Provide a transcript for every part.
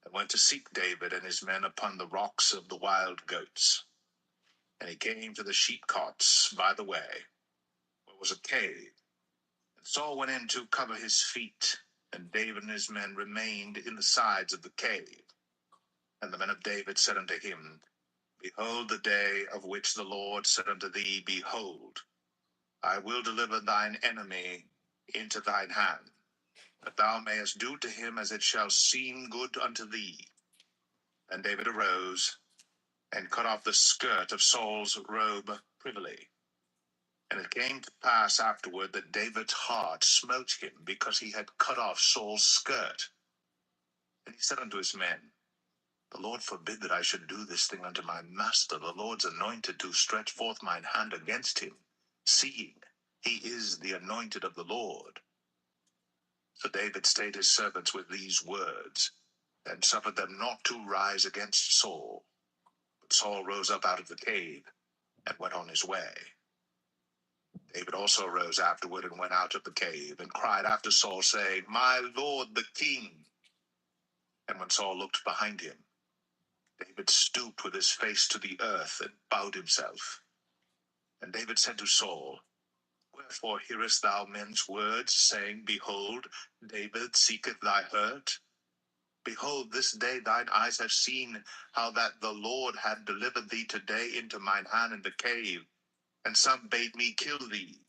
and went to seek David and his men upon the rocks of the wild goats. And he came to the sheepcotes by the way, where was a cave. And Saul went in to cover his feet, and David and his men remained in the sides of the cave. And the men of David said unto him, Behold the day of which the Lord said unto thee, Behold, I will deliver thine enemy into thine hand, that thou mayest do to him as it shall seem good unto thee. And David arose and cut off the skirt of Saul's robe privily. And it came to pass afterward that David's heart smote him, because he had cut off Saul's skirt. And he said unto his men, The Lord forbid that I should do this thing unto my master, the Lord's anointed, to stretch forth mine hand against him, seeing he is the anointed of the Lord. So David stayed his servants with these words, and suffered them not to rise against Saul. But Saul rose up out of the cave, and went on his way. David also rose afterward, and went out of the cave, and cried after Saul, saying, My lord the king. And when Saul looked behind him, David stooped with his face to the earth, and bowed himself. And David said to Saul, Wherefore hearest thou men's words, saying, Behold, David seeketh thy hurt? Behold, this day thine eyes have seen how that the Lord had delivered thee today into mine hand in the cave, and some bade me kill thee.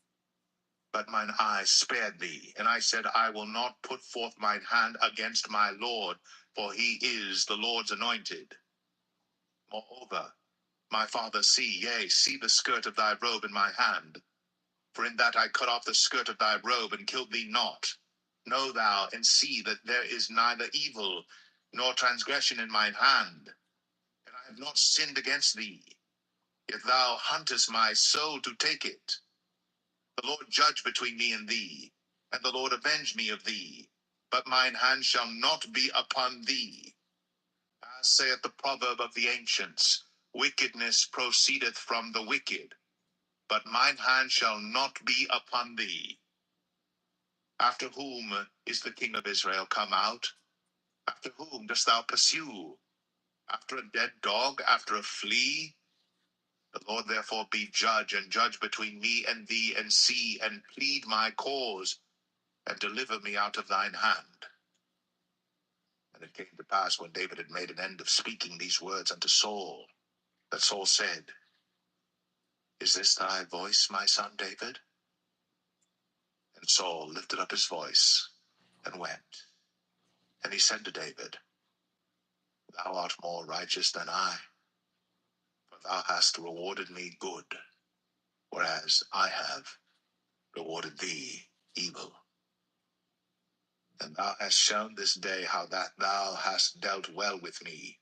But mine eyes spared thee, and I said, I will not put forth mine hand against my Lord, for he is the Lord's anointed. Moreover, my father, see the skirt of thy robe in my hand. For in that I cut off the skirt of thy robe, and killed thee not. Know thou, and see that there is neither evil nor transgression in mine hand, and I have not sinned against thee. Yet thou huntest my soul to take it. The Lord judge between me and thee, and the Lord avenge me of thee. But mine hand shall not be upon thee. As saith the proverb of the ancients, Wickedness proceedeth from the wicked, but mine hand shall not be upon thee. After whom is the king of Israel come out? After whom dost thou pursue? After a dead dog, after a flea? The Lord therefore be judge, and judge between me and thee, and see, and plead my cause, and deliver me out of thine hand. And it came to pass, when David had made an end of speaking these words unto Saul, that Saul said, Is this thy voice, my son David? And Saul lifted up his voice, and wept. And he said to David, Thou art more righteous than I, for thou hast rewarded me good, whereas I have rewarded thee evil. And thou hast shown this day how that thou hast dealt well with me,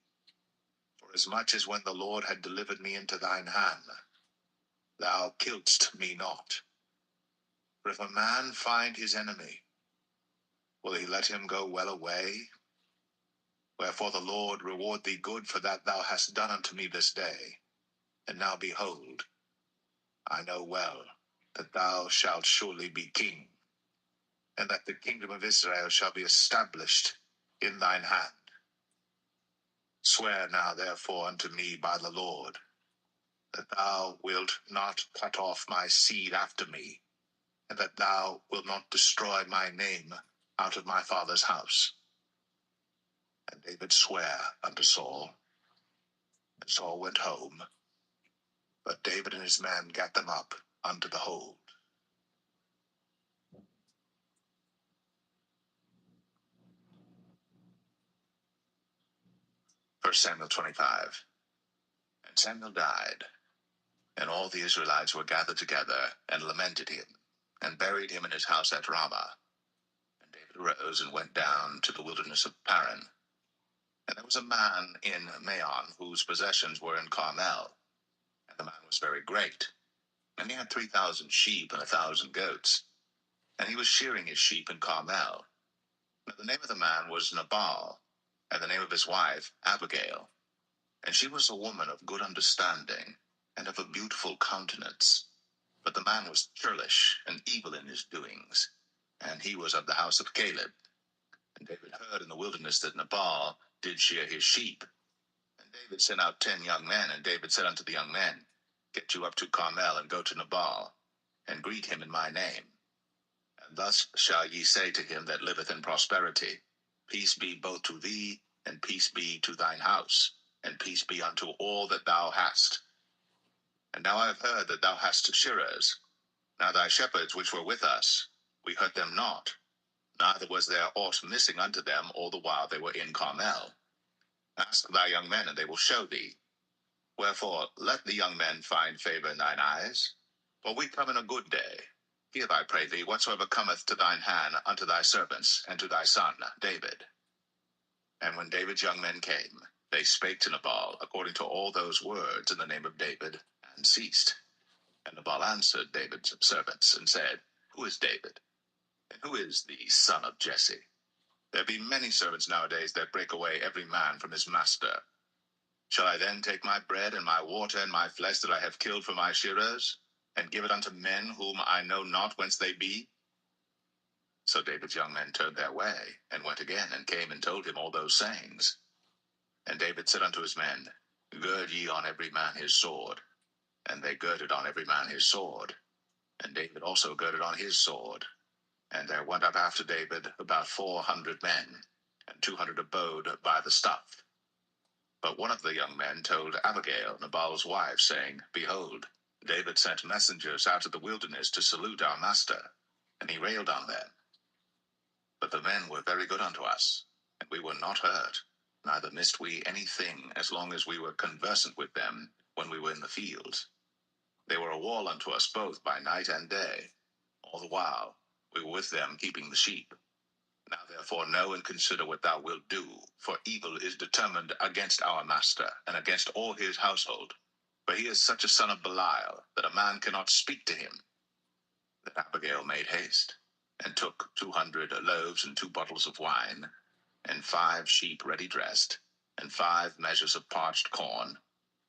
for as much as when the Lord had delivered me into thine hand, thou killedst me not. For if a man find his enemy, will he let him go well away? Wherefore the Lord reward thee good for that thou hast done unto me this day. And now behold, I know well that thou shalt surely be king, and that the kingdom of Israel shall be established in thine hand. Swear now therefore unto me by the Lord, that thou wilt not cut off my seed after me, and that thou wilt not destroy my name out of my father's house. And David sware unto Saul, and Saul went home, but David and his men gat them up unto the hold. 1 Samuel 25. And Samuel died, and all the Israelites were gathered together, and lamented him, and buried him in his house at Ramah. And David arose and went down to the wilderness of Paran. And there was a man in Maon, whose possessions were in Carmel. And the man was very great, and he had 3,000 sheep and 1,000 goats. And he was shearing his sheep in Carmel. Now the name of the man was Nabal, and the name of his wife Abigail. And she was a woman of good understanding, and of a beautiful countenance. But the man was churlish and evil in his doings, and he was of the house of Caleb. And David heard in the wilderness that Nabal did shear his sheep. And David sent out 10 young men, and David said unto the young men, Get you up to Carmel, and go to Nabal, and greet him in my name. And thus shall ye say to him that liveth in prosperity, Peace be both to thee, and peace be to thine house, and peace be unto all that thou hast. And now I have heard that thou hast shearers. Now thy shepherds which were with us, we hurt them not, neither was there aught missing unto them all the while they were in Carmel. Ask thy young men, and they will show thee. Wherefore let the young men find favor in thine eyes, for we come in a good day. Give, I pray thee, whatsoever cometh to thine hand unto thy servants, and to thy son David. And when David's young men came, they spake to Nabal according to all those words in the name of David, and ceased. And Nabal answered David's servants, and said, Who is David? And who is the son of Jesse? There be many servants nowadays that break away every man from his master. Shall I then take my bread and my water and my flesh that I have killed for my shearers, and give it unto men whom I know not whence they be? So David's young men turned their way, and went again, and came and told him all those sayings. And David said unto his men, Gird ye on every man his sword. And they girded on every man his sword. And David also girded on his sword. And there went up after David about 400 men, and 200 abode by the stuff. But one of the young men told Abigail, Nabal's wife, saying, Behold, David sent messengers out of the wilderness to salute our master, and he railed on them. But the men were very good unto us, and we were not hurt, neither missed we anything as long as we were conversant with them when we were in the fields. They were a wall unto us both by night and day. All the while we were with them keeping the sheep. Now therefore know and consider what thou wilt do, for evil is determined against our master, and against all his household. For he is such a son of Belial, that a man cannot speak to him. Then Abigail made haste, and took 200 loaves and 2 bottles of wine, and 5 sheep ready dressed, and 5 measures of parched corn,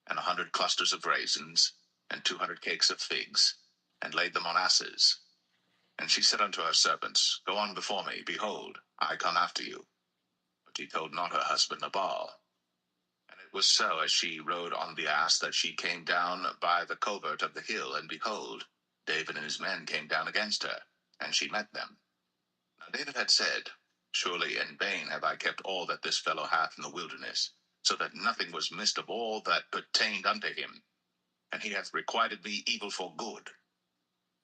and 100 clusters of raisins, and 200 cakes of figs, and laid them on asses. And she said unto her servants, Go on before me, behold, I come after you. But she told not her husband Nabal. And it was so, as she rode on the ass, that she came down by the covert of the hill, and behold, David and his men came down against her, and she met them. Now David had said, Surely in vain have I kept all that this fellow hath in the wilderness, so that nothing was missed of all that pertained unto him. And he hath requited me evil for good.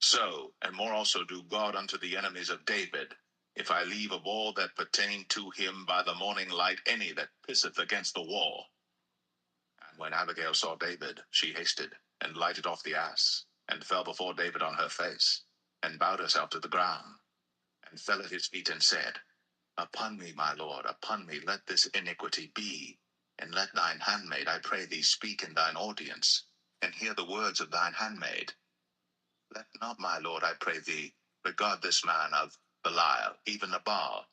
So, and more also do God unto the enemies of David, if I leave of all that pertain to him by the morning light any that pisseth against the wall. And when Abigail saw David, she hasted, and lighted off the ass, and fell before David on her face, and bowed herself to the ground, and fell at his feet, and said, Upon me, my lord, upon me let this iniquity be, and let thine handmaid, I pray thee, speak in thine audience, and hear the words of thine handmaid. Let not, my lord, I pray thee, regard this man of Belial, even Nabal.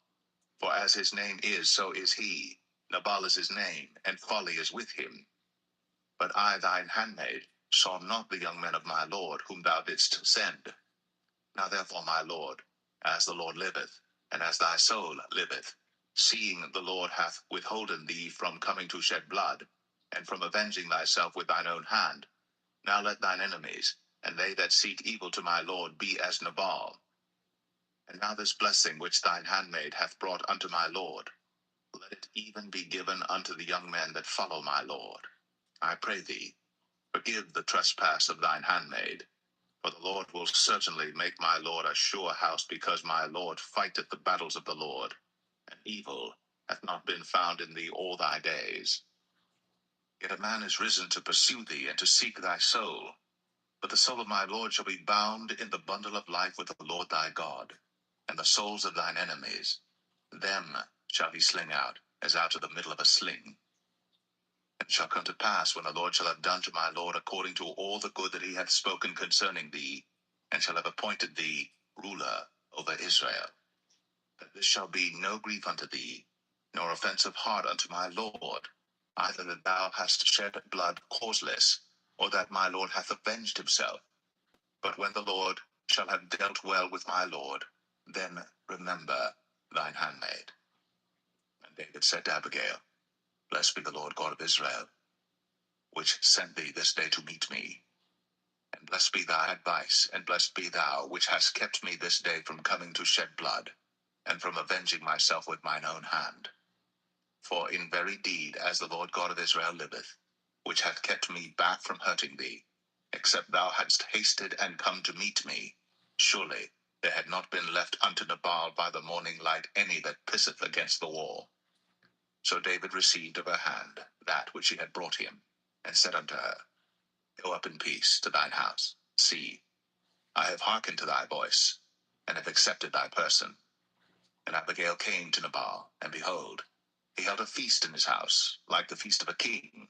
For as his name is, so is he. Nabal is his name, and folly is with him. But I, thine handmaid, saw not the young men of my lord, whom thou didst send. Now therefore, my lord, as the Lord liveth, and as thy soul liveth, seeing the Lord hath withholden thee from coming to shed blood, and from avenging thyself with thine own hand, now let thine enemies, and they that seek evil to my lord, be as Nabal. And now this blessing which thine handmaid hath brought unto my lord, let it even be given unto the young men that follow my lord. I pray thee, forgive the trespass of thine handmaid, for the Lord will certainly make my lord a sure house, because my lord fighteth the battles of the Lord, and evil hath not been found in thee all thy days. Yet a man is risen to pursue thee, and to seek thy soul. But the soul of my Lord shall be bound in the bundle of life with the Lord thy God, and the souls of thine enemies, them shall he sling out, as out of the middle of a sling. And it shall come to pass, when the Lord shall have done to my Lord according to all the good that he hath spoken concerning thee, and shall have appointed thee ruler over Israel, that this shall be no grief unto thee, nor offense of heart unto my Lord, either that thou hast shed blood causeless, or that my Lord hath avenged himself. But when the Lord shall have dealt well with my Lord, then remember thine handmaid. And David said to Abigail, Blessed be the Lord God of Israel, which sent thee this day to meet me. And blessed be thy advice, and blessed be thou, which hast kept me this day from coming to shed blood, and from avenging myself with mine own hand. For in very deed, as the Lord God of Israel liveth, which hath kept me back from hurting thee, except thou hadst hasted and come to meet me, surely there had not been left unto Nabal by the morning light any that pisseth against the wall. So David received of her hand that which she had brought him, and said unto her, Go up in peace to thine house. See, I have hearkened to thy voice, and have accepted thy person. And Abigail came to Nabal, and behold, he held a feast in his house, like the feast of a king.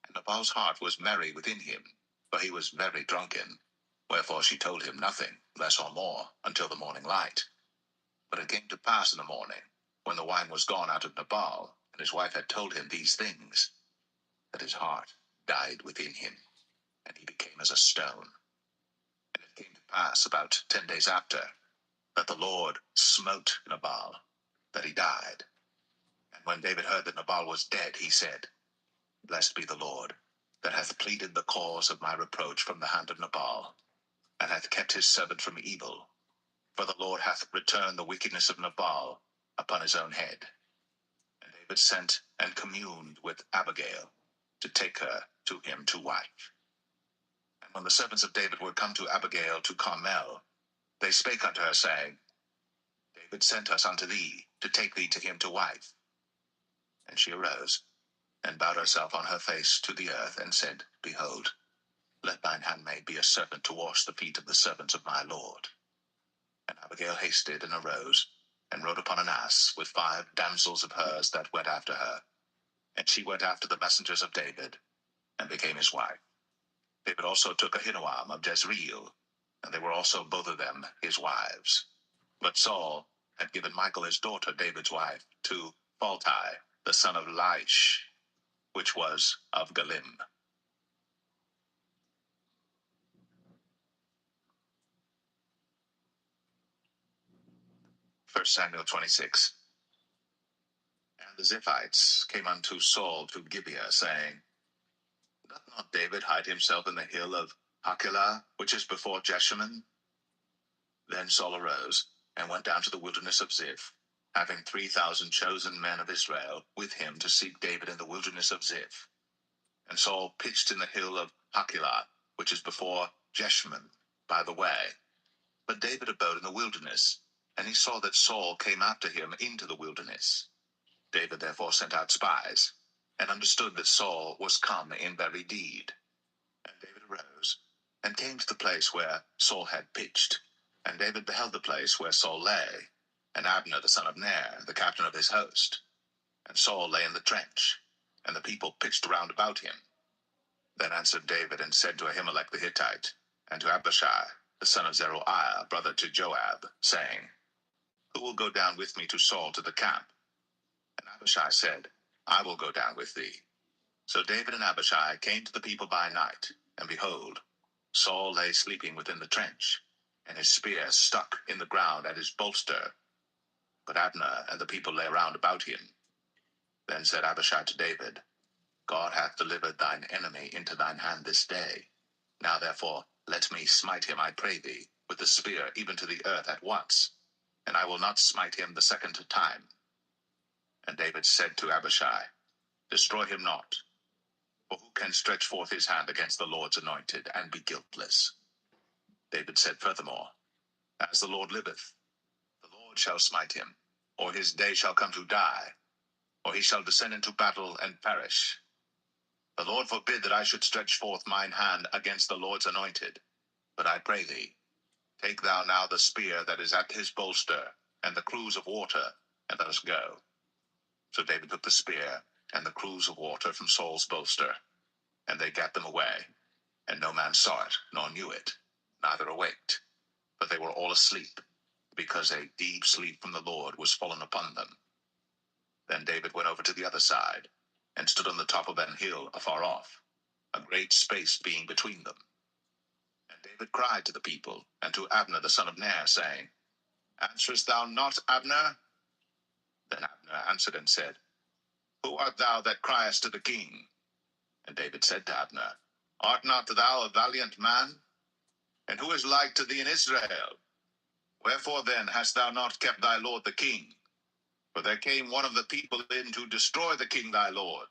And Nabal's heart was merry within him, for he was very drunken. Wherefore she told him nothing, less or more, until the morning light. But it came to pass in the morning, when the wine was gone out of Nabal, and his wife had told him these things, that his heart died within him, and he became as a stone. And it came to pass about 10 days after, that the Lord smote Nabal, that he died. And when David heard that Nabal was dead, he said, Blessed be the Lord, that hath pleaded the cause of my reproach from the hand of Nabal, and hath kept his servant from evil. For the Lord hath returned the wickedness of Nabal upon his own head. And David sent and communed with Abigail, to take her to him to wife. And when the servants of David were come to Abigail to Carmel, they spake unto her, saying, David sent us unto thee, to take thee to him to wife. And she arose, and bowed herself on her face to the earth, and said, Behold, let thine handmaid be a servant to wash the feet of the servants of my lord. And Abigail hasted, and arose, and rode upon an ass, with 5 damsels of hers that went after her. And she went after the messengers of David, and became his wife. David also took Ahinoam of Jezreel, and they were also both of them his wives. But Saul had given Michal his daughter, David's wife, to Phalti, the son of Laish, which was of Galim. 1 Samuel 26. And the Ziphites came unto Saul to Gibeah, saying, Doth not David hide himself in the hill of Hachilah, which is before Jeshimon? Then Saul arose, and went down to the wilderness of Ziph, having 3,000 chosen men of Israel with him to seek David in the wilderness of Ziph. And Saul pitched in the hill of Hachilah, which is before Jeshimon, by the way. But David abode in the wilderness, and he saw that Saul came after him into the wilderness. David therefore sent out spies, and understood that Saul was come in very deed. And David arose, and came to the place where Saul had pitched. And David beheld the place where Saul lay, and Abner the son of Ner, the captain of his host. And Saul lay in the trench, and the people pitched round about him. Then answered David, and said to Ahimelech the Hittite, and to Abishai, the son of Zeruiah, brother to Joab, saying, Who will go down with me to Saul to the camp? And Abishai said, I will go down with thee. So David and Abishai came to the people by night, and behold, Saul lay sleeping within the trench, and his spear stuck in the ground at his bolster. But Abner and the people lay round about him. Then said Abishai to David, God hath delivered thine enemy into thine hand this day. Now therefore let me smite him, I pray thee, with the spear even to the earth at once, and I will not smite him the second time. And David said to Abishai, Destroy him not, for who can stretch forth his hand against the Lord's anointed, and be guiltless? David said furthermore, As the Lord liveth, the Lord shall smite him, or his day shall come to die, or he shall descend into battle and perish. The Lord forbid that I should stretch forth mine hand against the Lord's anointed. But I pray thee, take thou now the spear that is at his bolster, and the cruse of water, and let us go. So David took the spear and the cruse of water from Saul's bolster, and they gat them away, and no man saw it, nor knew it, neither awaked, but they were all asleep, because a deep sleep from the Lord was fallen upon them. Then David went over to the other side, and stood on the top of an hill afar off, a great space being between them. And David cried to the people, and to Abner the son of Ner, saying, Answerest thou not, Abner? Then Abner answered and said, Who art thou that criest to the king? And David said to Abner, Art not thou a valiant man? And who is like to thee in Israel? Wherefore then hast thou not kept thy lord the king? For there came one of the people in to destroy the king thy lord.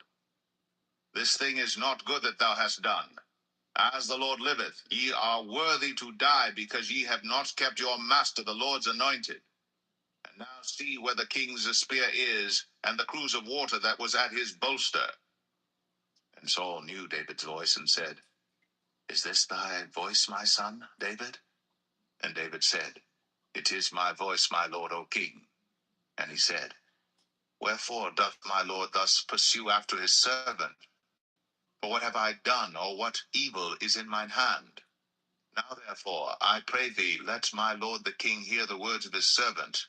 This thing is not good that thou hast done. As the Lord liveth, ye are worthy to die, because ye have not kept your master the Lord's anointed. And now see where the king's spear is, and the cruse of water that was at his bolster. And Saul knew David's voice, and said, Is this thy voice, my son, David? And David said, It is my voice, my lord, O king. And he said, Wherefore doth my lord thus pursue after his servant? For what have I done, or what evil is in mine hand? Now therefore, I pray thee, let my lord the king hear the words of his servant.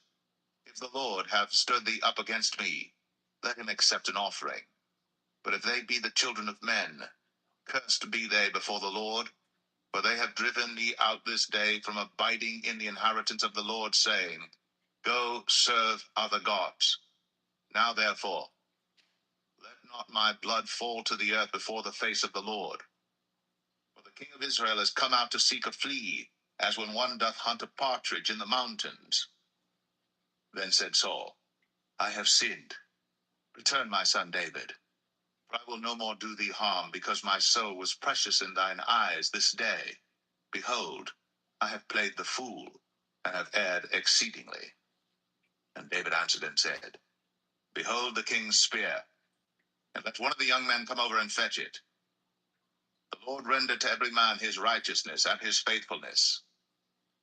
If the Lord have stirred thee up against me, let him accept an offering. But if they be the children of men, cursed be they before the Lord, for they have driven me out this day from abiding in the inheritance of the Lord, saying, Go serve other gods. Now therefore, let not my blood fall to the earth before the face of the Lord. For the king of Israel is come out to seek a flea, as when one doth hunt a partridge in the mountains. Then said Saul, I have sinned. Return, my son David. For I will no more do thee harm, because my soul was precious in thine eyes this day. Behold, I have played the fool, and have erred exceedingly. And David answered and said, Behold the king's spear, and let one of the young men come over and fetch it. The Lord render to every man his righteousness and his faithfulness.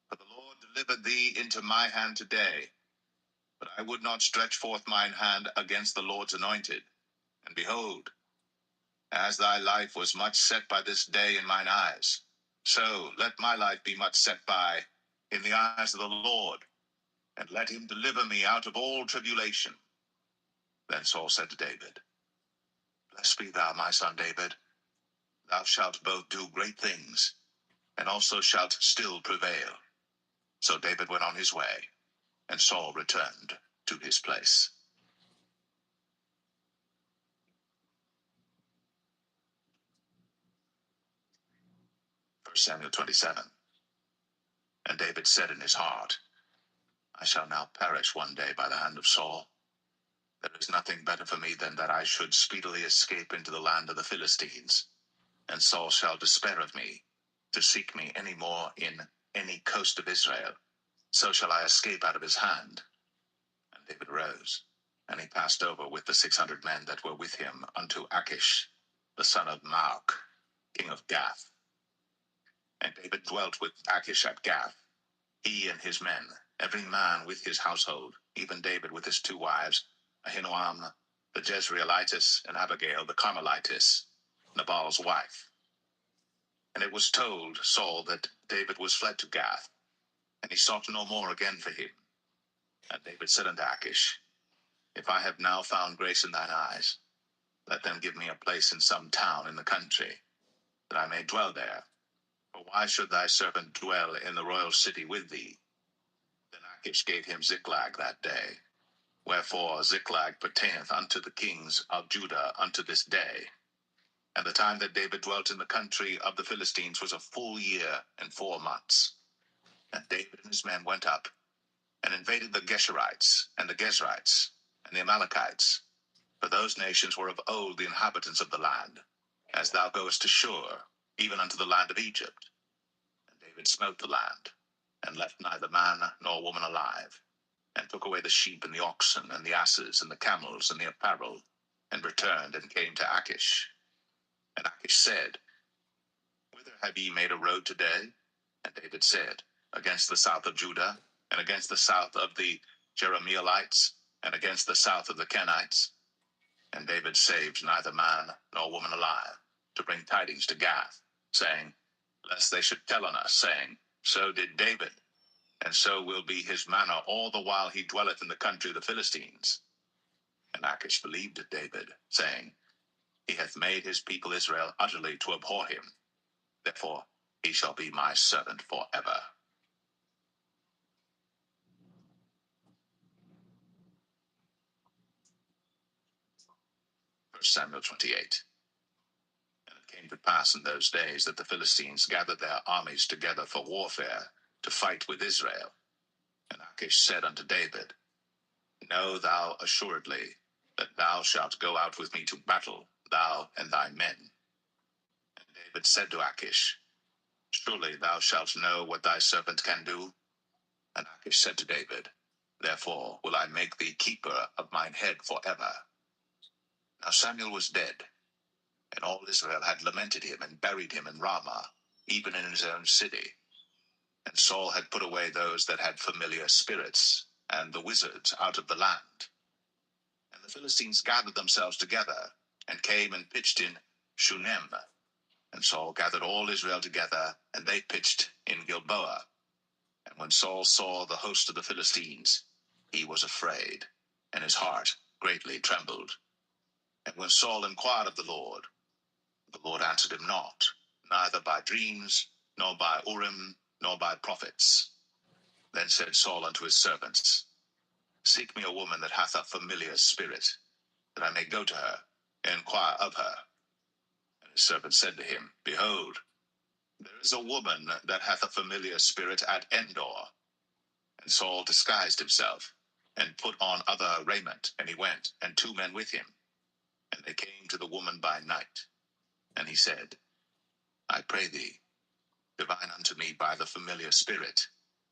For the Lord delivered thee into my hand today, but I would not stretch forth mine hand against the Lord's anointed. And behold, as thy life was much set by this day in mine eyes, so let my life be much set by in the eyes of the Lord, and let him deliver me out of all tribulation. Then Saul said to David, Blessed be thou, my son David. Thou shalt both do great things, and also shalt still prevail. So David went on his way, and Saul returned to his place. 1 Samuel 27. And David said in his heart, I shall now perish one day by the hand of Saul. There is nothing better for me than that I should speedily escape into the land of the Philistines. And Saul shall despair of me, to seek me any more in any coast of Israel. So shall I escape out of his hand. And David rose, and he passed over with the 600 men that were with him unto Achish, the son of Maok, king of Gath. And David dwelt with Achish at Gath, he and his men, every man with his household, even David with his 2 wives, Ahinoam the Jezreelitess, and Abigail the Carmelitess, Nabal's wife. And it was told Saul that David was fled to Gath, and he sought no more again for him. And David said unto Achish, If I have now found grace in thine eyes, let them give me a place in some town in the country, that I may dwell there. For why should thy servant dwell in the royal city with thee? Then Achish gave him Ziklag that day. Wherefore Ziklag pertaineth unto the kings of Judah unto this day. And the time that David dwelt in the country of the Philistines was a full year and 4 months. And David and his men went up, and invaded the Geshurites, and the Gezrites, and the Amalekites. For those nations were of old the inhabitants of the land, as thou goest to Shur, even unto the land of Egypt. And David smote the land, and left neither man nor woman alive, and took away the sheep and the oxen, and the asses, and the camels, and the apparel, and returned and came to Achish. And Achish said, Whither have ye made a road today? And David said, Against the south of Judah, and against the south of the Jerahmeelites, and against the south of the Kenites. And David saved neither man nor woman alive, to bring tidings to Gath, saying, Lest they should tell on us, saying, So did David, and so will be his manner all the while he dwelleth in the country of the Philistines. And Achish believed David, saying, He hath made his people Israel utterly to abhor him. Therefore he shall be my servant forever. 1 Samuel 28. And it came to pass in those days that the Philistines gathered their armies together for warfare, to fight with Israel. And Achish said unto David, Know thou assuredly that thou shalt go out with me to battle, thou and thy men. And David said to Achish, Surely thou shalt know what thy servant can do. And Achish said to David, Therefore will I make thee keeper of mine head forever. Now Samuel was dead, and all Israel had lamented him and buried him in Ramah, even in his own city. And Saul had put away those that had familiar spirits, and the wizards out of the land. And the Philistines gathered themselves together, and came and pitched in Shunem. And Saul gathered all Israel together, and they pitched in Gilboa. And when Saul saw the host of the Philistines, he was afraid, and his heart greatly trembled. And when Saul inquired of the Lord answered him not, neither by dreams, nor by Urim, nor by prophets. Then said Saul unto his servants, Seek me a woman that hath a familiar spirit, that I may go to her, and inquire of her. And his servant said to him, Behold, there is a woman that hath a familiar spirit at Endor. And Saul disguised himself, and put on other raiment, and he went, and 2 men with him. And they came to the woman by night. And he said, I pray thee, divine unto me by the familiar spirit,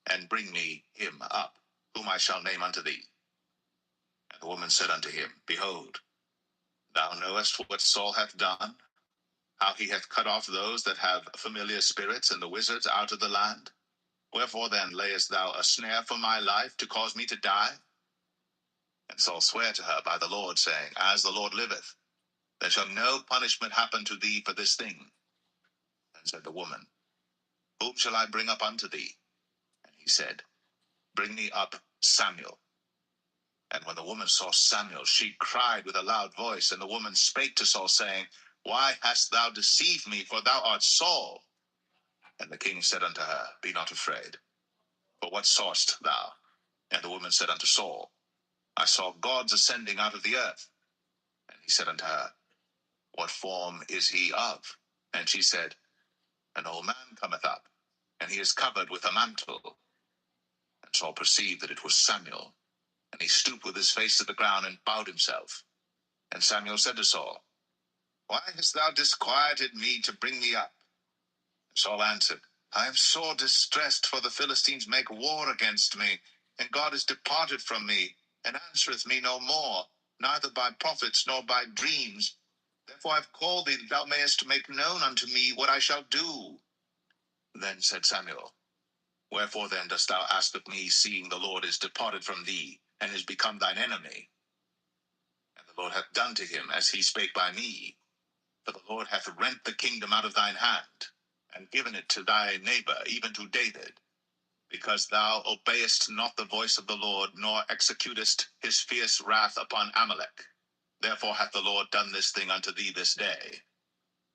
and bring me him up, whom I shall name unto thee. And the woman said unto him, Behold, thou knowest what Saul hath done, how he hath cut off those that have familiar spirits and the wizards out of the land. Wherefore then layest thou a snare for my life, to cause me to die? And Saul sware to her by the Lord, saying, As the Lord liveth, there shall no punishment happen to thee for this thing. And said the woman, Whom shall I bring up unto thee? And he said, Bring me up Samuel. And when the woman saw Samuel, she cried with a loud voice. And the woman spake to Saul, saying, Why hast thou deceived me? For thou art Saul. And the king said unto her, Be not afraid. For what sawest thou? And the woman said unto Saul, I saw gods ascending out of the earth. And he said unto her, What form is he of? And she said, An old man cometh up, and he is covered with a mantle. And Saul perceived that it was Samuel. And he stooped with his face to the ground, and bowed himself. And Samuel said to Saul, Why hast thou disquieted me to bring me up? And Saul answered, I am sore distressed, for the Philistines make war against me, and God is departed from me, and answereth me no more, neither by prophets nor by dreams. Therefore I have called thee, that thou mayest make known unto me what I shall do. Then said Samuel, Wherefore then dost thou ask of me, seeing the Lord is departed from thee, and is become thine enemy? And the Lord hath done to him as he spake by me. For the Lord hath rent the kingdom out of thine hand, and given it to thy neighbor, even to David, because thou obeyest not the voice of the Lord, nor executest his fierce wrath upon Amalek. Therefore hath the Lord done this thing unto thee this day.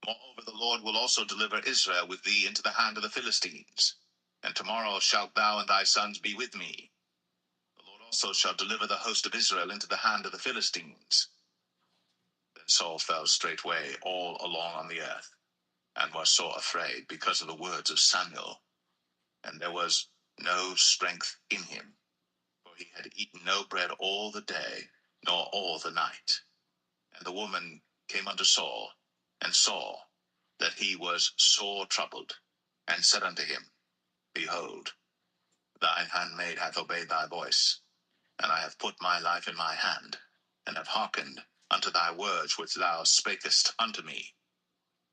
Moreover, the Lord will also deliver Israel with thee into the hand of the Philistines. And tomorrow shalt thou and thy sons be with me. The Lord also shall deliver the host of Israel into the hand of the Philistines. Then Saul fell straightway all along on the earth, and was sore afraid because of the words of Samuel. And there was no strength in him, for he had eaten no bread all the day, nor all the night. And the woman came unto Saul, and saw that he was sore troubled, and said unto him, Behold, thine handmaid hath obeyed thy voice, and I have put my life in my hand, and have hearkened unto thy words which thou spakest unto me.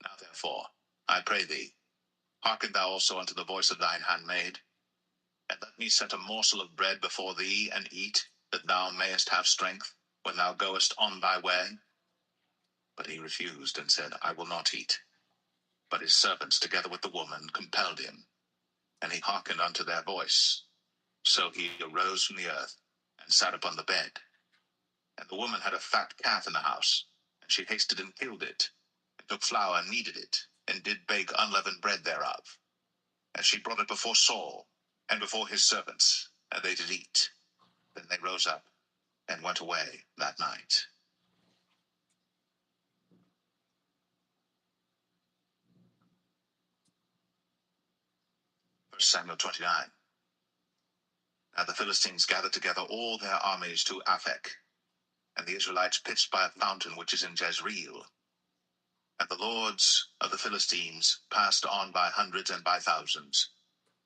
Now therefore, I pray thee, hearken thou also unto the voice of thine handmaid, and let me set a morsel of bread before thee, and eat, that thou mayest have strength, when thou goest on thy way. But he refused, and said, I will not eat. But his servants, together with the woman, compelled him, and he hearkened unto their voice. So he arose from the earth, and sat upon the bed. And the woman had a fat calf in the house, and she hasted and killed it, and took flour and kneaded it, and did bake unleavened bread thereof. And she brought it before Saul, and before his servants, and they did eat. Then they rose up, and went away that night. Samuel 29. Now the Philistines gathered together all their armies to Aphek, and the Israelites pitched by a fountain which is in Jezreel. And the lords of the Philistines passed on by hundreds and by thousands,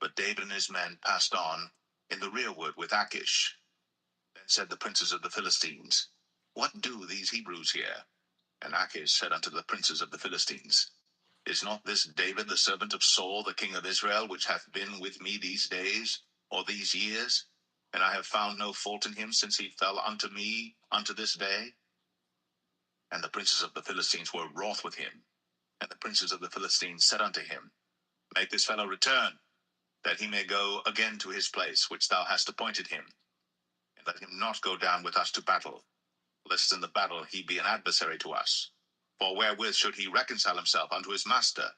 but David and his men passed on in the rearward with Achish. Then said the princes of the Philistines, What do these Hebrews here? And Achish said unto the princes of the Philistines, Is not this David the servant of Saul, the king of Israel, which hath been with me these days, or these years? And I have found no fault in him since he fell unto me unto this day. And the princes of the Philistines were wroth with him. And the princes of the Philistines said unto him, Make this fellow return, that he may go again to his place which thou hast appointed him, and let him not go down with us to battle, lest in the battle he be an adversary to us. For wherewith should he reconcile himself unto his master?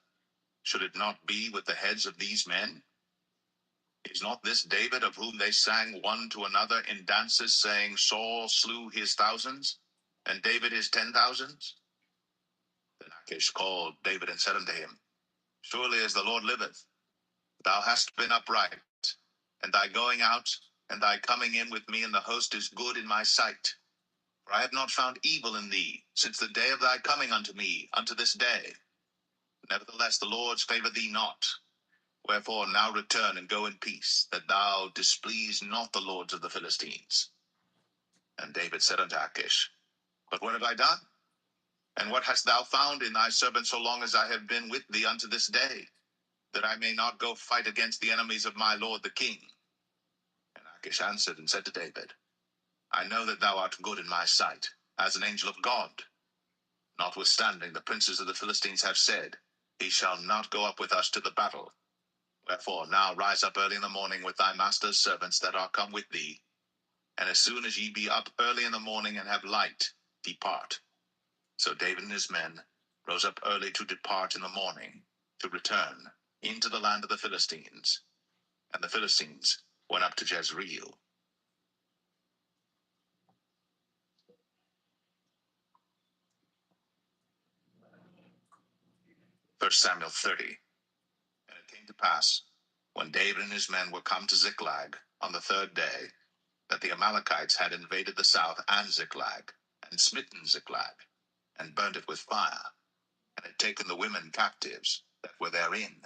Should it not be with the heads of these men? Is not this David, of whom they sang one to another in dances, saying, Saul slew his thousands, and David his 10,000s? Then Achish called David and said unto him, Surely as the Lord liveth, thou hast been upright, and thy going out and thy coming in with me in the host is good in my sight. For I have not found evil in thee since the day of thy coming unto me unto this day. Nevertheless the Lord's favor thee not. Wherefore now return and go in peace, that thou displease not the lords of the Philistines. And David said unto Achish, But what have I done? And what hast thou found in thy servant so long as I have been with thee unto this day, that I may not go fight against the enemies of my lord the king? And Achish answered and said to David, I know that thou art good in my sight, as an angel of God. Notwithstanding, the princes of the Philistines have said, He shall not go up with us to the battle. Wherefore now rise up early in the morning with thy master's servants that are come with thee, and as soon as ye be up early in the morning and have light, depart. So David and his men rose up early to depart in the morning, to return into the land of the Philistines. And the Philistines went up to Jezreel. 1 Samuel 30. And it came to pass, when David and his men were come to Ziklag on the third day, that the Amalekites had invaded the south and Ziklag, and smitten Ziklag, and burnt it with fire, and had taken the women captives that were therein.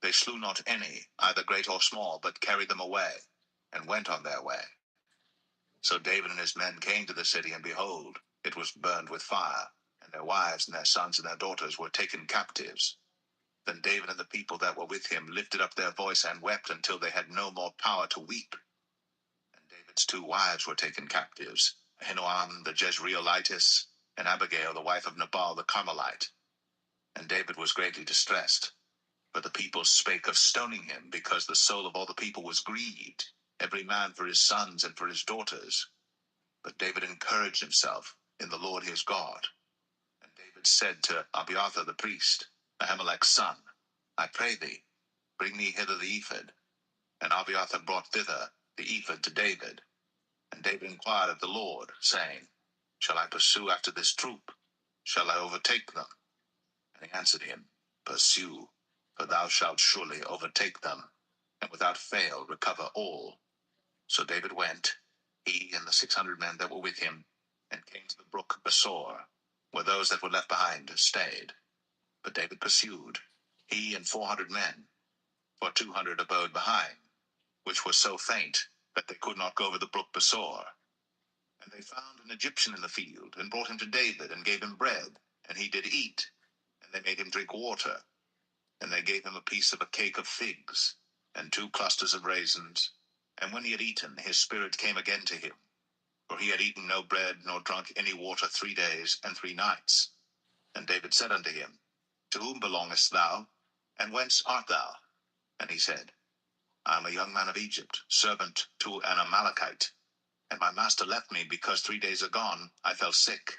They slew not any, either great or small, but carried them away, and went on their way. So David and his men came to the city, and behold, it was burned with fire, and their wives and their sons and their daughters were taken captives. Then David and the people that were with him lifted up their voice and wept until they had no more power to weep. And David's two wives were taken captives, Ahinoam the Jezreelitess, and Abigail the wife of Nabal the Carmelite. And David was greatly distressed. But the people spake of stoning him, because the soul of all the people was grieved, every man for his sons and for his daughters. But David encouraged himself in the Lord his God. And David said to Abiathar the priest, Ahimelech's son, I pray thee, bring me hither the ephod. And Abiathar brought thither the ephod to David. And David inquired of the Lord, saying, Shall I pursue after this troop? Shall I overtake them? And he answered him, Pursue, for thou shalt surely overtake them, and without fail recover all. So David went, he and the 600 men that were with him, and came to the brook Besor, where those that were left behind stayed. But David pursued, he and 400 men, for 200 abode behind, which were so faint that they could not go over the brook Besor. And they found an Egyptian in the field, and brought him to David, and gave him bread, and he did eat. And they made him drink water, and they gave him a piece of a cake of figs, and 2 clusters of raisins. And when he had eaten, his spirit came again to him, for he had eaten no bread, nor drunk any water 3 days and 3 nights. And David said unto him, To whom belongest thou, and whence art thou? And he said, I am a young man of Egypt, servant to an Amalekite, and my master left me, because 3 days agone I fell sick.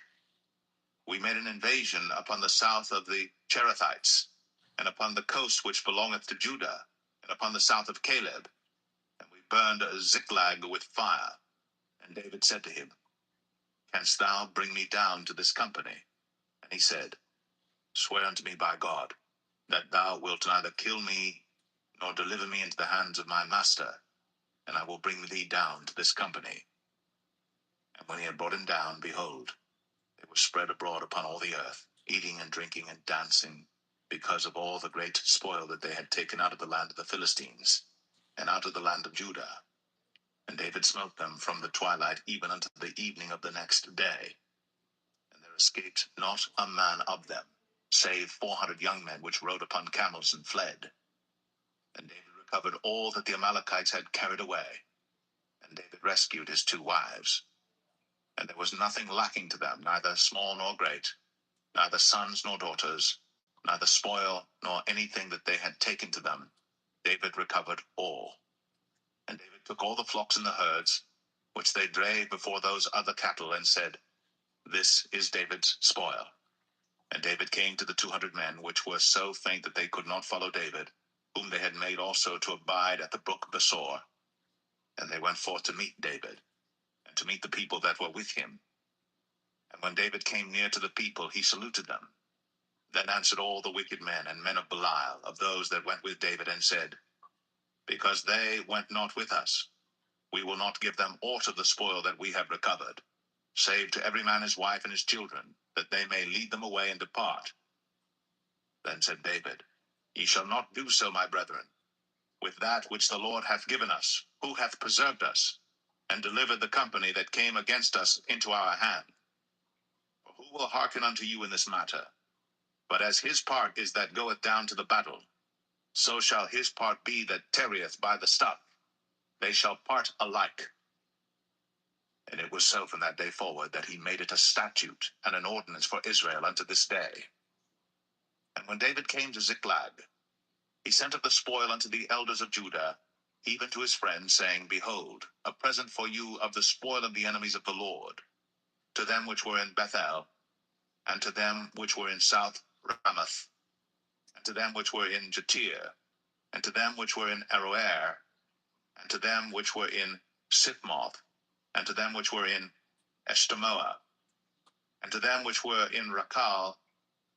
We made an invasion upon the south of the Cherethites, and upon the coast which belongeth to Judah, and upon the south of Caleb, and we burned Ziklag with fire. And David said to him, Canst thou bring me down to this company? And he said, Swear unto me by God, that thou wilt neither kill me, nor deliver me into the hands of my master, and I will bring thee down to this company. And when he had brought him down, behold, they were spread abroad upon all the earth, eating and drinking and dancing, because of all the great spoil that they had taken out of the land of the Philistines, and out of the land of Judah. And David smote them from the twilight even unto the evening of the next day. And there escaped not a man of them, save 400 young men which rode upon camels and fled. And David recovered all that the Amalekites had carried away. And David rescued his 2 wives. And there was nothing lacking to them, neither small nor great, neither sons nor daughters, neither spoil nor anything that they had taken to them. David recovered all. And David took all the flocks and the herds, which they drave before those other cattle, and said, This is David's spoil. And David came to the 200 men, which were so faint that they could not follow David, whom they had made also to abide at the brook Besor. And they went forth to meet David, and to meet the people that were with him. And when David came near to the people, he saluted them. Then answered all the wicked men and men of Belial, of those that went with David, and said, Because they went not with us, we will not give them aught of the spoil that we have recovered, save to every man his wife and his children, that they may lead them away and depart. Then said David, Ye shall not do so, my brethren, with that which the Lord hath given us, who hath preserved us, and delivered the company that came against us into our hand. For who will hearken unto you in this matter? But as his part is that goeth down to the battle, so shall his part be that tarrieth by the stuff. They shall part alike. And it was so from that day forward that he made it a statute and an ordinance for Israel unto this day. And when David came to Ziklag, he sent of the spoil unto the elders of Judah, even to his friends, saying, Behold, a present for you of the spoil of the enemies of the Lord, to them which were in Bethel, and to them which were in South Ramoth, and to them which were in Jatir, and to them which were in Aroer, and to them which were in Sipmoth, and to them which were in Eshtemoa, and to them which were in Rakal,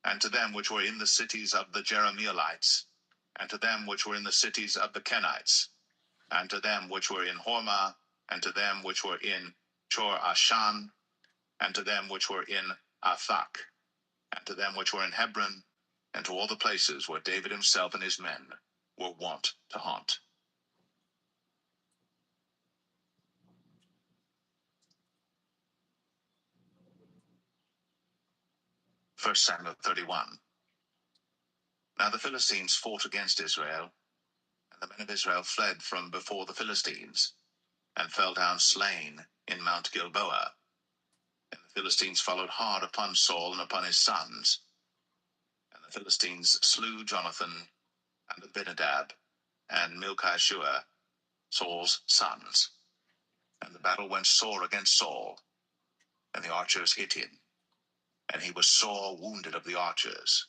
and to them which were in the cities of the Jerahmeelites, and to them which were in the cities of the Kenites, and to them which were in Hormah, and to them which were in Chor Ashan, and to them which were in Athak, and to them which were in Hebron, and to all the places where David himself and his men were wont to haunt. 1 Samuel 31. Now the Philistines fought against Israel, and the men of Israel fled from before the Philistines, and fell down slain in Mount Gilboa. And the Philistines followed hard upon Saul and upon his sons. And the Philistines slew Jonathan and Abinadab and Milchishua, Saul's sons. And the battle went sore against Saul, and the archers hit him, and he was sore wounded of the archers.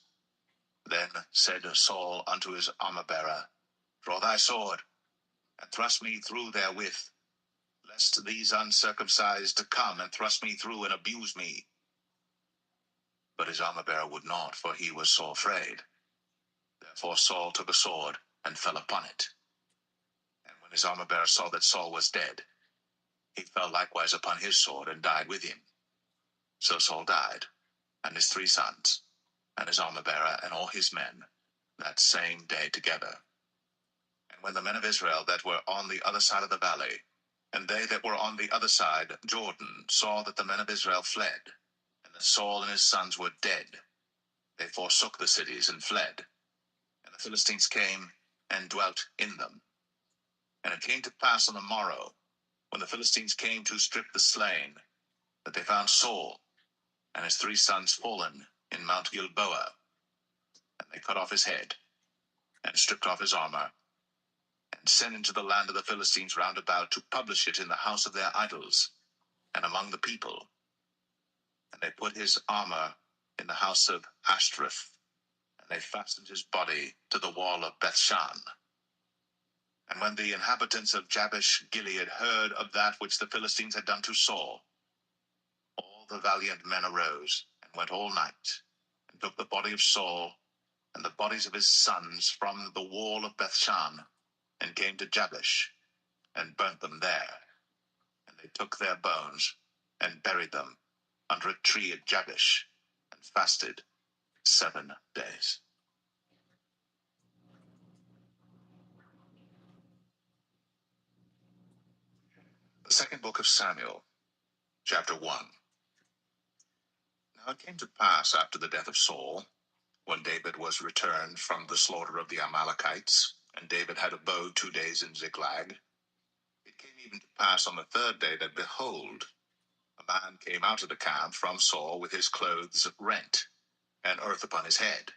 Then said Saul unto his armor-bearer, Draw thy sword, and thrust me through therewith, lest these uncircumcised come and thrust me through and abuse me. But his armor-bearer would not, for he was sore afraid. Therefore Saul took a sword, and fell upon it. And when his armor-bearer saw that Saul was dead, he fell likewise upon his sword, and died with him. So Saul died, and his 3 sons, and his armor-bearer, and all his men, that same day together. And when the men of Israel that were on the other side of the valley, and they that were on the other side Jordan, saw that the men of Israel fled, and that Saul and his sons were dead, they forsook the cities and fled. And the Philistines came and dwelt in them. And it came to pass on the morrow, when the Philistines came to strip the slain, that they found Saul and his 3 sons fallen in Mount Gilboa. And they cut off his head, and stripped off his armor, and sent into the land of the Philistines round about to publish it in the house of their idols, and among the people. And they put his armor in the house of Ashtoreth, and they fastened his body to the wall of Bethshan. And when the inhabitants of Jabesh Gilead heard of that which the Philistines had done to Saul, all the valiant men arose, and went all night, and took the body of Saul, and the bodies of his sons from the wall of Bethshan, and came to Jabesh, and burnt them there. And they took their bones, and buried them under a tree at Jabesh, and fasted 7 days. The second book of Samuel, chapter 1. Now it came to pass after the death of Saul, when David was returned from the slaughter of the Amalekites, and David had abode 2 days in Ziklag, it came even to pass on the 3rd day that, behold, a man came out of the camp from Saul with his clothes rent, and earth upon his head.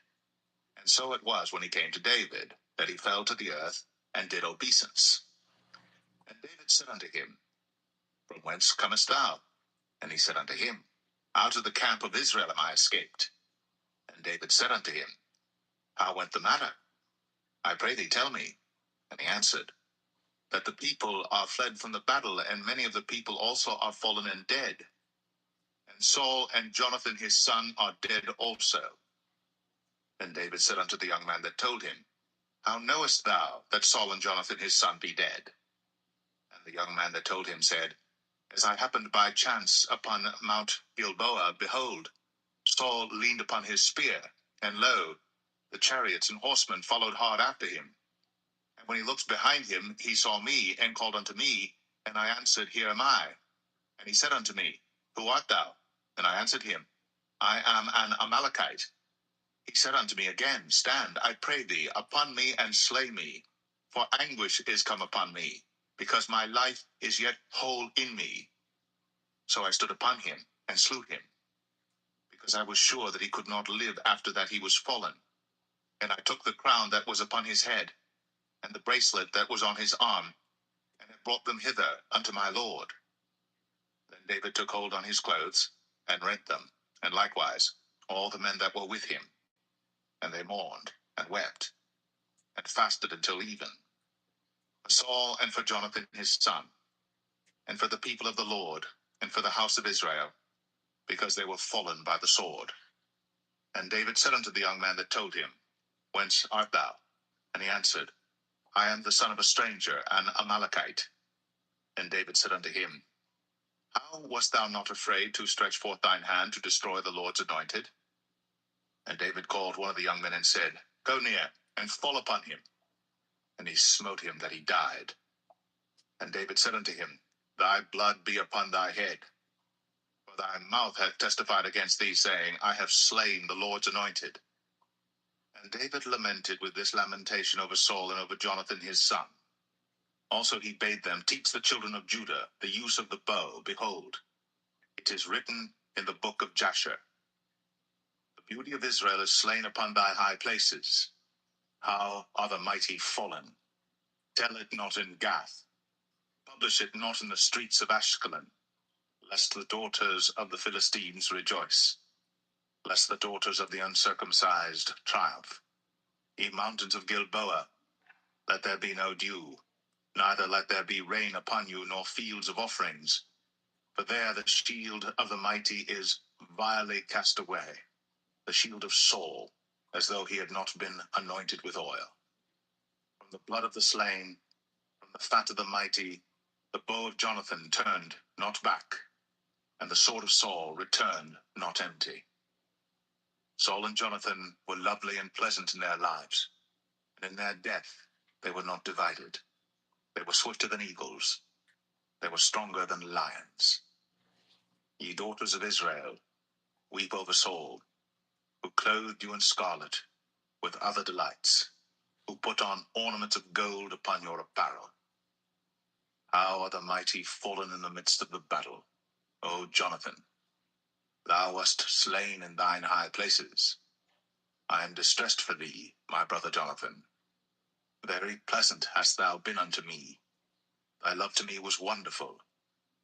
And so it was, when he came to David, that he fell to the earth, and did obeisance. And David said unto him, From whence comest thou? And he said unto him, Out of the camp of Israel am I escaped. And David said unto him, How went the matter? I pray thee, tell me. And he answered, That the people are fled from the battle, and many of the people also are fallen and dead. And Saul and Jonathan his son are dead also. Then David said unto the young man that told him, How knowest thou that Saul and Jonathan his son be dead? And the young man that told him said, As I happened by chance upon Mount Gilboa, behold, Saul leaned upon his spear, and lo, the chariots and horsemen followed hard after him. And when he looked behind him, he saw me, and called unto me, and I answered, Here am I. And he said unto me, Who art thou? And I answered him, I am an Amalekite. He said unto me again, Stand, I pray thee, upon me, and slay me. For anguish is come upon me, because my life is yet whole in me. So I stood upon him, and slew him, because I was sure that he could not live after that he was fallen. And I took the crown that was upon his head, and the bracelet that was on his arm, and have brought them hither unto my lord. Then David took hold on his clothes, and rent them, and likewise all the men that were with him. And they mourned, and wept, and fasted until even, for Saul, and for Jonathan his son, and for the people of the Lord, and for the house of Israel, because they were fallen by the sword. And David said unto the young man that told him, Whence art thou? And he answered, I am the son of a stranger, an Amalekite. And David said unto him, How wast thou not afraid to stretch forth thine hand to destroy the Lord's anointed? And David called one of the young men and said, Go near, and fall upon him. And he smote him that he died. And David said unto him, Thy blood be upon thy head. For thy mouth hath testified against thee, saying, I have slain the Lord's anointed. And David lamented with this lamentation over Saul and over Jonathan his son. Also he bade them teach the children of Judah the use of the bow. Behold, it is written in the book of Jasher, The beauty of Israel is slain upon thy high places. How are the mighty fallen? Tell it not in Gath. Publish it not in the streets of Ashkelon, lest the daughters of the Philistines rejoice, lest the daughters of the uncircumcised triumph. Ye mountains of Gilboa, let there be no dew, neither let there be rain upon you, nor fields of offerings. For there the shield of the mighty is vilely cast away, the shield of Saul, as though he had not been anointed with oil. From the blood of the slain, from the fat of the mighty, the bow of Jonathan turned not back, and the sword of Saul returned not empty. Saul and Jonathan were lovely and pleasant in their lives, and in their death they were not divided. They were swifter than eagles. They were stronger than lions. Ye daughters of Israel, weep over Saul, who clothed you in scarlet with other delights, who put on ornaments of gold upon your apparel. How are the mighty fallen in the midst of the battle, O Jonathan? Thou wast slain in thine high places. I am distressed for thee, my brother Jonathan. Very pleasant hast thou been unto me. Thy love to me was wonderful,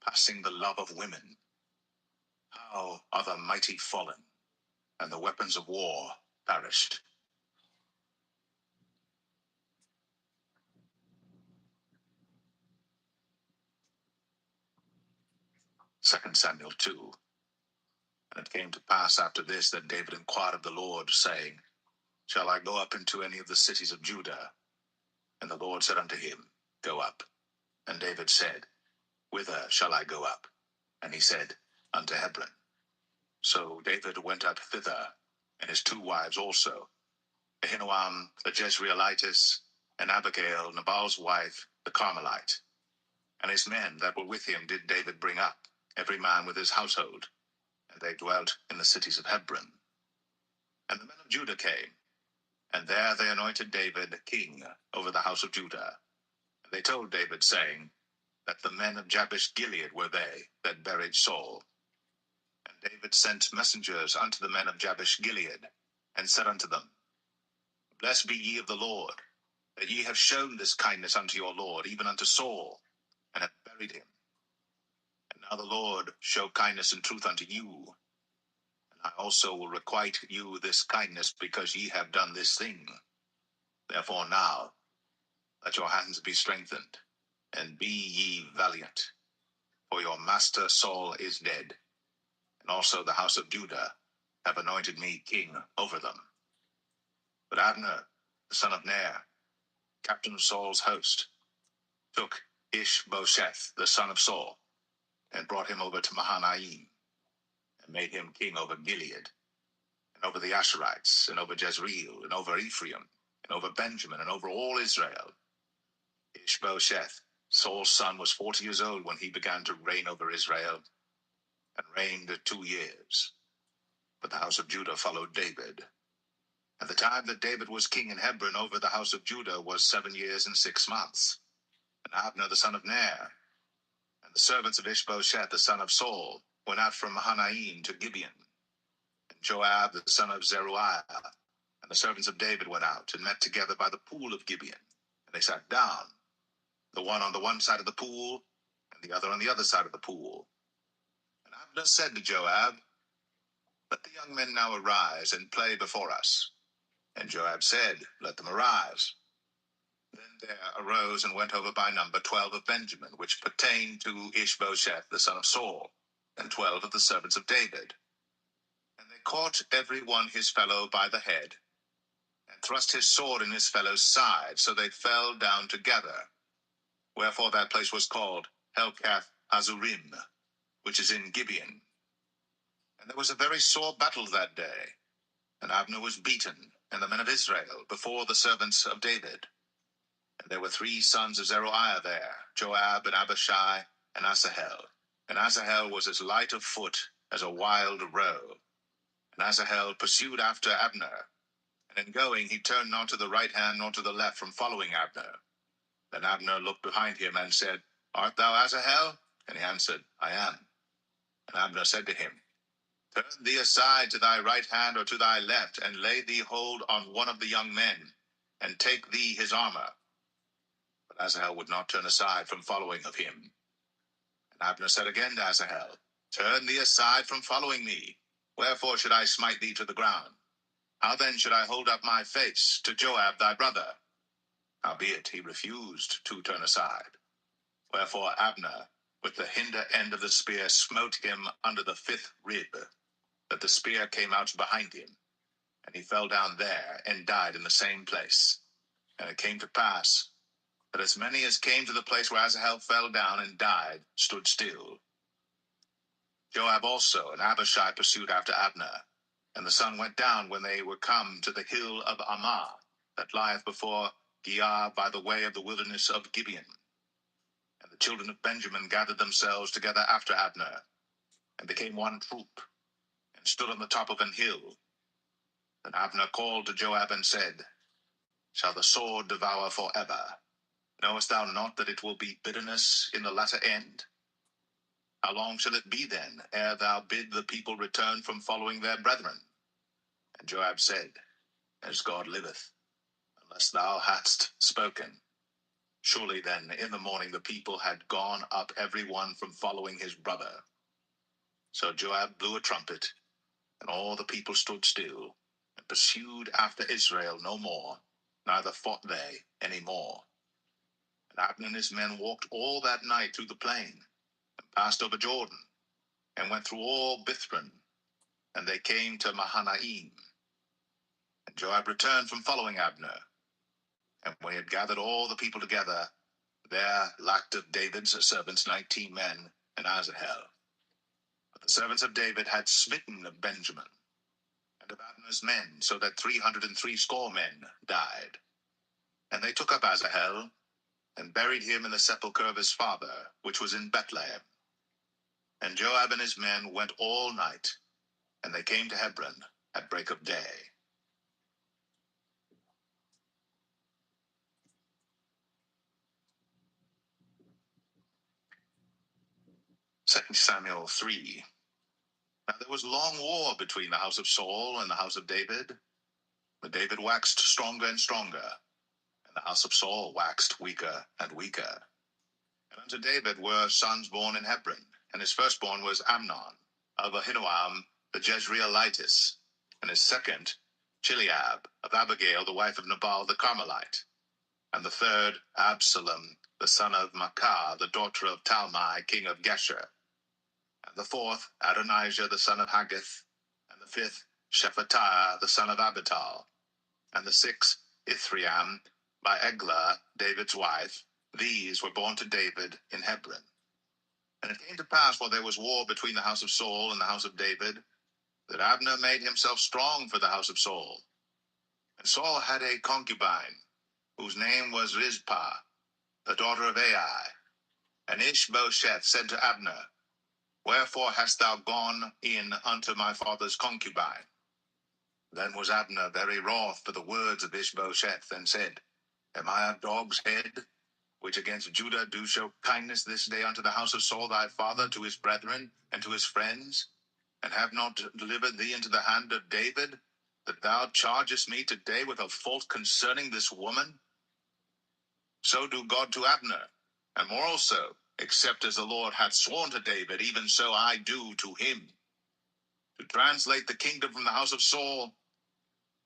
passing the love of women. How are the mighty fallen, and the weapons of war perished. 2 Samuel 2. And it came to pass after this that David inquired of the Lord, saying, shall I go up into any of the cities of Judah? And the Lord said unto him, Go up. And David said, Whither shall I go up? And he said, Unto Hebron. So David went up thither, and his two wives also, Ahinoam the Jezreelitess, and Abigail Nabal's wife, the Carmelite. And his men that were with him did David bring up, every man with his household, and they dwelt in the cities of Hebron. And the men of Judah came, and there they anointed David king over the house of Judah. And they told David, saying, that the men of Jabesh Gilead were they that buried Saul. And David sent messengers unto the men of Jabesh Gilead, and said unto them, Blessed be ye of the Lord, that ye have shown this kindness unto your Lord, even unto Saul, and have buried him. And now the Lord show kindness and truth unto you, and I also will requite you this kindness, because ye have done this thing. Therefore now let your hands be strengthened, and be ye valiant, for your master Saul is dead, and also the house of Judah have anointed me king over them. But Abner, the son of Ner, captain of Saul's host, took Ishbosheth, the son of Saul, and brought him over to Mahanaim, and made him king over Gilead, and over the Asherites, and over Jezreel, and over Ephraim, and over Benjamin, and over all Israel. Ishbosheth, Saul's son, was 40 years old when he began to reign over Israel, and reigned 2 years. But the house of Judah followed David. And the time that David was king in Hebron over the house of Judah was 7 years and 6 months. And Abner the son of Ner, and the servants of Ishbosheth the son of Saul, went out from Mahanaim to Gibeon. And Joab the son of Zeruiah, and the servants of David went out, and met together by the pool of Gibeon. And they sat down, the one on the one side of the pool, and the other on the other side of the pool. And Abner said to Joab, Let the young men now arise, and play before us. And Joab said, Let them arise. Then there arose and went over by number 12 of Benjamin, which pertained to Ishbosheth the son of Saul, and 12 of the servants of David. And they caught every one his fellow by the head, and thrust his sword in his fellow's side, so they fell down together. Wherefore that place was called Helkath Azurim, which is in Gibeon. And there was a very sore battle that day, and Abner was beaten, and the men of Israel, before the servants of David. And there were 3 sons of Zeruiah there, Joab, and Abishai, and Asahel. And Asahel was as light of foot as a wild roe. And Asahel pursued after Abner, and in going he turned not to the right hand nor to the left from following Abner. Then Abner looked behind him and said, Art thou Asahel? And he answered, I am. And Abner said to him, Turn thee aside to thy right hand or to thy left, and lay thee hold on one of the young men, and take thee his armor. But Asahel would not turn aside from following of him. And Abner said again to Asahel, Turn thee aside from following me. Wherefore should I smite thee to the ground? How then should I hold up my face to Joab thy brother? Howbeit he refused to turn aside. Wherefore Abner, with the hinder end of the spear, smote him under the 5th rib, that the spear came out behind him. And he fell down there, and died in the same place. And it came to pass, that as many as came to the place where Asahel fell down and died stood still. Joab also and Abishai pursued after Abner. And the sun went down when they were come to the hill of Ammah, that lieth before Giah by the way of the wilderness of Gibeon. And the children of Benjamin gathered themselves together after Abner, and became one troop, and stood on the top of an hill. Then Abner called to Joab and said, Shall the sword devour forever? Knowest thou not that it will be bitterness in the latter end? How long shall it be then, ere thou bid the people return from following their brethren? And Joab said, As God liveth, unless thou hadst spoken. Surely then in the morning the people had gone up every one from following his brother. So Joab blew a trumpet, and all the people stood still, and pursued after Israel no more, neither fought they any more. And Abner and his men walked all that night through the plain, and passed over Jordan, and went through all Bithron, and they came to Mahanaim. And Joab returned from following Abner, and when he had gathered all the people together, there lacked of David's servants 19 men and Asahel. But the servants of David had smitten of Benjamin, and of Abner's men, so that 360 men died. And they took up Asahel, and buried him in the sepulchre of his father, which was in Bethlehem. And Joab and his men went all night, and they came to Hebron at break of day. 2 Samuel 3. Now there was long war between the house of Saul and the house of David. But David waxed stronger and stronger, and the house of Saul waxed weaker and weaker. And unto David were sons born in Hebron, and his firstborn was Amnon, of Ahinoam the Jezreelitess, and his second, Chileab, of Abigail, the wife of Nabal the Carmelite, and the third, Absalom, the son of Maacah, the daughter of Talmai, king of Geshur, and the fourth, Adonijah, the son of Haggith, and the fifth, Shephatiah, the son of Abital, and the sixth, Ithream, by Eglah, David's wife. These were born to David in Hebron. And it came to pass, while there was war between the house of Saul and the house of David, that Abner made himself strong for the house of Saul. And Saul had a concubine, whose name was Rizpah, the daughter of Ai. And Ishbosheth said to Abner, Wherefore hast thou gone in unto my father's concubine? Then was Abner very wroth for the words of Ishbosheth, and said, Am I a dog's head, which against Judah do show kindness this day unto the house of Saul thy father, to his brethren, and to his friends, and have not delivered thee into the hand of David, that thou chargest me today with a fault concerning this woman? So do God to Abner, and more also, except as the Lord hath sworn to David, even so I do to him, to translate the kingdom from the house of Saul,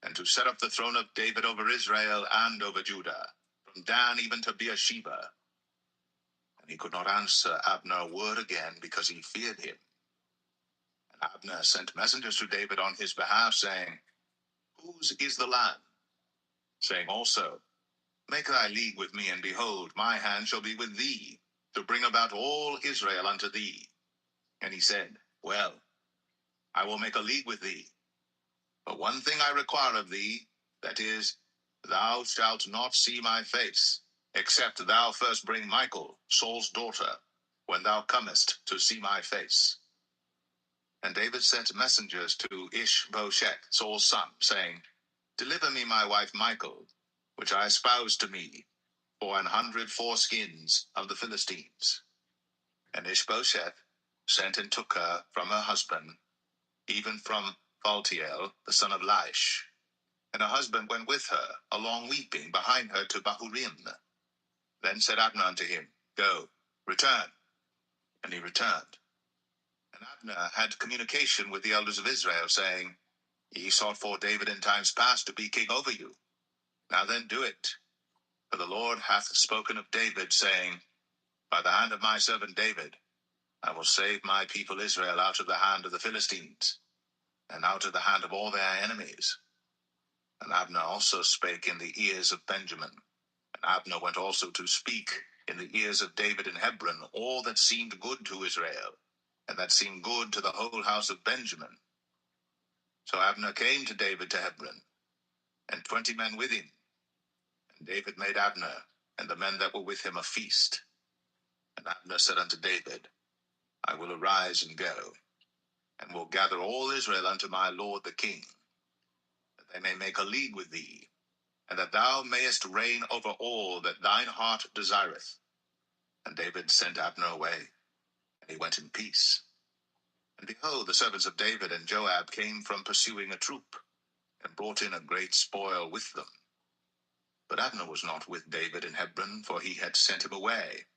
and to set up the throne of David over Israel and over Judah, from Dan even to Beersheba. And he could not answer Abner a word again, because he feared him. And Abner sent messengers to David on his behalf, saying, Whose is the land? Saying also, Make thy league with me, and behold, my hand shall be with thee, to bring about all Israel unto thee. And he said, Well, I will make a league with thee. But one thing I require of thee, that is, thou shalt not see my face, except thou first bring Michal, Saul's daughter, when thou comest to see my face. And David sent messengers to Ishbosheth, Saul's son, saying, Deliver me my wife Michal, which I espoused to me, for 100 foreskins of the Philistines. And Ishbosheth sent and took her from her husband, even from Phaltiel, the son of Laish. And her husband went with her, along weeping, behind her to Bahurim. Then said Abner unto him, Go, return. And he returned. And Abner had communication with the elders of Israel, saying, Ye sought for David in times past to be king over you. Now then do it. For the Lord hath spoken of David, saying, By the hand of my servant David, I will save my people Israel out of the hand of the Philistines, and out of the hand of all their enemies. And Abner also spake in the ears of Benjamin. And Abner went also to speak in the ears of David in Hebron all that seemed good to Israel, and that seemed good to the whole house of Benjamin. So Abner came to David to Hebron, and 20 men with him. And David made Abner and the men that were with him a feast. And Abner said unto David, I will arise and go, and will gather all Israel unto my lord the king, that they may make a league with thee, and that thou mayest reign over all that thine heart desireth. And David sent Abner away, and he went in peace. And behold, the servants of David and Joab came from pursuing a troop, and brought in a great spoil with them. But Abner was not with David in Hebron, for he had sent him away,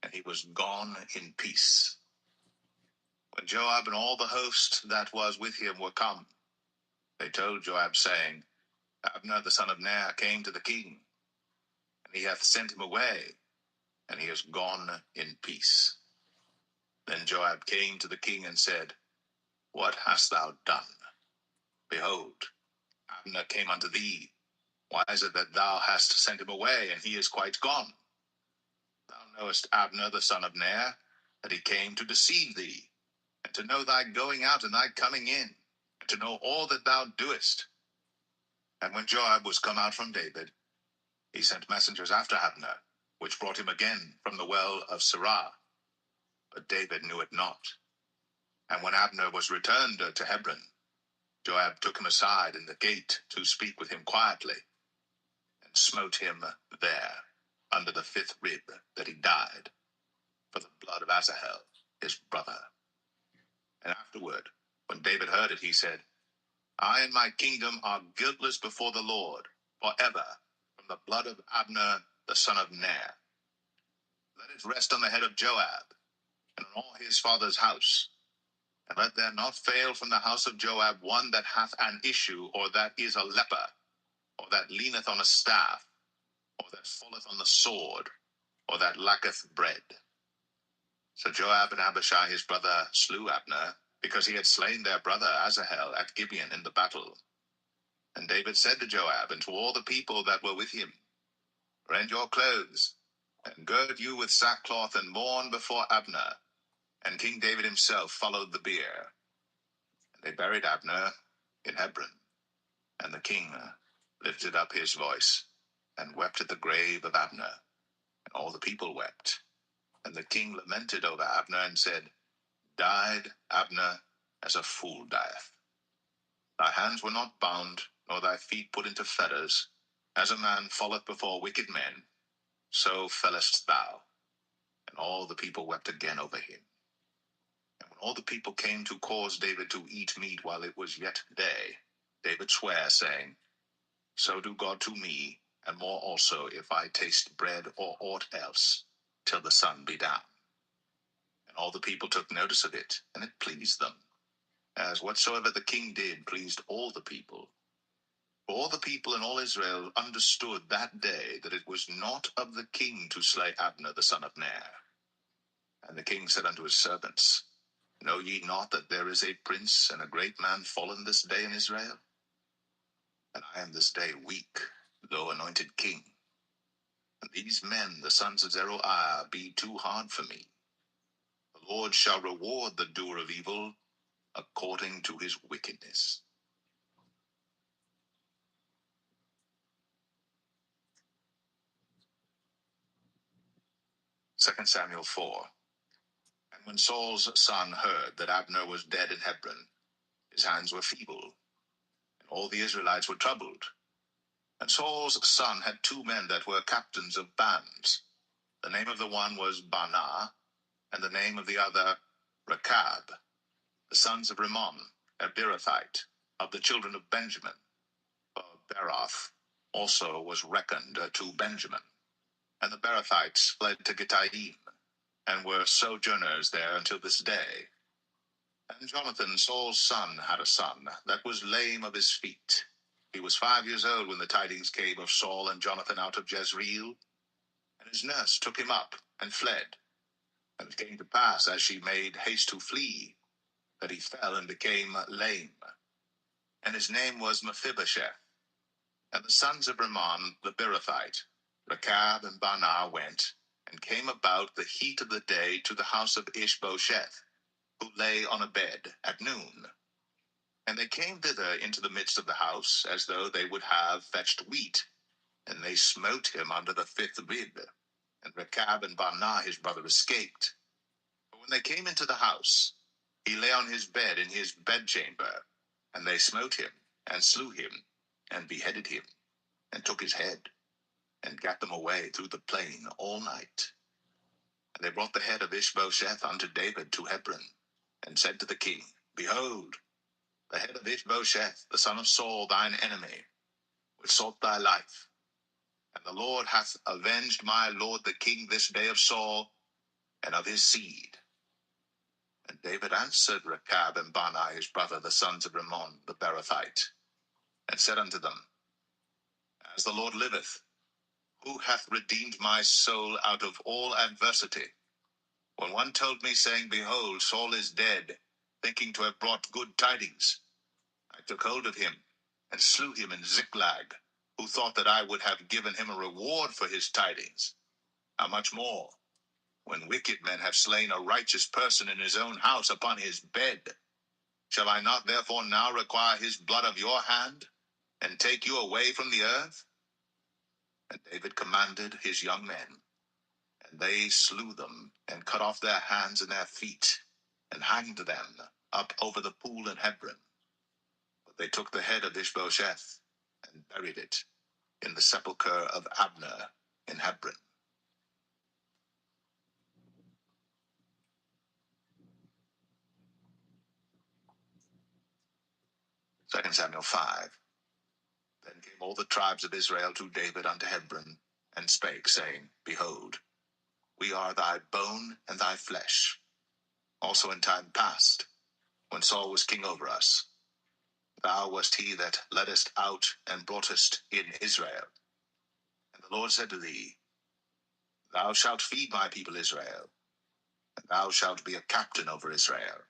and he was gone in peace. When Joab and all the host that was with him were come, they told Joab, saying, Abner the son of Ner came to the king, and he hath sent him away, and he is gone in peace. Then Joab came to the king and said, What hast thou done? Behold, Abner came unto thee? Why is it that thou hast sent him away, and he is quite gone? Thou knowest Abner the son of Ner, that he came to deceive thee, and to know thy going out and thy coming in, and to know all that thou doest. And when Joab was come out from David, he sent messengers after Abner, which brought him again from the well of Sirah. But David knew it not. And when Abner was returned to Hebron, Joab took him aside in the gate to speak with him quietly, and smote him there under the fifth rib, that he died, for the blood of Asahel his brother. And afterward, when David heard it, he said, I and my kingdom are guiltless before the Lord forever, from the blood of Abner the son of Ner. Let it rest on the head of Joab, and on all his father's house. And let there not fail from the house of Joab one that hath an issue, or that is a leper, or that leaneth on a staff, or that falleth on the sword, or that lacketh bread. So Joab and Abishai his brother slew Abner, because he had slain their brother Asahel at Gibeon in the battle. And David said to Joab and to all the people that were with him, Rend your clothes, and gird you with sackcloth, and mourn before Abner. And King David himself followed the bier. And they buried Abner in Hebron. And the king lifted up his voice, and wept at the grave of Abner. And all the people wept. And the king lamented over Abner, and said, Died Abner as a fool dieth. Thy hands were not bound, nor thy feet put into fetters. As a man falleth before wicked men, so fellest thou. And all the people wept again over him. And when all the people came to cause David to eat meat while it was yet day, David sware, saying, So do God to me, and more also, if I taste bread or aught else, till the sun be down. And all the people took notice of it, and it pleased them, as whatsoever the king did pleased all the people. For all the people and all Israel understood that day that it was not of the king to slay Abner the son of Ner. And the king said unto his servants, Know ye not that there is a prince and a great man fallen this day in Israel? And I am this day weak, though anointed king. And these men, the sons of Zeruiah, be too hard for me. The Lord shall reward the doer of evil according to his wickedness. 2 Samuel 4. And when Saul's son heard that Abner was dead in Hebron, his hands were feeble, and all the Israelites were troubled. And Saul's son had two men that were captains of bands. The name of the one was Baanah, and the name of the other Rechab, the sons of Rimmon, a Beerothite, of the children of Benjamin. For Beeroth also was reckoned to Benjamin. And the Beerothites fled to Gittaim, and were sojourners there until this day. And Jonathan, Saul's son, had a son that was lame of his feet. He was 5 years old when the tidings came of Saul and Jonathan out of Jezreel. And his nurse took him up and fled. And it came to pass, as she made haste to flee, that he fell and became lame. And his name was Mephibosheth. And the sons of Rimmon the Beerothite, Rechab and Baanah, went, and came about the heat of the day to the house of Ishbosheth, who lay on a bed at noon. And they came thither into the midst of the house, as though they would have fetched wheat. And they smote him under the fifth rib. And Rechab and Baanah his brother escaped. But when they came into the house, he lay on his bed in his bedchamber. And they smote him, and slew him, and beheaded him, and took his head, and gat them away through the plain all night. And they brought the head of Ishbosheth unto David to Hebron, and said to the king, Behold, the head of Ishbosheth, the son of Saul, thine enemy, which sought thy life. And the Lord hath avenged my lord the king this day of Saul, and of his seed. And David answered Rechab and Baanah his brother, the sons of Rimmon the Beerothite, and said unto them, As the Lord liveth, who hath redeemed my soul out of all adversity? When one told me, saying, Behold, Saul is dead, thinking to have brought good tidings, I took hold of him, and slew him in Ziklag, who thought that I would have given him a reward for his tidings. How much more, when wicked men have slain a righteous person in his own house upon his bed? Shall I not therefore now require his blood of your hand, and take you away from the earth? And David commanded his young men, and they slew them, and cut off their hands and their feet, and hanged them up over the pool in Hebron. But they took the head of Ishbosheth, and buried it in the sepulchre of Abner in Hebron. 2 Samuel 5. Then came all the tribes of Israel to David unto Hebron, and spake, saying, Behold, we are thy bone and thy flesh. Also in time past, when Saul was king over us, thou wast he that leddest out and broughtest in Israel. And the Lord said to thee, Thou shalt feed my people Israel, and thou shalt be a captain over Israel.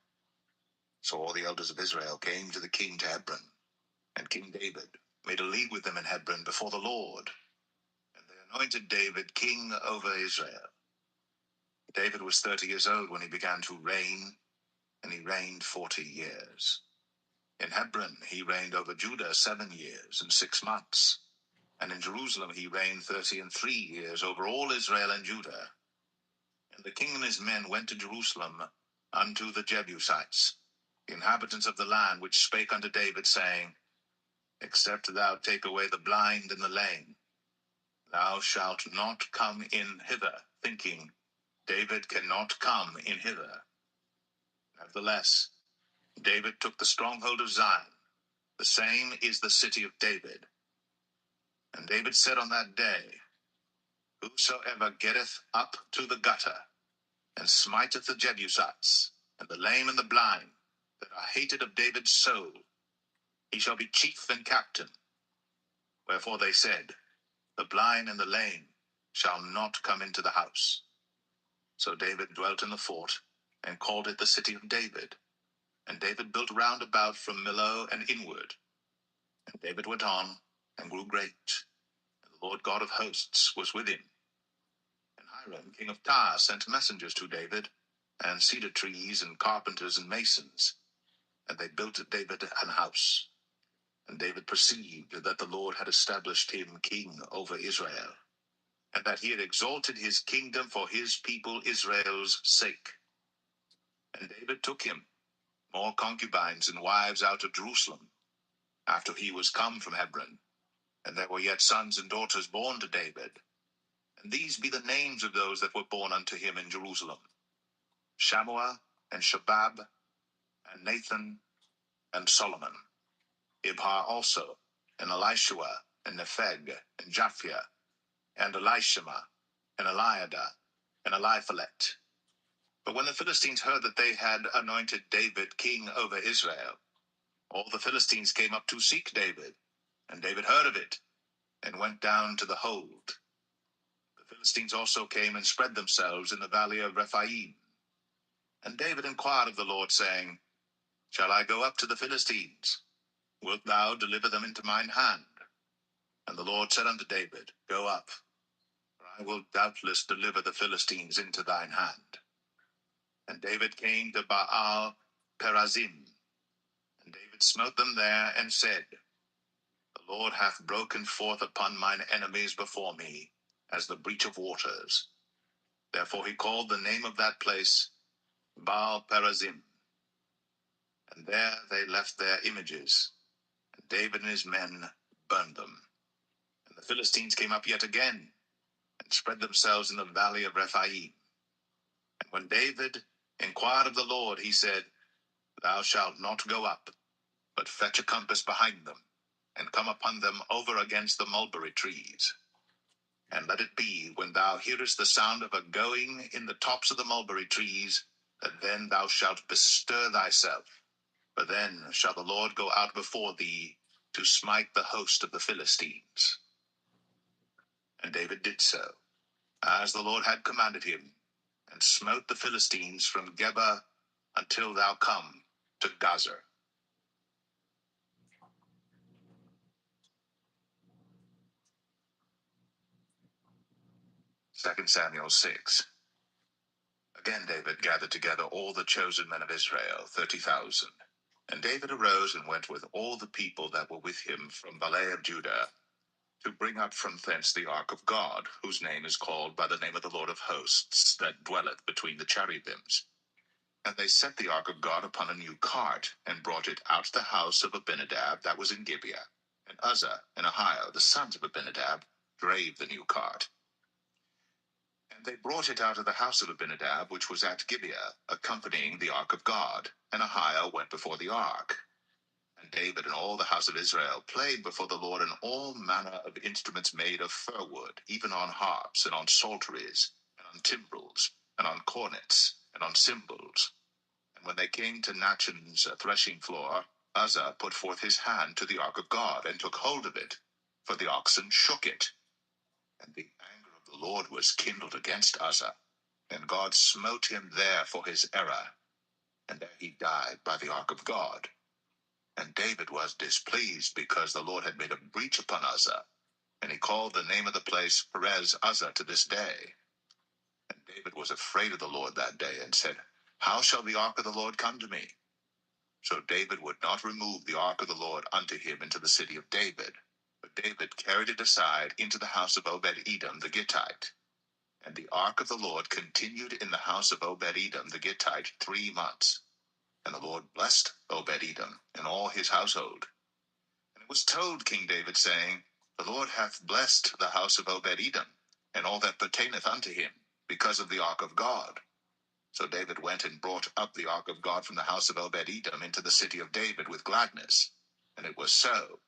So all the elders of Israel came to the king to Hebron, and King David made a league with them in Hebron before the Lord, and they anointed David king over Israel. David was 30 years old when he began to reign, and he reigned 40 years. In Hebron he reigned over Judah 7 years and 6 months, and in Jerusalem he reigned 33 years over all Israel and Judah. And the king and his men went to Jerusalem unto the Jebusites, the inhabitants of the land, which spake unto David, saying, Except thou take away the blind and the lame, thou shalt not come in hither, thinking, David cannot come in hither. Nevertheless, David took the stronghold of Zion, the same is the city of David. And David said on that day, Whosoever getteth up to the gutter, and smiteth the Jebusites, and the lame and the blind, that are hated of David's soul, he shall be chief and captain. Wherefore they said, The blind and the lame shall not come into the house. So David dwelt in the fort, and called it the city of David. And David built round about from Millo and inward. And David went on, and grew great. And the Lord God of hosts was with him. And Hiram king of Tyre sent messengers to David, and cedar trees, and carpenters, and masons. And they built David an house. And David perceived that the Lord had established him king over Israel, and that he had exalted his kingdom for his people Israel's sake. And David took him more concubines and wives out of Jerusalem, after he was come from Hebron. And there were yet sons and daughters born to David. And these be the names of those that were born unto him in Jerusalem: Shammua, and Shabab, and Nathan, and Solomon. Ibhar also, and Elishua, and Nepheg, and Japhia, and Elishama, and Eliada, and Eliphalet. But when the Philistines heard that they had anointed David king over Israel, all the Philistines came up to seek David. And David heard of it, and went down to the hold. The Philistines also came and spread themselves in the valley of Rephaim. And David inquired of the Lord, saying, Shall I go up to the Philistines? Wilt thou deliver them into mine hand? And the Lord said unto David, Go up, for I will doubtless deliver the Philistines into thine hand. And David came to Baal Perazim, and David smote them there, and said, The Lord hath broken forth upon mine enemies before me, as the breach of waters. Therefore he called the name of that place Baal Perazim. And there they left their images, and David and his men burned them. And the Philistines came up yet again, and spread themselves in the valley of Rephaim. And when David inquired of the Lord, he said, Thou shalt not go up, but fetch a compass behind them, and come upon them over against the mulberry trees. And let it be, when thou hearest the sound of a going in the tops of the mulberry trees, that then thou shalt bestir thyself. For then shall the Lord go out before thee to smite the host of the Philistines. And David did so, as the Lord had commanded him, and smote the Philistines from Geba until thou come to Gazer. 2 Samuel 6. Again David gathered together all the chosen men of Israel, 30,000. And David arose and went with all the people that were with him from Baalah of Judah, to bring up from thence the ark of God, whose name is called by the name of the Lord of hosts, that dwelleth between the cherubims. And they set the ark of God upon a new cart, and brought it out of the house of Abinadab that was in Gibeah. And Uzzah and Ahiah, the sons of Abinadab, drave the new cart. And they brought it out of the house of Abinadab, which was at Gibeah, accompanying the ark of God. And Ahiah went before the ark. And David and all the house of Israel played before the Lord in all manner of instruments made of fir wood, even on harps, and on psalteries, and on timbrels, and on cornets, and on cymbals. And when they came to Nachon's threshing floor, Uzzah put forth his hand to the ark of God, and took hold of it, for the oxen shook it. And the anger of the Lord was kindled against Uzzah, and God smote him there for his error, and there he died by the ark of God. And David was displeased, because the Lord had made a breach upon Uzzah, and he called the name of the place Perez Uzzah to this day. And David was afraid of the Lord that day, and said, How shall the ark of the Lord come to me? So David would not remove the ark of the Lord unto him into the city of David, but David carried it aside into the house of Obed-Edom the Gittite. And the ark of the Lord continued in the house of Obed-Edom the Gittite 3 months. And the Lord blessed Obed-Edom and all his household. And it was told King David, saying, The Lord hath blessed the house of Obed-Edom, and all that pertaineth unto him, because of the ark of God. So David went and brought up the ark of God from the house of Obed-Edom into the city of David with gladness. And it was so,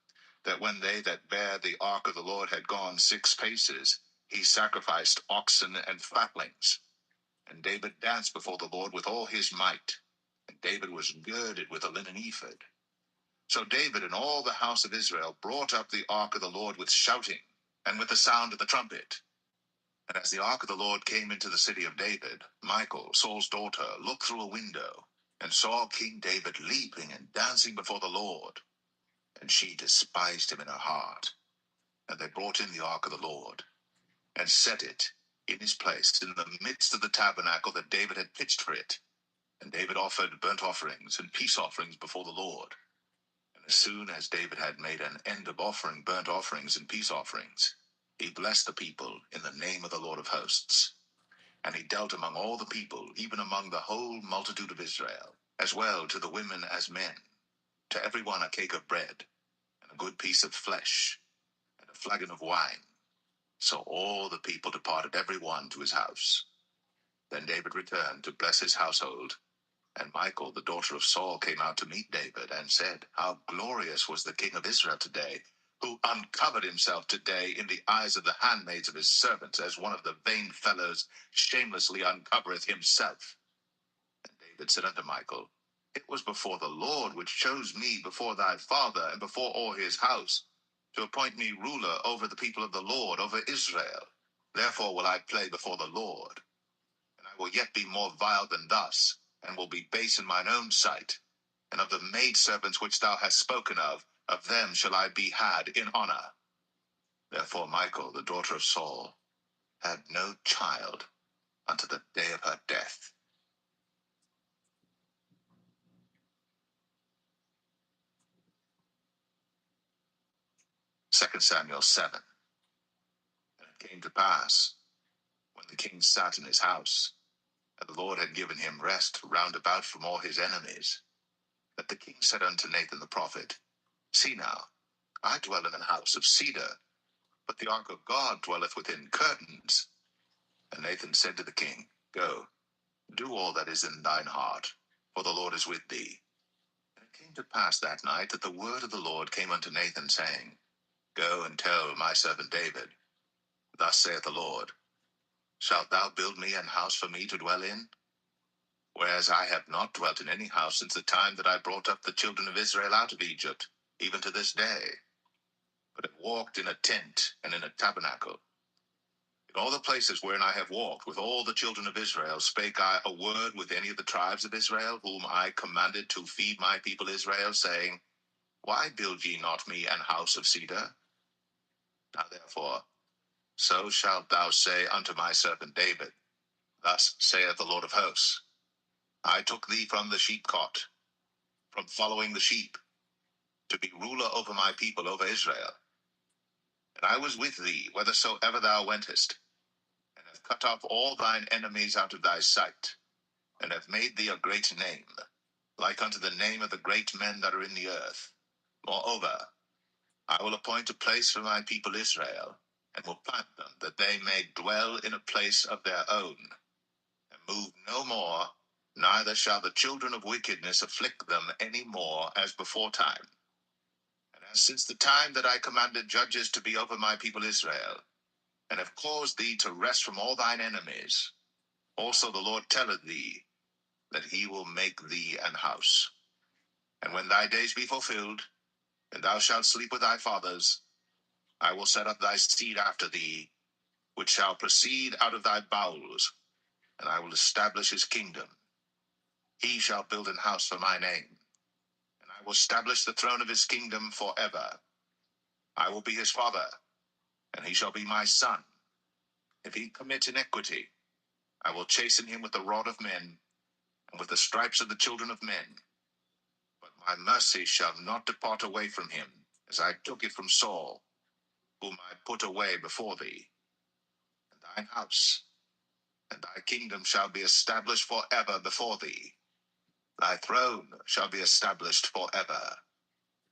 that when they that bare the ark of the Lord had gone 6 paces, he sacrificed oxen and fatlings. And David danced before the Lord with all his might. And David was girded with a linen ephod. So David and all the house of Israel brought up the ark of the Lord with shouting, and with the sound of the trumpet. And as the ark of the Lord came into the city of David, Michal, Saul's daughter, looked through a window, and saw King David leaping and dancing before the Lord. And she despised him in her heart. And they brought in the ark of the Lord, and set it in his place in the midst of the tabernacle that David had pitched for it. And David offered burnt offerings and peace offerings before the Lord. And as soon as David had made an end of offering burnt offerings and peace offerings, he blessed the people in the name of the Lord of hosts. And he dealt among all the people, even among the whole multitude of Israel, as well to the women as men, to every one a cake of bread, and a good piece of flesh, and a flagon of wine. So all the people departed every one to his house. Then David returned to bless his household. And Michal, the daughter of Saul, came out to meet David, and said, How glorious was the king of Israel today, who uncovered himself today in the eyes of the handmaids of his servants, as one of the vain fellows shamelessly uncovereth himself. And David said unto Michal, It was before the Lord which chose me before thy father, and before all his house, to appoint me ruler over the people of the Lord, over Israel. Therefore will I play before the Lord. And I will yet be more vile than thus, and will be base in mine own sight. And of the maidservants which thou hast spoken of them shall I be had in honor. Therefore Michal, the daughter of Saul, had no child unto the day of her death. 2 Samuel 7. And it came to pass, when the king sat in his house, and the Lord had given him rest round about from all his enemies, that the king said unto Nathan the prophet, See now, I dwell in an house of cedar, but the ark of God dwelleth within curtains. And Nathan said to the king, Go, do all that is in thine heart, for the Lord is with thee. And it came to pass that night that the word of the Lord came unto Nathan, saying, Go and tell my servant David, Thus saith the Lord, Shalt thou build me an house for me to dwell in? Whereas I have not dwelt in any house since the time that I brought up the children of Israel out of Egypt, even to this day, but have walked in a tent and in a tabernacle. In all the places wherein I have walked with all the children of Israel, spake I a word with any of the tribes of Israel, whom I commanded to feed my people Israel, saying, Why build ye not me an house of cedar? Now therefore, So shalt thou say unto my servant David, Thus saith the Lord of hosts, I took thee from the sheepcot, from following the sheep, to be ruler over my people, over Israel. And I was with thee whithersoever thou wentest, and have cut off all thine enemies out of thy sight, and have made thee a great name, like unto the name of the great men that are in the earth. Moreover, I will appoint a place for my people Israel, and will plant them, that they may dwell in a place of their own, and move no more, neither shall the children of wickedness afflict them any more as before time. And as since the time that I commanded judges to be over my people Israel, and have caused thee to rest from all thine enemies, also the Lord telleth thee, that he will make thee an house. And when thy days be fulfilled, and thou shalt sleep with thy fathers, I will set up thy seed after thee, which shall proceed out of thy bowels, and I will establish his kingdom. He shall build an house for my name, and I will establish the throne of his kingdom forever. I will be his father, and he shall be my son. If he commit iniquity, I will chasten him with the rod of men, and with the stripes of the children of men. But my mercy shall not depart away from him, as I took it from Saul, whom I put away before thee. And thine house and thy kingdom shall be established forever before thee. Thy throne shall be established forever.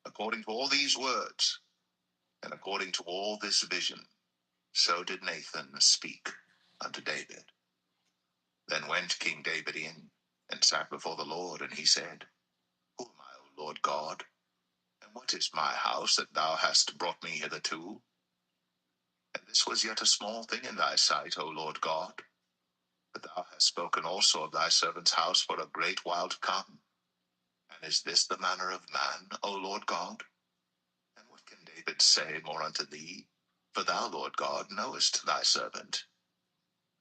According to all these words, and according to all this vision, so did Nathan speak unto David. Then went King David in, and sat before the Lord, and he said, Who am I, O Lord God? And what is my house that thou hast brought me hitherto? And this was yet a small thing in thy sight, O Lord God. But thou hast spoken also of thy servant's house for a great while to come. And is this the manner of man, O Lord God? And what can David say more unto thee? For thou, Lord God, knowest thy servant.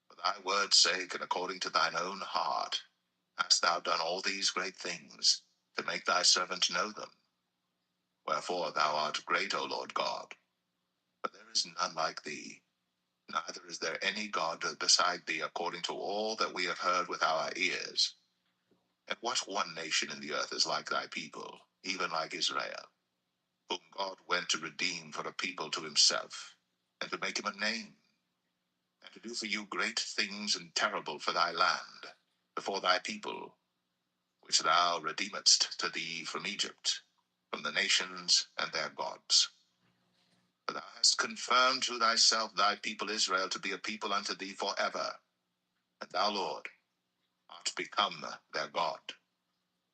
For thy word's sake, and according to thine own heart, hast thou done all these great things, to make thy servant know them. Wherefore thou art great, O Lord God. For there is none like thee, neither is there any God beside thee, according to all that we have heard with our ears. And what one nation in the earth is like thy people, even like Israel, whom God went to redeem for a people to himself, and to make him a name, and to do for you great things and terrible for thy land, before thy people, which thou redeemedst to thee from Egypt, from the nations and their gods. For thou hast confirmed to thyself thy people Israel to be a people unto thee forever, and thou, Lord, art become their God.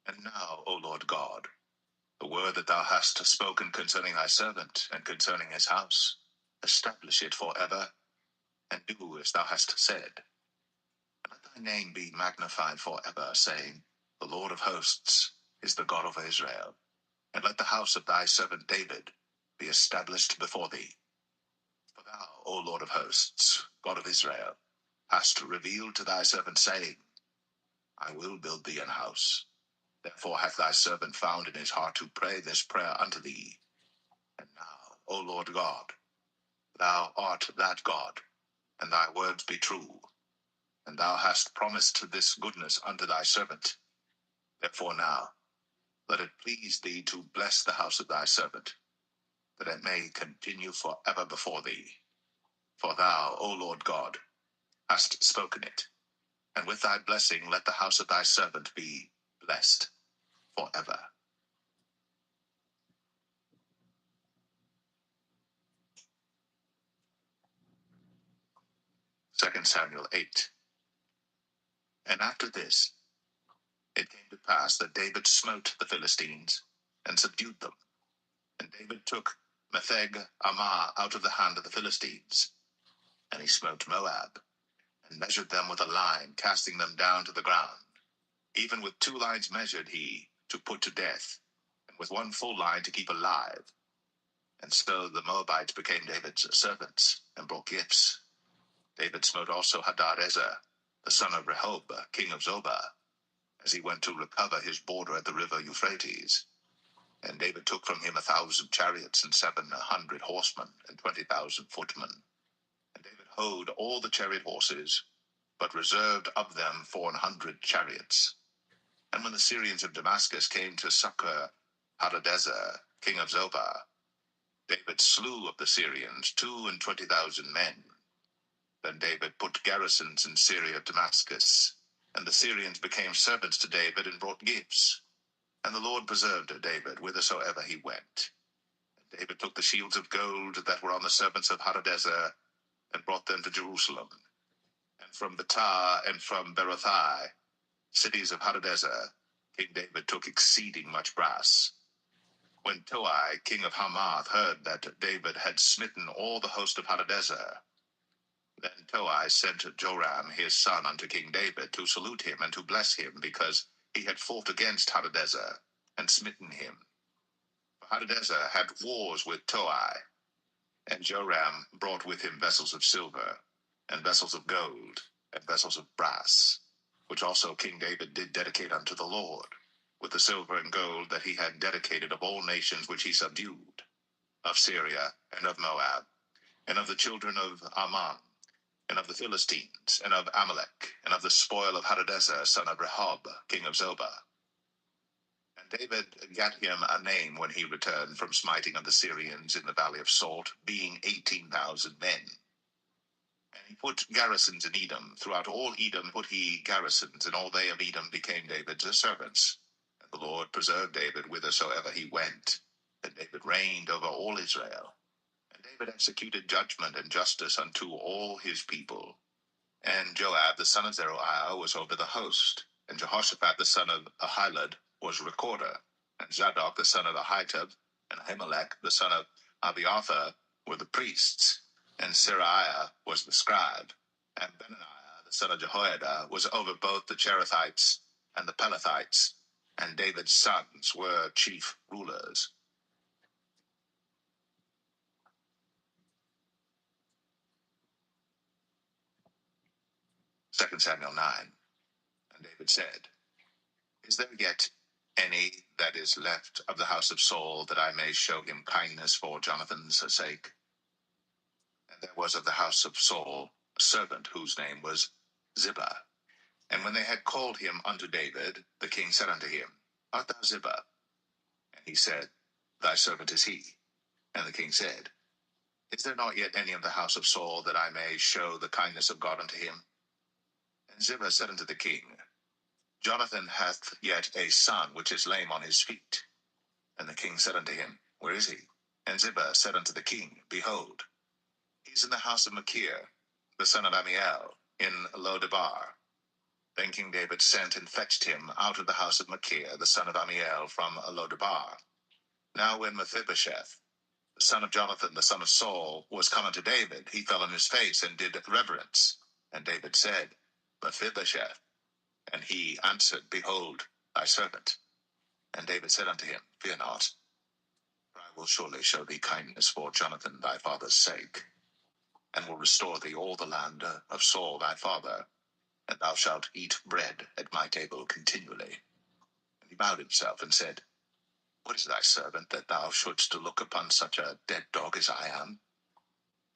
And now, O Lord God, the word that thou hast spoken concerning thy servant, and concerning his house, establish it forever, and do as thou hast said. And let thy name be magnified forever, saying, The Lord of hosts is the God of Israel. And let the house of thy servant David be established before thee. For thou, O Lord of hosts, God of Israel, hast revealed to thy servant, saying, I will build thee an house. Therefore hath thy servant found in his heart to pray this prayer unto thee. And now, O Lord God, thou art that God, and thy words be true. And thou hast promised this goodness unto thy servant. Therefore now, let it please thee to bless the house of thy servant, that it may continue forever before thee. For thou, O Lord God, hast spoken it, and with thy blessing let the house of thy servant be blessed forever. 2 Samuel 8. And after this, it came to pass that David smote the Philistines, and subdued them. And David took Metheg Ammah out of the hand of the Philistines. And he smote Moab, and measured them with a line, casting them down to the ground. Even with 2 lines measured he, to put to death, and with 1 full line to keep alive. And so the Moabites became David's servants, and brought gifts. David smote also Hadadezer, the son of Rehob, king of Zobah, as he went to recover his border at the river Euphrates. And David took from him 1,000 chariots, and 700 horsemen, and 20,000 footmen. And hoed all the chariot horses, but reserved of them 400 chariots. And when the Syrians of Damascus came to succor Hadadezer, king of Zobah, David slew of the Syrians 22,000 men. Then David put garrisons in Syria, Damascus, and the Syrians became servants to David and brought gifts. And the Lord preserved David whithersoever he went. And David took the shields of gold that were on the servants of Hadadezer, and brought them to Jerusalem. And from Betah and from Berothai, cities of Hadadezer, King David took exceeding much brass. When Toi, king of Hamath, heard that David had smitten all the host of Hadadezer, then Toi sent Joram his son unto King David to salute him and to bless him, because he had fought against Hadadezer and smitten him. For Hadadezer had wars with Toi, and Joram brought with him vessels of silver, and vessels of gold, and vessels of brass, which also King David did dedicate unto the Lord, with the silver and gold that he had dedicated of all nations which he subdued, of Syria, and of Moab, and of the children of Ammon, and of the Philistines, and of Amalek, and of the spoil of Hadadezer, son of Rehob, king of Zobah. And David gat him a name when he returned from smiting of the Syrians in the valley of Salt, being 18,000 men. And he put garrisons in Edom. Throughout all Edom put he garrisons, and all they of Edom became David's servants. And the Lord preserved David whithersoever he went. And David reigned over all Israel. And David executed judgment and justice unto all his people. And Joab the son of Zeruiah was over the host. And Jehoshaphat the son of Ahilud was recorder. And Zadok the son of Ahitub, and Ahimelech the son of Abiathar were the priests. And Seraiah was the scribe. And Benaniah the son of Jehoiada was over both the Cherethites and the Pelethites. And David's sons were chief rulers. 2 Samuel 9. And David said, Is there yet any that is left of the house of Saul, that I may show him kindness for Jonathan's sake? And there was of the house of Saul a servant whose name was Ziba. And when they had called him unto David, the king said unto him, Art thou Ziba? And he said, Thy servant is he. And the king said, Is there not yet any of the house of Saul, that I may show the kindness of God unto him? And Ziba said unto the king, Jonathan hath yet a son which is lame on his feet. And the king said unto him, Where is he? And Ziba said unto the king, Behold, he is in the house of Machir, the son of Amiel, in Lo-debar. Then King David sent and fetched him out of the house of Machir, the son of Amiel, from Lo-debar. Now when Mephibosheth, the son of Jonathan, the son of Saul, was come unto David, he fell on his face and did reverence. And David said, Mephibosheth. And he answered, Behold, thy servant. And David said unto him, Fear not, for I will surely show thee kindness for Jonathan thy father's sake, and will restore thee all the land of Saul thy father, and thou shalt eat bread at my table continually. And he bowed himself and said, What is thy servant, that thou shouldst look upon such a dead dog as I am?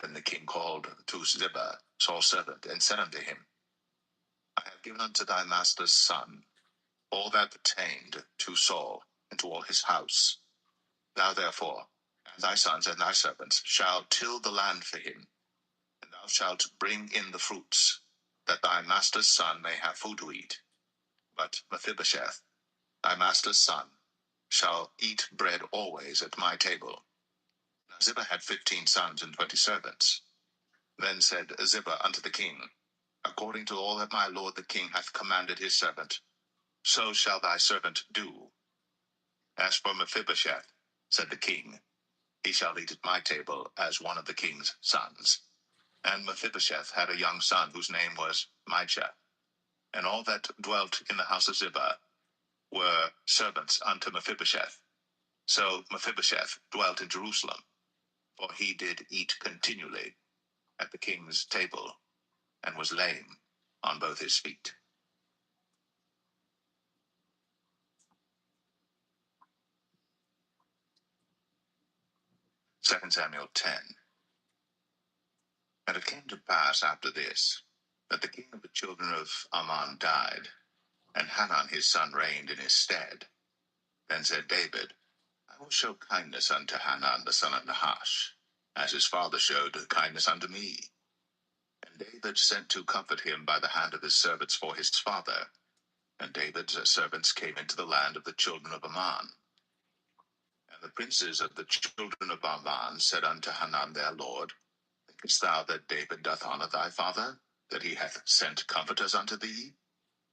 Then the king called to Ziba, Saul's servant, and said unto him, I have given unto thy master's son all that pertained to Saul, and to all his house. Thou therefore, and thy sons and thy servants, shall till the land for him, and thou shalt bring in the fruits, that thy master's son may have food to eat. But Mephibosheth, thy master's son, shall eat bread always at my table. Now Ziba had 15 sons and 20 servants. Then said Ziba unto the king, According to all that my lord the king hath commanded his servant, so shall thy servant do. As for Mephibosheth, said the king, he shall eat at my table as one of the king's sons. And Mephibosheth had a young son whose name was Micah. And all that dwelt in the house of Ziba were servants unto Mephibosheth. So Mephibosheth dwelt in Jerusalem, for he did eat continually at the king's table, and was lame on both his feet. 2 Samuel 10. And it came to pass after this, that the king of the children of Ammon died, and Hanan his son reigned in his stead. Then said David, I will show kindness unto Hanan the son of Nahash, as his father showed kindness unto me. And David sent to comfort him by the hand of his servants for his father. And David's servants came into the land of the children of Ammon. And the princes of the children of Ammon said unto Hanan their lord, Thinkest thou that David doth honor thy father, that he hath sent comforters unto thee?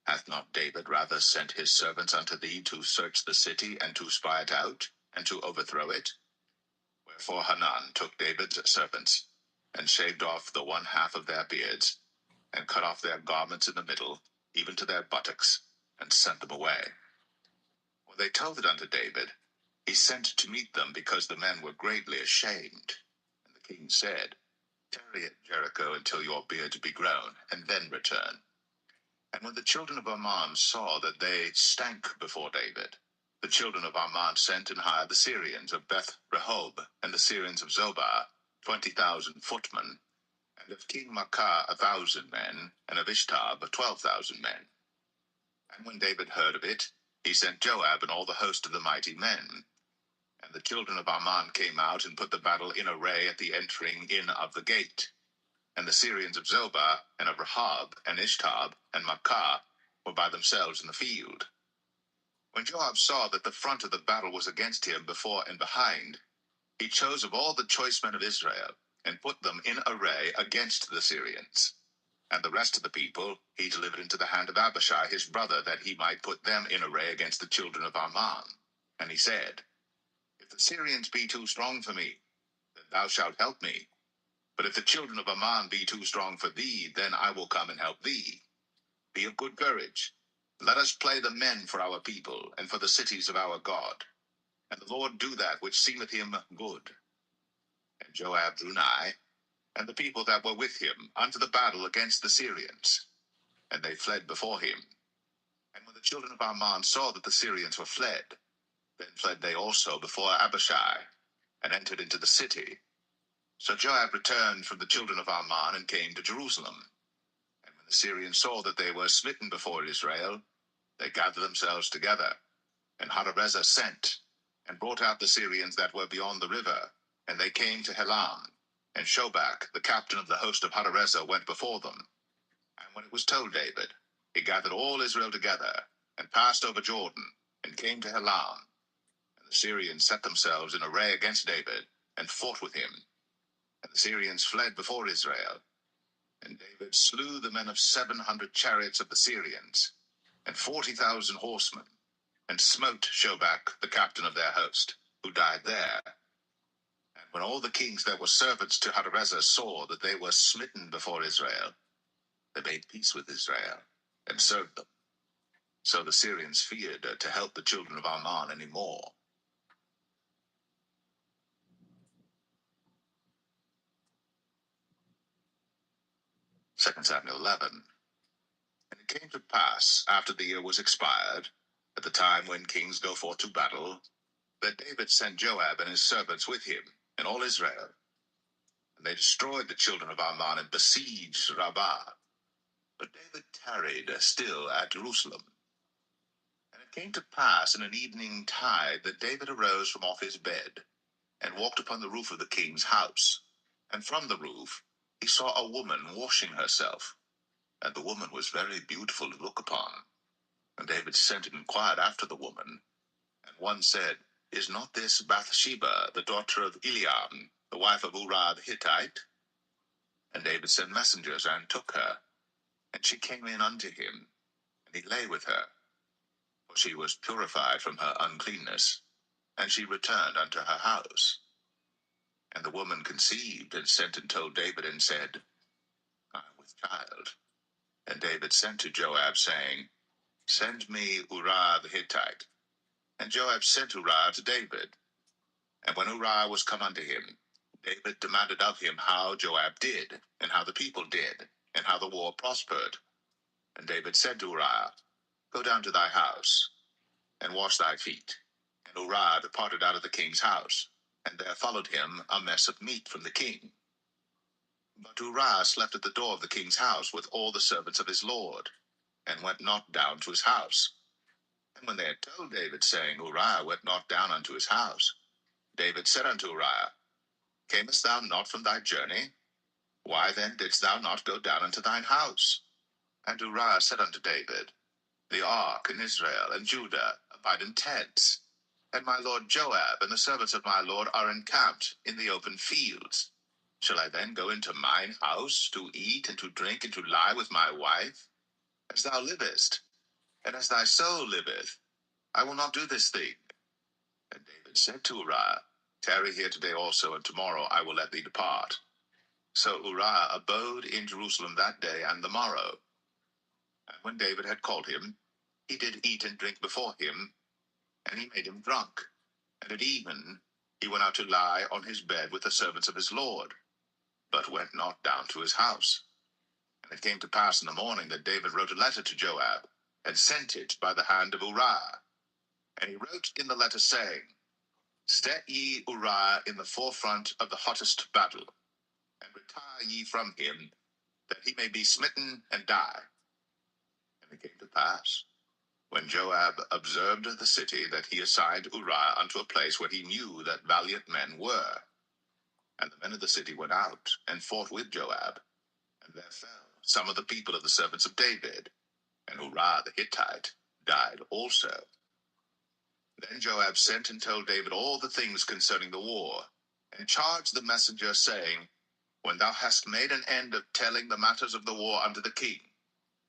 Hath not David rather sent his servants unto thee to search the city, and to spy it out, and to overthrow it? Wherefore Hanan took David's servants, and shaved off the one half of their beards, and cut off their garments in the middle, even to their buttocks, and sent them away. When they told it unto David, he sent to meet them, because the men were greatly ashamed. And the king said, Tarry at Jericho until your beards be grown, and then return. And when the children of Ammon saw that they stank before David, the children of Ammon sent and hired the Syrians of Beth Rehob, and the Syrians of Zobah, 20,000 footmen, and of King Maacah 1,000 men, and of Ishtab 12,000 men. And when David heard of it, he sent Joab and all the host of the mighty men. And the children of Ammon came out and put the battle in array at the entering in of the gate. And the Syrians of Zobah, and of Rehob, and Ishtab, and Maacah were by themselves in the field. When Joab saw that the front of the battle was against him before and behind, he chose of all the choice men of Israel, and put them in array against the Syrians. And the rest of the people he delivered into the hand of Abishai his brother, that he might put them in array against the children of Ammon. And he said, If the Syrians be too strong for me, then thou shalt help me. But if the children of Ammon be too strong for thee, then I will come and help thee. Be of good courage. Let us play the men for our people, and for the cities of our God. And the Lord do that which seemeth him good. And Joab drew nigh, and the people that were with him, unto the battle against the Syrians. And they fled before him. And when the children of Ammon saw that the Syrians were fled, then fled they also before Abishai, and entered into the city. So Joab returned from the children of Ammon, and came to Jerusalem. And when the Syrians saw that they were smitten before Israel, they gathered themselves together. And Hadarezer sent, and brought out the Syrians that were beyond the river. And they came to Helam. And Shobach, the captain of the host of Hadarezer, went before them. And when it was told David, he gathered all Israel together, and passed over Jordan, and came to Helam. And the Syrians set themselves in array against David, and fought with him. And the Syrians fled before Israel. And David slew the men of 700 chariots of the Syrians, and 40,000 horsemen, and smote Shobach, the captain of their host, who died there. And when all the kings that were servants to Hadarezer saw that they were smitten before Israel, they made peace with Israel, and served them. So the Syrians feared to help the children of Ammon any more. 2 Samuel 11. And it came to pass, after the year was expired, at the time when kings go forth to battle, that David sent Joab and his servants with him, and all Israel. And they destroyed the children of Ammon, and besieged Rabbah. But David tarried still at Jerusalem. And it came to pass in an evening tide, that David arose from off his bed, and walked upon the roof of the king's house. And from the roof he saw a woman washing herself, and the woman was very beautiful to look upon. And David sent and inquired after the woman. And one said, Is not this Bathsheba, the daughter of Eliam, the wife of Uriah the Hittite? And David sent messengers, and took her. And she came in unto him, and he lay with her. For she was purified from her uncleanness, and she returned unto her house. And the woman conceived, and sent and told David, and said, I am with child. And David sent to Joab, saying, Send me Uriah the Hittite. And Joab sent Uriah to David. And when Uriah was come unto him, David demanded of him how Joab did, and how the people did, and how the war prospered. And David said to Uriah, Go down to thy house, and wash thy feet. And Uriah departed out of the king's house, and there followed him a mess of meat from the king. But Uriah slept at the door of the king's house with all the servants of his lord, and went not down to his house. And when they had told David, saying, Uriah went not down unto his house, David said unto Uriah, Camest thou not from thy journey? Why then didst thou not go down unto thine house? And Uriah said unto David, The ark and Israel and Judah abide in tents, and my lord Joab and the servants of my lord are encamped in the open fields. Shall I then go into mine house to eat and to drink and to lie with my wife? As thou livest, and as thy soul liveth, I will not do this thing. And David said to Uriah, Tarry here today also, and tomorrow I will let thee depart. So Uriah abode in Jerusalem that day and the morrow. And when David had called him, he did eat and drink before him, and he made him drunk. And at even he went out to lie on his bed with the servants of his lord, but went not down to his house. And it came to pass in the morning that David wrote a letter to Joab, and sent it by the hand of Uriah. And he wrote in the letter, saying, Set ye Uriah in the forefront of the hottest battle, and retire ye from him, that he may be smitten and die. And it came to pass, when Joab observed the city, that he assigned Uriah unto a place where he knew that valiant men were. And the men of the city went out, and fought with Joab, and there fell some of the people of the servants of David, and Uriah the Hittite died also. Then Joab sent and told David all the things concerning the war, and charged the messenger, saying, When thou hast made an end of telling the matters of the war unto the king,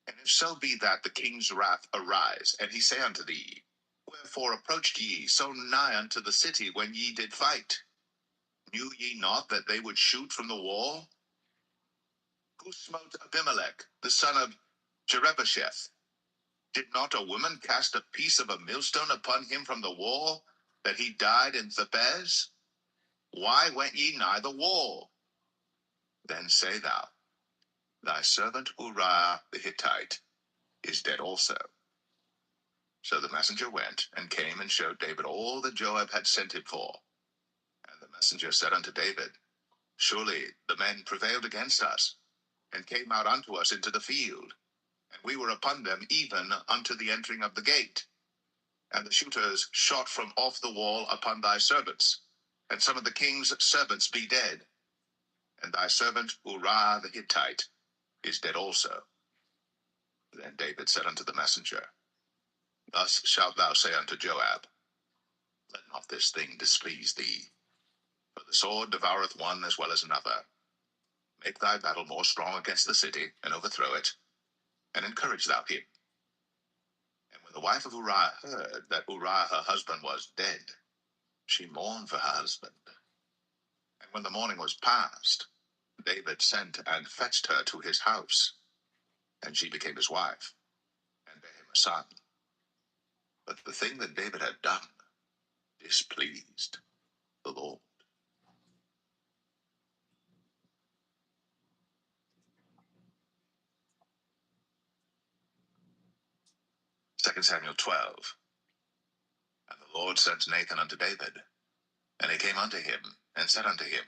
and if so be that the king's wrath arise, and he say unto thee, Wherefore approached ye so nigh unto the city when ye did fight? Knew ye not that they would shoot from the wall? Who smote Abimelech, the son of Jerubbesheth? Did not a woman cast a piece of a millstone upon him from the wall, that he died in Thebez? Why went ye nigh the wall? Then say thou, Thy servant Uriah the Hittite is dead also. So the messenger went, and came and showed David all that Joab had sent him for. And the messenger said unto David, Surely the men prevailed against us, and came out unto us into the field, and we were upon them even unto the entering of the gate. And the shooters shot from off the wall upon thy servants, and some of the king's servants be dead. And thy servant Uriah the Hittite is dead also. Then David said unto the messenger, Thus shalt thou say unto Joab, Let not this thing displease thee, for the sword devoureth one as well as another. Make thy battle more strong against the city, and overthrow it, and encourage thou him. And when the wife of Uriah heard that Uriah her husband was dead, she mourned for her husband. And when the morning was past, David sent and fetched her to his house, and she became his wife, and bare him a son. But the thing that David had done displeased the Lord. 2 Samuel 12. And the Lord sent Nathan unto David, and he came unto him, and said unto him,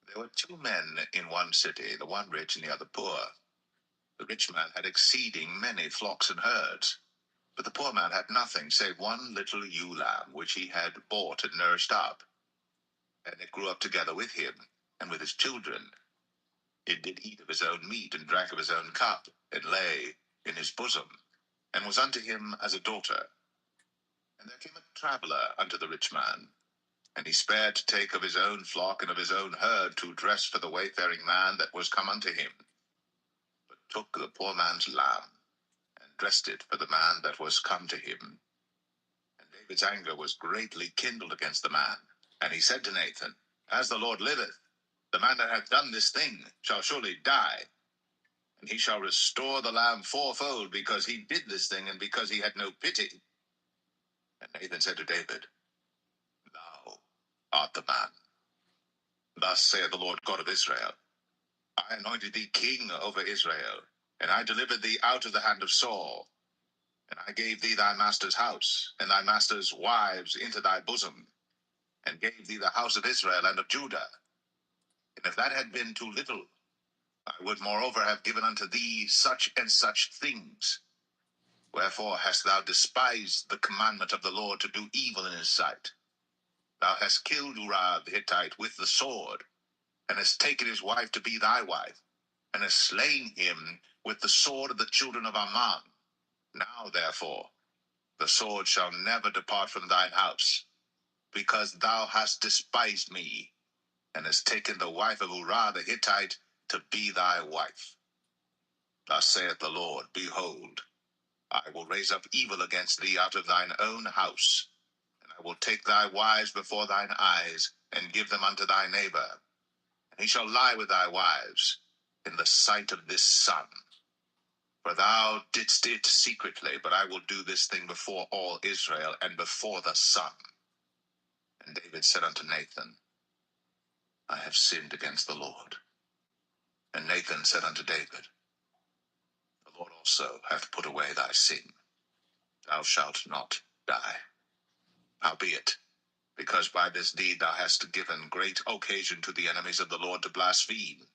There were two men in one city, the one rich and the other poor. The rich man had exceeding many flocks and herds, but the poor man had nothing save one little ewe lamb, which he had bought and nourished up. And it grew up together with him, and with his children. It did eat of his own meat, and drank of his own cup, and lay in his bosom, and was unto him as a daughter. And there came a traveller unto the rich man, and he spared to take of his own flock and of his own herd to dress for the wayfaring man that was come unto him, but took the poor man's lamb, and dressed it for the man that was come to him. And David's anger was greatly kindled against the man. And he said to Nathan, As the Lord liveth, the man that hath done this thing shall surely die, and he shall restore the lamb fourfold, because he did this thing, and because he had no pity. And Nathan said to David, Thou art the man. Thus saith the Lord God of Israel, I anointed thee king over Israel, and I delivered thee out of the hand of Saul. And I gave thee thy master's house, and thy master's wives into thy bosom, and gave thee the house of Israel and of Judah. And if that had been too little, I would moreover have given unto thee such and such things. Wherefore hast thou despised the commandment of the Lord to do evil in his sight? Thou hast killed Uriah the Hittite with the sword, and hast taken his wife to be thy wife, and hast slain him with the sword of the children of Ammon. Now therefore the sword shall never depart from thine house, because thou hast despised me, and hast taken the wife of Uriah the Hittite to be thy wife. Thus saith the Lord, Behold, I will raise up evil against thee out of thine own house, and I will take thy wives before thine eyes, and give them unto thy neighbor, and he shall lie with thy wives in the sight of this sun. For thou didst it secretly, but I will do this thing before all Israel, and before the sun. And David said unto Nathan, I have sinned against the Lord. And Nathan said unto David, The Lord also hath put away thy sin. Thou shalt not die. Howbeit, because by this deed thou hast given great occasion to the enemies of the Lord to blaspheme,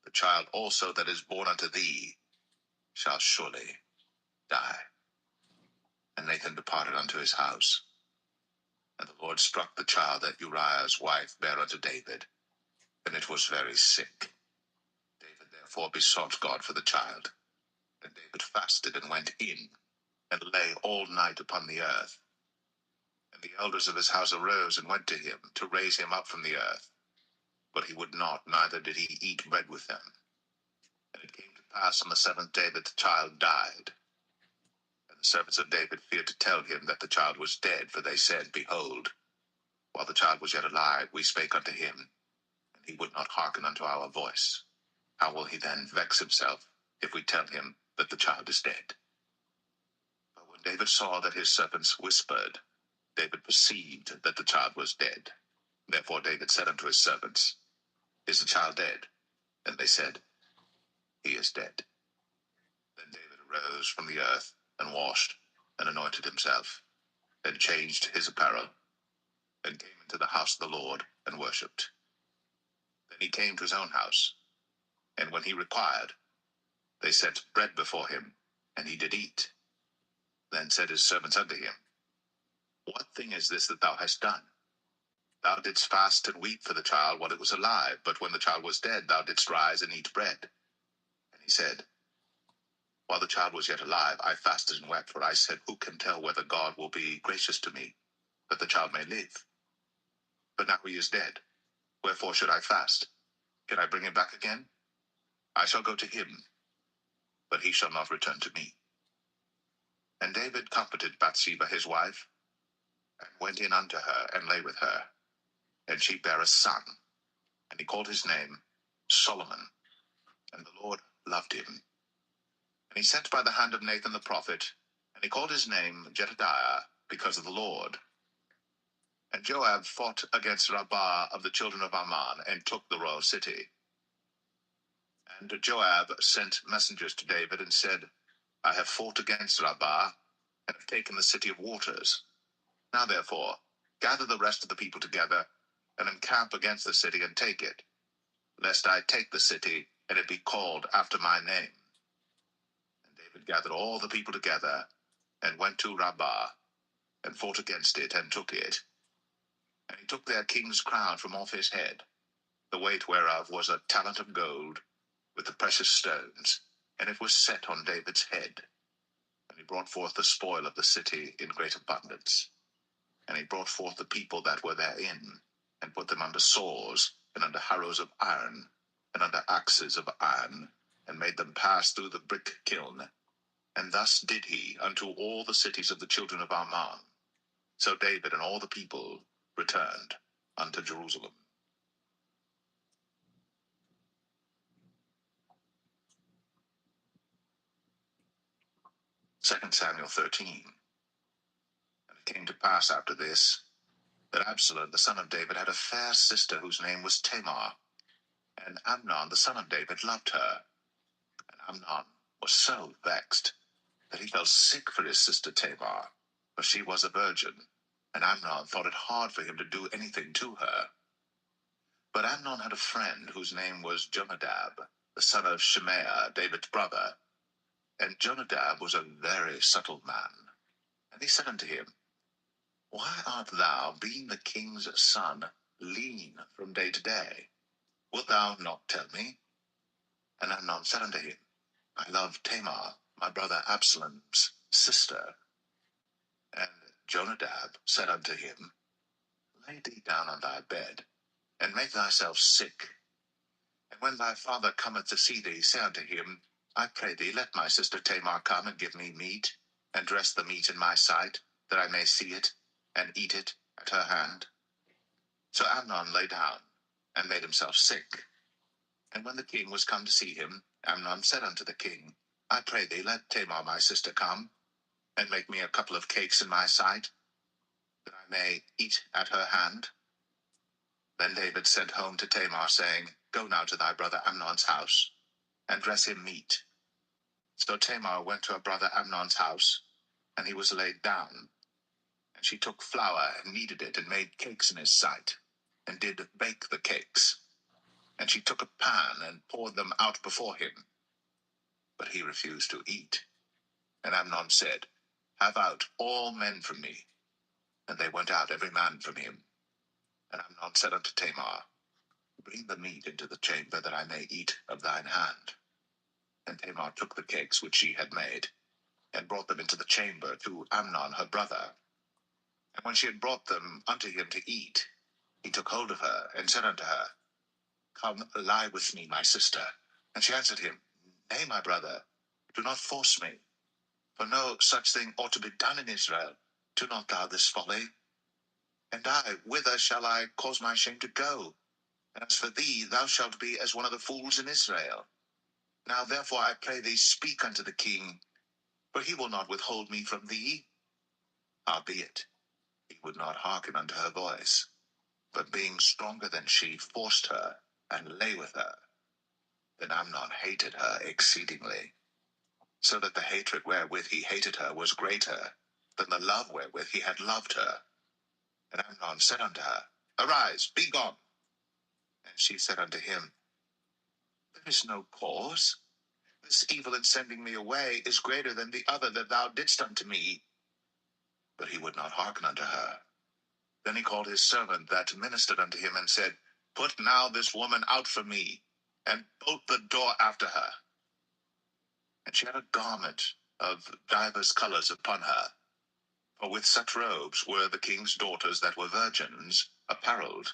the child also that is born unto thee shall surely die. And Nathan departed unto his house. And the Lord struck the child that Uriah's wife bare unto David, and it was very sick. David therefore besought God for the child. And David fasted and went in, and lay all night upon the earth. And the elders of his house arose and went to him to raise him up from the earth. But he would not, neither did he eat bread with them. And it came to pass on the seventh day that the child died. And the servants of David feared to tell him that the child was dead, for they said, Behold, while the child was yet alive, we spake unto him, and he would not hearken unto our voice. How will he then vex himself, if we tell him that the child is dead? But when David saw that his servants whispered, David perceived that the child was dead. Therefore David said unto his servants, Is the child dead? And they said, He is dead. Then David arose from the earth, and washed, and anointed himself, and changed his apparel, and came into the house of the Lord, and worshipped. Then he came to his own house, and when he required, they set bread before him, and he did eat. Then said his servants unto him, What thing is this that thou hast done? Thou didst fast and weep for the child while it was alive, but when the child was dead, thou didst rise and eat bread. And he said, While the child was yet alive, I fasted and wept, for I said, Who can tell whether God will be gracious to me, that the child may live? But now he is dead. Wherefore should I fast? Can I bring him back again? I shall go to him, but he shall not return to me. And David comforted Bathsheba his wife, and went in unto her, and lay with her. And she bare a son, and he called his name Solomon. And the Lord loved him. And he sent by the hand of Nathan the prophet, and he called his name Jedediah, because of the Lord. And Joab fought against Rabbah of the children of Ammon, and took the royal city. And Joab sent messengers to David, and said, I have fought against Rabbah, and have taken the city of waters. Now therefore, gather the rest of the people together, and encamp against the city, and take it, lest I take the city, and it be called after my name. And David gathered all the people together, and went to Rabbah, and fought against it, and took it. And he took their king's crown from off his head, the weight whereof was a talent of gold, with the precious stones, and it was set on David's head. And he brought forth the spoil of the city in great abundance. And he brought forth the people that were therein, and put them under saws, and under harrows of iron, and under axes of iron, and made them pass through the brick kiln. And thus did he unto all the cities of the children of Ammon. So David and all the people returned unto Jerusalem. 2 Samuel 13. And it came to pass after this, that Absalom the son of David had a fair sister whose name was Tamar. And Amnon the son of David loved her. And Amnon was so vexed that he fell sick for his sister Tamar, for she was a virgin. And Amnon thought it hard for him to do anything to her. But Amnon had a friend whose name was Jonadab, the son of Shimea, David's brother. And Jonadab was a very subtle man. And he said unto him, Why art thou, being the king's son, lean from day to day? Wilt thou not tell me? And Amnon said unto him, I love Tamar, my brother Absalom's sister. And Jonadab said unto him, Lay thee down on thy bed, and make thyself sick. And when thy father cometh to see thee, say unto him, I pray thee, let my sister Tamar come and give me meat, and dress the meat in my sight, that I may see it, and eat it at her hand. So Amnon lay down, and made himself sick. And when the king was come to see him, Amnon said unto the king, I pray thee, let Tamar my sister come, and make me a couple of cakes in my sight, that I may eat at her hand. Then David sent home to Tamar, saying, Go now to thy brother Amnon's house, and dress him meat. So Tamar went to her brother Amnon's house, and he was laid down. And she took flour, and kneaded it, and made cakes in his sight, and did bake the cakes. And she took a pan, and poured them out before him. But he refused to eat. And Amnon said, Have out all men from me. And they went out every man from him. And Amnon said unto Tamar, Bring the meat into the chamber, that I may eat of thine hand. And Tamar took the cakes which she had made, and brought them into the chamber to Amnon her brother. And when she had brought them unto him to eat, he took hold of her, and said unto her, Come, lie with me, my sister. And she answered him, Nay, my brother, do not force me. For no such thing ought to be done in Israel. Do not thou this folly. And I, whither shall I cause my shame to go? And as for thee, thou shalt be as one of the fools in Israel. Now therefore I pray thee, speak unto the king, for he will not withhold me from thee. Howbeit, he would not hearken unto her voice, but being stronger than she, forced her, and lay with her. Then Amnon hated her exceedingly, so that the hatred wherewith he hated her was greater than the love wherewith he had loved her. And Amnon said unto her, Arise, be gone. And she said unto him, There is no cause. This evil in sending me away is greater than the other that thou didst unto me. But he would not hearken unto her. Then he called his servant that ministered unto him, and said, Put now this woman out from me, and bolt the door after her. And she had a garment of divers colors upon her, for with such robes were the king's daughters that were virgins apparelled.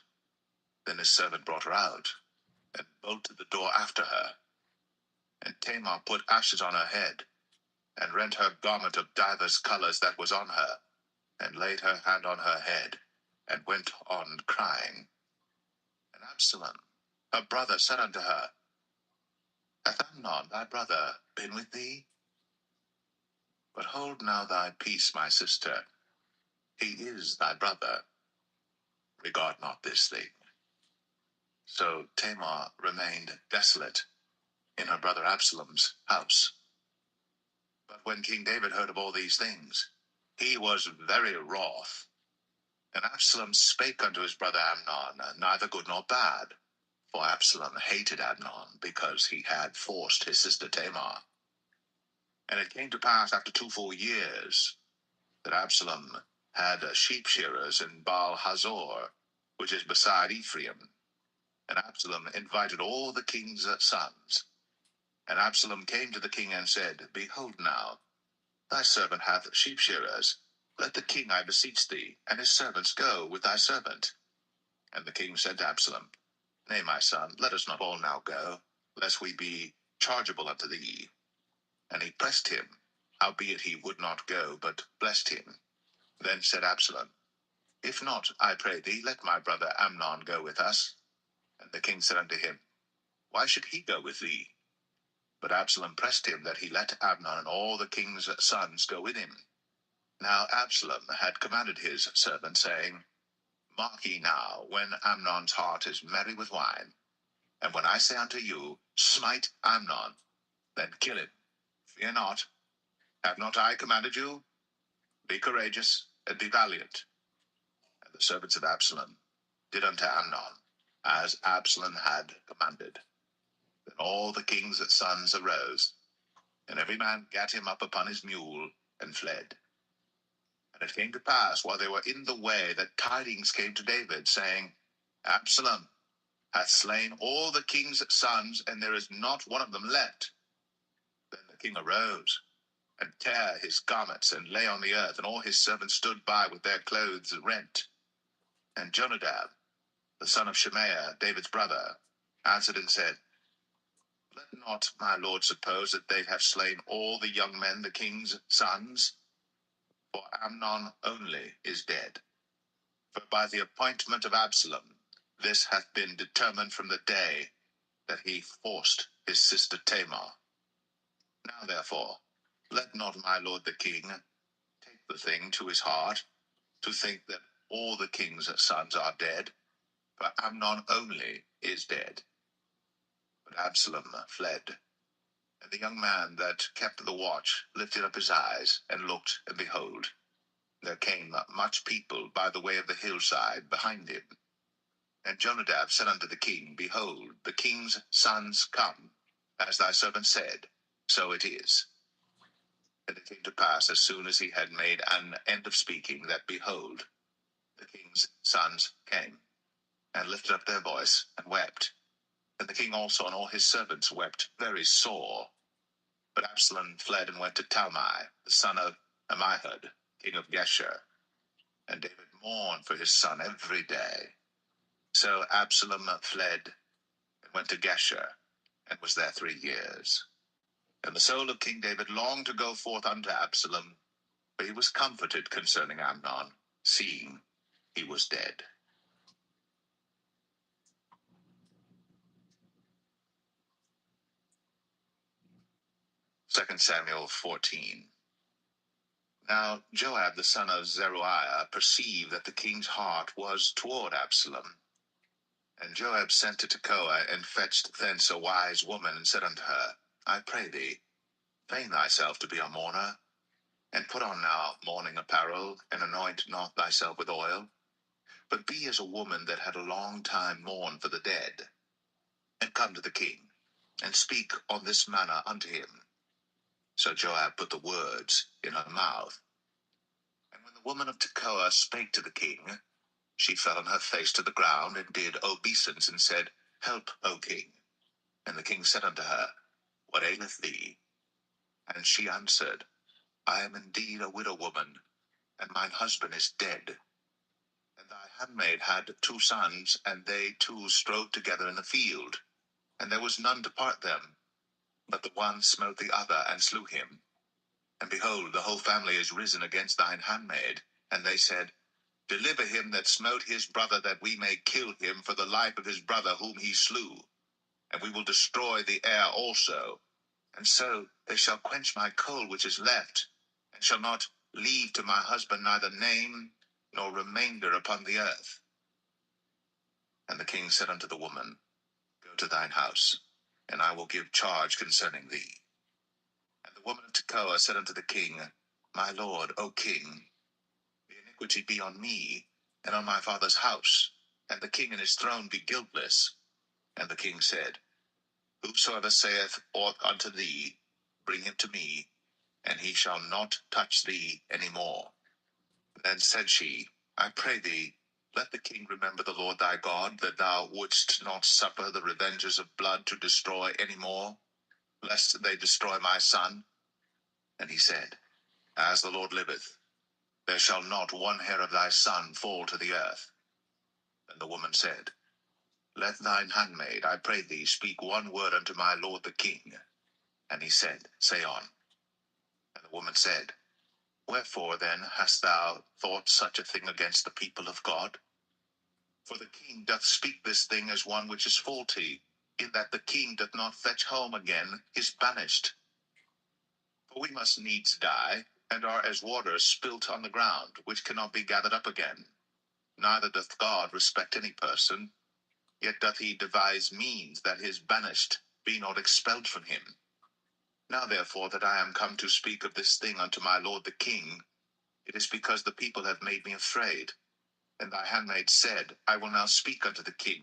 Then his servant brought her out, and bolted the door after her. And Tamar put ashes on her head, and rent her garment of divers colors that was on her, and laid her hand on her head, and went on crying. And Absalom, her brother, said unto her, Hath Amnon thy brother been with thee? But hold now thy peace, my sister. He is thy brother. Regard not this thing. So Tamar remained desolate in her brother Absalom's house. But when King David heard of all these things, he was very wroth. And Absalom spake unto his brother Amnon, neither good nor bad. For Absalom hated Amnon, because he had forced his sister Tamar. And it came to pass after 2 full years, that Absalom had sheep shearers in Baal Hazor, which is beside Ephraim. And Absalom invited all the king's sons. And Absalom came to the king and said, Behold now, thy servant hath sheep shearers. Let the king, I beseech thee, and his servants go with thy servant. And the king said to Absalom, Nay, my son, let us not all now go, lest we be chargeable unto thee. And he pressed him, howbeit he would not go, but blessed him. Then said Absalom, If not, I pray thee, let my brother Amnon go with us. And the king said unto him, Why should he go with thee? But Absalom pressed him that he let Amnon and all the king's sons go with him. Now Absalom had commanded his servant, saying, Mark ye now, when Amnon's heart is merry with wine, and when I say unto you, Smite Amnon, then kill him. Fear not. Have not I commanded you? Be courageous, and be valiant. And the servants of Absalom did unto Amnon as Absalom had commanded. Then all the king's sons arose, and every man gat him up upon his mule, and fled. And it came to pass, while they were in the way, that tidings came to David, saying, Absalom hath slain all the king's sons, and there is not one of them left. Then the king arose, and tare his garments, and lay on the earth, and all his servants stood by with their clothes rent. And Jonadab, the son of Shemaiah, David's brother, answered and said, Let not my lord suppose that they have slain all the young men, the king's sons, for Amnon only is dead. For by the appointment of Absalom, this hath been determined from the day that he forced his sister Tamar. Now therefore, let not my lord the king take the thing to his heart, to think that all the king's sons are dead, for Amnon only is dead. But Absalom fled. And the young man that kept the watch lifted up his eyes, and looked, and behold, there came much people by the way of the hillside behind him. And Jonadab said unto the king, Behold, the king's sons come, as thy servant said, so it is. And it came to pass, as soon as he had made an end of speaking, that, behold, the king's sons came, and lifted up their voice, and wept. And the king also and all his servants wept very sore. But Absalom fled and went to Talmai, the son of Ammihud, king of Geshur. And David mourned for his son every day. So Absalom fled and went to Geshur, and was there 3 years. And the soul of King David longed to go forth unto Absalom, but he was comforted concerning Amnon, seeing he was dead. 2 Samuel 14. Now Joab the son of Zeruiah perceived that the king's heart was toward Absalom. And Joab sent to Tekoa, and fetched thence a wise woman, and said unto her, I pray thee, feign thyself to be a mourner, and put on now mourning apparel, and anoint not thyself with oil, but be as a woman that had a long time mourned for the dead, and come to the king, and speak on this manner unto him. So Joab put the words in her mouth. And when the woman of Tekoa spake to the king, she fell on her face to the ground, and did obeisance, and said, Help, O king. And the king said unto her, What aileth thee? And she answered, I am indeed a widow woman, and mine husband is dead. And thy handmaid had 2 sons, and they 2 strove together in the field, and there was none to part them. But the one smote the other, and slew him. And behold, the whole family is risen against thine handmaid. And they said, Deliver him that smote his brother, that we may kill him for the life of his brother whom he slew. And we will destroy the heir also. And so they shall quench my coal which is left, and shall not leave to my husband neither name nor remainder upon the earth. And the king said unto the woman, Go to thine house, and I will give charge concerning thee. And the woman of Tekoa said unto the king, My lord, O king, the iniquity be on me, and on my father's house, and the king and his throne be guiltless. And the king said, Whosoever saith aught unto thee, bring him to me, and he shall not touch thee any more. Then said she, I pray thee, let the king remember the Lord thy God, that thou wouldst not suffer the revengers of blood to destroy any more, lest they destroy my son. And he said, As the Lord liveth, there shall not one hair of thy son fall to the earth. And the woman said, Let thine handmaid, I pray thee, speak one word unto my lord the king. And he said, Say on. And the woman said, Wherefore then hast thou thought such a thing against the people of God? For the king doth speak this thing as one which is faulty, in that the king doth not fetch home again his banished. For we must needs die, and are as water spilt on the ground, which cannot be gathered up again. Neither doth God respect any person, yet doth he devise means that his banished be not expelled from him. Now therefore that I am come to speak of this thing unto my lord the king, it is because the people have made me afraid. And thy handmaid said, I will now speak unto the king.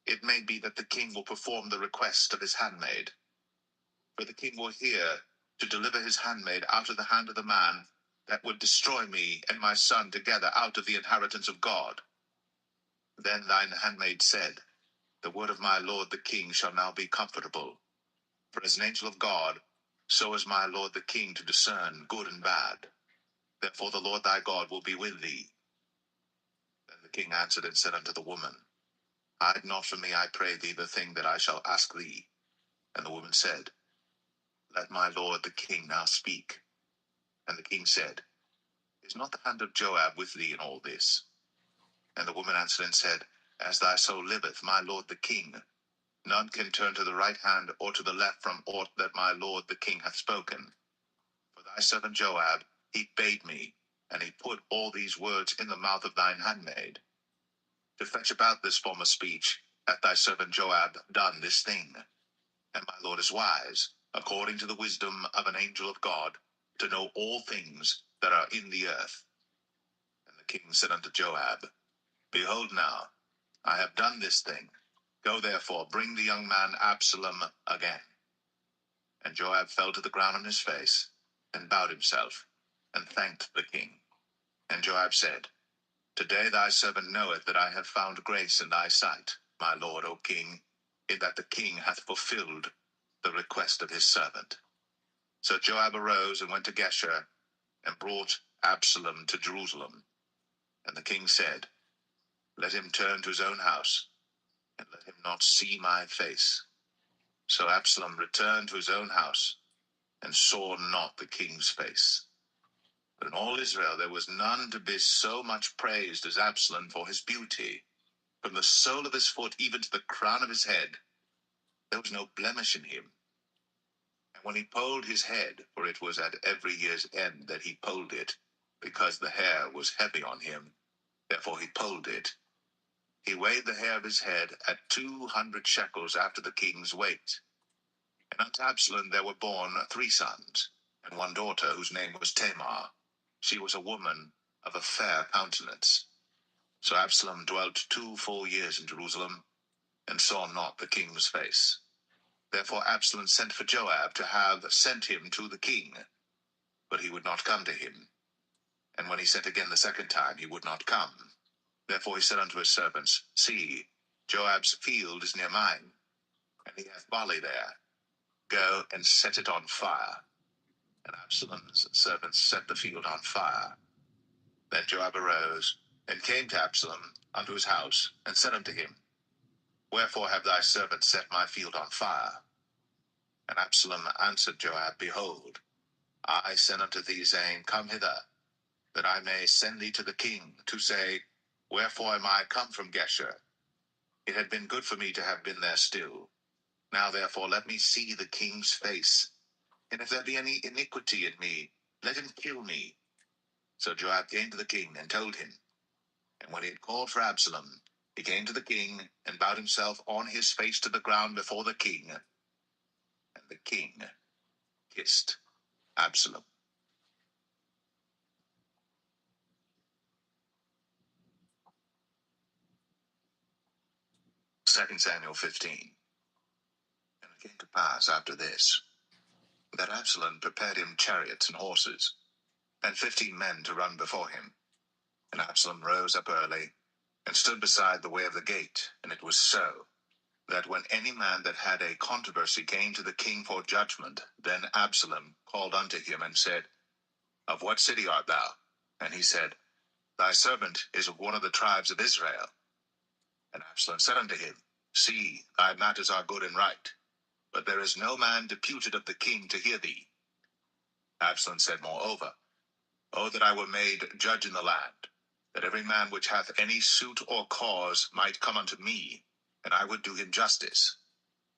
it may be that the king will perform the request of his handmaid. For the king will hear to deliver his handmaid out of the hand of the man that would destroy me and my son together out of the inheritance of God. Then thine handmaid said, The word of my lord the king shall now be comfortable. For as an angel of God, so is my lord the king to discern good and bad. Therefore the Lord thy God will be with thee. Then the king answered and said unto the woman, Hide not from me, I pray thee, the thing that I shall ask thee. And the woman said, Let my lord the king now speak. And the king said, Is not the hand of Joab with thee in all this? And the woman answered and said, As thy soul liveth, my lord the king, none can turn to the right hand or to the left from aught that my lord the king hath spoken. For thy servant Joab, he bade me, and he put all these words in the mouth of thine handmaid, to fetch about this former speech, hath thy servant Joab done this thing. And my lord is wise, according to the wisdom of an angel of God, to know all things that are in the earth. And the king said unto Joab, Behold now, I have done this thing. Go therefore, bring the young man Absalom again. And Joab fell to the ground on his face, and bowed himself, and thanked the king. And Joab said, Today thy servant knoweth that I have found grace in thy sight, my lord, O king, in that the king hath fulfilled the request of his servant. So Joab arose and went to Geshur, and brought Absalom to Jerusalem. And the king said, Let him turn to his own house, and let him not see my face. So Absalom returned to his own house, and saw not the king's face. But in all Israel there was none to be so much praised as Absalom for his beauty. From the sole of his foot even to the crown of his head, there was no blemish in him. And when he polled his head, for it was at every year's end that he polled it, because the hair was heavy on him, therefore he polled it, he weighed the hair of his head at 200 shekels after the king's weight. And unto Absalom there were born 3 sons, and 1 daughter, whose name was Tamar. She was a woman of a fair countenance. So Absalom dwelt 2 full years in Jerusalem, and saw not the king's face. Therefore Absalom sent for Joab to have sent him to the king, but he would not come to him. And when he sent again the second time, he would not come. Therefore he said unto his servants, See, Joab's field is near mine, and he hath barley there. Go and set it on fire. And Absalom's servants set the field on fire. Then Joab arose, and came to Absalom unto his house, and said unto him, Wherefore have thy servants set my field on fire? And Absalom answered Joab, Behold, I sent unto thee, saying, Come hither, that I may send thee to the king, to say, Wherefore am I come from Geshur? It had been good for me to have been there still. Now therefore let me see the king's face, and if there be any iniquity in me, let him kill me. So Joab came to the king, and told him. And when he had called for Absalom, he came to the king, and bowed himself on his face to the ground before the king. And the king kissed Absalom. 2 Samuel 15. And it came to pass after this, that Absalom prepared him chariots and horses, and 15 men to run before him. And Absalom rose up early, and stood beside the way of the gate. And it was so, that when any man that had a controversy came to the king for judgment, then Absalom called unto him, and said, Of what city art thou? And he said, Thy servant is of one of the tribes of Israel. And Absalom said unto him, See, thy matters are good and right, but there is no man deputed of the king to hear thee. Absalom said moreover, O that I were made judge in the land, that every man which hath any suit or cause might come unto me, and I would do him justice.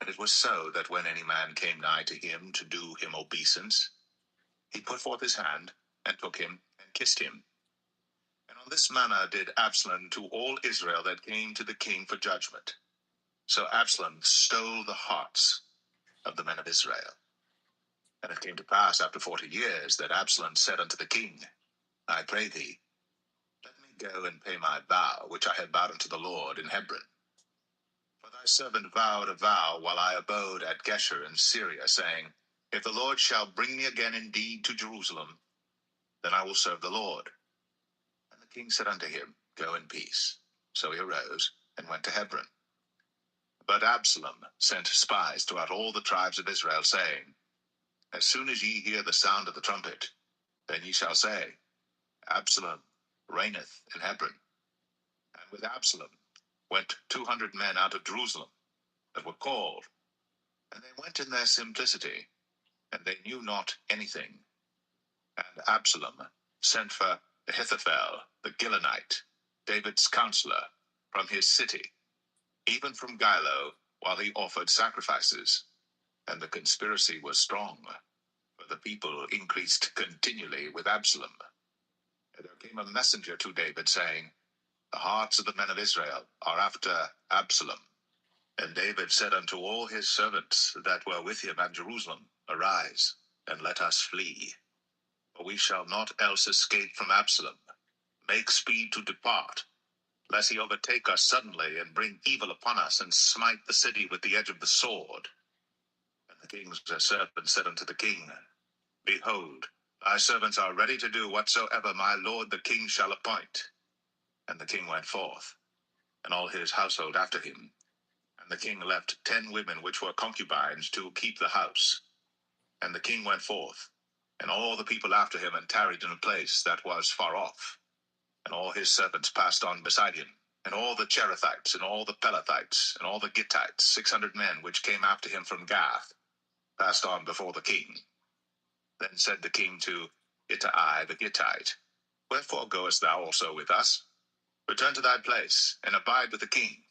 And it was so, that when any man came nigh to him to do him obeisance, he put forth his hand, and took him, and kissed him. And on this manner did Absalom to all Israel that came to the king for judgment. So Absalom stole the hearts of the men of Israel. And it came to pass after 40 years, that Absalom said unto the king, I pray thee, let me go and pay my vow, which I had vowed unto the Lord in Hebron. For thy Thy servant vowed a vow while I abode at Geshur in Syria, saying, If the Lord shall bring me again indeed to Jerusalem, then I will serve the Lord. And the king said unto him, Go in peace. So he arose and went to Hebron. But Absalom sent spies throughout all the tribes of Israel, saying, As soon as ye hear the sound of the trumpet, then ye shall say, Absalom reigneth in Hebron. And with Absalom went 200 men out of Jerusalem that were called, and they went in their simplicity, and they knew not anything. And Absalom sent for Ahithophel the Gilonite, David's counselor, from his city, even from Gilo, while he offered sacrifices. And the conspiracy was strong, for the people increased continually with Absalom. And there came a messenger to David, saying, The hearts of the men of Israel are after Absalom. And David said unto all his servants that were with him at Jerusalem, Arise, and let us flee. For we shall not else escape from Absalom. Make speed to depart, lest he overtake us suddenly, and bring evil upon us, and smite the city with the edge of the sword. And the king's servant said unto the king, Behold, thy servants are ready to do whatsoever my lord the king shall appoint. And the king went forth, and all his household after him. And the king left 10 women which were concubines to keep the house. And the king went forth, and all the people after him, and tarried in a place that was far off. And all his servants passed on beside him, and all the Cherethites, and all the Pelethites, and all the Gittites, 600 men which came after him from Gath, passed on before the king. Then said the king to Ittai the Gittite, Wherefore goest thou also with us? Return to thy place, and abide with the king.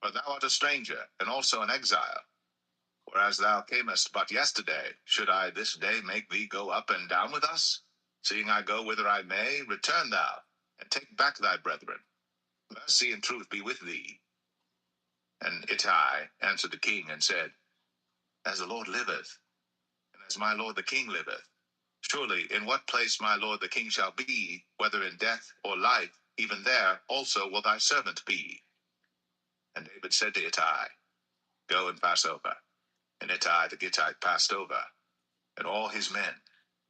For thou art a stranger, and also an exile. Whereas thou camest but yesterday, should I this day make thee go up and down with us? Seeing I go whither I may, return thou, and take back thy brethren. Mercy and truth be with thee. And Ittai answered the king, and said, As the Lord liveth, and as my lord the king liveth, surely in what place my lord the king shall be, whether in death or life, even there also will thy servant be. And David said to Ittai, Go and pass over. And Ittai the Gittite passed over, and all his men,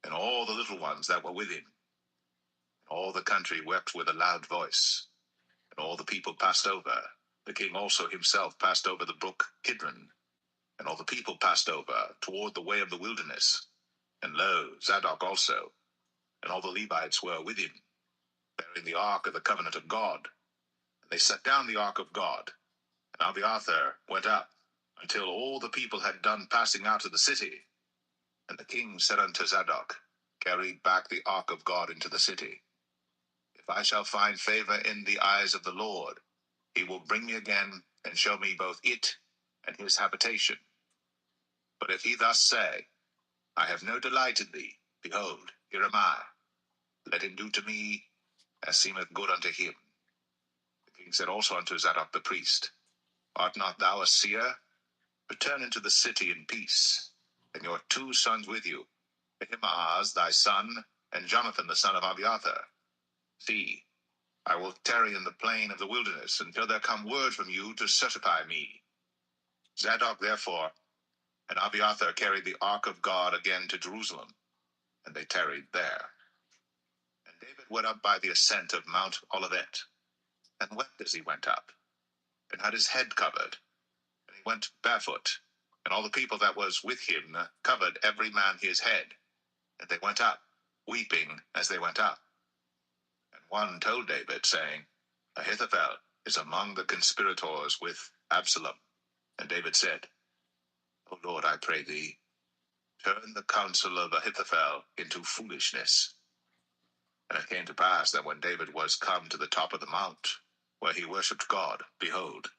and all the little ones that were with him. And all the country wept with a loud voice, and all the people passed over. The king also himself passed over the brook Kidron, and all the people passed over toward the way of the wilderness. And lo, Zadok also, and all the Levites were with him, bearing the ark of the covenant of God. And they set down the ark of God, and Abiathar went up, until all the people had done passing out of the city. And the king said unto Zadok, Carry back the ark of God into the city. If I shall find favor in the eyes of the Lord, he will bring me again, and show me both it and his habitation. But if he thus say, I have no delight in thee, behold, here am I. Let him do to me as seemeth good unto him. The king said also unto Zadok the priest, Art not thou a seer? Return into the city in peace, and your 2 sons with you, Ahimaaz thy son, and Jonathan the son of Abiathar. See, I will tarry in the plain of the wilderness until there come word from you to certify me. Zadok therefore and Abiathar carried the ark of God again to Jerusalem, and they tarried there. And David went up by the ascent of Mount Olivet, and wept as he went up, and had his head covered, and he went barefoot, and all the people that was with him covered every man his head, and they went up, weeping as they went up. And one told David, saying, Ahithophel is among the conspirators with Absalom. And David said, O Lord, I pray thee, turn the counsel of Ahithophel into foolishness. And it came to pass that when David was come to the top of the mount, where he worshipped God, behold,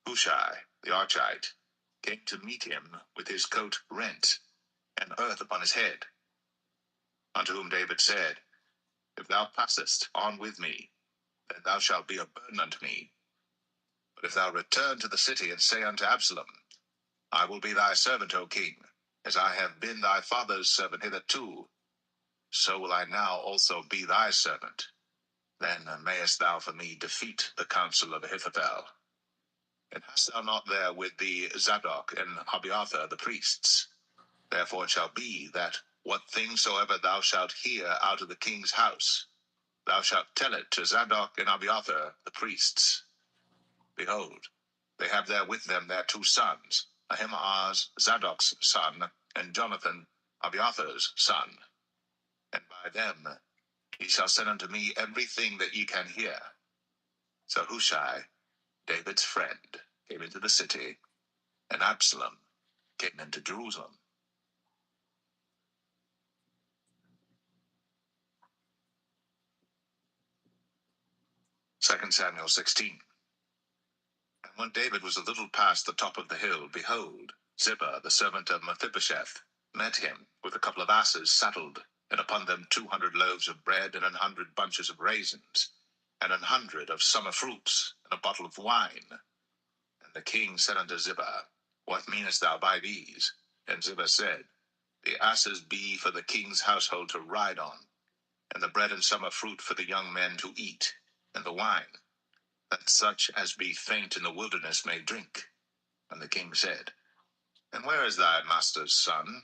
Hushai the Archite came to meet him with his coat rent, and earth upon his head. Unto whom David said, If thou passest on with me, then thou shalt be a burden unto me. But if thou return to the city, and say unto Absalom, I will be thy servant, O king, as I have been thy father's servant hitherto, so will I now also be thy servant. Then mayest thou for me defeat the counsel of Ahithophel. And hast thou not there with thee Zadok and Abiathar the priests? Therefore it shall be that what thing soever thou shalt hear out of the king's house, thou shalt tell it to Zadok and Abiathar the priests. Behold, they have there with them their two sons, Ahimaaz Zadok's son, and Jonathan Abiathar's son. And by them ye shall send unto me everything that ye can hear. So Hushai, David's friend, came into the city, and Absalom came into Jerusalem. 2 Samuel 16. And when David was a little past the top of the hill, behold, Ziba, the servant of Mephibosheth, met him with a couple of asses saddled, and upon them 200 loaves of bread, and 100 bunches of raisins, and 100 of summer fruits, and a bottle of wine. And the king said unto Ziba, What meanest thou by these? And Ziba said, The asses be for the king's household to ride on, and the bread and summer fruit for the young men to eat, and the wine, that such as be faint in the wilderness may drink. And the king said, And where is thy master's son?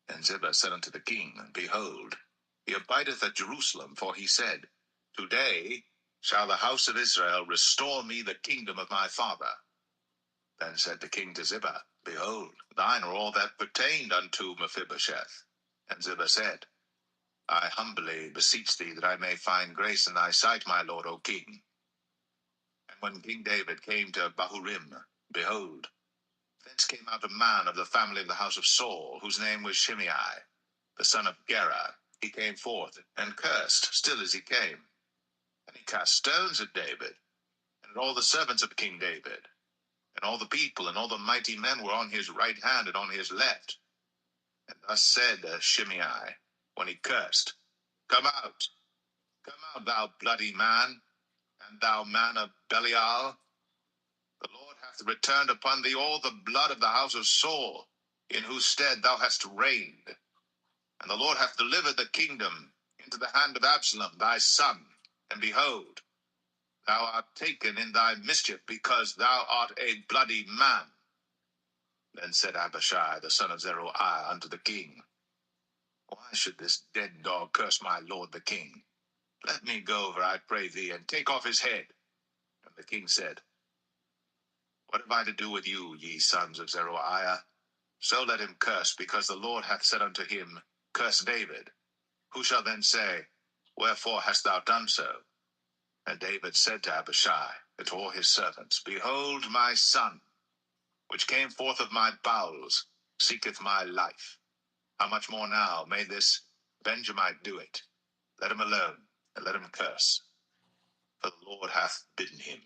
And Ziba said unto the king, Behold, he abideth at Jerusalem, for he said, Today shall the house of Israel restore me the kingdom of my father. Then said the king to Ziba, Behold, thine are all that pertained unto Mephibosheth. And Ziba said, I humbly beseech thee that I may find grace in thy sight, my lord, O king. And when King David came to Bahurim, behold, thence came out a man of the family of the house of Saul, whose name was Shimei, the son of Gera. He came forth, and cursed still as he came. And he cast stones at David, and at all the servants of King David. And all the people and all the mighty men were on his right hand and on his left. And thus said Shimei, when he cursed, Come out, thou bloody man, and thou man of Belial. The Lord hath returned upon thee all the blood of the house of Saul, in whose stead thou hast reigned. And the Lord hath delivered the kingdom into the hand of Absalom thy son. And behold, thou art taken in thy mischief, because thou art a bloody man. Then said Abishai the son of Zeruiah unto the king, Why should this dead dog curse my lord the king? Let me go over, I pray thee, and take off his head. And the king said, What have I to do with you, ye sons of Zeruiah? So let him curse, because the Lord hath said unto him, Curse David. Who shall then say, Wherefore hast thou done so? And David said to Abishai and to all his servants, Behold, my son, which came forth of my bowels, seeketh my life. How much more now may this Benjamite do it? Let him alone, and let him curse. For the Lord hath bidden him.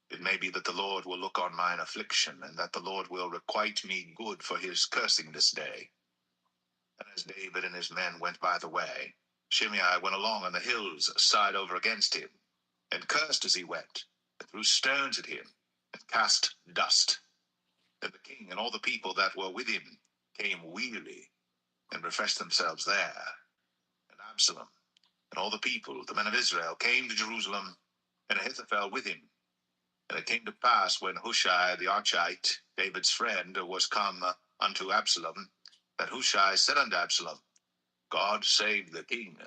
It may be that the Lord will look on mine affliction, and that the Lord will requite me good for his cursing this day. And as David and his men went by the way, Shimei went along on the hills side over against him, and cursed as he went, and threw stones at him, and cast dust. Then the king and all the people that were with him came weary, and refreshed themselves there. And Absalom and all the people, the men of Israel, came to Jerusalem, and Ahithophel with him. And it came to pass, when Hushai the Archite, David's friend, was come unto Absalom, that Hushai said unto Absalom, God save the king.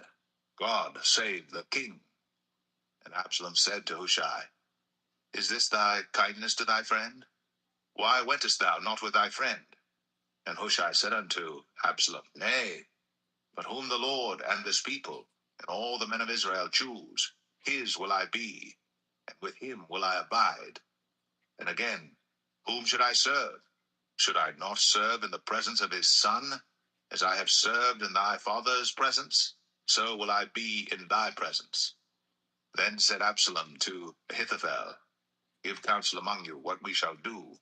God save the king. And Absalom said to Hushai, Is this thy kindness to thy friend? Why wentest thou not with thy friend? And Hushai said unto Absalom, Nay, but whom the Lord and this people and all the men of Israel choose, his will I be, and with him will I abide. And again, whom should I serve? Should I not serve in the presence of his son? As I have served in thy father's presence, so will I be in thy presence. Then said Absalom to Ahithophel, Give counsel among you what we shall do.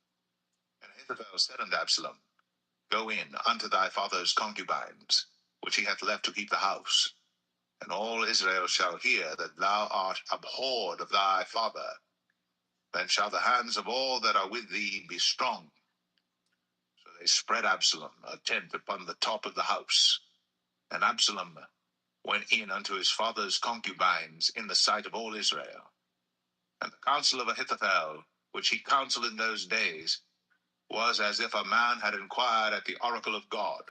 And Ahithophel said unto Absalom, Go in unto thy father's concubines, which he hath left to keep the house. And all Israel shall hear that thou art abhorred of thy father. Then shall the hands of all that are with thee be strong. So they spread Absalom a tent upon the top of the house. And Absalom went in unto his father's concubines in the sight of all Israel. And the counsel of Ahithophel which he counseled in those days, was as if a man had inquired at the oracle of God.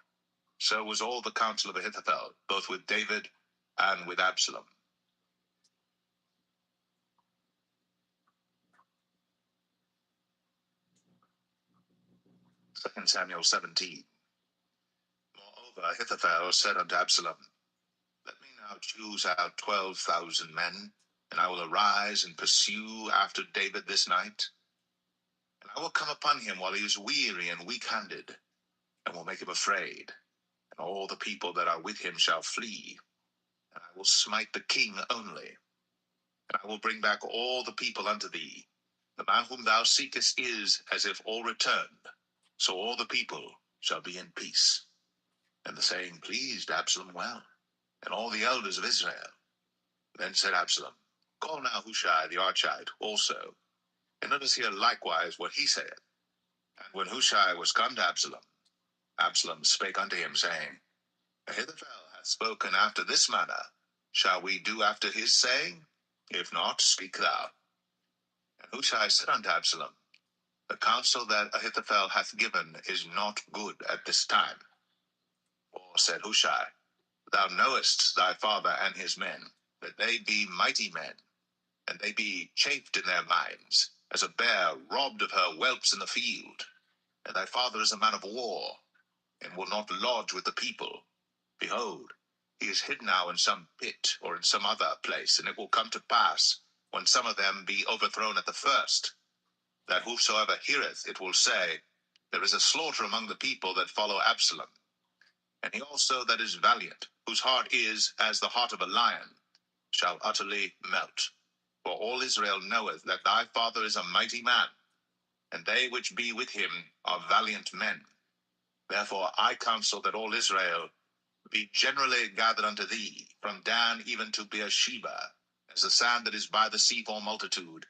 So was all the counsel of Ahithophel, both with David and with Absalom. 2 Samuel 17. Moreover, Ahithophel said unto Absalom, Let me now choose out 12,000 men, and I will arise and pursue after David this night. And I will come upon him while he is weary and weak-handed, and will make him afraid. And all the people that are with him shall flee, and I will smite the king only. And I will bring back all the people unto thee. The man whom thou seekest is as if all returned, so all the people shall be in peace. And the saying pleased Absalom well, and all the elders of Israel. Then said Absalom, Call now Hushai the Archite also, and let us hear likewise what he saith. And when Hushai was come to Absalom, Absalom spake unto him, saying, Ahithophel hath spoken after this manner. Shall we do after his saying? If not, speak thou. And Hushai said unto Absalom, The counsel that Ahithophel hath given is not good at this time. For, said Hushai, Thou knowest thy father and his men, that they be mighty men, and they be chafed in their minds, as a bear robbed of her whelps in the field. And thy father is a man of war, and will not lodge with the people. Behold, he is hid now in some pit, or in some other place, and it will come to pass, when some of them be overthrown at the first, that whosoever heareth it will say, There is a slaughter among the people that follow Absalom. And he also that is valiant, whose heart is as the heart of a lion, shall utterly melt. For all Israel knoweth that thy father is a mighty man, and they which be with him are valiant men. Therefore I counsel that all Israel be generally gathered unto thee, from Dan even to Beersheba, as the sand that is by the sea for multitude,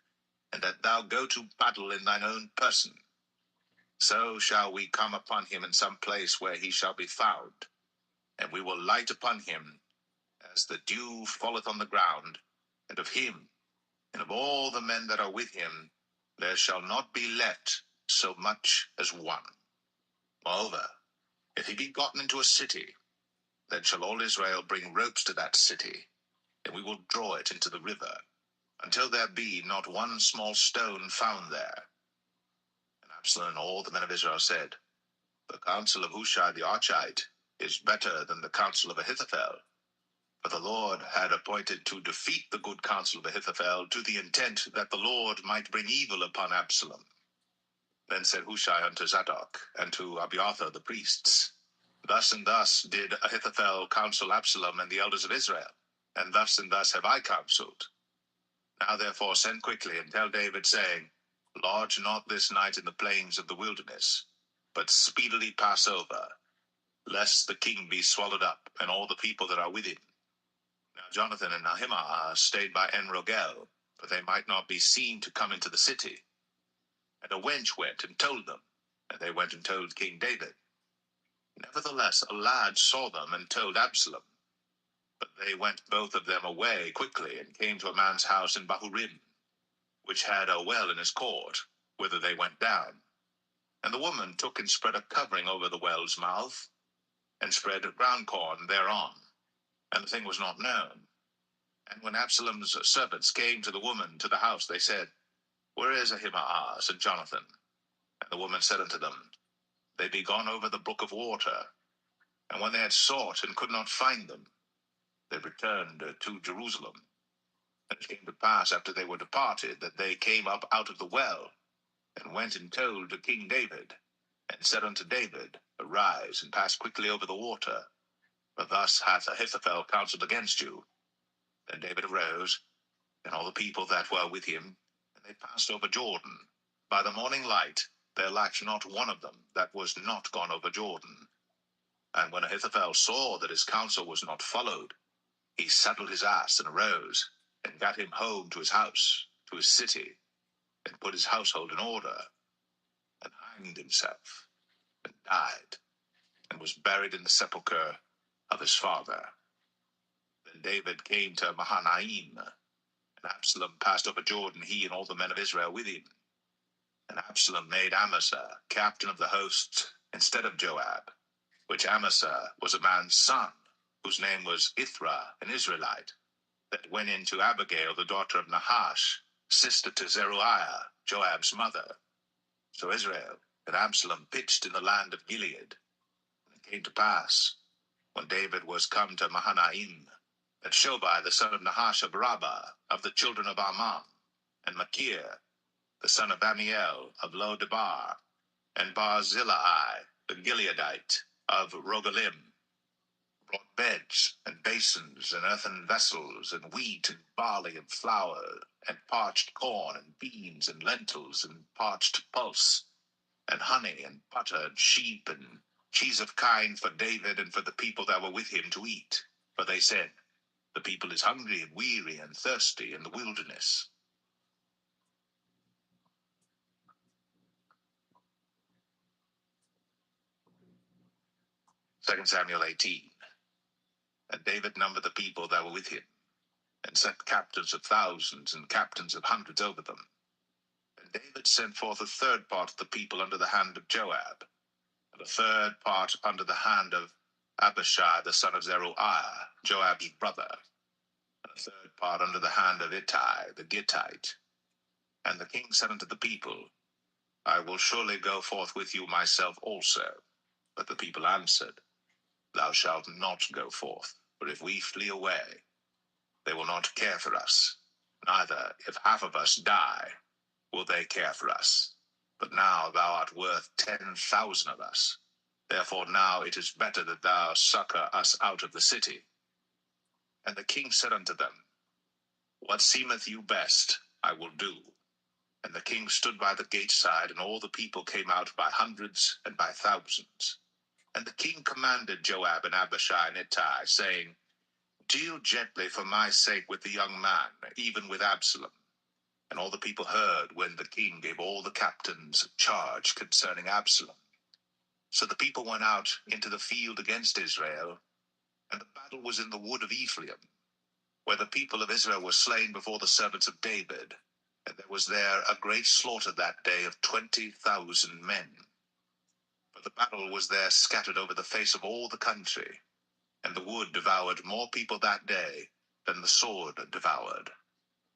and that thou go to battle in thine own person. So shall we come upon him in some place where he shall be found, and we will light upon him as the dew falleth on the ground, and of him, and of all the men that are with him, there shall not be left so much as one. Moreover, if he be gotten into a city, then shall all Israel bring ropes to that city, and we will draw it into the river, until there be not one small stone found there. And Absalom and all the men of Israel said, The counsel of Hushai the Archite is better than the counsel of Ahithophel. For the Lord had appointed to defeat the good counsel of Ahithophel, to the intent that the Lord might bring evil upon Absalom. Then said Hushai unto Zadok and to Abiathar the priests, Thus and thus did Ahithophel counsel Absalom and the elders of Israel, and thus have I counseled. Now therefore send quickly and tell David, saying, Lodge not this night in the plains of the wilderness, but speedily pass over, lest the king be swallowed up, and all the people that are with him. Now Jonathan and Ahimaaz stayed by En-Rogel, that they might not be seen to come into the city. And a wench went and told them, and they went and told King David. Nevertheless a lad saw them and told Absalom. But they went both of them away quickly, and came to a man's house in Bahurim, which had a well in his court, whither they went down. And the woman took and spread a covering over the well's mouth, and spread ground corn thereon, and the thing was not known. And when Absalom's servants came to the woman to the house, they said, Where is Ahimaaz and Jonathan? And the woman said unto them, They be gone over the brook of water. And when they had sought and could not find them, they returned to Jerusalem. And it came to pass after they were departed, that they came up out of the well, and went and told to King David, and said unto David, Arise, and pass quickly over the water, for thus hath Ahithophel counseled against you. Then David arose, and all the people that were with him, and they passed over Jordan. By the morning light there lacked not one of them that was not gone over Jordan. And when Ahithophel saw that his counsel was not followed, he saddled his ass and arose, and gat him home to his house, to his city, and put his household in order, and hanged himself, and died, and was buried in the sepulchre of his father. Then David came to Mahanaim, and Absalom passed over Jordan, he and all the men of Israel with him. And Absalom made Amasa captain of the host instead of Joab, which Amasa was a man's son, whose name was Ithra, an Israelite, that went in to Abigail, the daughter of Nahash, sister to Zeruiah, Joab's mother. So Israel and Absalom pitched in the land of Gilead. And it came to pass, when David was come to Mahanaim, that Shobai the son of Nahash of Rabbah, of the children of Ammon, and Machir the son of Amiel of Lo-debar, and Barzillai the Gileadite of Rogelim, brought beds and basins and earthen vessels and wheat and barley and flour and parched corn and beans and lentils and parched pulse and honey and butter and sheep and cheese of kine for David and for the people that were with him to eat. For they said, the people is hungry and weary and thirsty in the wilderness. 2 Samuel 18. And David numbered the people that were with him, and set captains of thousands and captains of hundreds over them. And David sent forth a third part of the people under the hand of Joab, and a third part under the hand of Abishai the son of Zeruiah, Joab's brother, and a third part under the hand of Ittai the Gittite. And the king said unto the people, I will surely go forth with you myself also. But the people answered, Thou shalt not go forth, for if we flee away, they will not care for us. Neither, if half of us die, will they care for us. But now thou art worth 10,000 of us. Therefore now it is better that thou succor us out of the city. And the king said unto them, What seemeth you best, I will do. And the king stood by the gate side, and all the people came out by hundreds and by thousands. And the king commanded Joab and Abishai and Ittai, saying, Deal gently for my sake with the young man, even with Absalom. And all the people heard when the king gave all the captains charge concerning Absalom. So the people went out into the field against Israel, and the battle was in the wood of Ephraim, where the people of Israel were slain before the servants of David. And there was there a great slaughter that day of 20,000 men. For the battle was there scattered over the face of all the country, and the wood devoured more people that day than the sword devoured.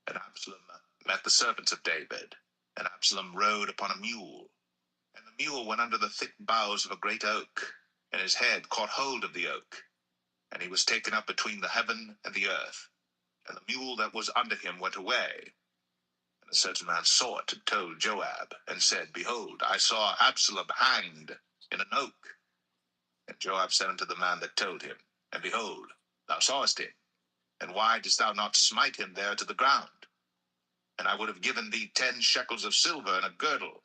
And Absalom met the servants of David, and Absalom rode upon a mule. And the mule went under the thick boughs of a great oak, and his head caught hold of the oak. And he was taken up between the heaven and the earth. And the mule that was under him went away. And a certain man saw it, and told Joab, and said, Behold, I saw Absalom hanged in an oak. And Joab said unto the man that told him, And behold, thou sawest him, and why didst thou not smite him there to the ground? And I would have given thee 10 shekels of silver and a girdle.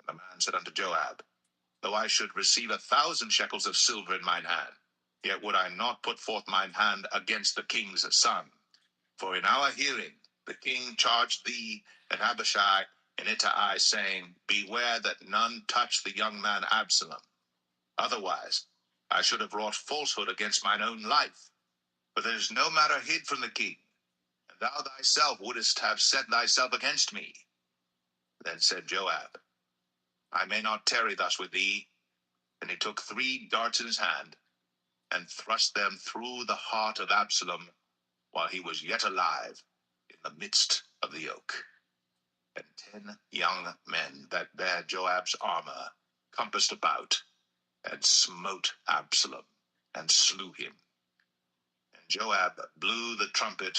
And the man said unto Joab, Though I should receive 1,000 shekels of silver in mine hand, yet would I not put forth mine hand against the king's son. For in our hearing the king charged thee and Abishai and Ittai, saying, Beware that none touch the young man Absalom. Otherwise I should have wrought falsehood against mine own life. For there is no matter hid from the king, and thou thyself wouldest have set thyself against me. Then said Joab, I may not tarry thus with thee. And he took 3 darts in his hand, and thrust them through the heart of Absalom, while he was yet alive in the midst of the oak. And 10 young men that bare Joab's armor compassed about, and smote Absalom, and slew him. And Joab blew the trumpet,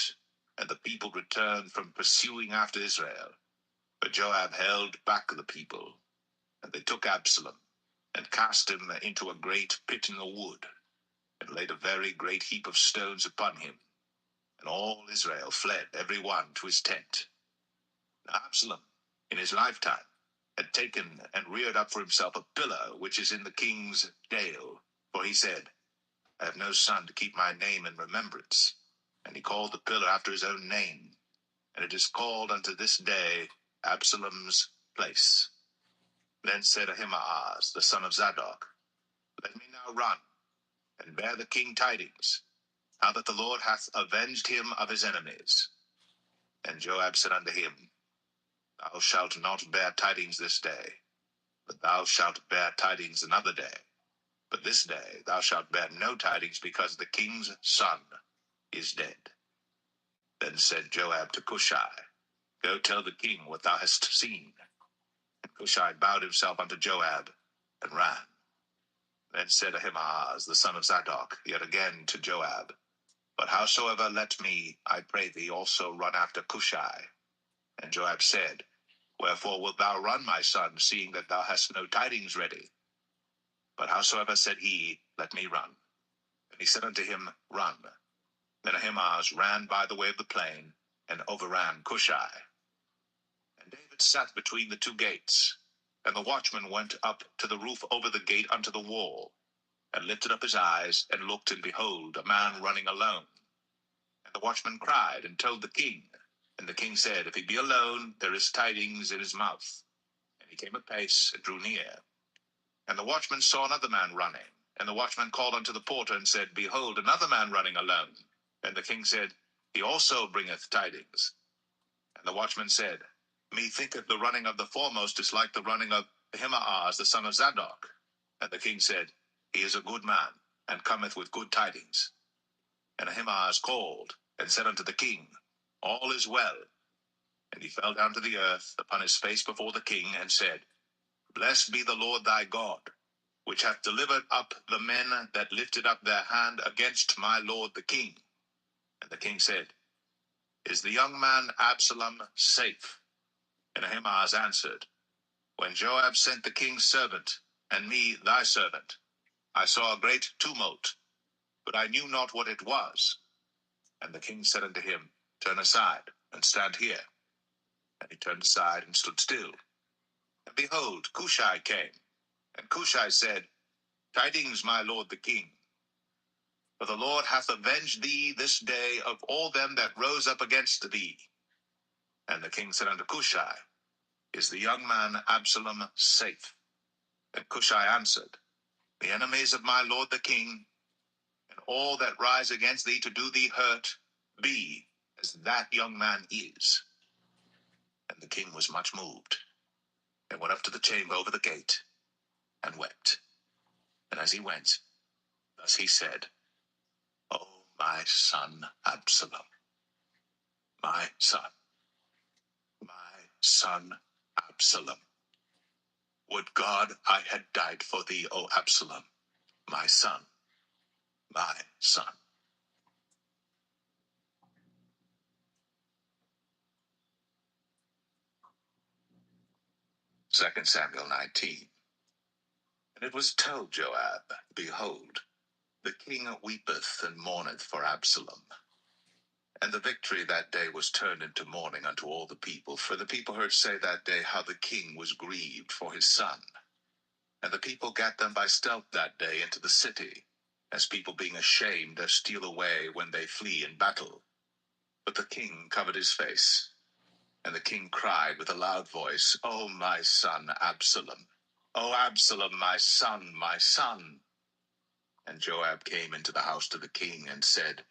and the people returned from pursuing after Israel. But Joab held back the people, and they took Absalom, and cast him into a great pit in the wood, and laid a very great heap of stones upon him. And all Israel fled, every one to his tent. Now Absalom, in his lifetime, had taken and reared up for himself a pillar which is in the king's dale. For he said, I have no son to keep my name in remembrance. And he called the pillar after his own name, and it is called unto this day Absalom's place. Then said Ahimaaz, the son of Zadok, Let me now run, and bear the king tidings, how that the Lord hath avenged him of his enemies. And Joab said unto him, Thou shalt not bear tidings this day, but thou shalt bear tidings another day. But this day thou shalt bear no tidings, because the king's son is dead. Then said Joab to Cushai, Go tell the king what thou hast seen. And Cushai bowed himself unto Joab, and ran. Then said Ahimaaz the son of Zadok yet again to Joab, But howsoever let me, I pray thee, also run after Cushai. And Joab said, Wherefore wilt thou run, my son, seeing that thou hast no tidings ready? But howsoever said he, Let me run. And he said unto him, Run. Then Ahimaaz ran by the way of the plain, and overran Cushai. And David sat between the two gates. And the watchman went up to the roof over the gate unto the wall, and lifted up his eyes, and looked, and behold, a man running alone. And the watchman cried, and told the king. And the king said, If he be alone, there is tidings in his mouth. And he came apace, and drew near. And the watchman saw another man running. And the watchman called unto the porter, and said, Behold, another man running alone. And the king said, He also bringeth tidings. And the watchman said, Methinketh the running of the foremost is like the running of Ahimaaz the son of Zadok. And the king said, He is a good man, and cometh with good tidings. And Ahimaaz called, and said unto the king, All is well. And he fell down to the earth upon his face before the king, and said, Blessed be the Lord thy God, which hath delivered up the men that lifted up their hand against my lord the king. And the king said, Is the young man Absalom safe? And Ahimaaz answered, When Joab sent the king's servant, and me thy servant, I saw a great tumult, but I knew not what it was. And the king said unto him, Turn aside, and stand here. And he turned aside, and stood still. And behold, Cushai came. And Cushai said, Tidings, my lord the king. For the Lord hath avenged thee this day of all them that rose up against thee. And the king said unto Cushai, Is the young man Absalom safe? And Cushai answered, The enemies of my lord the king, and all that rise against thee to do thee hurt, be as that young man is. And the king was much moved, and went up to the chamber over the gate, and wept. And as he went, thus he said, O my son Absalom, my son Absalom. Would God I had died for thee, O Absalom, my son, my son. 2 Samuel 19. And it was told Joab, Behold, the king weepeth and mourneth for Absalom. And the victory that day was turned into mourning unto all the people, for the people heard say that day how the king was grieved for his son. And the people gat them by stealth that day into the city, as people being ashamed steal away when they flee in battle. But the king covered his face. And the king cried with a loud voice, O my son Absalom! O Absalom, my son, my son! And Joab came into the house to the king, and said,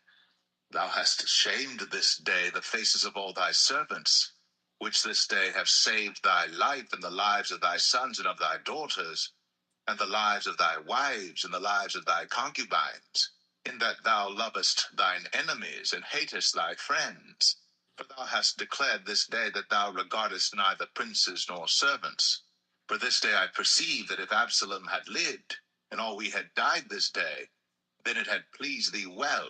Thou hast shamed this day the faces of all thy servants, which this day have saved thy life, and the lives of thy sons and of thy daughters, and the lives of thy wives, and the lives of thy concubines, in that thou lovest thine enemies, and hatest thy friends. For thou hast declared this day that thou regardest neither princes nor servants. For this day I perceive that if Absalom had lived, and all we had died this day, then it had pleased thee well.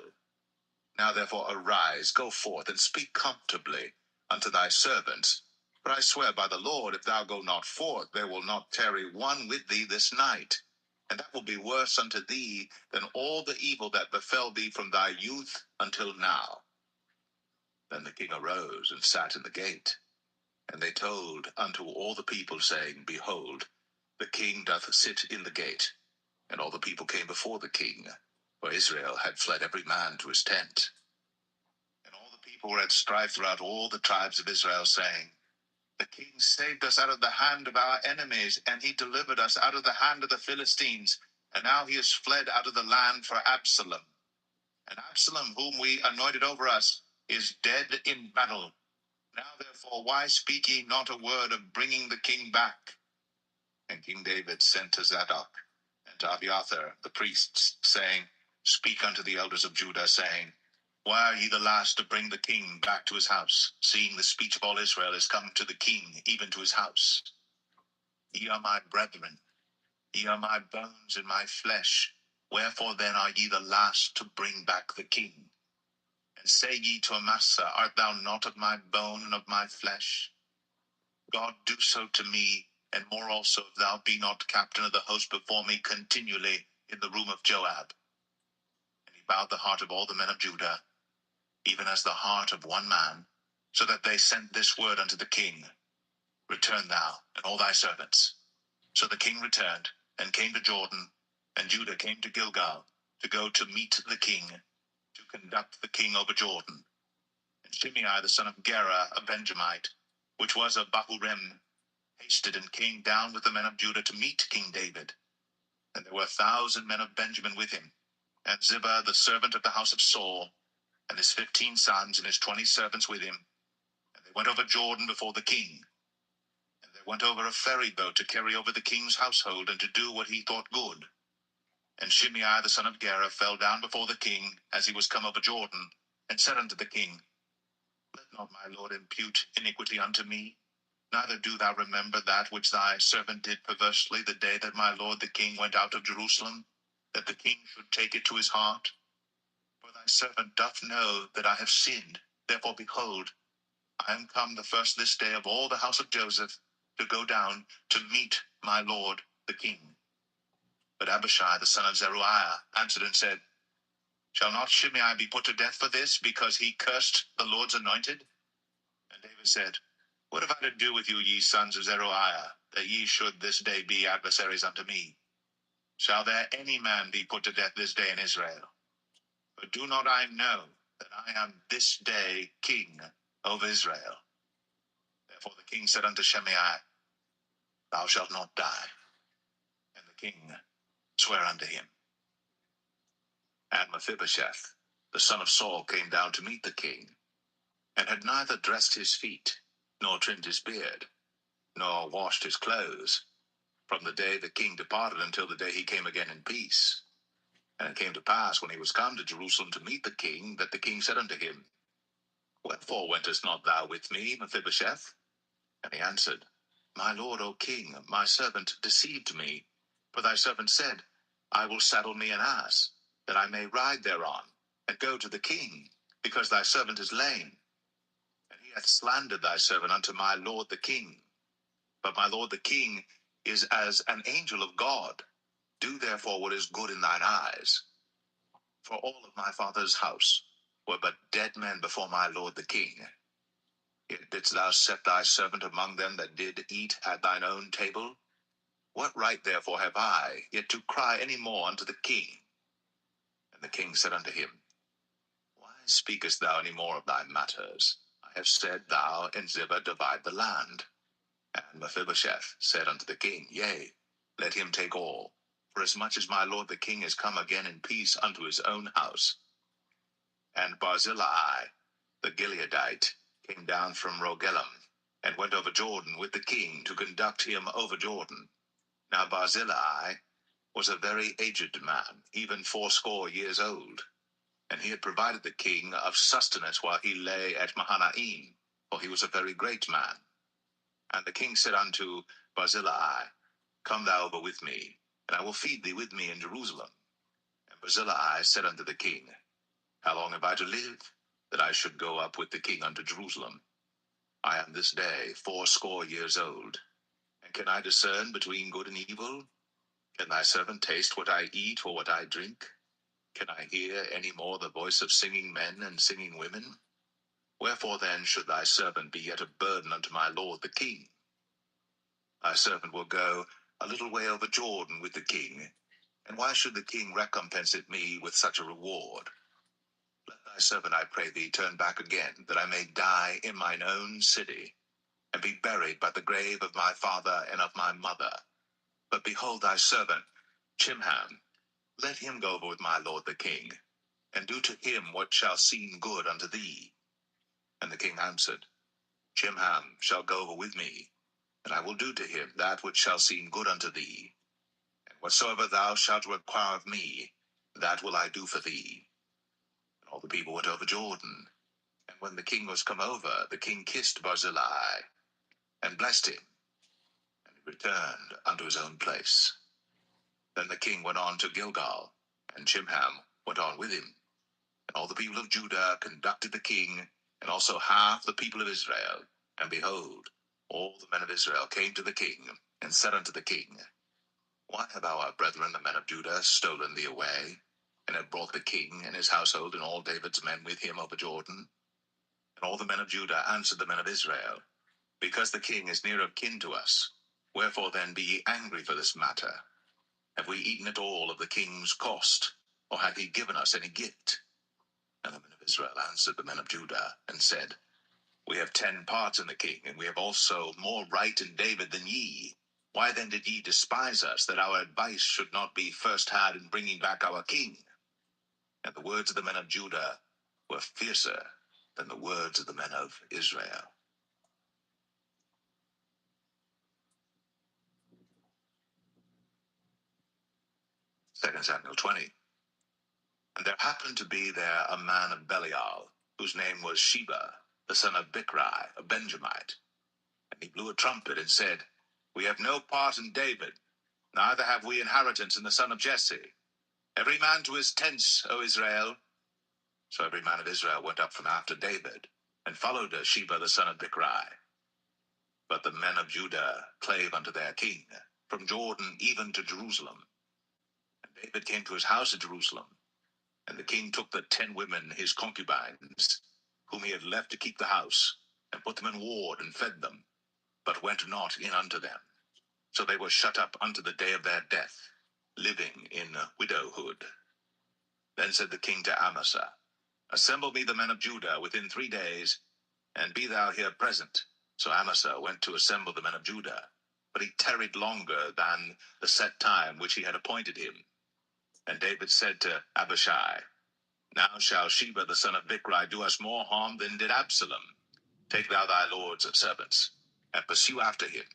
Now therefore arise, go forth, and speak comfortably unto thy servants. For I swear by the Lord, if thou go not forth, there will not tarry one with thee this night. And that will be worse unto thee than all the evil that befell thee from thy youth until now. Then the king arose and sat in the gate. And they told unto all the people, saying, Behold, the king doth sit in the gate. And all the people came before the king, for Israel had fled every man to his tent. And all the people were at strife throughout all the tribes of Israel, saying, The king saved us out of the hand of our enemies, and he delivered us out of the hand of the Philistines. And now he is fled out of the land for Absalom. And Absalom, whom we anointed over us, is dead in battle. Now therefore, why speak ye not a word of bringing the king back? And King David sent to Zadok and to Abiathar the priests, saying, Speak unto the elders of Judah, saying, Why are ye the last to bring the king back to his house, seeing the speech of all Israel is come to the king, even to his house? Ye are my brethren, ye are my bones and my flesh. Wherefore then are ye the last to bring back the king? And say ye to Amasa, Art thou not of my bone and of my flesh? God do so to me, and more also, if thou be not captain of the host before me continually in the room of Joab. And he bowed the heart of all the men of Judah, even as the heart of one man, so that they sent this word unto the king, Return thou, and all thy servants. So the king returned, and came to Jordan, and Judah came to Gilgal, to go to meet the king, to conduct the king over Jordan. And Shimei the son of Gera, a Benjamite, which was of Bahurim, hasted and came down with the men of Judah to meet King David. And there were 1,000 men of Benjamin with him, and Ziba the servant of the house of Saul, and his 15 sons and his 20 servants with him. And they went over Jordan before the king. And they went over a ferry boat to carry over the king's household, and to do what he thought good. And Shimei the son of Gera fell down before the king, as he was come over Jordan, and said unto the king, Let not my lord impute iniquity unto me, neither do thou remember that which thy servant did perversely the day that my lord the king went out of Jerusalem, that the king should take it to his heart. For thy servant doth know that I have sinned. Therefore, behold, I am come the first this day of all the house of Joseph, to go down to meet my lord the king. But Abishai the son of Zeruiah answered and said, Shall not Shimei be put to death for this, because he cursed the Lord's anointed? And David said, What have I to do with you, ye sons of Zeruiah, that ye should this day be adversaries unto me? Shall there any man be put to death this day in Israel? But do not I know that I am this day king over Israel? Therefore the king said unto Shimei, Thou shalt not die. And the king sware unto him. And Mephibosheth, the son of Saul, came down to meet the king, and had neither dressed his feet, nor trimmed his beard, nor washed his clothes, from the day the king departed until the day he came again in peace. And it came to pass, when he was come to Jerusalem to meet the king, that the king said unto him, Wherefore wentest not thou with me, Mephibosheth? And he answered, My lord, O king, my servant deceived me. For thy servant said, I will saddle me an ass, that I may ride thereon, and go to the king, because thy servant is lame. And he hath slandered thy servant unto my lord the king. But my lord the king is as an angel of God. Do therefore what is good in thine eyes. For all of my father's house were but dead men before my lord the king. Yet didst thou set thy servant among them that did eat at thine own table? What right therefore have I yet to cry any more unto the king? And the king said unto him, Why speakest thou any more of thy matters? I have said, Thou and Ziba divide the land. And Mephibosheth said unto the king, Yea, let him take all, for as much as my lord the king is come again in peace unto his own house. And Barzillai the Gileadite came down from Rogelim, and went over Jordan with the king to conduct him over Jordan. Now Barzillai was a very aged man, even 80 years old, and he had provided the king of sustenance while he lay at Mahanaim, for he was a very great man. And the king said unto Barzillai, Come thou over with me, and I will feed thee with me in Jerusalem. And Barzillai said unto the king, How long have I to live, that I should go up with the king unto Jerusalem? I am this day 80 years old, and can I discern between good and evil? Can thy servant taste what I eat or what I drink? Can I hear any more the voice of singing men and singing women? Wherefore then should thy servant be yet a burden unto my lord the king? Thy servant will go a little way over Jordan with the king, and why should the king recompense it me with such a reward? Let thy servant, I pray thee, turn back again, that I may die in mine own city, and be buried by the grave of my father and of my mother. But behold thy servant, Chimham, let him go over with my lord the king, and do to him what shall seem good unto thee. And the king answered, Chimham shall go over with me, and I will do to him that which shall seem good unto thee. And whatsoever thou shalt require of me, that will I do for thee. And all the people went over Jordan. And when the king was come over, the king kissed Barzillai, and blessed him, and he returned unto his own place. Then the king went on to Gilgal, and Chimham went on with him. And all the people of Judah conducted the king, and also half the people of Israel. And behold, all the men of Israel came to the king, and said unto the king, Why have our brethren the men of Judah stolen thee away, and have brought the king and his household and all David's men with him over Jordan? And all the men of Judah answered the men of Israel, Because the king is near of kin to us. Wherefore then be ye angry for this matter? Have we eaten at all of the king's cost, or hath he given us any gift? And the men of Israel answered the men of Judah, and said, We have 10 parts in the king, and we have also more right in David than ye. Why then did ye despise us, that our advice should not be first had in bringing back our king? And the words of the men of Judah were fiercer than the words of the men of Israel. 2 Samuel 20. And there happened to be there a man of Belial, whose name was Sheba, the son of Bichri, a Benjamite. And he blew a trumpet and said, We have no part in David, neither have we inheritance in the son of Jesse. Every man to his tents, O Israel. So every man of Israel went up from after David, and followed Sheba the son of Bichri. But the men of Judah clave unto their king, from Jordan even to Jerusalem. And David came to his house at Jerusalem. And the king took the 10 women, his concubines, whom he had left to keep the house, and put them in ward, and fed them, but went not in unto them. So they were shut up unto the day of their death, living in widowhood. Then said the king to Amasa, Assemble me the men of Judah within 3 days, and be thou here present. So Amasa went to assemble the men of Judah, but he tarried longer than the set time which he had appointed him. And David said to Abishai, Now shall Sheba the son of Bichri do us more harm than did Absalom. Take thou thy lord's servants, and pursue after him,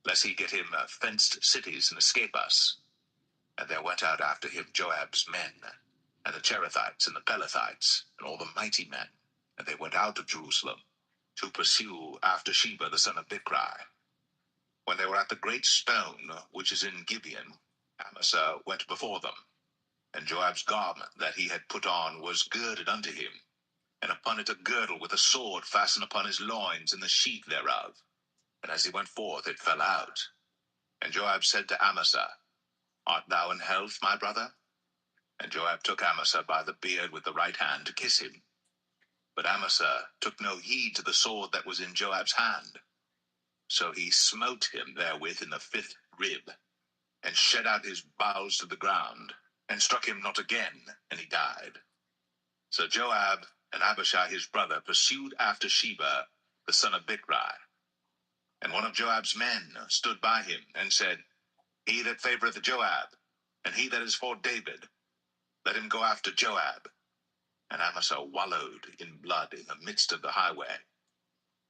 lest he get him fenced cities and escape us. And there went out after him Joab's men, and the Cherethites and the Pelethites, and all the mighty men. And they went out of Jerusalem to pursue after Sheba the son of Bichri. When they were at the great stone which is in Gibeon, Amasa went before them. And Joab's garment that he had put on was girded unto him, and upon it a girdle with a sword fastened upon his loins in the sheath thereof. And as he went forth, it fell out. And Joab said to Amasa, Art thou in health, my brother? And Joab took Amasa by the beard with the right hand to kiss him. But Amasa took no heed to the sword that was in Joab's hand. So he smote him therewith in the 5th rib, and shed out his bowels to the ground, and struck him not again, and he died. So Joab and Abishai his brother pursued after Sheba the son of Bichri. And one of Joab's men stood by him, and said, He that favoreth Joab, and he that is for David, let him go after Joab. And Amasa wallowed in blood in the midst of the highway.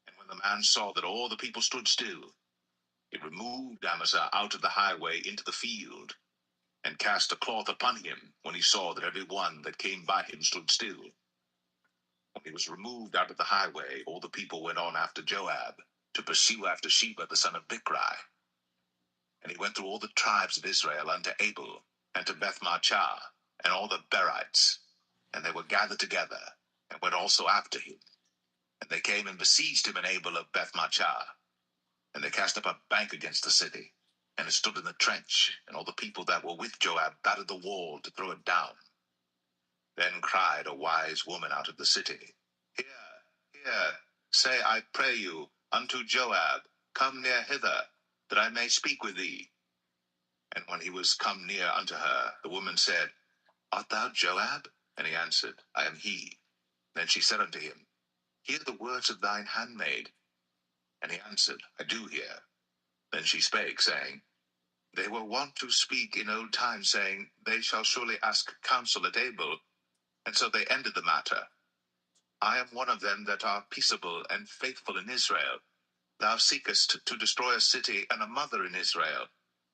And when the man saw that all the people stood still, he removed Amasa out of the highway into the field, and cast a cloth upon him, when he saw that every one that came by him stood still. When he was removed out of the highway, all the people went on after Joab, to pursue after Sheba the son of Bichri. And he went through all the tribes of Israel unto Abel, and to Bethmachah, and all the Berites. And they were gathered together, and went also after him. And they came and besieged him in Abel of Bethmachah. And they cast up a bank against the city, and it stood in the trench, and all the people that were with Joab battered the wall to throw it down. Then cried a wise woman out of the city, Hear, hear, say, I pray you, unto Joab, Come near hither, that I may speak with thee. And when he was come near unto her, the woman said, Art thou Joab? And he answered, I am he. Then she said unto him, Hear the words of thine handmaid. And he answered, I do hear. Then she spake, saying, They were wont to speak in old times, saying, They shall surely ask counsel at Abel. And so they ended the matter. I am one of them that are peaceable and faithful in Israel. Thou seekest to destroy a city and a mother in Israel.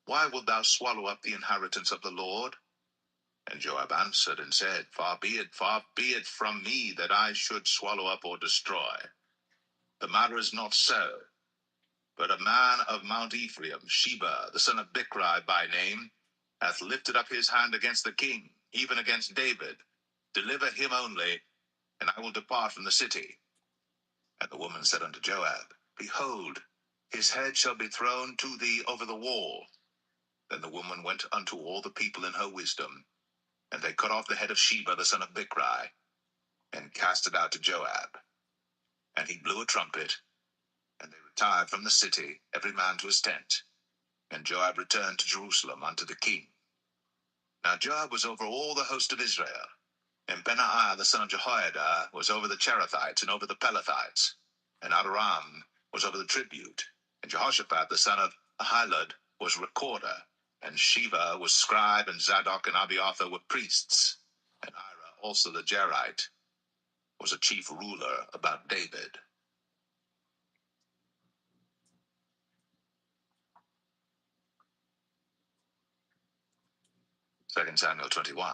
Why wilt thou swallow up the inheritance of the Lord? And Joab answered and said, far be it from me that I should swallow up or destroy. The matter is not so. But a man of Mount Ephraim, Sheba, the son of Bichri by name, hath lifted up his hand against the king, even against David. Deliver him only, and I will depart from the city. And the woman said unto Joab, behold, his head shall be thrown to thee over the wall. Then the woman went unto all the people in her wisdom, and they cut off the head of Sheba the son of Bichri, and cast it out to Joab. And he blew a trumpet, and they retired from the city, every man to his tent. And Joab returned to Jerusalem unto the king. Now Joab was over all the host of Israel, and Benaiah the son of Jehoiada was over the Cherethites and over the Pelethites, and Adoram was over the tribute, and Jehoshaphat the son of Ahilud was recorder, and Sheva was scribe, and Zadok and Abiathar were priests, and Ira also the Jerite was a chief ruler about David. 2 Samuel 21.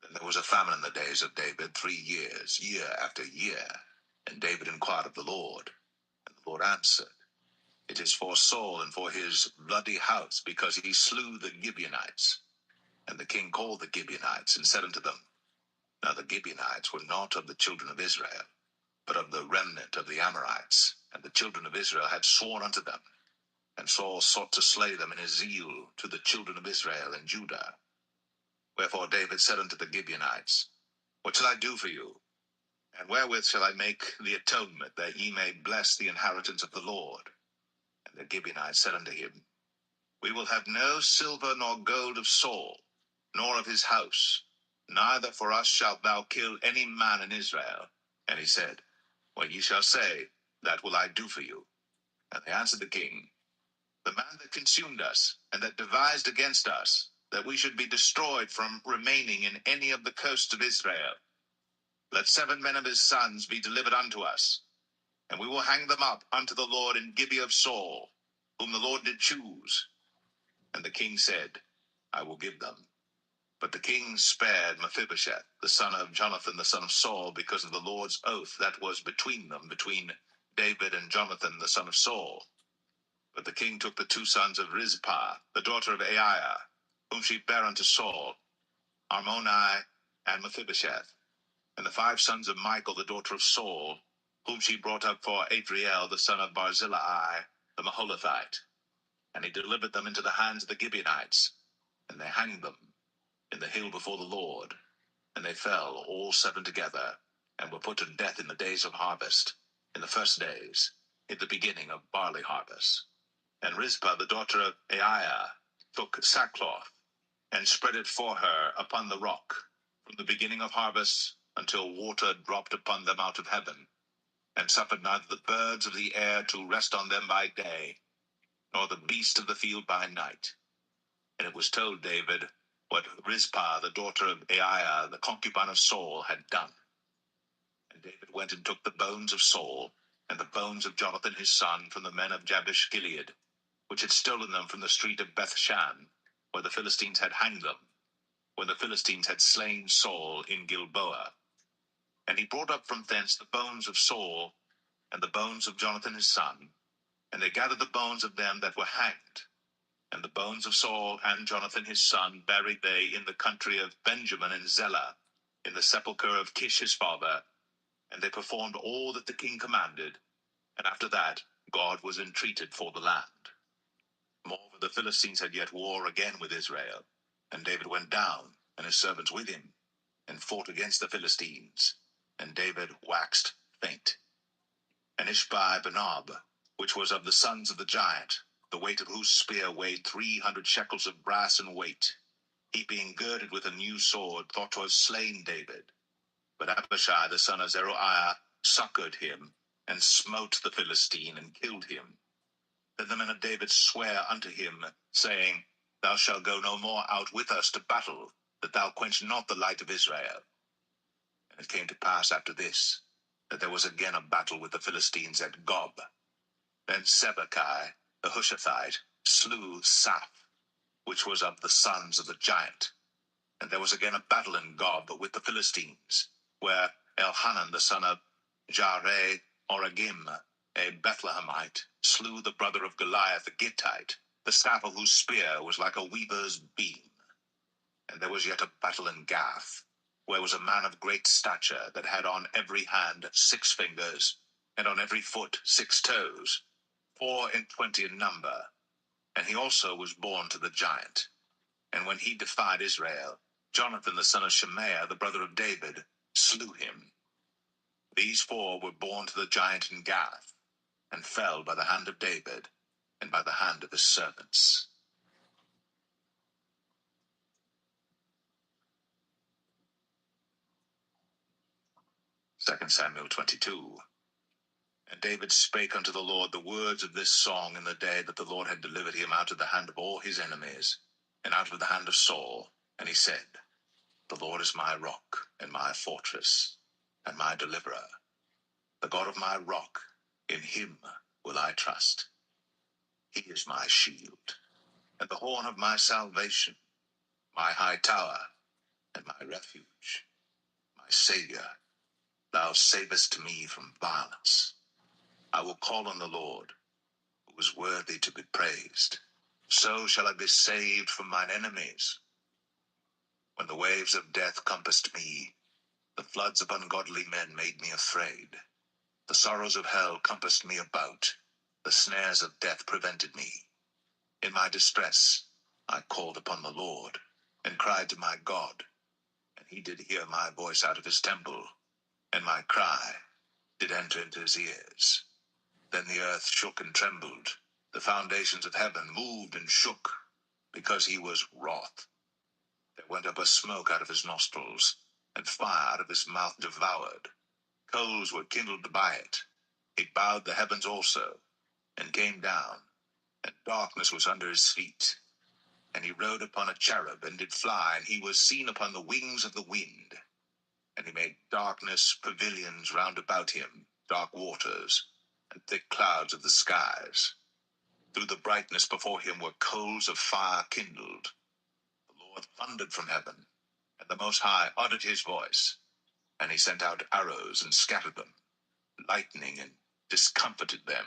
Then there was a famine in the days of David 3 years, year after year. And David inquired of the Lord. And the Lord answered, it is for Saul and for his bloody house, because he slew the Gibeonites. And the king called the Gibeonites, and said unto them, now the Gibeonites were not of the children of Israel, but of the remnant of the Amorites. And the children of Israel had sworn unto them. And Saul sought to slay them in his zeal to the children of Israel and Judah. Wherefore David said unto the Gibeonites, what shall I do for you? And wherewith shall I make the atonement, that ye may bless the inheritance of the Lord? And the Gibeonites said unto him, we will have no silver nor gold of Saul, nor of his house, neither for us shalt thou kill any man in Israel. And he said, what ye shall say, that will I do for you. And they answered the king, the man that consumed us, and that devised against us, that we should be destroyed from remaining in any of the coasts of Israel, let 7 men of his sons be delivered unto us, and we will hang them up unto the Lord in Gibeah of Saul, whom the Lord did choose. And the king said, I will give them. But the king spared Mephibosheth, the son of Jonathan, the son of Saul, because of the Lord's oath that was between them, between David and Jonathan, the son of Saul. But the king took the 2 sons of Rizpah, the daughter of Aiah, whom she bare unto Saul, Armoni and Mephibosheth, and the 5 sons of Michal, the daughter of Saul, whom she brought up for Adriel, the son of Barzillai, the Maholathite. And he delivered them into the hands of the Gibeonites, and they hanged them in the hill before the Lord. And they fell all 7 together, and were put to death in the days of harvest, in the first days, in the beginning of barley harvest. And Rizpah, the daughter of Aiah, took sackcloth, and spread it for her upon the rock, from the beginning of harvest until water dropped upon them out of heaven, and suffered neither the birds of the air to rest on them by day, nor the beast of the field by night. And it was told David what Rizpah, the daughter of Aiah, the concubine of Saul, had done. And David went and took the bones of Saul, and the bones of Jonathan his son, from the men of Jabesh Gilead, which had stolen them from the street of Bethshan, where the Philistines had hanged them, when the Philistines had slain Saul in Gilboa. And he brought up from thence the bones of Saul, and the bones of Jonathan his son, and they gathered the bones of them that were hanged. And the bones of Saul and Jonathan his son buried they in the country of Benjamin in Zelah, in the sepulchre of Kish his father. And they performed all that the king commanded. And after that, God was entreated for the land. Moreover, the Philistines had yet war again with Israel. And David went down, and his servants with him, and fought against the Philistines. And David waxed faint. And Ishbi-Benob, which was of the sons of the giant, the weight of whose spear weighed 300 shekels of brass in weight, he being girded with a new sword, thought to have slain David. But Abishai the son of Zeruiah succored him, and smote the Philistine, and killed him. Then the men of David sware unto him, saying, thou shalt go no more out with us to battle, that thou quench not the light of Israel. And it came to pass after this, that there was again a battle with the Philistines at Gob. Then Sibbecai the Hushathite slew Saph, which was of the sons of the giant. And there was again a battle in Gob with the Philistines, where Elhanan the son of Jareh-Oregim, a Bethlehemite, slew the brother of Goliath the Gittite, the staff of whose spear was like a weaver's beam. And there was yet a battle in Gath, where was a man of great stature, that had on every hand 6 fingers, and on every foot 6 toes, 24 in number. And he also was born to the giant. And when he defied Israel, Jonathan the son of Shemaiah, the brother of David, slew him. These 4 were born to the giant in Gath, and fell by the hand of David, and by the hand of his servants. 2 Samuel 22. And David spake unto the Lord the words of this song in the day that the Lord had delivered him out of the hand of all his enemies, and out of the hand of Saul. And he said, The Lord is my rock, and my fortress, and my deliverer. The God of my rock, in him will I trust. He is my shield, and the horn of my salvation, my high tower, and my refuge, my Savior. Thou savest me from violence. I will call on the Lord, who is worthy to be praised. So shall I be saved from mine enemies. When the waves of death compassed me, the floods of ungodly men made me afraid. The sorrows of hell compassed me about. The snares of death prevented me. In my distress I called upon the Lord, and cried to my God. And he did hear my voice out of his temple, and my cry did enter into his ears. Then the earth shook and trembled. The foundations of heaven moved and shook, because he was wroth. There went up a smoke out of his nostrils, and fire out of his mouth devoured. Coals were kindled by it. It bowed the heavens also, and came down, and darkness was under his feet. And he rode upon a cherub, and did fly, and he was seen upon the wings of the wind. And he made darkness pavilions round about him, dark waters, and thick clouds of the skies. Through the brightness before him were coals of fire kindled. The Lord thundered from heaven, and the Most High uttered his voice. And he sent out arrows, and scattered them, lightning, and discomfited them.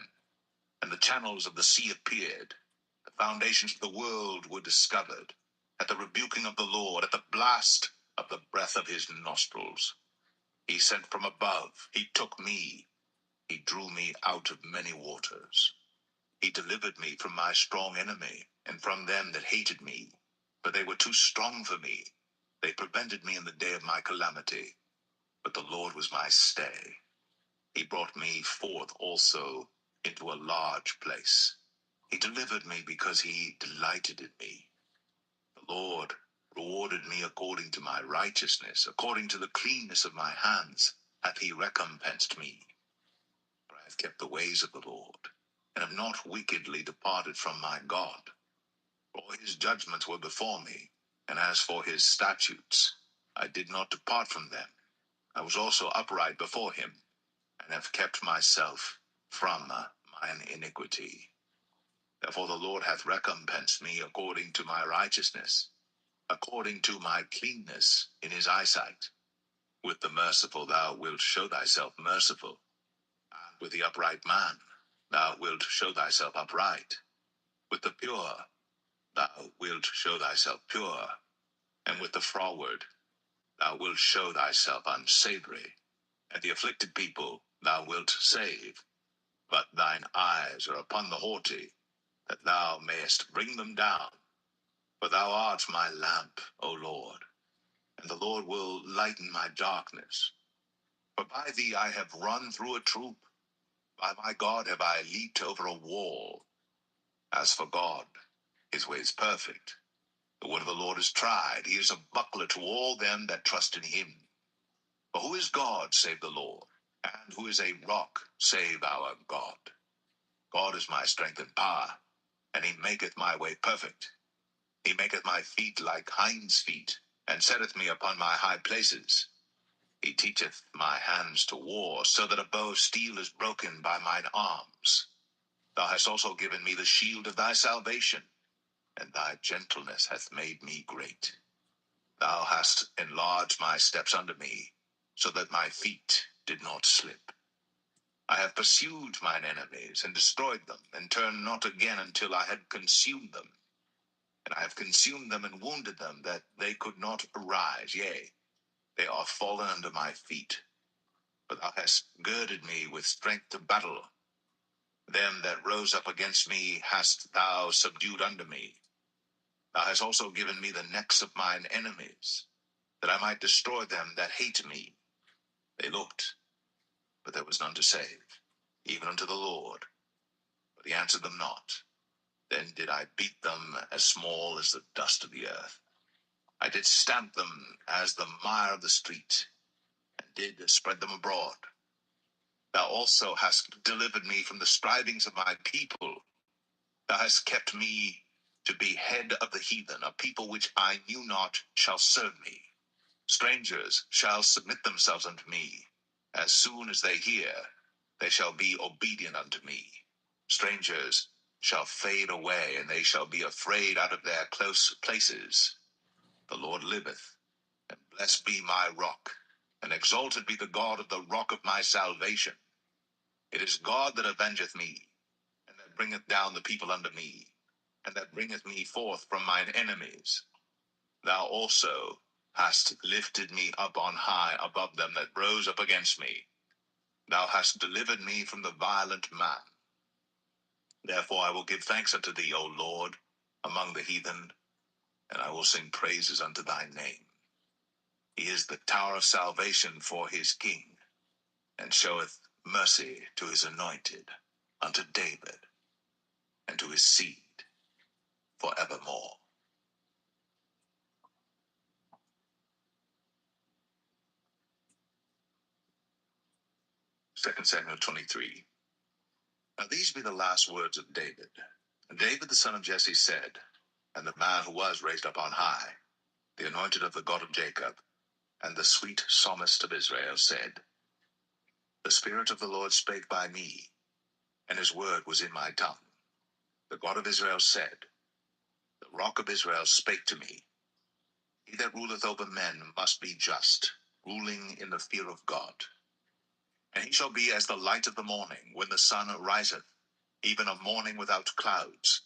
And the channels of the sea appeared. The foundations of the world were discovered. At the rebuking of the Lord, at the blast of the breath of his nostrils. He sent from above, he took me, he drew me out of many waters. He delivered me from my strong enemy, and from them that hated me. For they were too strong for me. They prevented me in the day of my calamity. But the Lord was my stay. He brought me forth also into a large place. He delivered me because he delighted in me. The Lord rewarded me according to my righteousness, according to the cleanness of my hands hath he recompensed me. For I have kept the ways of the Lord, and have not wickedly departed from my God. For his judgments were before me, and as for his statutes, I did not depart from them. I was also upright before him, and have kept myself from mine iniquity. Therefore the Lord hath recompensed me according to my righteousness, according to my cleanness in his eyesight. With the merciful thou wilt show thyself merciful, and with the upright man thou wilt show thyself upright. With the pure thou wilt show thyself pure, and with the froward thou wilt show thyself unsavory. And the afflicted people thou wilt save, but thine eyes are upon the haughty, that thou mayest bring them down. For thou art my lamp, O Lord, and the Lord will lighten my darkness. For by thee I have run through a troop, by my God have I leaped over a wall. As for God, his way is perfect. The word of the Lord is tried. He is a buckler to all them that trust in him. For who is God save the Lord? And who is a rock save our God? God is my strength and power, and he maketh my way perfect. He maketh my feet like hinds' feet, and setteth me upon my high places. He teacheth my hands to war, so that a bow of steel is broken by mine arms. Thou hast also given me the shield of thy salvation, and thy gentleness hath made me great. Thou hast enlarged my steps under me, so that my feet did not slip. I have pursued mine enemies, and destroyed them, and turned not again until I had consumed them. And I have consumed them and wounded them, that they could not arise. Yea, they are fallen under my feet. But thou hast girded me with strength to battle. Them that rose up against me hast thou subdued under me. Thou hast also given me the necks of mine enemies, that I might destroy them that hate me. They looked, but there was none to save, even unto the Lord. But he answered them not. Then did I beat them as small as the dust of the earth. I did stamp them as the mire of the street, and did spread them abroad. Thou also hast delivered me from the strivings of my people. Thou hast kept me to be head of the heathen. A people which I knew not shall serve me. Strangers shall submit themselves unto me. As soon as they hear, they shall be obedient unto me. Strangers shall fade away, and they shall be afraid out of their close places. The Lord liveth, and blessed be my rock, and exalted be the God of the rock of my salvation. It is God that avengeth me, and that bringeth down the people unto me, and that bringeth me forth from mine enemies. Thou also hast lifted me up on high above them that rose up against me. Thou hast delivered me from the violent man. Therefore I will give thanks unto thee, O Lord, among the heathen, and I will sing praises unto thy name. He is the tower of salvation for his king, and showeth mercy to his anointed, unto David, and to his seed forevermore. 2 Samuel 23. Now these be the last words of David. And David the son of Jesse said, and the man who was raised up on high, the anointed of the God of Jacob, and the sweet psalmist of Israel said, The Spirit of the Lord spake by me, and his word was in my tongue. The God of Israel said, The rock of Israel spake to me. He that ruleth over men must be just, ruling in the fear of God. And he shall be as the light of the morning, when the sun riseth, even a morning without clouds,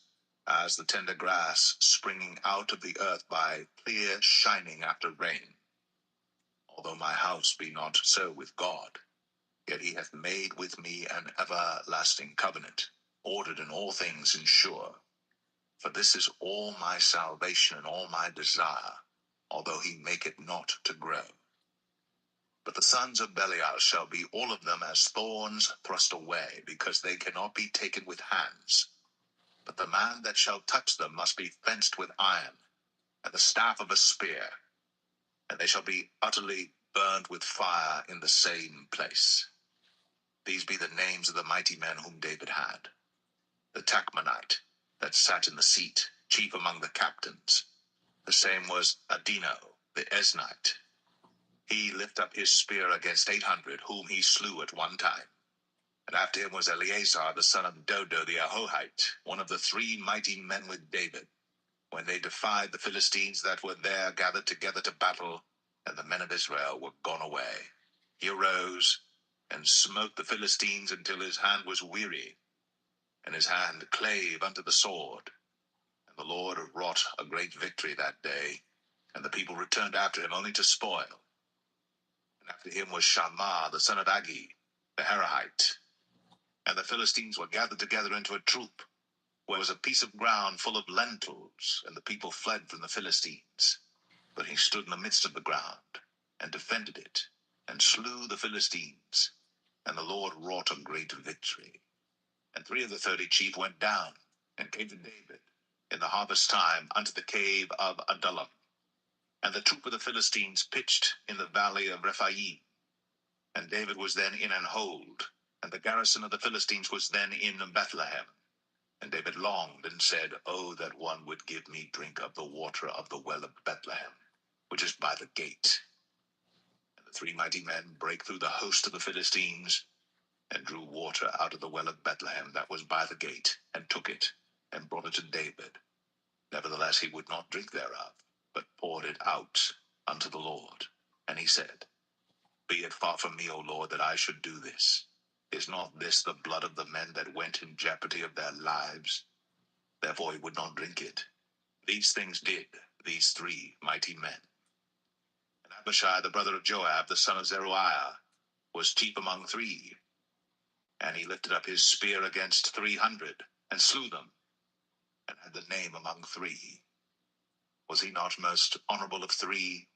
as the tender grass springing out of the earth by clear shining after rain. Although my house be not so with God, yet he hath made with me an everlasting covenant, ordered in all things and sure. For this is all my salvation and all my desire, although he make it not to grow. But the sons of Belial shall be all of them as thorns thrust away, because they cannot be taken with hands. But the man that shall touch them must be fenced with iron, and the staff of a spear, and they shall be utterly burned with fire in the same place. These be the names of the mighty men whom David had. The Tachmonite, that sat in the seat, chief among the captains. The same was Adino, the Esnite. He lift up his spear against 800, whom he slew at one time. And after him was Eleazar, the son of Dodo the Ahohite, one of the 3 mighty men with David, when they defied the Philistines that were there gathered together to battle, and the men of Israel were gone away. He arose and smote the Philistines until his hand was weary, and his hand clave unto the sword. And the Lord wrought a great victory that day, and the people returned after him only to spoil. And after him was Shammah, the son of Agi, the Harahite. And the Philistines were gathered together into a troop, where was a piece of ground full of lentils, and the people fled from the Philistines. But he stood in the midst of the ground, and defended it, and slew the Philistines. And the Lord wrought a great victory. And 3 of the 30 chief went down, and came to David in the harvest time unto the cave of Adullam. And the troop of the Philistines pitched in the valley of Rephaim. And David was then in an hold, and the garrison of the Philistines was then in Bethlehem. And David longed and said, Oh, that one would give me drink of the water of the well of Bethlehem, which is by the gate. And the 3 mighty men brake through the host of the Philistines, and drew water out of the well of Bethlehem that was by the gate, and took it, and brought it to David. Nevertheless he would not drink thereof, but poured it out unto the Lord. And he said, Be it far from me, O Lord, that I should do this. Is not this the blood of the men that went in jeopardy of their lives? Therefore he would not drink it. These things did these 3 mighty men. And Abishai, the brother of Joab, the son of Zeruiah, was chief among 3. And he lifted up his spear against 300, and slew them, and had the name among 3. Was he not most honorable of 3?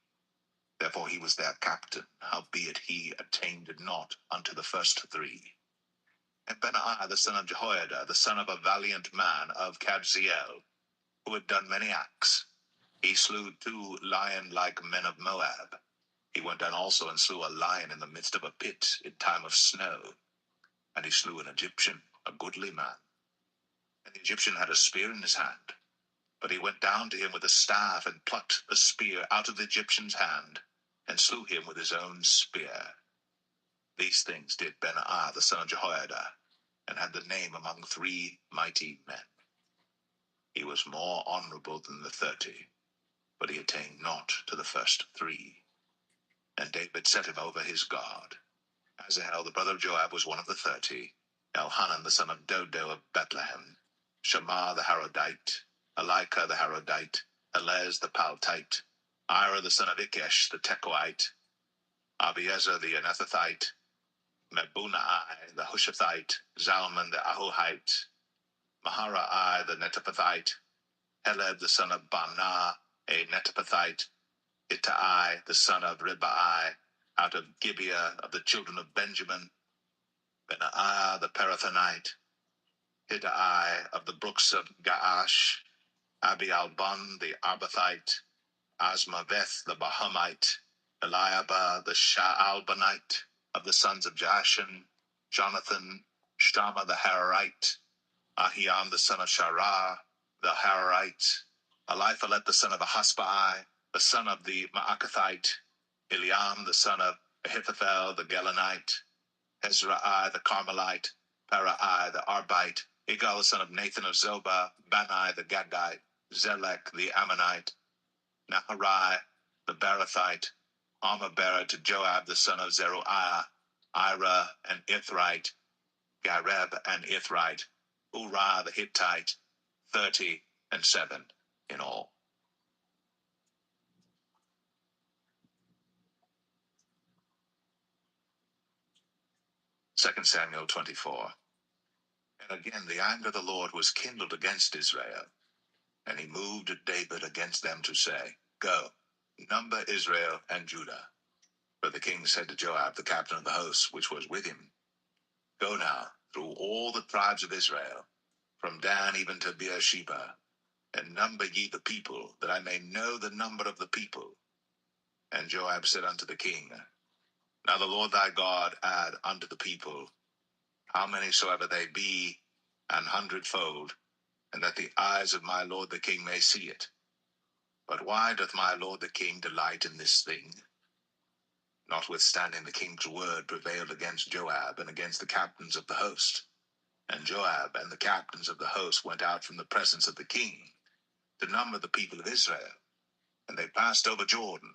Therefore he was their captain, howbeit he attained not unto the first 3. And Benaiah the son of Jehoiada, the son of a valiant man of Kabzeel, who had done many acts, he slew 2 lion-like men of Moab. He went down also and slew a lion in the midst of a pit in time of snow. And he slew an Egyptian, a goodly man. And the Egyptian had a spear in his hand. But he went down to him with a staff, and plucked the spear out of the Egyptian's hand, and slew him with his own spear. These things did Benaiah the son of Jehoiada, and had the name among 3 mighty men. He was more honorable than the 30, but he attained not to the first 3. And David set him over his guard. Asahel the brother of Joab was one of the 30, Elhanan the son of Dodo of Bethlehem, Shammah the Harodite, Elika the Harodite, Elez the Paltite, Ira the son of Ikesh the Tekoite, Abiezer the Anathothite, Mebunai the Hushathite, Zalman the Ahohite, Maharai the Netophathite, Heleb the son of Baanah, a Netophathite, Ittai the son of Ribai, out of Gibeah of the children of Benjamin, Benaiah the Parathonite, Hiddai of the brooks of Gaash, Abialbon the Arbathite, Asmaveth the Bahumite, Eliabah the Shaalbanite, of the sons of Jashan, Jonathan, Shammah the Hararite, Ahiam the son of Sharah the Hararite, Eliphalet the son of Ahasbai, the son of the Maacathite, Eliam the son of Ahithophel the Gelonite, Hezrai the Carmelite, Parai the Arbite, Igal the son of Nathan of Zobah, Bani the Gadite, Zelek the Ammonite, Naharai the Barathite, Armabera to Joab the son of Zeruiah, Ira and Ithrite, Gareb and Ithrite, Uriah the Hittite, 37 in all. 2 Samuel 24. And again the anger of the Lord was kindled against Israel, and he moved David against them to say, Go, number Israel and Judah. But the king said to Joab, the captain of the host, which was with him, Go now through all the tribes of Israel, from Dan even to Beersheba, and number ye the people, that I may know the number of the people. And Joab said unto the king, Now the Lord thy God add unto the people, how many soever they be, an hundredfold, and that the eyes of my lord the king may see it. But why doth my lord the king delight in this thing? Notwithstanding the king's word prevailed against Joab and against the captains of the host. And Joab and the captains of the host went out from the presence of the king to number the people of Israel. And they passed over Jordan,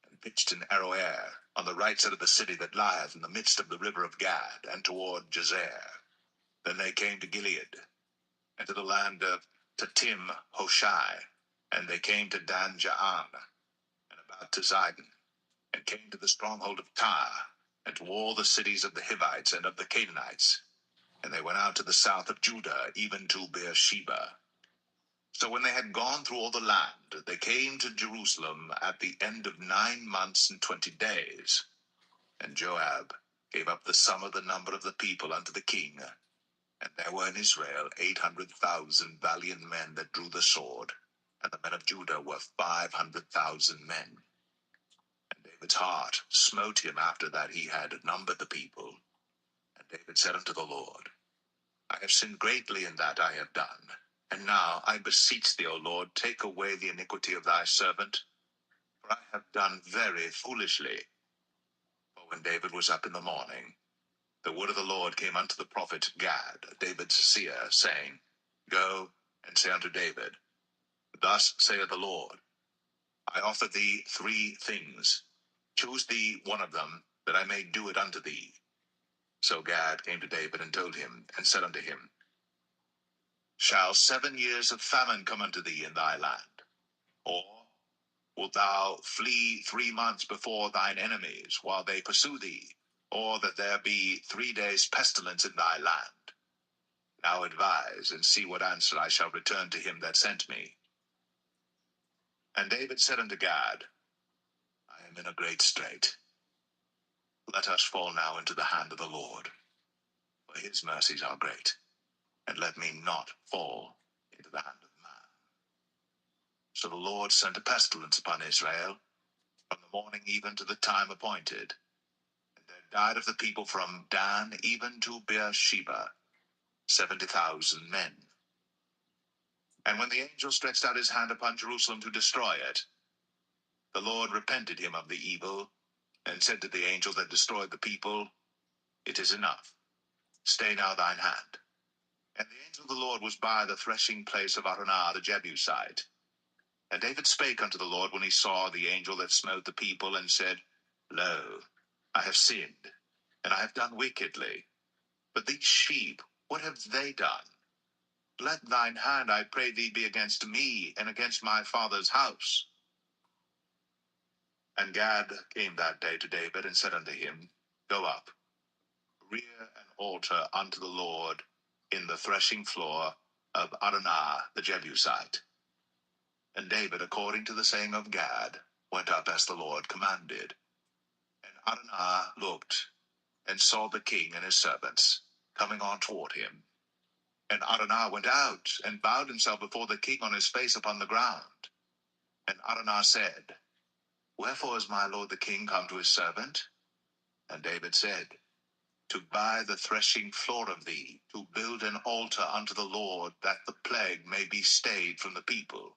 and pitched in Aroer, on the right side of the city that lieth in the midst of the river of Gad, and toward Jazer. Then they came to Gilead, and to the land of Tatim Hoshai, and they came to Dan Jaan, and about to Zidon, and came to the stronghold of Tyre, and to all the cities of the Hivites and of the Canaanites. And they went out to the south of Judah, even to Beersheba. So when they had gone through all the land, they came to Jerusalem at the end of 9 months and 20 days. And Joab gave up the sum of the number of the people unto the king. And there were in Israel 800,000 valiant men that drew the sword, and the men of Judah were 500,000 men. And David's heart smote him after that he had numbered the people. And David said unto the Lord, I have sinned greatly in that I have done. And now I beseech thee, O Lord, take away the iniquity of thy servant, for I have done very foolishly. when David was up in the morning, the word of the Lord came unto the prophet Gad, David's seer, saying, Go and say unto David, Thus saith the Lord, I offer thee 3 things. Choose thee one of them, that I may do it unto thee. So Gad came to David and told him, and said unto him, Shall 7 years of famine come unto thee in thy land? Or wilt thou flee 3 months before thine enemies, while they pursue thee? Or that there be 3 days pestilence in thy land? Now advise, and see what answer I shall return to him that sent me. And David said unto Gad, I am in a great strait. Let us fall now into the hand of the Lord, for his mercies are great, and let me not fall into the hand of man. So the Lord sent a pestilence upon Israel, from the morning even to the time appointed. And there died of the people from Dan even to Beersheba 70,000 men. And when the angel stretched out his hand upon Jerusalem to destroy it, the Lord repented him of the evil, and said to the angel that destroyed the people, It is enough. Stay now thine hand. And the angel of the Lord was by the threshing place of Araunah the Jebusite. And David spake unto the Lord when he saw the angel that smote the people, and said, Lo, I have sinned, and I have done wickedly. But these sheep, what have they done? Let thine hand, I pray thee, be against me, and against my father's house. And Gad came that day to David, and said unto him, Go up, rear an altar unto the Lord in the threshing floor of Araunah the Jebusite. And David, according to the saying of Gad, went up as the Lord commanded. And Araunah looked, and saw the king and his servants coming on toward him. And Araunah went out, and bowed himself before the king on his face upon the ground. And Araunah said, Wherefore is my lord the king come to his servant? And David said, To buy the threshing floor of thee, to build an altar unto the Lord, that the plague may be stayed from the people.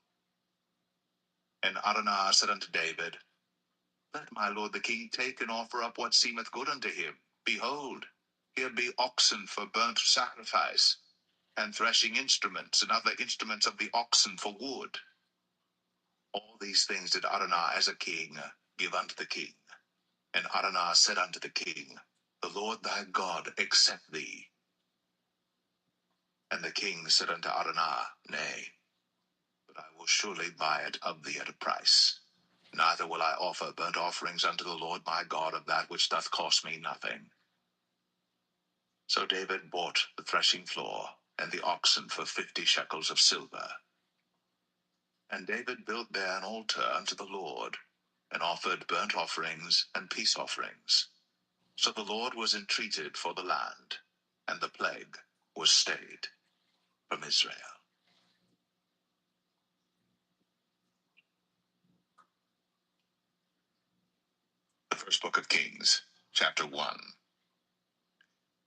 And Araunah said unto David, Let my lord the king take and offer up what seemeth good unto him. Behold, here be oxen for burnt sacrifice, and threshing instruments, and other instruments of the oxen for wood. All these things did Araunah as a king give unto the king. And Araunah said unto the king, The Lord thy God accept thee. And the king said unto Araunah, Nay, but I will surely buy it of thee at a price. Neither will I offer burnt offerings unto the Lord my God of that which doth cost me nothing. So David bought the threshing floor and the oxen for 50 shekels of silver. And David built there an altar unto the Lord, and offered burnt offerings and peace offerings. So the Lord was entreated for the land, and the plague was stayed from Israel. The first book of Kings, chapter 1.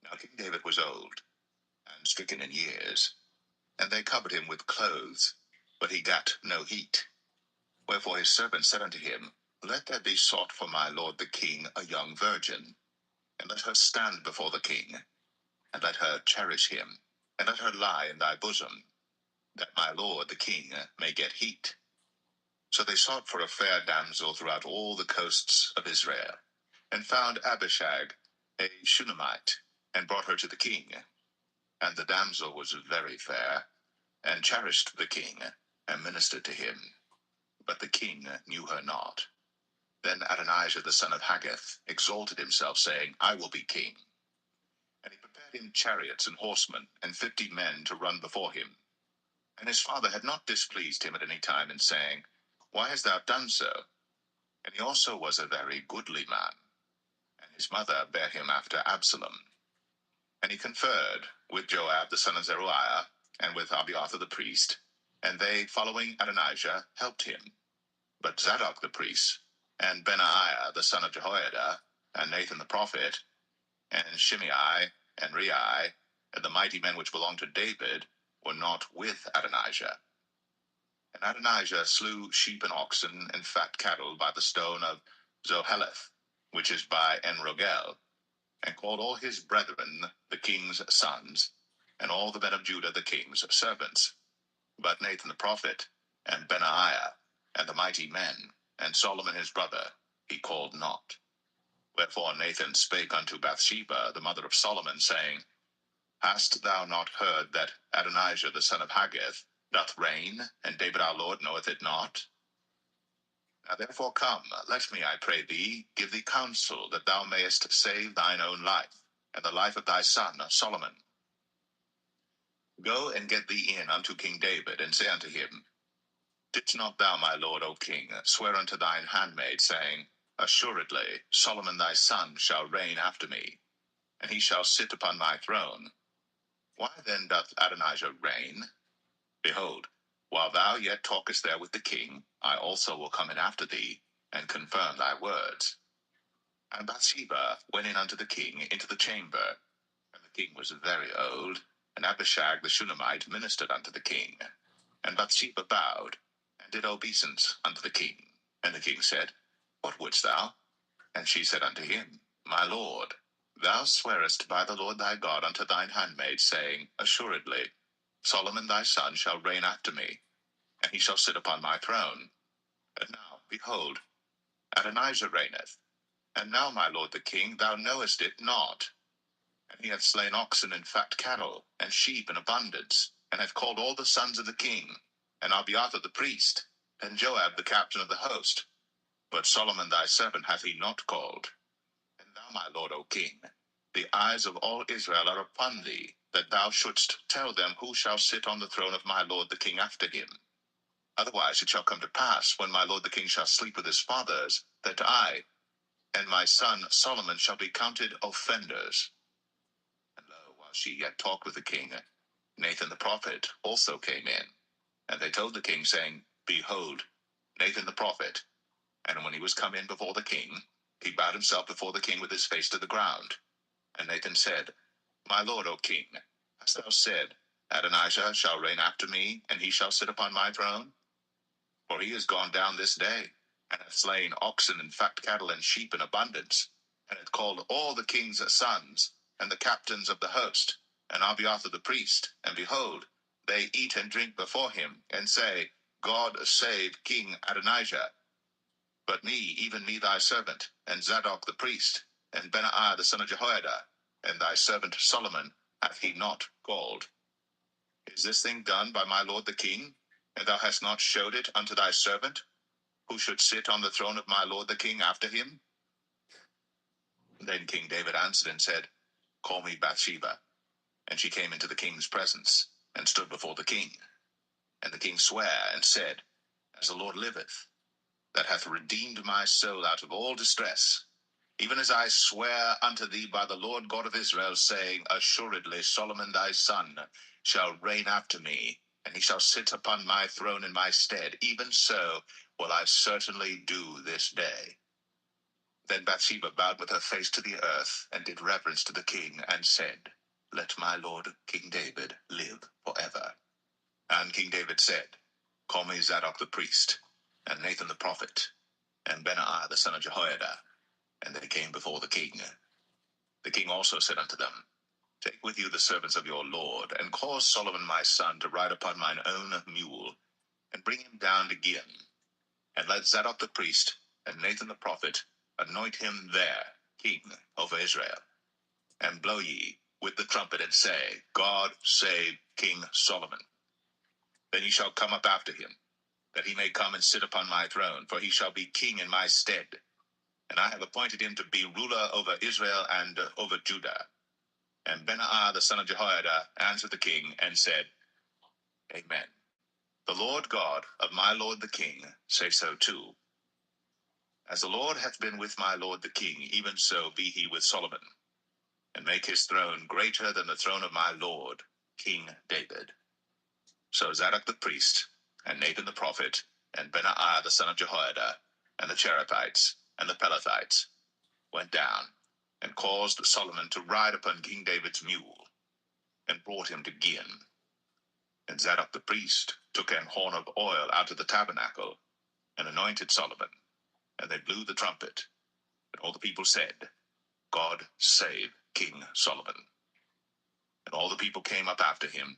Now King David was old, and stricken in years, and they covered him with clothes, but he gat no heat. Wherefore his servant said unto him, Let there be sought for my lord the king a young virgin, and let her stand before the king, and let her cherish him, and let her lie in thy bosom, that my lord the king may get heat. So they sought for a fair damsel throughout all the coasts of Israel, and found Abishag, a Shunammite, and brought her to the king. And the damsel was very fair, and cherished the king, and ministered to him. But the king knew her not. Then Adonijah the son of Haggith exalted himself, saying, I will be king. And he prepared him chariots and horsemen, and 50 men to run before him. And his father had not displeased him at any time in saying, Why hast thou done so? And he also was a very goodly man. And his mother bare him after Absalom. And he conferred with Joab the son of Zeruiah, and with Abiathar the priest, and they, following Adonijah, helped him. But Zadok the priest, and Benaiah the son of Jehoiada, and Nathan the prophet, and Shimei, and Rei, and the mighty men which belonged to David, were not with Adonijah. And Adonijah slew sheep and oxen and fat cattle by the stone of Zoheleth, which is by Enrogel, and called all his brethren, the king's sons, and all the men of Judah, the king's servants. But Nathan the prophet, and Benaiah, and the mighty men, and Solomon his brother, he called not. Wherefore Nathan spake unto Bathsheba, the mother of Solomon, saying, Hast thou not heard that Adonijah the son of Haggith doth reign, and David our Lord knoweth it not? Now therefore come, let me, I pray thee, give thee counsel, that thou mayest save thine own life, and the life of thy son Solomon. Go and get thee in unto King David, and say unto him, Didst not thou, my lord, O king, swear unto thine handmaid, saying, Assuredly Solomon thy son shall reign after me, and he shall sit upon my throne? Why then doth Adonijah reign? Behold, while thou yet talkest there with the king, I also will come in after thee, and confirm thy words. And Bathsheba went in unto the king into the chamber, and the king was very old, and Abishag the Shunammite ministered unto the king. And Bathsheba bowed, and did obeisance unto the king. And the king said, What wouldst thou? And she said unto him, My lord, thou swearest by the Lord thy God unto thine handmaid, saying, Assuredly Solomon thy son shall reign after me, and he shall sit upon my throne. And now, behold, Adonijah reigneth. And now, my lord the king, thou knowest it not. And he hath slain oxen and fat cattle, and sheep in abundance, and hath called all the sons of the king, and Abiathar the priest, and Joab the captain of the host. But Solomon thy servant hath he not called. And thou, my lord, O king, the eyes of all Israel are upon thee, that thou shouldst tell them who shall sit on the throne of my lord the king after him. Otherwise it shall come to pass, when my lord the king shall sleep with his fathers, that I and my son Solomon shall be counted offenders. And lo, while she yet talked with the king, Nathan the prophet also came in. And they told the king, saying, Behold, Nathan the prophet. And when he was come in before the king, he bowed himself before the king with his face to the ground. And Nathan said, My lord, O king, hast thou said, Adonijah shall reign after me, and he shall sit upon my throne? For he is gone down this day, and hath slain oxen and fat cattle and sheep in abundance, and hath called all the king's sons, and the captains of the host, and Abiathar the priest, and behold, they eat and drink before him, and say, God save King Adonijah. But me, even me thy servant, and Zadok the priest, and Benaiah the son of Jehoiada, and thy servant Solomon, hath he not called. Is this thing done by my lord the king? And thou hast not showed it unto thy servant, who should sit on the throne of my lord the king after him? Then King David answered and said, Call me Bathsheba. And she came into the king's presence, and stood before the king. And the king sware and said, As the Lord liveth, that hath redeemed my soul out of all distress, even as I swear unto thee by the Lord God of Israel, saying, Assuredly Solomon thy son shall reign after me, and he shall sit upon my throne in my stead, even so will I certainly do this day. Then Bathsheba bowed with her face to the earth, and did reverence to the king, and said, Let my lord King David live forever. And King David said, Call me Zadok the priest, and Nathan the prophet, and Benaiah the son of Jehoiada. And they came before the king. The king also said unto them, Take with you the servants of your lord, and cause Solomon my son to ride upon mine own mule, and bring him down to Gihon. And let Zadok the priest, and Nathan the prophet, anoint him there king over Israel. And blow ye with the trumpet, and say, God save King Solomon. Then he shall come up after him, that he may come and sit upon my throne, for he shall be king in my stead. And I have appointed him to be ruler over Israel and over Judah. And Benaiah the son of Jehoiada answered the king, and said, Amen. The Lord God of my lord the king say so too. As the Lord hath been with my lord the king, even so be he with Solomon, and make his throne greater than the throne of my lord King David. So Zadok the priest, and Nathan the prophet, and Benaiah the son of Jehoiada, and the Cherethites, and the Pelethites, went down, and caused Solomon to ride upon King David's mule, and brought him to Gihon. And Zadok the priest took an horn of oil out of the tabernacle, and anointed Solomon, and they blew the trumpet. And all the people said, God save King Solomon. And all the people came up after him,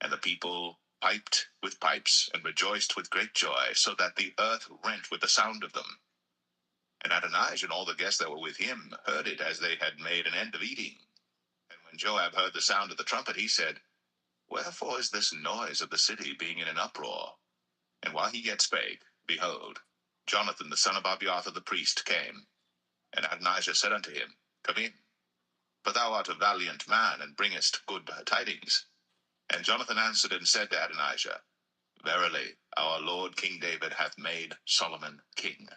and the people piped with pipes, and rejoiced with great joy, so that the earth rent with the sound of them. And Adonijah and all the guests that were with him heard it as they had made an end of eating. And when Joab heard the sound of the trumpet, he said, Wherefore is this noise of the city being in an uproar? And while he yet spake, behold, Jonathan the son of Abiathar the priest came. And Adonijah said unto him, Come in, for thou art a valiant man, and bringest good tidings. And Jonathan answered and said to Adonijah, Verily, our Lord King David hath made Solomon king.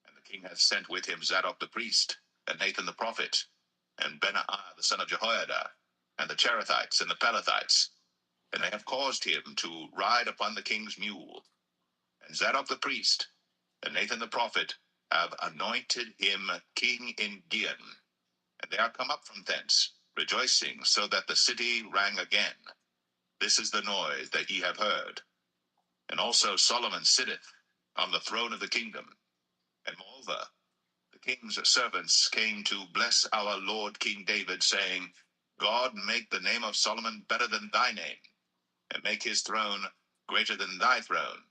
And the king hath sent with him Zadok the priest, and Nathan the prophet, and Benaiah the son of Jehoiada, and the Cherethites and the Pelethites, and they have caused him to ride upon the king's mule. And Zadok the priest, and Nathan the prophet, have anointed him king in Gihon. And they are come up from thence, rejoicing, so that the city rang again. This is the noise that ye have heard. And also Solomon sitteth on the throne of the kingdom. And moreover, the king's servants came to bless our Lord King David, saying, God make the name of Solomon better than thy name, and make his throne greater than thy throne.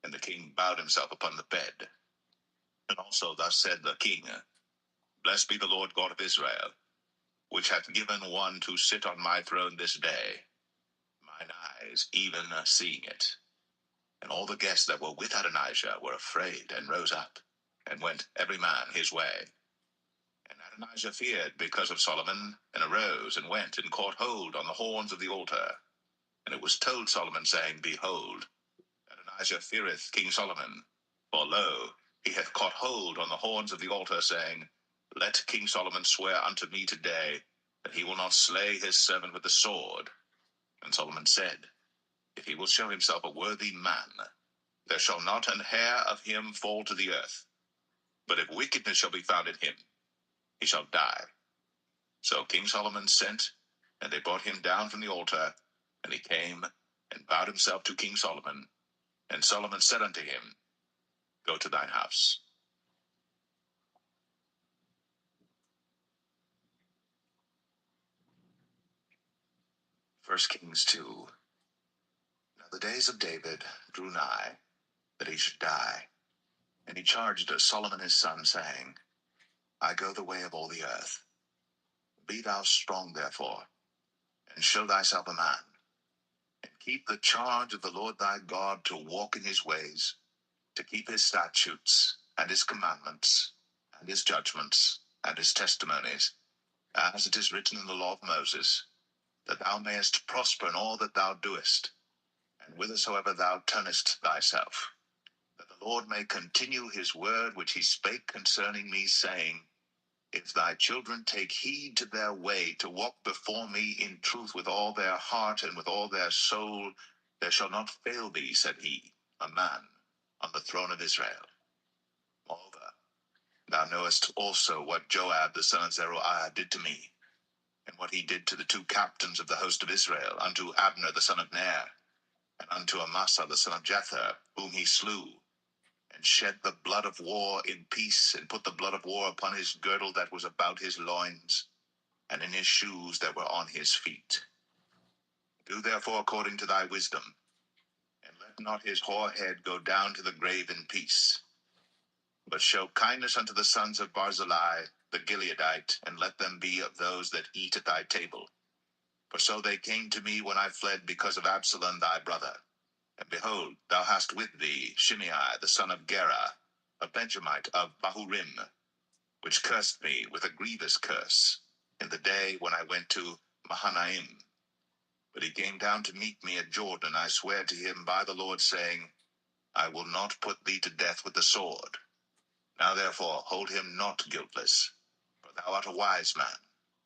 And the king bowed himself upon the bed. And also thus said the king, Blessed be the Lord God of Israel, which hath given one to sit on my throne this day, mine eyes even seeing it. And all the guests that were with Adonijah were afraid, and rose up, and went every man his way. And Adonijah feared because of Solomon, and arose, and went, and caught hold on the horns of the altar. And it was told Solomon, saying, Behold, Adonijah feareth King Solomon. For lo, he hath caught hold on the horns of the altar, saying, Let King Solomon swear unto me today, that he will not slay his servant with the sword. And Solomon said, If he will show himself a worthy man, there shall not an hair of him fall to the earth. But if wickedness shall be found in him, he shall die. So King Solomon sent, and they brought him down from the altar, and he came and bowed himself to King Solomon. And Solomon said unto him, Go to thine house. 1 Kings 2. Now the days of David drew nigh, that he should die. And he charged Solomon his son, saying, I go the way of all the earth. Be thou strong therefore, and show thyself a man, and keep the charge of the Lord thy God, to walk in his ways, to keep his statutes, and his commandments, and his judgments, and his testimonies, as it is written in the law of Moses, that thou mayest prosper in all that thou doest, and whithersoever thou turnest thyself, that the Lord may continue his word which he spake concerning me, saying, If thy children take heed to their way, to walk before me in truth with all their heart and with all their soul, there shall not fail thee, said he, a man on the throne of Israel. Moreover, thou knowest also what Joab the son of Zeruiah did to me, and what he did to the two captains of the host of Israel, unto Abner the son of Ner, and unto Amasa the son of Jether, whom he slew, and shed the blood of war in peace, and put the blood of war upon his girdle that was about his loins, and in his shoes that were on his feet. Do therefore according to thy wisdom, and let not his hoar head go down to the grave in peace, but show kindness unto the sons of Barzillai the Gileadite, and let them be of those that eat at thy table. For so they came to me when I fled because of Absalom thy brother. And behold, thou hast with thee Shimei the son of Gera, a Benjamite of Bahurim, which cursed me with a grievous curse in the day when I went to Mahanaim. But he came down to meet me at Jordan. I swear to him by the Lord, saying, I will not put thee to death with the sword. Now therefore hold him not guiltless, for thou art a wise man,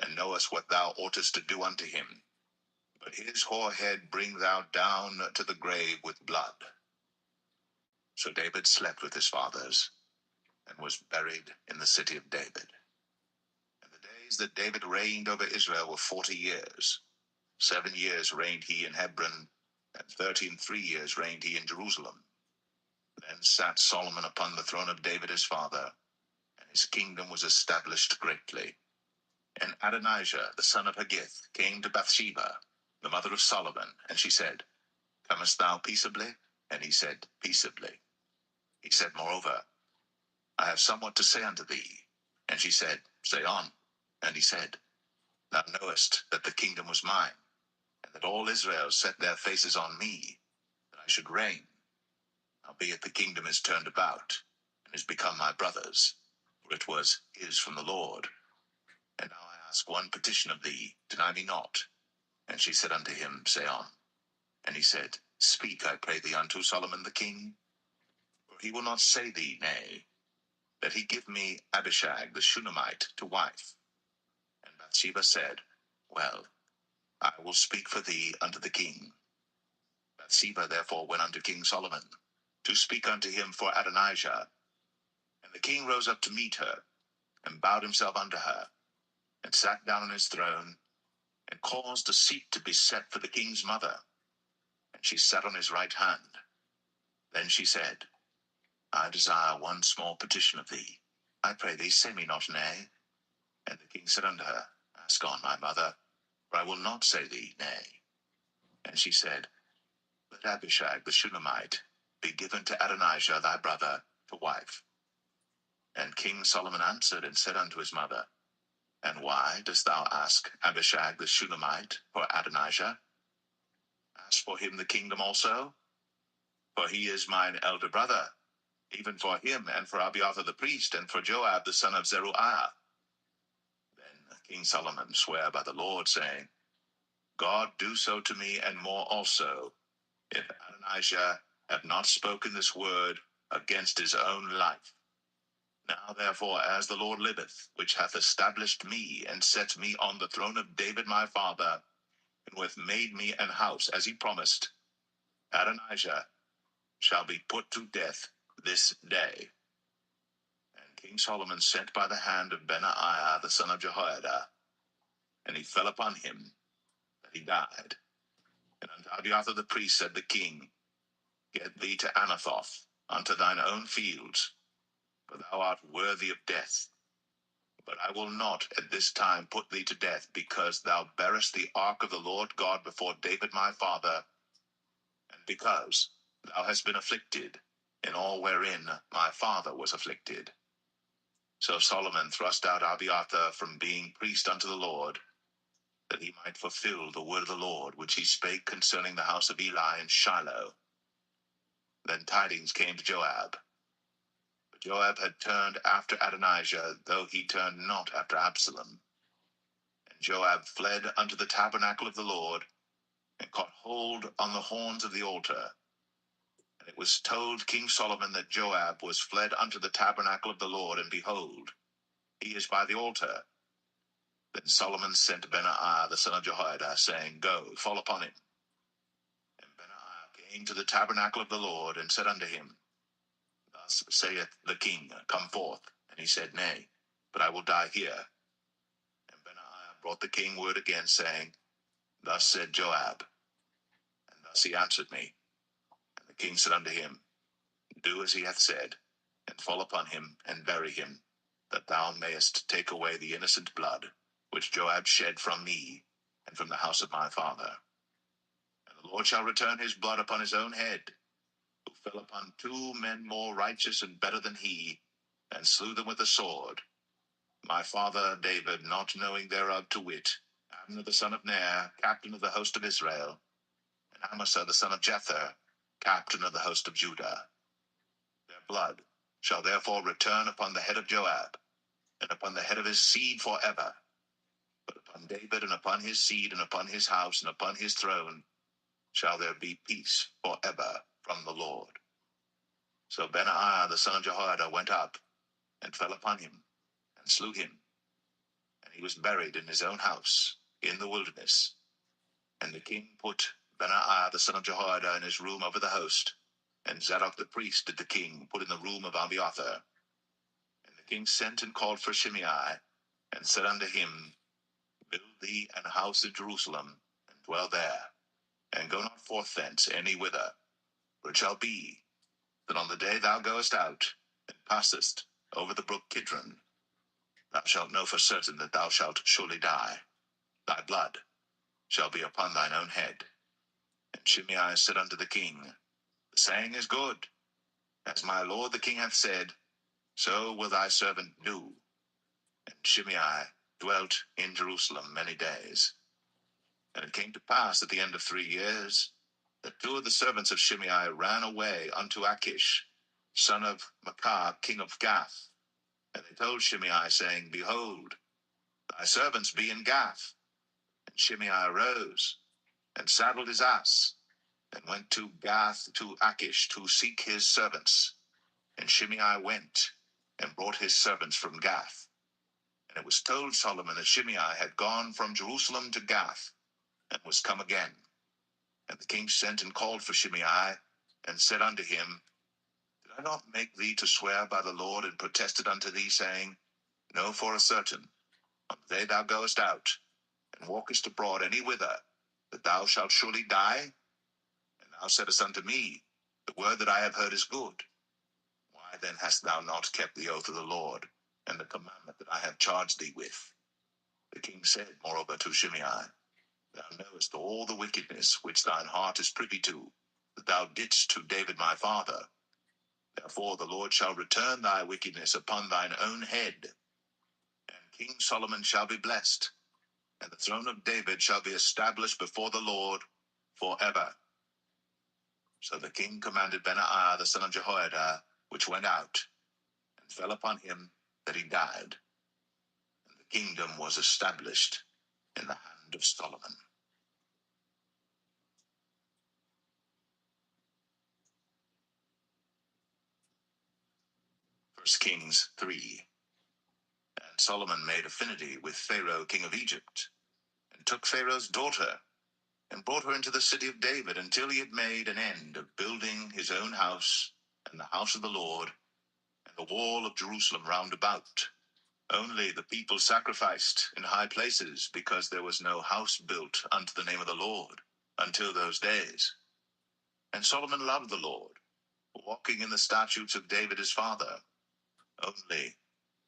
and knowest what thou oughtest to do unto him. But his hoar head bring thou down to the grave with blood. So David slept with his fathers, and was buried in the city of David. And the days that David reigned over Israel were 40 years. 7 years reigned he in Hebron, and 3 years reigned he in Jerusalem. Then sat Solomon upon the throne of David his father, and his kingdom was established greatly. And Adonijah, the son of Haggith, came to Bathsheba, the mother of Solomon, and she said, Comest thou peaceably? And he said, Peaceably. He said, Moreover, I have somewhat to say unto thee. And she said, Say on. And he said, Thou knowest that the kingdom was mine, and that all Israel set their faces on me, that I should reign. Howbeit the kingdom is turned about, and is become my brother's, for it was his from the Lord. And now I ask one petition of thee, deny me not. And she said unto him, Say on. And he said, Speak, I pray thee, unto Solomon the king. For he will not say thee nay, that he give me Abishag the Shunammite to wife. And Bathsheba said, Well, I will speak for thee unto the king. Bathsheba therefore went unto King Solomon, to speak unto him for Adonijah. And the king rose up to meet her, and bowed himself unto her, and sat down on his throne, and caused a seat to be set for the king's mother. And she sat on his right hand. Then she said, I desire one small petition of thee. I pray thee, say me not nay. And the king said unto her, Ask on, my mother, for I will not say thee nay. And she said, Let Abishag the Shunammite be given to Adonijah thy brother to wife. And King Solomon answered and said unto his mother, And why dost thou ask Abishag the Shunammite for Adonijah? Ask for him the kingdom also, for he is mine elder brother, even for him, and for Abiathar the priest, and for Joab the son of Zeruiah. Then King Solomon sware by the Lord, saying, God do so to me, and more also, if Adonijah have not spoken this word against his own life. Now therefore, as the Lord liveth, which hath established me, and set me on the throne of David my father, and who hath made me an house, as he promised, Adonijah shall be put to death this day. And King Solomon sent by the hand of Benaiah the son of Jehoiada, and he fell upon him, that he died. And unto Abiathar the priest said the king, Get thee to Anathoth, unto thine own fields, for thou art worthy of death. But I will not at this time put thee to death, because thou bearest the ark of the Lord God before David my father, and because thou hast been afflicted in all wherein my father was afflicted. So Solomon thrust out Abiathar from being priest unto the Lord, that he might fulfill the word of the Lord, which he spake concerning the house of Eli in Shiloh. Then tidings came to Joab. But Joab had turned after Adonijah, though he turned not after Absalom. And Joab fled unto the tabernacle of the Lord, and caught hold on the horns of the altar. And it was told King Solomon that Joab was fled unto the tabernacle of the Lord, and behold, he is by the altar. Then Solomon sent Benaiah the son of Jehoiada, saying, Go, fall upon him. And Benaiah came to the tabernacle of the Lord, and said unto him, Thus saith the king, Come forth. And he said, Nay, but I will die here. And Benaiah brought the king word again, saying, Thus said Joab. And thus he answered me. And the king said unto him, Do as he hath said, and fall upon him, and bury him, that thou mayest take away the innocent blood, which Joab shed from me, and from the house of my father. And the Lord shall return his blood upon his own head, who fell upon 2 men more righteous and better than he, and slew them with the sword. My father David, not knowing thereof, to wit, Abner the son of Ner, captain of the host of Israel, and Amasa the son of Jether, captain of the host of Judah. Their blood shall therefore return upon the head of Joab, and upon the head of his seed forever. But upon David, and upon his seed, and upon his house, and upon his throne, shall there be peace forever from the Lord. So Benaiah the son of Jehoiada went up, and fell upon him, and slew him. And he was buried in his own house, in the wilderness. And the king put Benaiah the son of Jehoiada in his room over the host, and Zadok the priest did the king put in the room of Abiathar. And the king sent and called for Shimei, and said unto him, Build thee an house in Jerusalem, and dwell there, and go not forth thence any whither. For it shall be, that on the day thou goest out, and passest over the brook Kidron, Thou shalt know for certain that thou shalt surely die. Thy blood shall be upon thine own head. And Shimei said unto the king, The saying is good. As my lord the king hath said, so will thy servant do. And Shimei dwelt in Jerusalem many days. And it came to pass at the end of 3 years, that 2 of the servants of Shimei ran away unto Achish, son of Maachah, king of Gath. And they told Shimei, saying, Behold, thy servants be in Gath. And Shimei arose, and saddled his ass, and went to Gath to Achish to seek his servants. And Shimei went, and brought his servants from Gath. And it was told Solomon that Shimei had gone from Jerusalem to Gath, and was come again. And the king sent and called for Shimei, and said unto him, Did I not make thee to swear by the Lord, and protested unto thee, saying, Know for a certain, on the day thou goest out, and walkest abroad any whither, that thou shalt surely die? And thou saidst unto me, The word that I have heard is good. Why then hast thou not kept the oath of the Lord, and the commandment that I have charged thee with? The king said moreover to Shimei, Thou knowest all the wickedness which thine heart is privy to, that thou didst to David my father. Therefore the Lord shall return thy wickedness upon thine own head, and King Solomon shall be blessed, and the throne of David shall be established before the Lord forever. So the king commanded Benaiah the son of Jehoiada, which went out, and fell upon him that he died. And the kingdom was established in the hand of Solomon. 1 Kings 3. And Solomon made affinity with Pharaoh king of Egypt, and took Pharaoh's daughter, and brought her into the city of David, until he had made an end of building his own house, and the house of the Lord, and the wall of Jerusalem round about. Only the people sacrificed in high places, because there was no house built unto the name of the Lord, until those days. And Solomon loved the Lord, walking in the statutes of David his father. Only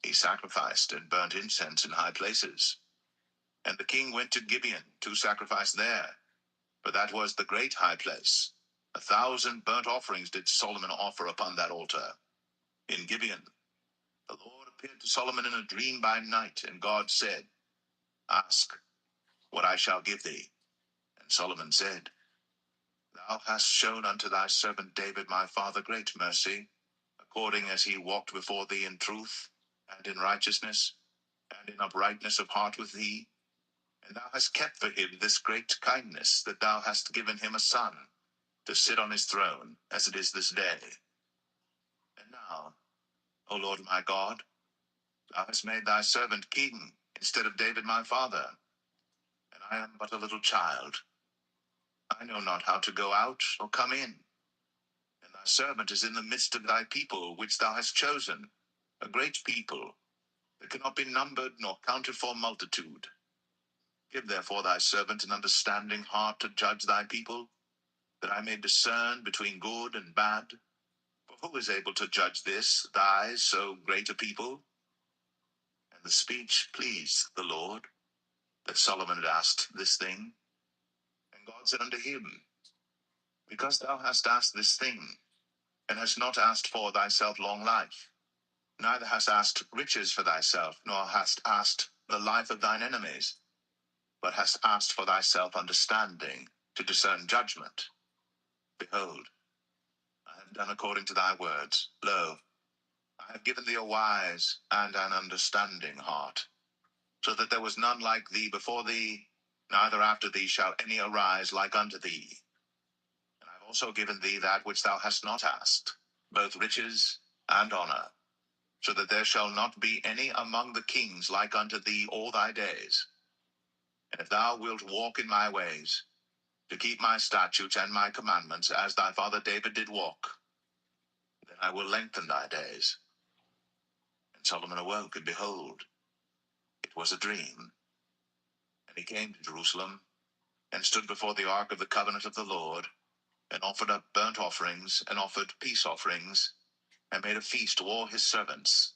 he sacrificed and burnt incense in high places. And the king went to Gibeon to sacrifice there, for that was the great high place. 1,000 burnt offerings did Solomon offer upon that altar. In Gibeon, the Lord appeared to Solomon in a dream by night, and God said, Ask what I shall give thee. And Solomon said, Thou hast shown unto thy servant David my father great mercy, according as he walked before thee in truth, and in righteousness, and in uprightness of heart with thee. And thou hast kept for him this great kindness, that thou hast given him a son, to sit on his throne, as it is this day. And now, O Lord my God, thou hast made thy servant king, instead of David my father, and I am but a little child. I know not how to go out or come in. And thy servant is in the midst of thy people, which thou hast chosen, a great people, that cannot be numbered nor counted for multitude. Give therefore thy servant an understanding heart to judge thy people, that I may discern between good and bad. For who is able to judge this, thy so great a people? And the speech pleased the Lord, that Solomon had asked this thing. And God said unto him, Because thou hast asked this thing, and hast not asked for thyself long life, neither hast asked riches for thyself, nor hast asked the life of thine enemies, but hast asked for thyself understanding, to discern judgment. Behold, I have done according to thy words. Lo, I have given thee a wise and an understanding heart, so that there was none like thee before thee, neither after thee shall any arise like unto thee. And I have also given thee that which thou hast not asked, both riches and honor, so that there shall not be any among the kings like unto thee all thy days. And if thou wilt walk in my ways, to keep my statutes and my commandments, as thy father David did walk, then I will lengthen thy days. And Solomon awoke, and behold, it was a dream. And he came to Jerusalem, and stood before the ark of the covenant of the Lord, and offered up burnt offerings, and offered peace offerings, and made a feast to all his servants.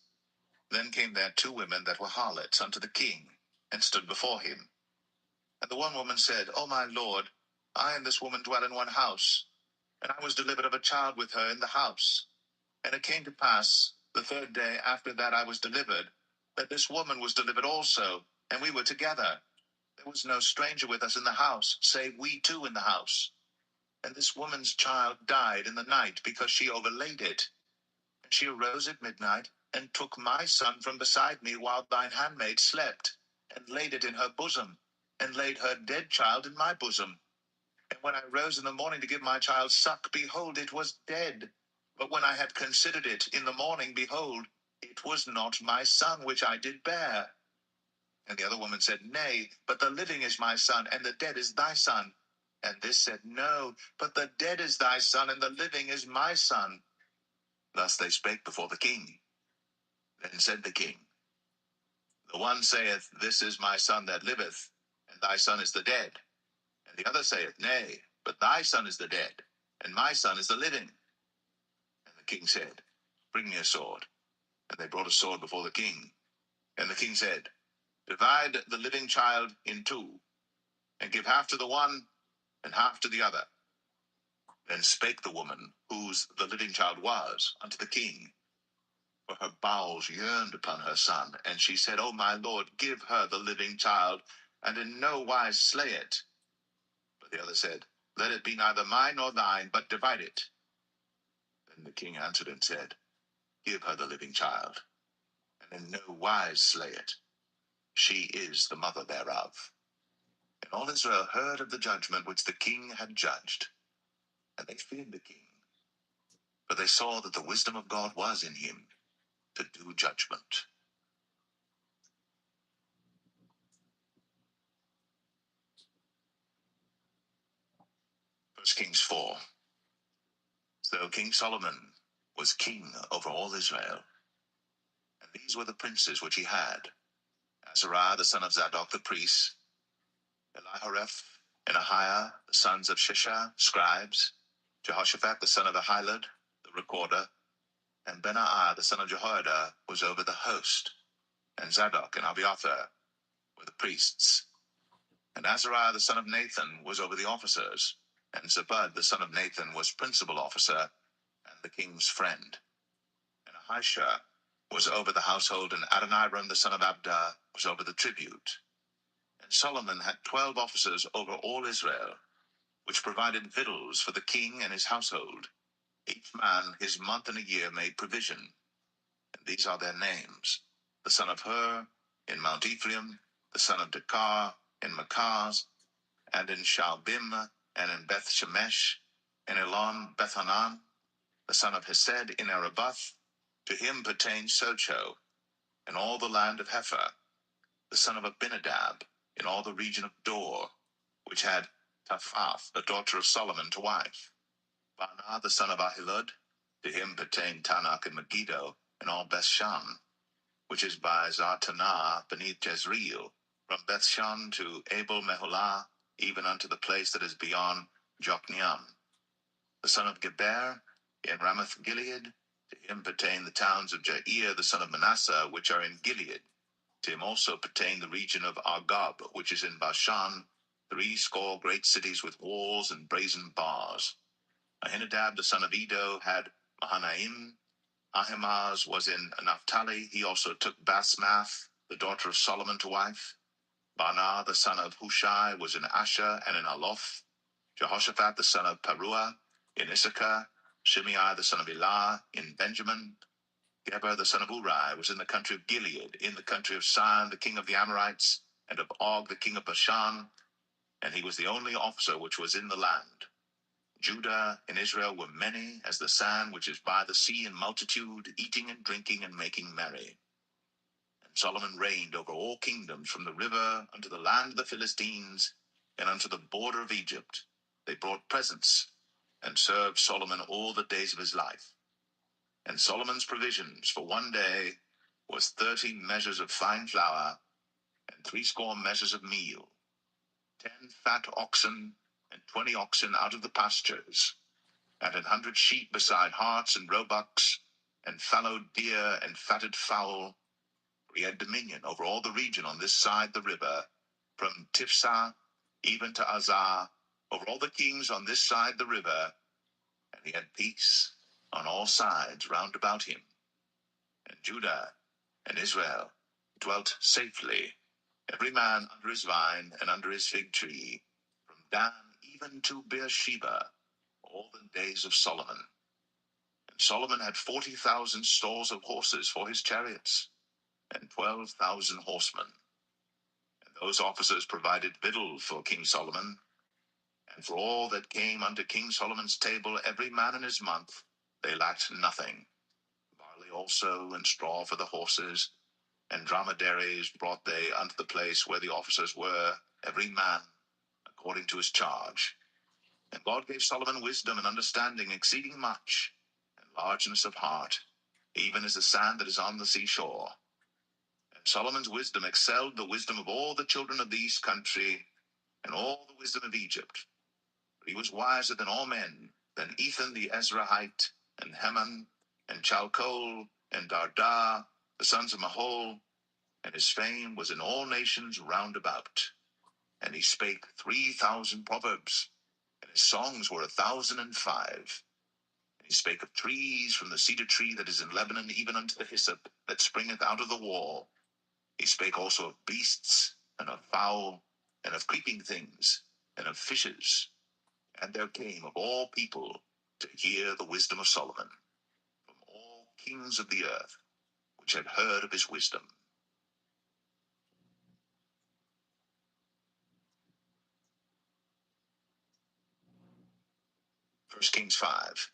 Then came there 2 women that were harlots unto the king, and stood before him. And the one woman said, O my lord, I and this woman dwell in one house, and I was delivered of a child with her in the house. And it came to pass, the 3rd day after that I was delivered, that this woman was delivered also, and we were together. There was no stranger with us in the house, save we 2 in the house. And this woman's child died in the night, because she overlaid it. And she arose at midnight, and took my son from beside me while thine handmaid slept, and laid it in her bosom, and laid her dead child in my bosom. And when I rose in the morning to give my child suck, behold, it was dead. But when I had considered it in the morning, behold, it was not my son which I did bear. And the other woman said, Nay, but the living is my son, and the dead is thy son. And this said, No, but the dead is thy son, and the living is my son. Thus they spake before the king. Then said the king, The one saith, This is my son that liveth, and thy son is the dead. And the other saith, Nay, but thy son is the dead, and my son is the living. And the king said, Bring me a sword. And they brought a sword before the king. And the king said, Divide the living child in 2, and give half to the one, and half to the other. Then spake the woman, whose the living child was, unto the king, for her bowels yearned upon her son. And she said, O my lord, give her the living child, and in no wise slay it. But the other said, Let it be neither mine nor thine, but divide it. Then the king answered and said, Give her the living child, and in no wise slay it. She is the mother thereof. And all Israel heard of the judgment which the king had judged, and they feared the king, for they saw that the wisdom of God was in him to do judgment. 1 Kings 4. So King Solomon was king over all Israel, and these were the princes which he had: Azariah the son of Zadok the priest, Elihoreph and Ahiah the sons of Shishah, scribes, Jehoshaphat the son of Ahilud, the recorder, and Benaiah the son of Jehoiada was over the host, and Zadok and Abiathar were the priests. And Azariah the son of Nathan was over the officers, and Zabud the son of Nathan was principal officer, and the king's friend. And Ahisha was over the household, and Adoniram the son of Abda was over the tribute. And Solomon had 12 officers over all Israel, which provided victuals for the king and his household. Each man his month and a year made provision. And these are their names: the son of Hur in Mount Ephraim, the son of Dekar in Makaz, and in Shaalbim, and in Beth Shemesh, in Elon Bethanan, the son of Hesed in Arabath. To him pertained Socho, and all the land of Hepher, the son of Abinadab, in all the region of Dor, which had Taphath, the daughter of Solomon, to wife. Baanah, the son of Ahilud, to him pertained Tanakh and Megiddo, and all Bethshan, which is by Zartanah beneath Jezreel, from Bethshan to Abel Meholah, even unto the place that is beyond Jokneam. The son of Geber, in Ramoth Gilead, to him pertain the towns of Jair, the son of Manasseh, which are in Gilead. To him also pertain the region of Argob, which is in Bashan, 80 great cities with walls and brazen bars. Ahinadab, the son of Edo, had Mahanaim. Ahimaaz was in Naphtali. He also took Basmath, the daughter of Solomon, to wife. Baanah, the son of Hushai, was in Asher and in Aloth. Jehoshaphat, the son of Paruah, in Issachar. Shimei, the son of Elah, in Benjamin. Geber, the son of Uri, was in the country of Gilead, in the country of Sihon, the king of the Amorites, and of Og, the king of Bashan, and he was the only officer which was in the land. Judah and Israel were many as the sand which is by the sea in multitude, eating and drinking and making merry. And Solomon reigned over all kingdoms, from the river unto the land of the Philistines, and unto the border of Egypt. They brought presents, and served Solomon all the days of his life. And Solomon's provisions for one day was 30 measures of fine flour, and 80 measures of meal, 10 fat oxen, and 20 oxen out of the pastures, and 100 sheep beside harts and roebucks, and fallow deer and fatted fowl, For he had dominion over all the region on this side the river, from Tifsah even to Azar, over all the kings on this side the river, and he had peace on all sides round about him. And Judah and Israel dwelt safely, every man under his vine and under his fig tree, from Dan even to Beersheba, all the days of Solomon. And Solomon had 40,000 stalls of horses for his chariots, and 12,000 horsemen. And those officers provided victual for King Solomon, and for all that came unto King Solomon's table, every man in his month, they lacked nothing. Barley also, and straw for the horses, and dromedaries brought they unto the place where the officers were, every man according to his charge. And God gave Solomon wisdom and understanding exceeding much, and largeness of heart, even as the sand that is on the seashore. And Solomon's wisdom excelled the wisdom of all the children of the east country, and all the wisdom of Egypt. For he was wiser than all men, than Ethan the Ezrahite, and Heman, and Chalcol, and Darda, the sons of Mahol, and his fame was in all nations round about. And he spake 3,000 proverbs, and his songs were 1,005. And he spake of trees, from the cedar tree that is in Lebanon, even unto the hyssop that springeth out of the wall. He spake also of beasts, and of fowl, and of creeping things, and of fishes. And there came of all people to hear the wisdom of Solomon, from all kings of the earth, which had heard of his wisdom. 1 Kings 5.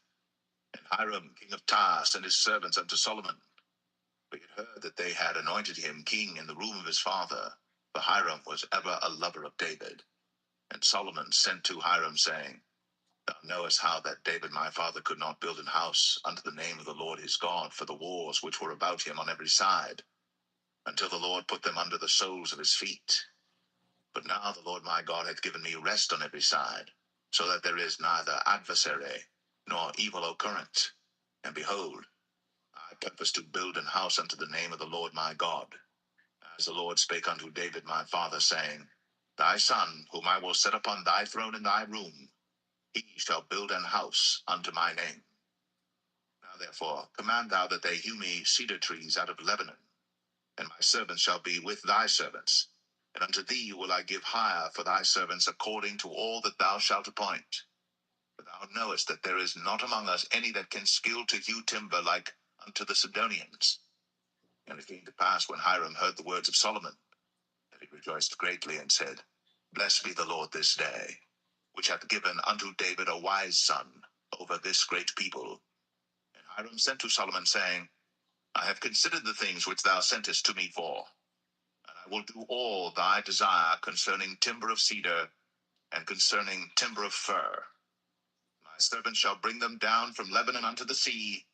And Hiram, king of Tyre, sent his servants unto Solomon. For he had heard that they had anointed him king in the room of his father, for Hiram was ever a lover of David. And Solomon sent to Hiram, saying, Thou knowest how that David my father could not build an house unto the name of the Lord his God for the wars which were about him on every side, until the Lord put them under the soles of his feet. But now the Lord my God hath given me rest on every side, so that there is neither adversary nor evil occurrent. And behold, I purpose to build an house unto the name of the Lord my God, as the Lord spake unto David my father, saying, Thy son, whom I will set upon thy throne in thy room, he shall build an house unto my name. Now therefore command thou that they hew me cedar trees out of Lebanon, and my servants shall be with thy servants, and unto thee will I give hire for thy servants according to all that thou shalt appoint. For thou knowest that there is not among us any that can skill to hew timber like unto the Sidonians. And it came to pass, when Hiram heard the words of Solomon, that he rejoiced greatly, and said, Blessed be the Lord this day, which hath given unto David a wise son over this great people. And Hiram sent to Solomon, saying, I have considered the things which thou sentest to me for, and I will do all thy desire concerning timber of cedar, and concerning timber of fir. My servants shall bring them down from Lebanon unto the sea,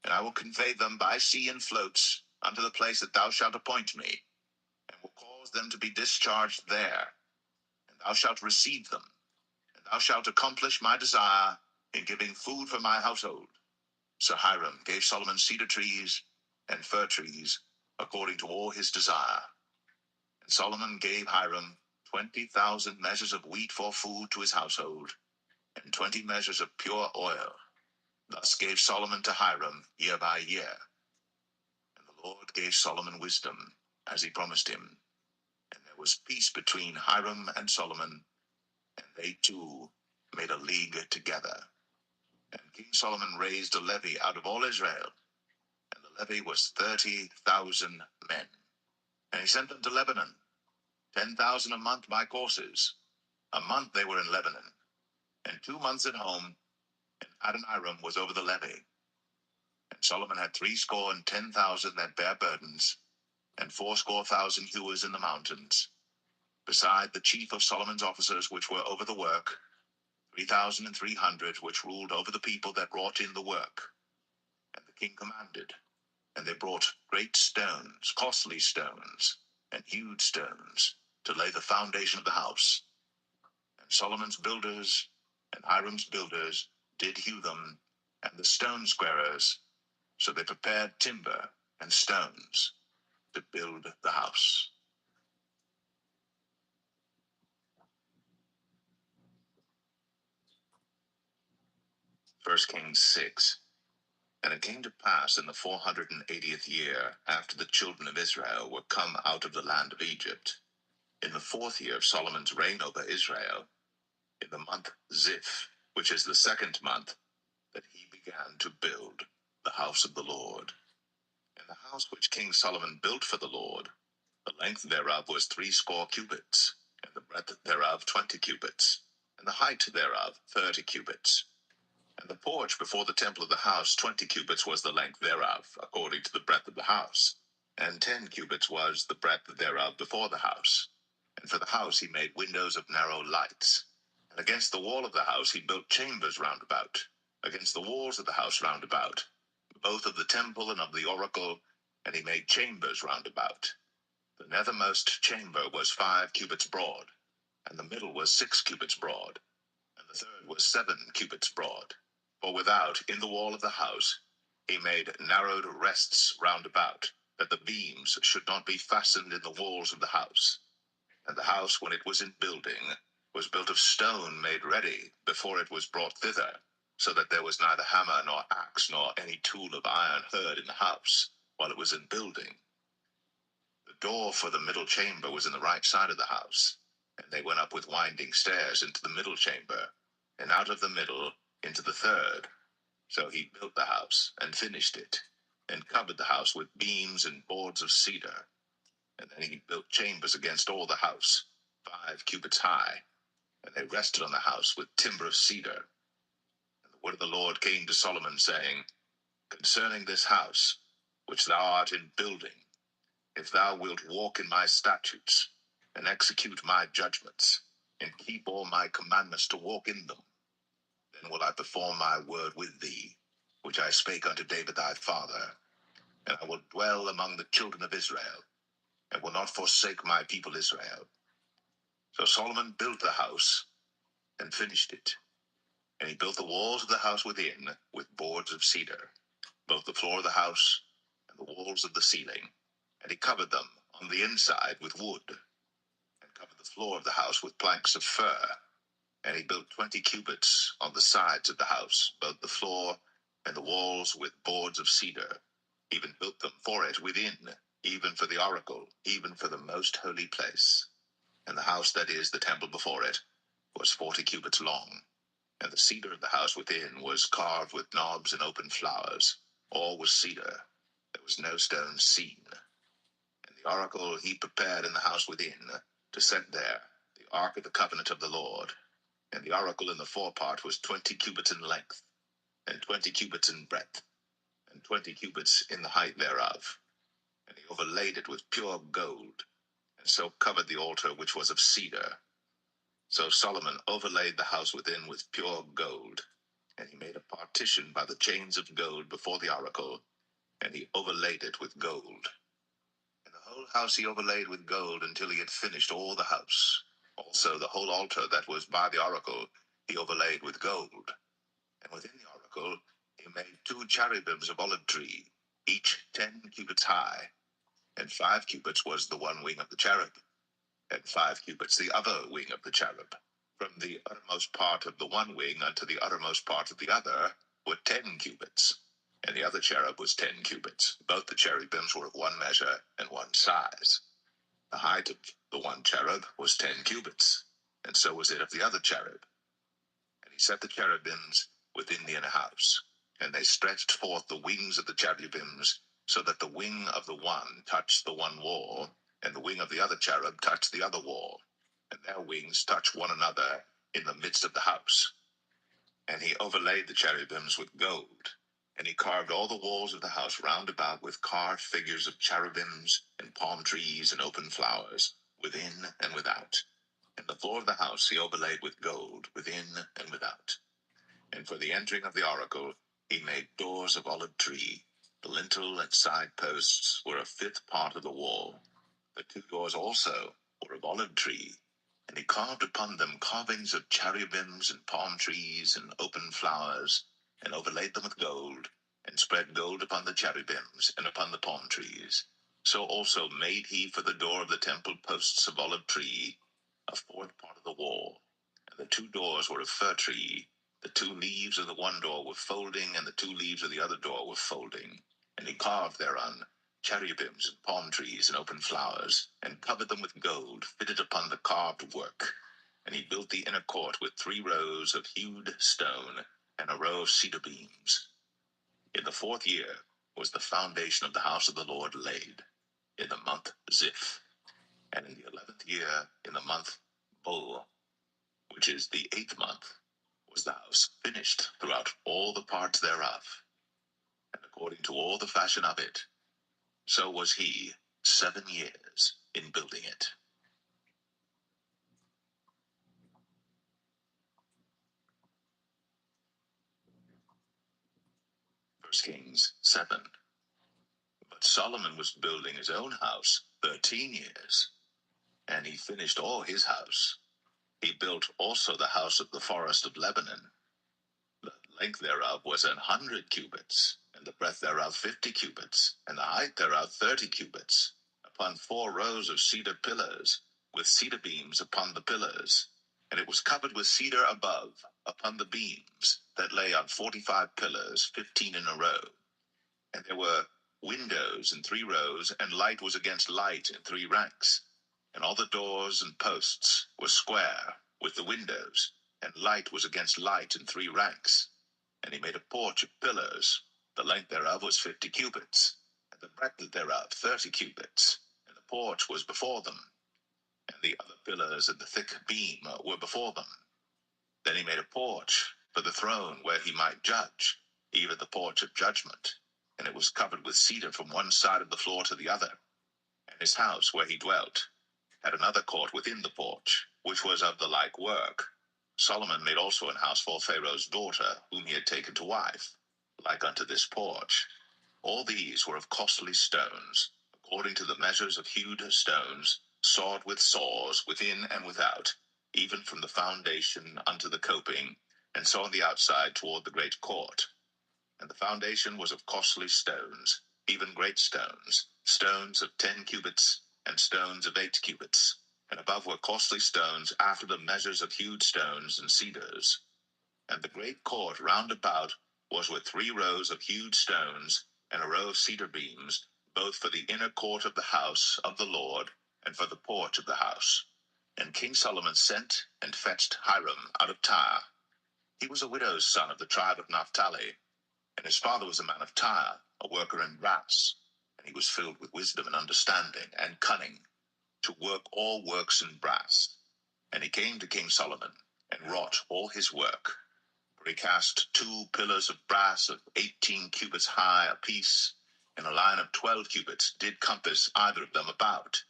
and I will convey them by sea in floats unto the place that thou shalt appoint me, and will cause them to be discharged there. And thou shalt receive them, and thou shalt accomplish my desire in giving food for my household. So Hiram gave Solomon cedar trees and fir trees, according to all his desire. And Solomon gave Hiram 20,000 measures of wheat for food to his household, and 20 measures of pure oil. Thus gave Solomon to Hiram year by year. And the Lord gave Solomon wisdom, as he promised him. And there was peace between Hiram and Solomon, and they two made a league together. And King Solomon raised a levy out of all Israel, and the levy was 30,000 men. And he sent them to Lebanon, 10,000 a month by courses. A month they were in Lebanon, and 2 months at home, and Adoniram was over the levy. And Solomon had 70,010 that bare burdens, and 80,000 hewers in the mountains, beside the chief of Solomon's officers which were over the work, 3,300 which ruled over the people that wrought in the work. And the king commanded, and they brought great stones, costly stones, and hewed stones, to lay the foundation of the house. And Solomon's builders and Hiram's builders did hew them, and the stone squarers, so they prepared timber and stones, to build the house. 1 Kings 6. And it came to pass in the 480th year, after the children of Israel were come out of the land of Egypt, in the 4th year of Solomon's reign over Israel, in the month Ziph, which is the 2nd month, that he began to build the house of the Lord. And the house which King Solomon built for the Lord, the length thereof was 80 cubits, and the breadth thereof 20 cubits, and the height thereof 30 cubits. And the porch before the temple of the house 20 cubits was the length thereof, according to the breadth of the house, and 10 cubits was the breadth thereof before the house. And for the house he made windows of narrow lights. And against the wall of the house he built chambers round about, against the walls of the house round about, both of the temple and of the oracle, and he made chambers round about. The nethermost chamber was 5 cubits broad, and the middle was 6 cubits broad, and the third was 7 cubits broad. For without, in the wall of the house, he made narrowed rests round about, that the beams should not be fastened in the walls of the house. And the house, when it was in building, was built of stone made ready before it was brought thither, so that there was neither hammer nor axe nor any tool of iron heard in the house, while it was in building. The door for the middle chamber was in the right side of the house, and they went up with winding stairs into the middle chamber, and out of the middle into the third. So he built the house, and finished it, and covered the house with beams and boards of cedar. And then he built chambers against all the house, 5 cubits high, and they rested on the house with timber of cedar. And the word of the Lord came to Solomon, saying, Concerning this house, which thou art in building, if thou wilt walk in my statutes, and execute my judgments, and keep all my commandments to walk in them, then will I perform my word with thee, which I spake unto David thy father, and I will dwell among the children of Israel, and will not forsake my people Israel. So Solomon built the house, and finished it. And he built the walls of the house within with boards of cedar, both the floor of the house and the walls of the ceiling. And he covered them on the inside with wood, and covered the floor of the house with planks of fir. And he built 20 cubits on the sides of the house, both the floor and the walls with boards of cedar, even built them for it within, even for the oracle, even for the most holy place. And the house, that is, the temple before it, was 40 cubits long. And the cedar of the house within was carved with knobs and open flowers. All was cedar. There was no stone seen. And the oracle he prepared in the house within, to set there the ark of the covenant of the Lord. And the oracle in the forepart was 20 cubits in length, and 20 cubits in breadth, and 20 cubits in the height thereof. And he overlaid it with pure gold, and so covered the altar which was of cedar. So Solomon overlaid the house within with pure gold, and he made a partition by the chains of gold before the oracle, and he overlaid it with gold. And the whole house he overlaid with gold until he had finished all the house. Also the whole altar that was by the oracle he overlaid with gold. And within the oracle he made 2 cherubims of olive tree, each 10 cubits high, and 5 cubits was the one wing of the cherub, and 5 cubits the other wing of the cherub. From the uttermost part of the one wing unto the uttermost part of the other were 10 cubits, and the other cherub was 10 cubits. Both the cherubims were of one measure and one size. The height of the one cherub was 10 cubits, and so was it of the other cherub. And he set the cherubims within the inner house, and they stretched forth the wings of the cherubims, so that the wing of the one touched the one wall, and the wing of the other cherub touched the other wall, and their wings touched one another in the midst of the house. And he overlaid the cherubims with gold, and he carved all the walls of the house round about with carved figures of cherubims and palm trees and open flowers, within and without. And the floor of the house he overlaid with gold, within and without. And for the entering of the oracle he made doors of olive tree. The lintel and side posts were a 5th part of the wall. The 2 doors also were of olive tree, and he carved upon them carvings of cherubims and palm trees and open flowers, and overlaid them with gold, and spread gold upon the cherubims and upon the palm trees. So also made he for the door of the temple posts of olive tree, a fourth part of the wall. And the two doors were of fir tree. The two leaves of the one door were folding, and the two leaves of the other door were folding. And he carved thereon cherubims and palm trees and open flowers, and covered them with gold, fitted upon the carved work. And he built the inner court with 3 rows of hewed stone, and a row of cedar beams. In the 4th year was the foundation of the house of the Lord laid, in the month Ziph, and in the 11th year, in the month Bul, which is the 8th month, was the house finished throughout all the parts thereof, and according to all the fashion of it, so was he 7 years in building it. 1 Kings 7. But Solomon was building his own house 13 years, and he finished all his house. He built also the house of the forest of Lebanon. The length thereof was 100 cubits, and the breadth thereof 50 cubits, and the height thereof 30 cubits, upon 4 rows of cedar pillars, with cedar beams upon the pillars. And it was covered with cedar above, upon the beams, that lay on 45 pillars, 15 in a row. And there were windows in 3 rows, and light was against light in 3 ranks. And all the doors and posts were square with the windows, and light was against light in 3 ranks. And he made a porch of pillars. The length thereof was 50 cubits, and the breadth thereof 30 cubits. And the porch was before them, and the other pillars and the thick beam were before them. Then he made a porch for the throne where he might judge, even the porch of judgment. And it was covered with cedar from one side of the floor to the other. And his house where he dwelt had another court within the porch, which was of the like work. Solomon made also an house for Pharaoh's daughter, whom he had taken to wife, like unto this porch. All these were of costly stones, according to the measures of hewed stones, sawed with saws, within and without, even from the foundation unto the coping, and so on the outside toward the great court. And the foundation was of costly stones, even great stones, stones of 10 cubits, and stones of 8 cubits. And above were costly stones after the measures of hewed stones and cedars. And the great court round about was with 3 rows of hewed stones, and a row of cedar beams, both for the inner court of the house of the Lord, and for the porch of the house. And King Solomon sent and fetched Hiram out of Tyre. He was a widow's son of the tribe of Naphtali, and his father was a man of Tyre, a worker in brass, and he was filled with wisdom and understanding and cunning, to work all works in brass. And he came to King Solomon, and wrought all his work. For he cast 2 pillars of brass of 18 cubits high apiece, and a line of 12 cubits did compass either of them about.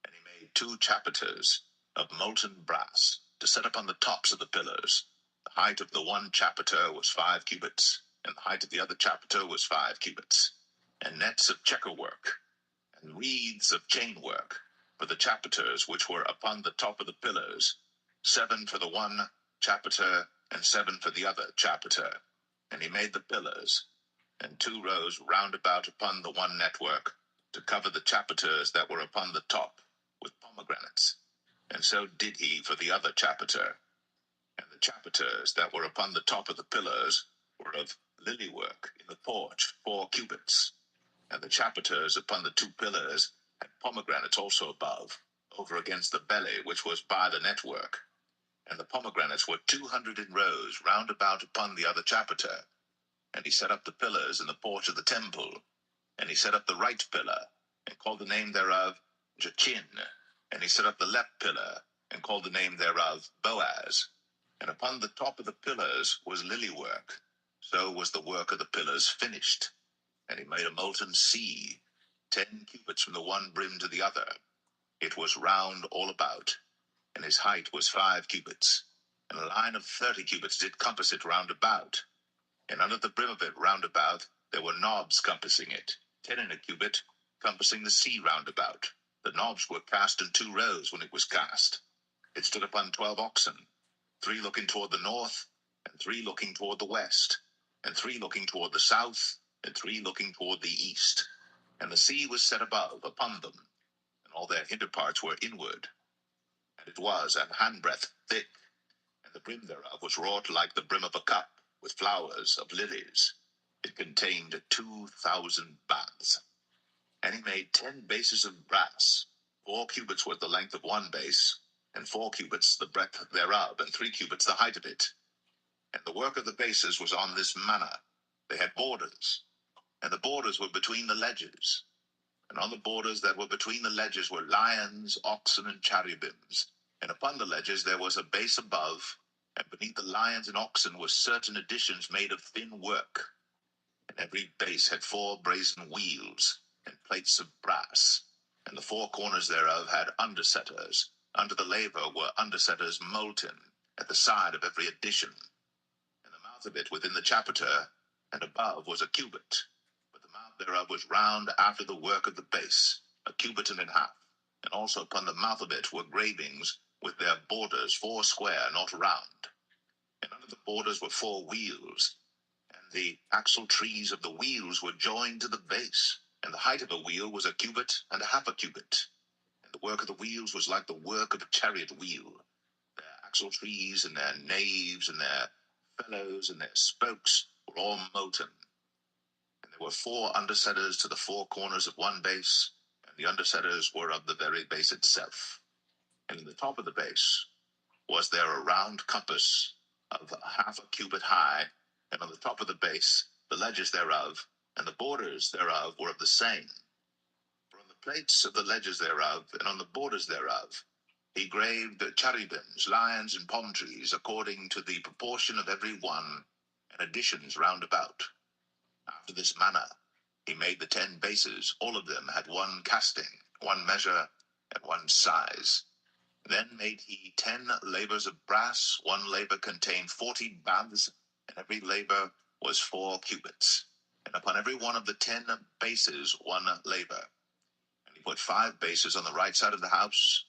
And he made 2 chapiters of molten brass, to set upon the tops of the pillars. The height of the one chapiter was 5 cubits, and the height of the other chapiter was 5 cubits. And nets of checker work, and wreaths of chain work, for the chapiters which were upon the top of the pillars, 7 for the one chapiter, and 7 for the other chapiter. And he made the pillars, and 2 rows round about upon the one network, to cover the chapiters that were upon the top, with pomegranates. And so did he for the other chapiter. And the chapiters that were upon the top of the pillars were of lily work in the porch, 4 cubits. And the chapiters upon the 2 pillars had pomegranates also above, over against the belly which was by the network. And the pomegranates were 200 in rows round about upon the other chapiter. And he set up the pillars in the porch of the temple. And he set up the right pillar, and called the name thereof Jachin. And he set up the left pillar, and called the name thereof Boaz. And upon the top of the pillars was lily work. So was the work of the pillars finished. And he made a molten sea, 10 cubits from the one brim to the other. It was round all about, and his height was 5 cubits. And a line of 30 cubits did compass it round about. And under the brim of it round about there were knobs compassing it, 10 in a cubit, compassing the sea round about. The knobs were cast in 2 rows when it was cast. It stood upon 12 oxen, 3 looking toward the north, and 3 looking toward the west, and 3 looking toward the south, and 3 looking toward the east. And the sea was set above upon them, and all their hinder parts were inward. And it was an handbreadth thick, and the brim thereof was wrought like the brim of a cup, with flowers of lilies. It contained 2,000 baths. And he made 10 bases of brass. 4 cubits was the length of one base, and 4 cubits the breadth thereof, and 3 cubits the height of it. And the work of the bases was on this manner. They had borders, and the borders were between the ledges. And on the borders that were between the ledges were lions, oxen, and cherubims. And upon the ledges there was a base above, and beneath the lions and oxen were certain additions made of thin work. And every base had 4 brazen wheels, and plates of brass. And the 4 corners thereof had undersetters. Under the laver were undersetters molten, at the side of every addition. And the mouth of it within the chapiter, and above was a cubit. But the mouth thereof was round after the work of the base, a cubit and an half. And also upon the mouth of it were gravings, with their borders 4 square, not round. And under the borders were 4 wheels, and the axle trees of the wheels were joined to the base. And the height of a wheel was a cubit and a half a cubit. And the work of the wheels was like the work of a chariot wheel. Their axle trees and their naves and their felloes and their spokes were all molten. And there were 4 undersetters to the 4 corners of one base, and the undersetters were of the very base itself. And in the top of the base was there a round compass of half a cubit high, and on the top of the base the ledges thereof, and the borders thereof were of the same. For on the plates of the ledges thereof, and on the borders thereof, he graved cherubims, lions, and palm trees, according to the proportion of every one, and additions round about. After this manner he made the 10 bases. All of them had 1 casting, 1 measure, and 1 size. Then made he 10 labors of brass. 1 labor contained 40 baths, and every labor was 4 cubits. And upon every one of the 10 bases 1 labor. And he put 5 bases on the right side of the house,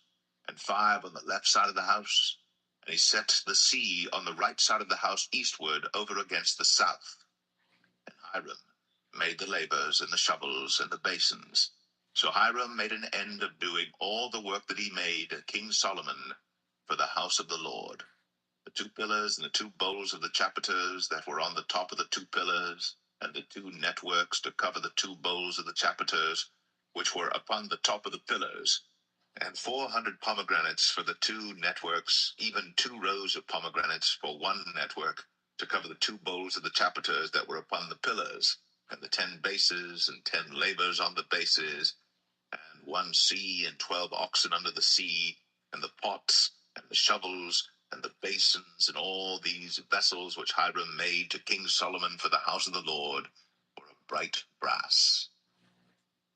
and 5 on the left side of the house. And he set the sea on the right side of the house eastward, over against the south. And Hiram made the labors, and the shovels, and the basins. So Hiram made an end of doing all the work that he made King Solomon for the house of the Lord. The 2 pillars and the 2 bowls of the chapiters that were on the top of the 2 pillars, and the 2 networks to cover the 2 bowls of the chapiters, which were upon the top of the pillars, and 400 pomegranates for the 2 networks, even 2 rows of pomegranates for 1 network, to cover the 2 bowls of the chapiters that were upon the pillars, and the 10 bases, and 10 labors on the bases, and 1 sea, and 12 oxen under the sea, and the pots, and the shovels, and the basins, and all these vessels which Hiram made to King Solomon for the house of the Lord, were of bright brass.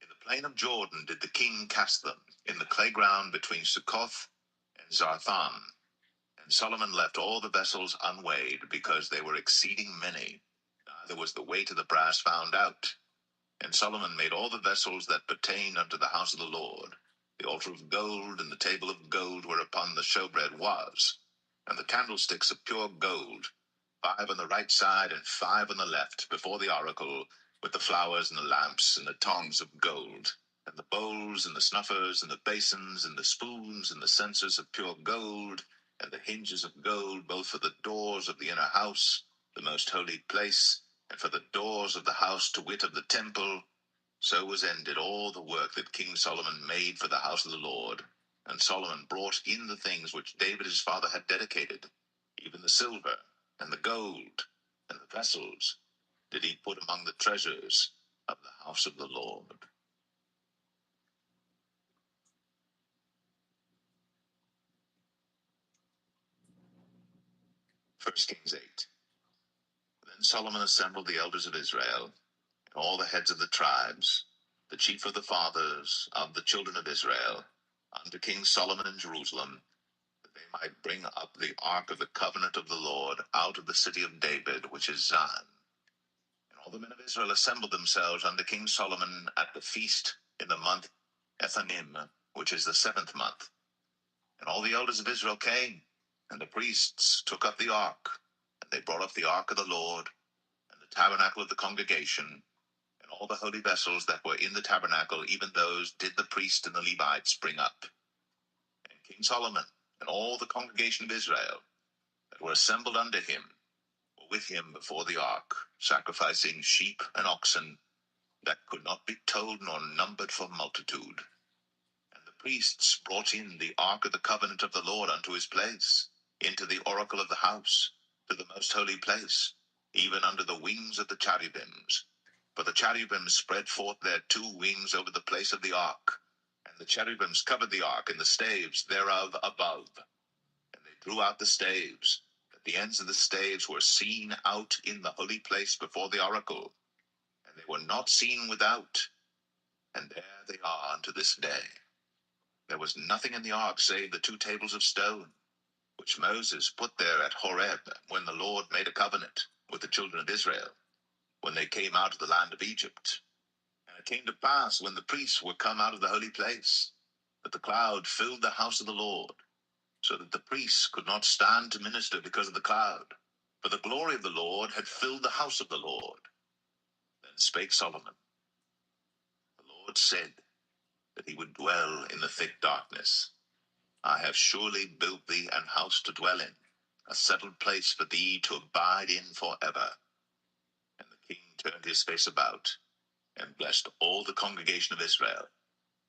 In the plain of Jordan did the king cast them, in the clay ground between Succoth and Zarthan. And Solomon left all the vessels unweighed, because they were exceeding many. Neither was the weight of the brass found out. And Solomon made all the vessels that pertain unto the house of the Lord. The altar of gold and the table of gold whereupon the showbread was, and the candlesticks of pure gold, 5 on the right side and 5 on the left, before the oracle, with the flowers and the lamps and the tongs of gold, and the bowls and the snuffers and the basins and the spoons and the censers of pure gold, and the hinges of gold, both for the doors of the inner house, the most holy place, and for the doors of the house, to wit, of the temple. So was ended all the work that King Solomon made for the house of the Lord. And Solomon brought in the things which David his father had dedicated, even the silver, and the gold, and the vessels, did he put among the treasures of the house of the Lord. 1 Kings 8. Then Solomon assembled the elders of Israel, and all the heads of the tribes, the chief of the fathers of the children of Israel, unto King Solomon in Jerusalem, that they might bring up the ark of the covenant of the Lord out of the city of David, which is Zion. And all the men of Israel assembled themselves unto King Solomon at the feast in the month Ethanim, which is the 7th month. And all the elders of Israel came, and the priests took up the ark, and they brought up the ark of the Lord, and the tabernacle of the congregation, and And all the holy vessels that were in the tabernacle, even those did the priest and the Levites bring up. And King Solomon and all the congregation of Israel that were assembled unto him were with him before the ark, sacrificing sheep and oxen that could not be told nor numbered for multitude. And the priests brought in the ark of the covenant of the Lord unto his place, into the oracle of the house, to the most holy place, even under the wings of the cherubims. For the cherubims spread forth their two wings over the place of the ark, and the cherubims covered the ark and the staves thereof above. And they drew out the staves, that the ends of the staves were seen out in the holy place before the oracle, and they were not seen without. And there they are unto this day. There was nothing in the ark save the two tables of stone, which Moses put there at Horeb, when the Lord made a covenant with the children of Israel, when they came out of the land of Egypt. And it came to pass, when the priests were come out of the holy place, that the cloud filled the house of the Lord, so that the priests could not stand to minister because of the cloud. For the glory of the Lord had filled the house of the Lord. Then spake Solomon. The Lord said that he would dwell in the thick darkness. I have surely built thee an house to dwell in, a settled place for thee to abide in forever. And the king turned his face about, and blessed all the congregation of Israel.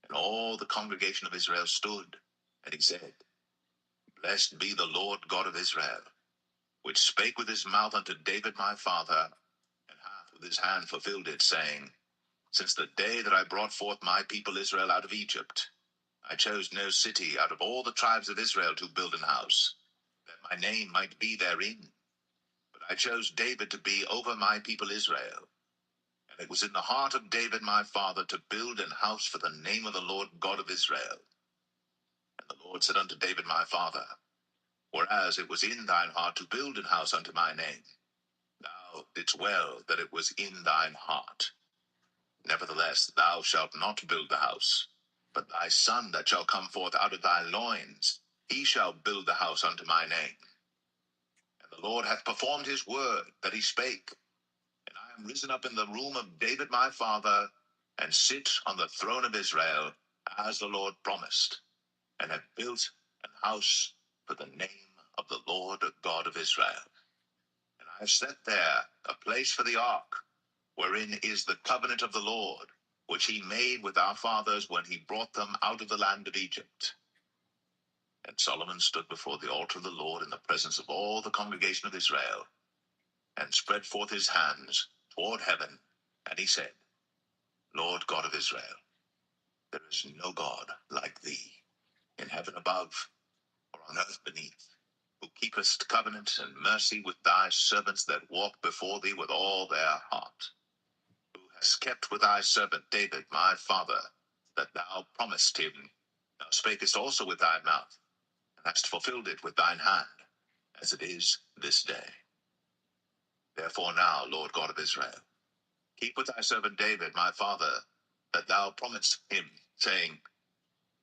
And all the congregation of Israel stood, and he said, Blessed be the Lord God of Israel, which spake with his mouth unto David my father, and hath with his hand fulfilled it, saying, Since the day that I brought forth my people Israel out of Egypt, I chose no city out of all the tribes of Israel to build an house, that my name might be therein. But I chose David to be over my people Israel. And it was in the heart of David my father to build an house for the name of the Lord God of Israel. And the Lord said unto David my father, Whereas it was in thine heart to build an house unto my name, thou didst well that it was in thine heart. Nevertheless, thou shalt not build the house, but thy son that shall come forth out of thy loins, he shall build the house unto my name. And the Lord hath performed his word that he spake. And I am risen up in the room of David my father, and sit on the throne of Israel, as the Lord promised, and have built an house for the name of the Lord God of Israel. And I have set there a place for the ark, wherein is the covenant of the Lord, which he made with our fathers when he brought them out of the land of Egypt. And Solomon stood before the altar of the Lord in the presence of all the congregation of Israel, and spread forth his hands toward heaven, and he said, Lord God of Israel, there is no God like thee, in heaven above, or on earth beneath, who keepest covenant and mercy with thy servants that walk before thee with all their heart, who hast kept with thy servant David my father, that thou promised him. Thou spakest also with thy mouth, and hast fulfilled it with thine hand, as it is this day. Therefore now, Lord God of Israel, keep with thy servant David my father, that thou promised him, saying,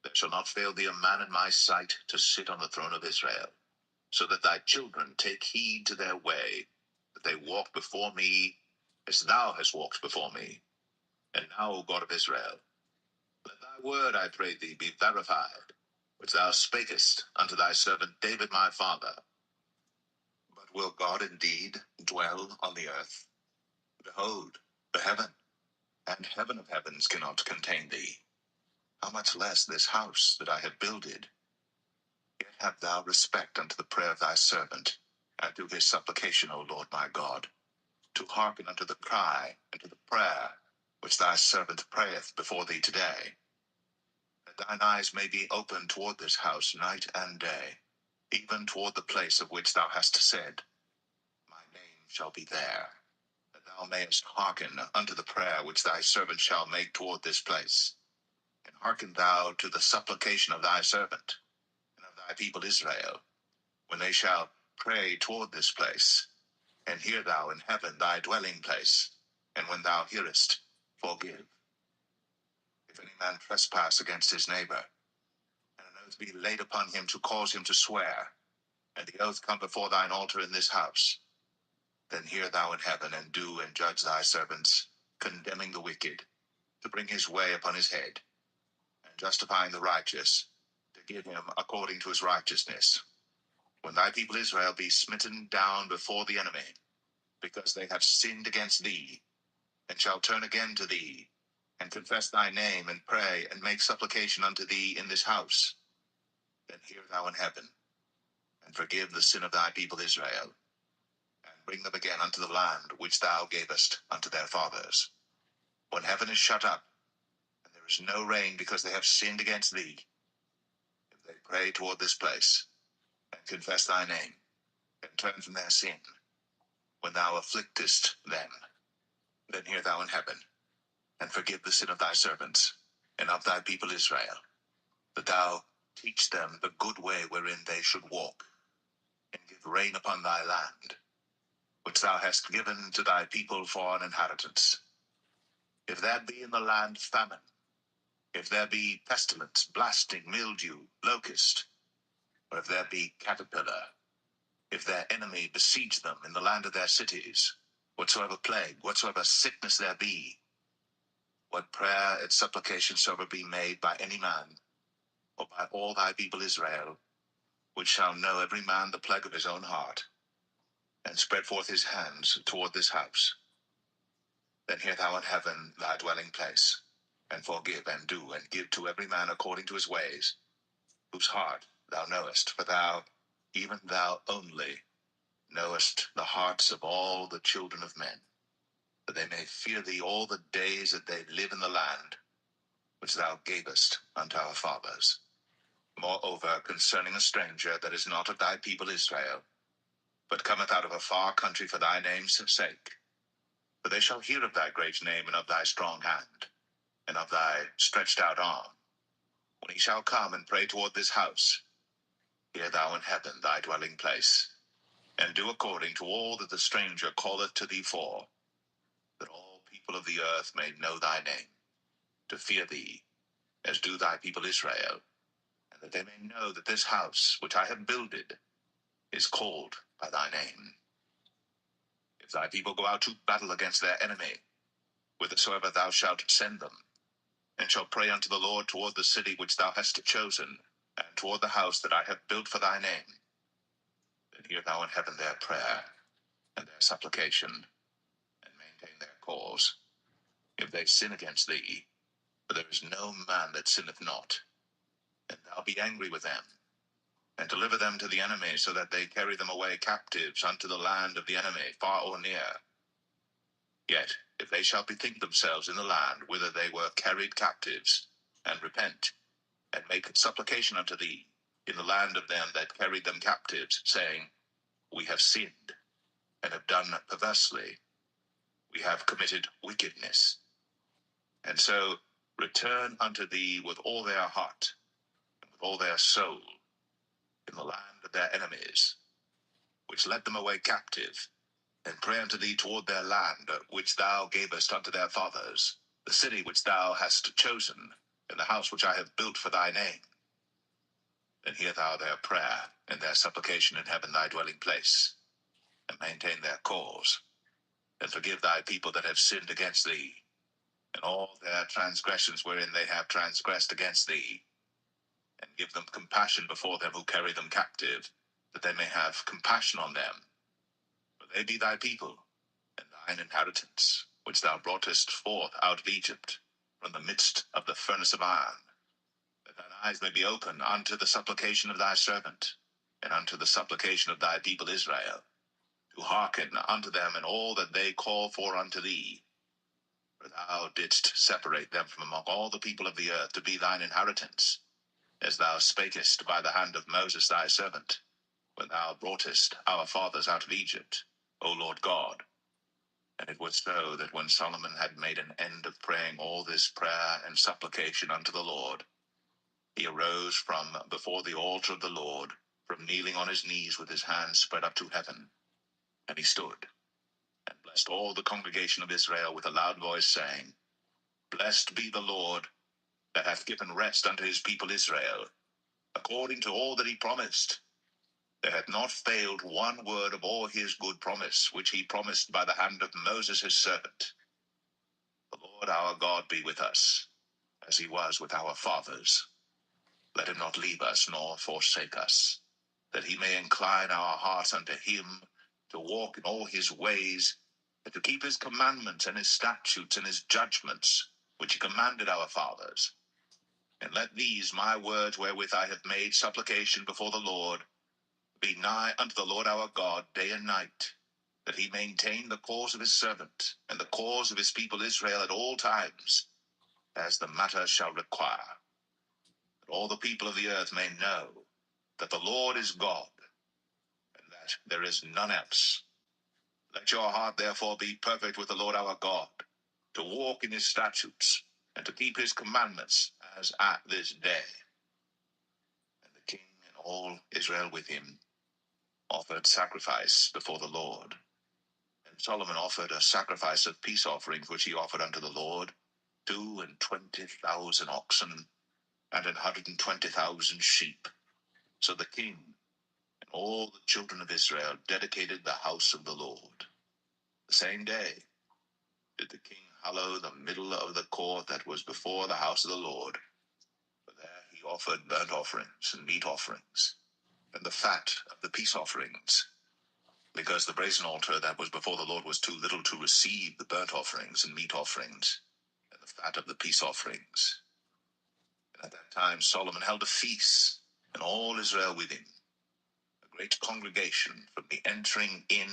There shall not fail thee a man in my sight to sit on the throne of Israel, so that thy children take heed to their way, that they walk before me as thou hast walked before me. And now, O God of Israel, let thy word, I pray thee, be verified, which thou spakest unto thy servant David my father. But will God indeed dwell on the earth? Behold, the heaven and heaven of heavens cannot contain thee. How much less this house that I have builded? Yet have thou respect unto the prayer of thy servant, and to his supplication, O Lord my God, to hearken unto the cry and to the prayer which thy servant prayeth before thee today, that thine eyes may be open toward this house night and day, even toward the place of which thou hast said, My name shall be there, that thou mayest hearken unto the prayer which thy servant shall make toward this place. And hearken thou to the supplication of thy servant, and of thy people Israel, when they shall pray toward this place. And hear thou in heaven thy dwelling place, and when thou hearest, forgive. If any man trespass against his neighbor, and an oath be laid upon him to cause him to swear, and the oath come before thine altar in this house, then hear thou in heaven, and do and judge thy servants, condemning the wicked, to bring his way upon his head, and justifying the righteous, to give him according to his righteousness. When thy people Israel be smitten down before the enemy, because they have sinned against thee, and shall turn again to thee, and confess thy name, and pray, and make supplication unto thee in this house, then hear thou in heaven, and forgive the sin of thy people Israel, and bring them again unto the land which thou gavest unto their fathers. When heaven is shut up, and there is no rain because they have sinned against thee, if they pray toward this place, and confess thy name, and turn from their sin, when thou afflictest them, then hear thou in heaven, and forgive the sin of thy servants, and of thy people Israel, that thou teach them the good way wherein they should walk, and give rain upon thy land, which thou hast given to thy people for an inheritance. If there be in the land famine, if there be pestilence, blasting, mildew, locust, or if there be caterpillar, if their enemy besiege them in the land of their cities, whatsoever plague, whatsoever sickness there be, what prayer and supplication soever be made by any man, or by all thy people Israel, which shall know every man the plague of his own heart, and spread forth his hands toward this house, then hear thou in heaven thy dwelling place, and forgive and do and give to every man according to his ways, whose heart thou knowest, for thou, even thou only, knowest the hearts of all the children of men, that they may fear thee all the days that they live in the land, which thou gavest unto our fathers. Moreover, concerning a stranger that is not of thy people Israel, but cometh out of a far country for thy name's sake, for they shall hear of thy great name, and of thy strong hand, and of thy stretched out arm, when he shall come and pray toward this house, hear thou in heaven thy dwelling place, and do according to all that the stranger calleth to thee for, that all people of the earth may know thy name, to fear thee, as do thy people Israel, and that they may know that this house which I have builded is called by thy name. If thy people go out to battle against their enemy, whithersoever thou shalt send them, and shall pray unto the Lord toward the city which thou hast chosen, and toward the house that I have built for thy name, then hear thou in heaven their prayer, and their supplication, and maintain their cause. If they sin against thee, for there is no man that sinneth not, and thou be angry with them, and deliver them to the enemy, so that they carry them away captives unto the land of the enemy, far or near. Yet, if they shall bethink themselves in the land whither they were carried captives, and repent, and make supplication unto thee in the land of them that carried them captives, saying, We have sinned, and have done perversely, we have committed wickedness, and so return unto thee with all their heart, and with all their soul, in the land of their enemies, which led them away captive, and pray unto thee toward their land, which thou gavest unto their fathers, the city which thou hast chosen, and the house which I have built for thy name, then hear thou their prayer and their supplication in heaven thy dwelling place, and maintain their cause, and forgive thy people that have sinned against thee, and all their transgressions wherein they have transgressed against thee, and give them compassion before them who carry them captive, that they may have compassion on them. For they be thy people, and thine inheritance, which thou broughtest forth out of Egypt, from the midst of the furnace of iron, that thine eyes may be open unto the supplication of thy servant, and unto the supplication of thy people Israel, to hearken unto them in all that they call for unto thee. For thou didst separate them from among all the people of the earth to be thine inheritance, as thou spakest by the hand of Moses thy servant, when thou broughtest our fathers out of Egypt, O Lord God. And it was so that when Solomon had made an end of praying all this prayer and supplication unto the Lord, he arose from before the altar of the Lord, from kneeling on his knees with his hands spread up to heaven. And he stood, and blessed all the congregation of Israel with a loud voice, saying, Blessed be the Lord, that hath given rest unto his people Israel, according to all that he promised. There hath not failed one word of all his good promise, which he promised by the hand of Moses his servant. The Lord our God be with us, as he was with our fathers. Let him not leave us nor forsake us, that he may incline our hearts unto him, to walk in all his ways, and to keep his commandments and his statutes and his judgments, which he commanded our fathers. And let these my words wherewith I have made supplication before the Lord be nigh unto the Lord our God day and night, that he maintain the cause of his servant and the cause of his people Israel at all times, as the matter shall require, that all the people of the earth may know that the Lord is God, and that there is none else. Let your heart therefore be perfect with the Lord our God, to walk in his statutes, and to keep his commandments, as at this day. And the king and all Israel with him offered sacrifice before the Lord. And Solomon offered a sacrifice of peace offerings, which he offered unto the Lord, 22,000 oxen, and 120,000 sheep. So the king and all the children of Israel dedicated the house of the Lord. The same day did the king hallow the middle of the court that was before the house of the Lord. For there he offered burnt offerings and meat offerings, and the fat of the peace offerings, because the brazen altar that was before the Lord was too little to receive the burnt offerings and meat offerings, and the fat of the peace offerings. And at that time Solomon held a feast, and all Israel with him, a great congregation, from the entering in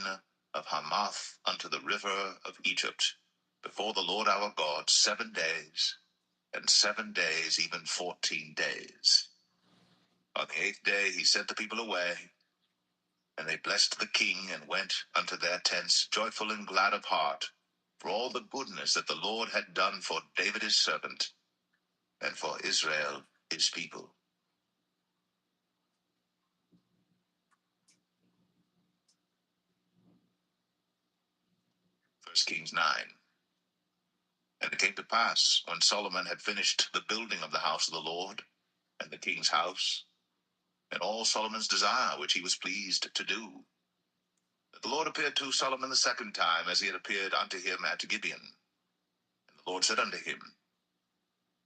of Hamath unto the river of Egypt, before the Lord our God 7 days, and 7 days, even 14 days. On the 8th day he sent the people away, and they blessed the king, and went unto their tents, joyful and glad of heart, for all the goodness that the Lord had done for David his servant, and for Israel his people. 1 Kings 9. And it came to pass, when Solomon had finished the building of the house of the Lord, and the king's house, and all Solomon's desire which he was pleased to do, that the Lord appeared to Solomon the second time, as he had appeared unto him at Gibeon. And the Lord said unto him,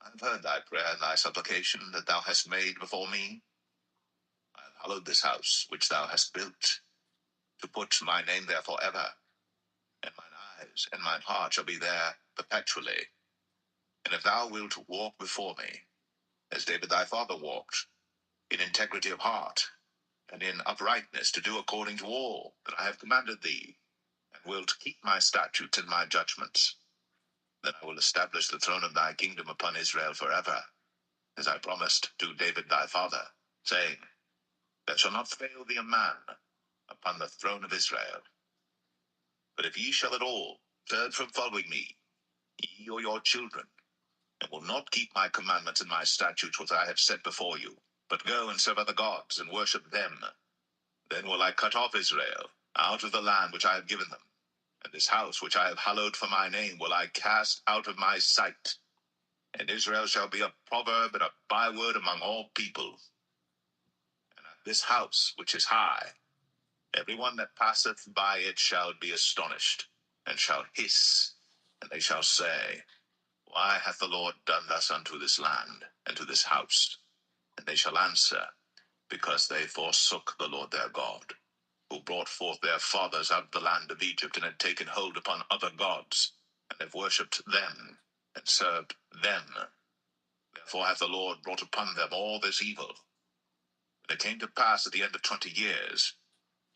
I have heard thy prayer and thy supplication that thou hast made before me. I have hallowed this house which thou hast built, to put my name there for ever, and mine eyes and mine heart shall be there perpetually. And if thou wilt walk before me, as David thy father walked, in integrity of heart, and in uprightness, to do according to all that I have commanded thee, and wilt keep my statutes and my judgments, then I will establish the throne of thy kingdom upon Israel forever, as I promised to David thy father, saying, There shall not fail thee a man upon the throne of Israel. But if ye shall at all turn from following me, ye or your children, and will not keep my commandments and my statutes which I have set before you, but go and serve other gods and worship them, then will I cut off Israel out of the land which I have given them, and this house which I have hallowed for my name will I cast out of my sight, and Israel shall be a proverb and a byword among all people. And at this house which is high, every one that passeth by it shall be astonished, and shall hiss, and they shall say, Why hath the Lord done thus unto this land, and to this house? And they shall answer, Because they forsook the Lord their God, who brought forth their fathers out of the land of Egypt, and had taken hold upon other gods, and have worshipped them, and served them. Therefore hath the Lord brought upon them all this evil. And it came to pass at the end of 20 years,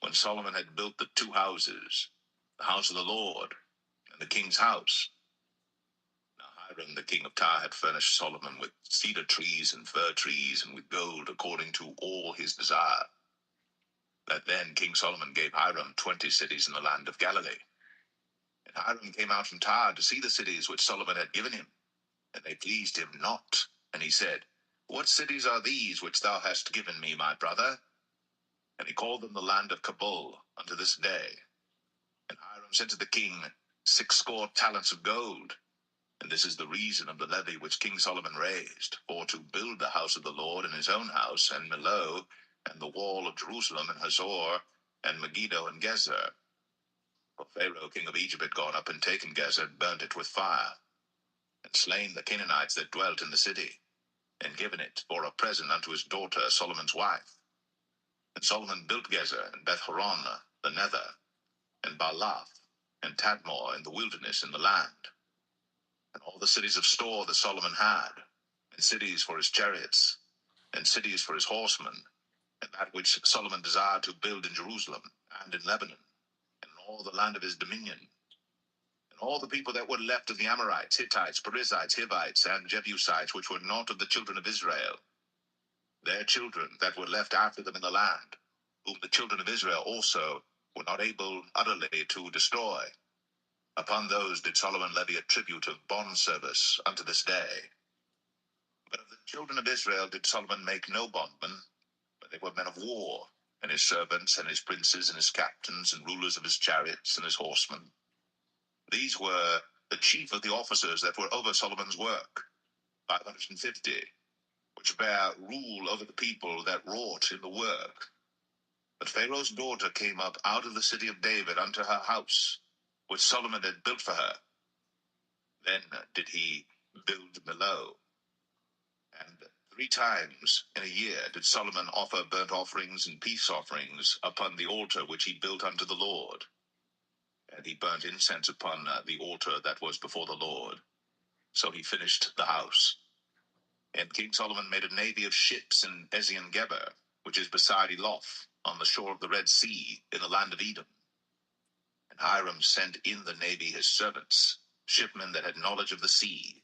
when Solomon had built the 2 houses, the house of the Lord, and the king's house. Now Hiram the king of Tyre had furnished Solomon with cedar trees and fir trees, and with gold, according to all his desire. That then King Solomon gave Hiram 20 cities in the land of Galilee. And Hiram came out from Tyre to see the cities which Solomon had given him, and they pleased him not. And he said, What cities are these which thou hast given me, my brother? And he called them the land of Kabul unto this day. And Hiram said to the king, 60 talents of gold. And this is the reason of the levy which King Solomon raised, for to build the house of the Lord, and his own house, and Millo, and the wall of Jerusalem, and Hazor, and Megiddo, and Gezer. For Pharaoh king of Egypt had gone up and taken Gezer, and burnt it with fire. and slain the Canaanites that dwelt in the city, and given it for a present unto his daughter Solomon's wife. And Solomon built Gezer, and Beth-horon, the nether, and Baalath, and Tadmor in the wilderness in the land, and all the cities of store that Solomon had, and cities for his chariots, and cities for his horsemen, and that which Solomon desired to build in Jerusalem, and in Lebanon, and in all the land of his dominion. And all the people that were left of the Amorites, Hittites, Perizzites, Hivites, and Jebusites, which were not of the children of Israel, their children that were left after them in the land, whom the children of Israel also were not able utterly to destroy. Upon those did Solomon levy a tribute of bond service unto this day. But of the children of Israel did Solomon make no bondmen, but they were men of war, and his servants, and his princes, and his captains, and rulers of his chariots, and his horsemen. These were the chief of the officers that were over Solomon's work, 550, which bare rule over the people that wrought in the work. But Pharaoh's daughter came up out of the city of David unto her house, which Solomon had built for her. Then did he build below. And 3 times in a year did Solomon offer burnt offerings and peace offerings upon the altar which he built unto the Lord. And he burnt incense upon the altar that was before the Lord. So he finished the house. And King Solomon made a navy of ships in Ezion-Geber, which is beside Eloth, on the shore of the Red Sea, in the land of Edom. And Hiram sent in the navy his servants, shipmen that had knowledge of the sea,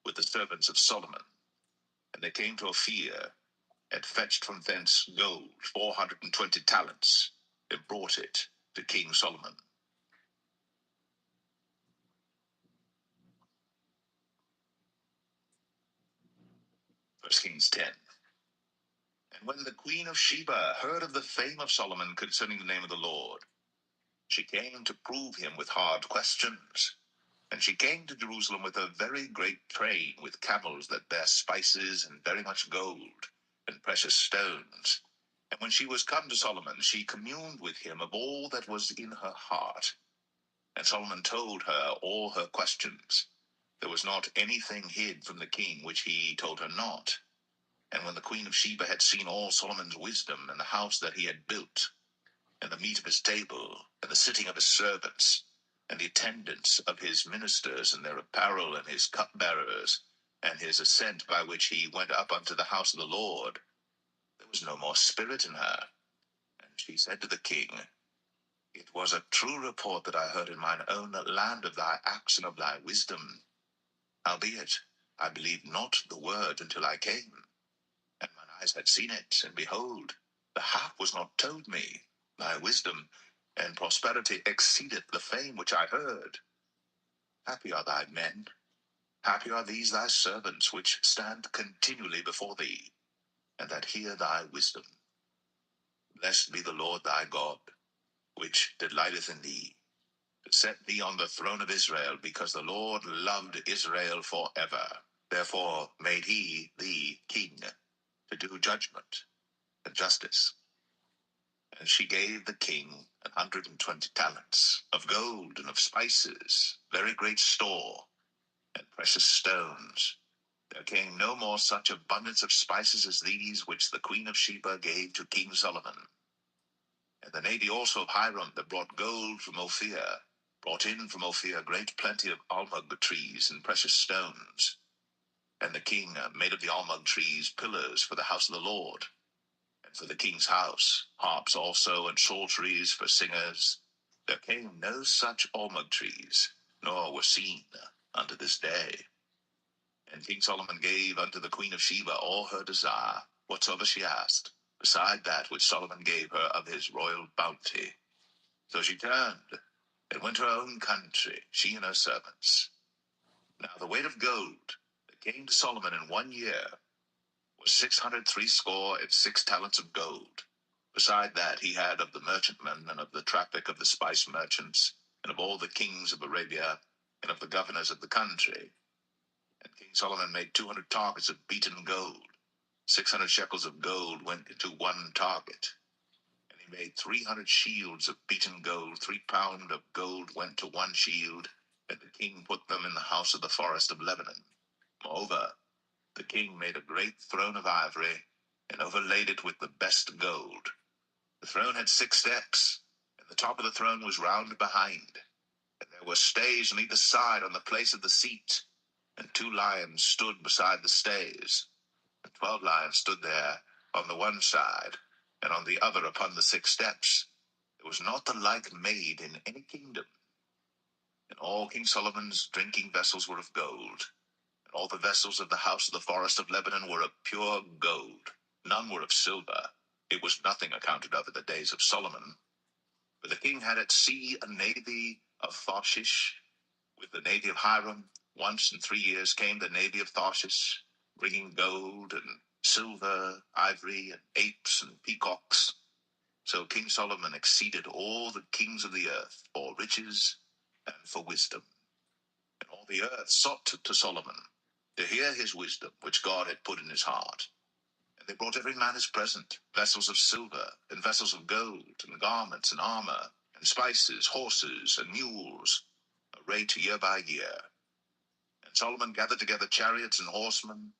with the servants of Solomon. And they came to Ophir, and fetched from thence gold 420 talents, and brought it to King Solomon. 1 Kings 10. And when the queen of Sheba heard of the fame of Solomon concerning the name of the Lord, she came to prove him with hard questions. And she came to Jerusalem with a very great train, with camels that bare spices, and very much gold, and precious stones. And when she was come to Solomon, she communed with him of all that was in her heart. And Solomon told her all her questions. There was not anything hid from the king which he told her not. And when the queen of Sheba had seen all Solomon's wisdom, and the house that he had built, and the meat of his table, and the sitting of his servants, and the attendance of his ministers, and their apparel, and his cupbearers, and his ascent by which he went up unto the house of the Lord, there was no more spirit in her. And she said to the king, It was a true report that I heard in mine own land of thy acts and of thy wisdom. Howbeit, I believed not the word until I came, and mine eyes had seen it, and behold, the half was not told me. Thy wisdom and prosperity exceedeth the fame which I heard. Happy are thy men, happy are these thy servants, which stand continually before thee, and that hear thy wisdom. Blessed be the Lord thy God, which delighteth in thee, to set thee on the throne of Israel, because the Lord loved Israel forever. Therefore made he thee king, to do judgment and justice. And she gave the king 120 talents of gold and of spices, very great store, and precious stones. There came no more such abundance of spices as these which the queen of Sheba gave to King Solomon. And the navy also of Hiram that brought gold from Ophir, brought in from Ophir great plenty of almug trees and precious stones. And the king made of the almug trees pillars for the house of the Lord, and for the king's house, harps also, and psalteries for singers. There came no such almug trees, nor were seen unto this day. And King Solomon gave unto the queen of Sheba all her desire, whatsoever she asked, beside that which Solomon gave her of his royal bounty. So she turned, and went to her own country, she and her servants. Now the weight of gold that came to Solomon in 1 year was 666 talents of gold. Beside that he had of the merchantmen, and of the traffic of the spice merchants, and of all the kings of Arabia, and of the governors of the country. And King Solomon made 200 targets of beaten gold. 600 shekels of gold went into 1 target. And he made 300 shields of beaten gold. 3 pound of gold went to 1 shield, and the king put them in the house of the forest of Lebanon. Moreover, the king made a great throne of ivory, and overlaid it with the best gold. The throne had 6 steps, and the top of the throne was round behind, and there were stays on either side on the place of the seat, and 2 lions stood beside the stays, and 12 lions stood there on the one side, and on the other upon the 6 steps. There was not the like made in any kingdom. And all King Solomon's drinking vessels were of gold, and all the vessels of the house of the forest of Lebanon were of pure gold. None were of silver. It was nothing accounted of in the days of Solomon. For the king had at sea a navy of Tarshish, with the navy of Hiram. Once in 3 years came the navy of Tarshish, bringing gold and silver, ivory, and apes and peacocks. So King Solomon exceeded all the kings of the earth for riches and for wisdom. And all the earth sought to Solomon to hear his wisdom, which God had put in his heart. And they brought every man his present, vessels of silver, and vessels of gold, and garments, and armor, and spices, horses, and mules, a rate year by year. And Solomon gathered together chariots and horsemen,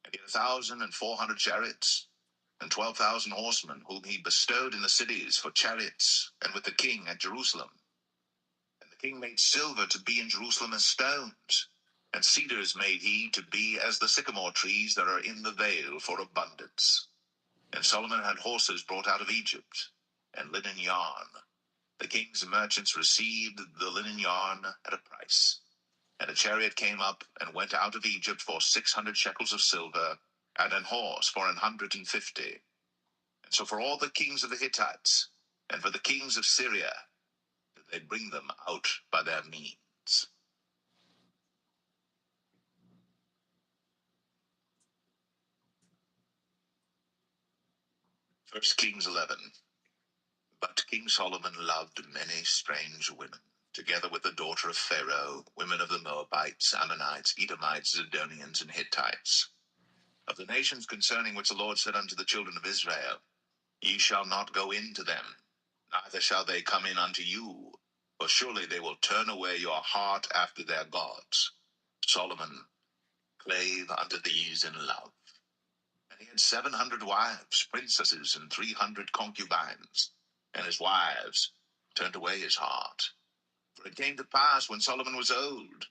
and he had 1,400 chariots, and 12,000 horsemen, whom he bestowed in the cities for chariots, and with the king at Jerusalem. And the king made silver to be in Jerusalem as stones, and cedars made he to be as the sycamore trees that are in the vale for abundance. And Solomon had horses brought out of Egypt, and linen yarn. The king's merchants received the linen yarn at a price. And a chariot came up and went out of Egypt for 600 shekels of silver, and an horse for 150. And so for all the kings of the Hittites, and for the kings of Syria, did they bring them out by their means. 1 Kings 11. But King Solomon loved many strange women, together with the daughter of Pharaoh, women of the Moabites, Ammonites, Edomites, Zidonians, and Hittites, of the nations concerning which the Lord said unto the children of Israel, Ye shall not go in to them, neither shall they come in unto you, for surely they will turn away your heart after their gods. Solomon clave unto these in love. And he had 700 wives, princesses, and 300 concubines, and his wives turned away his heart. For it came to pass, when Solomon was old,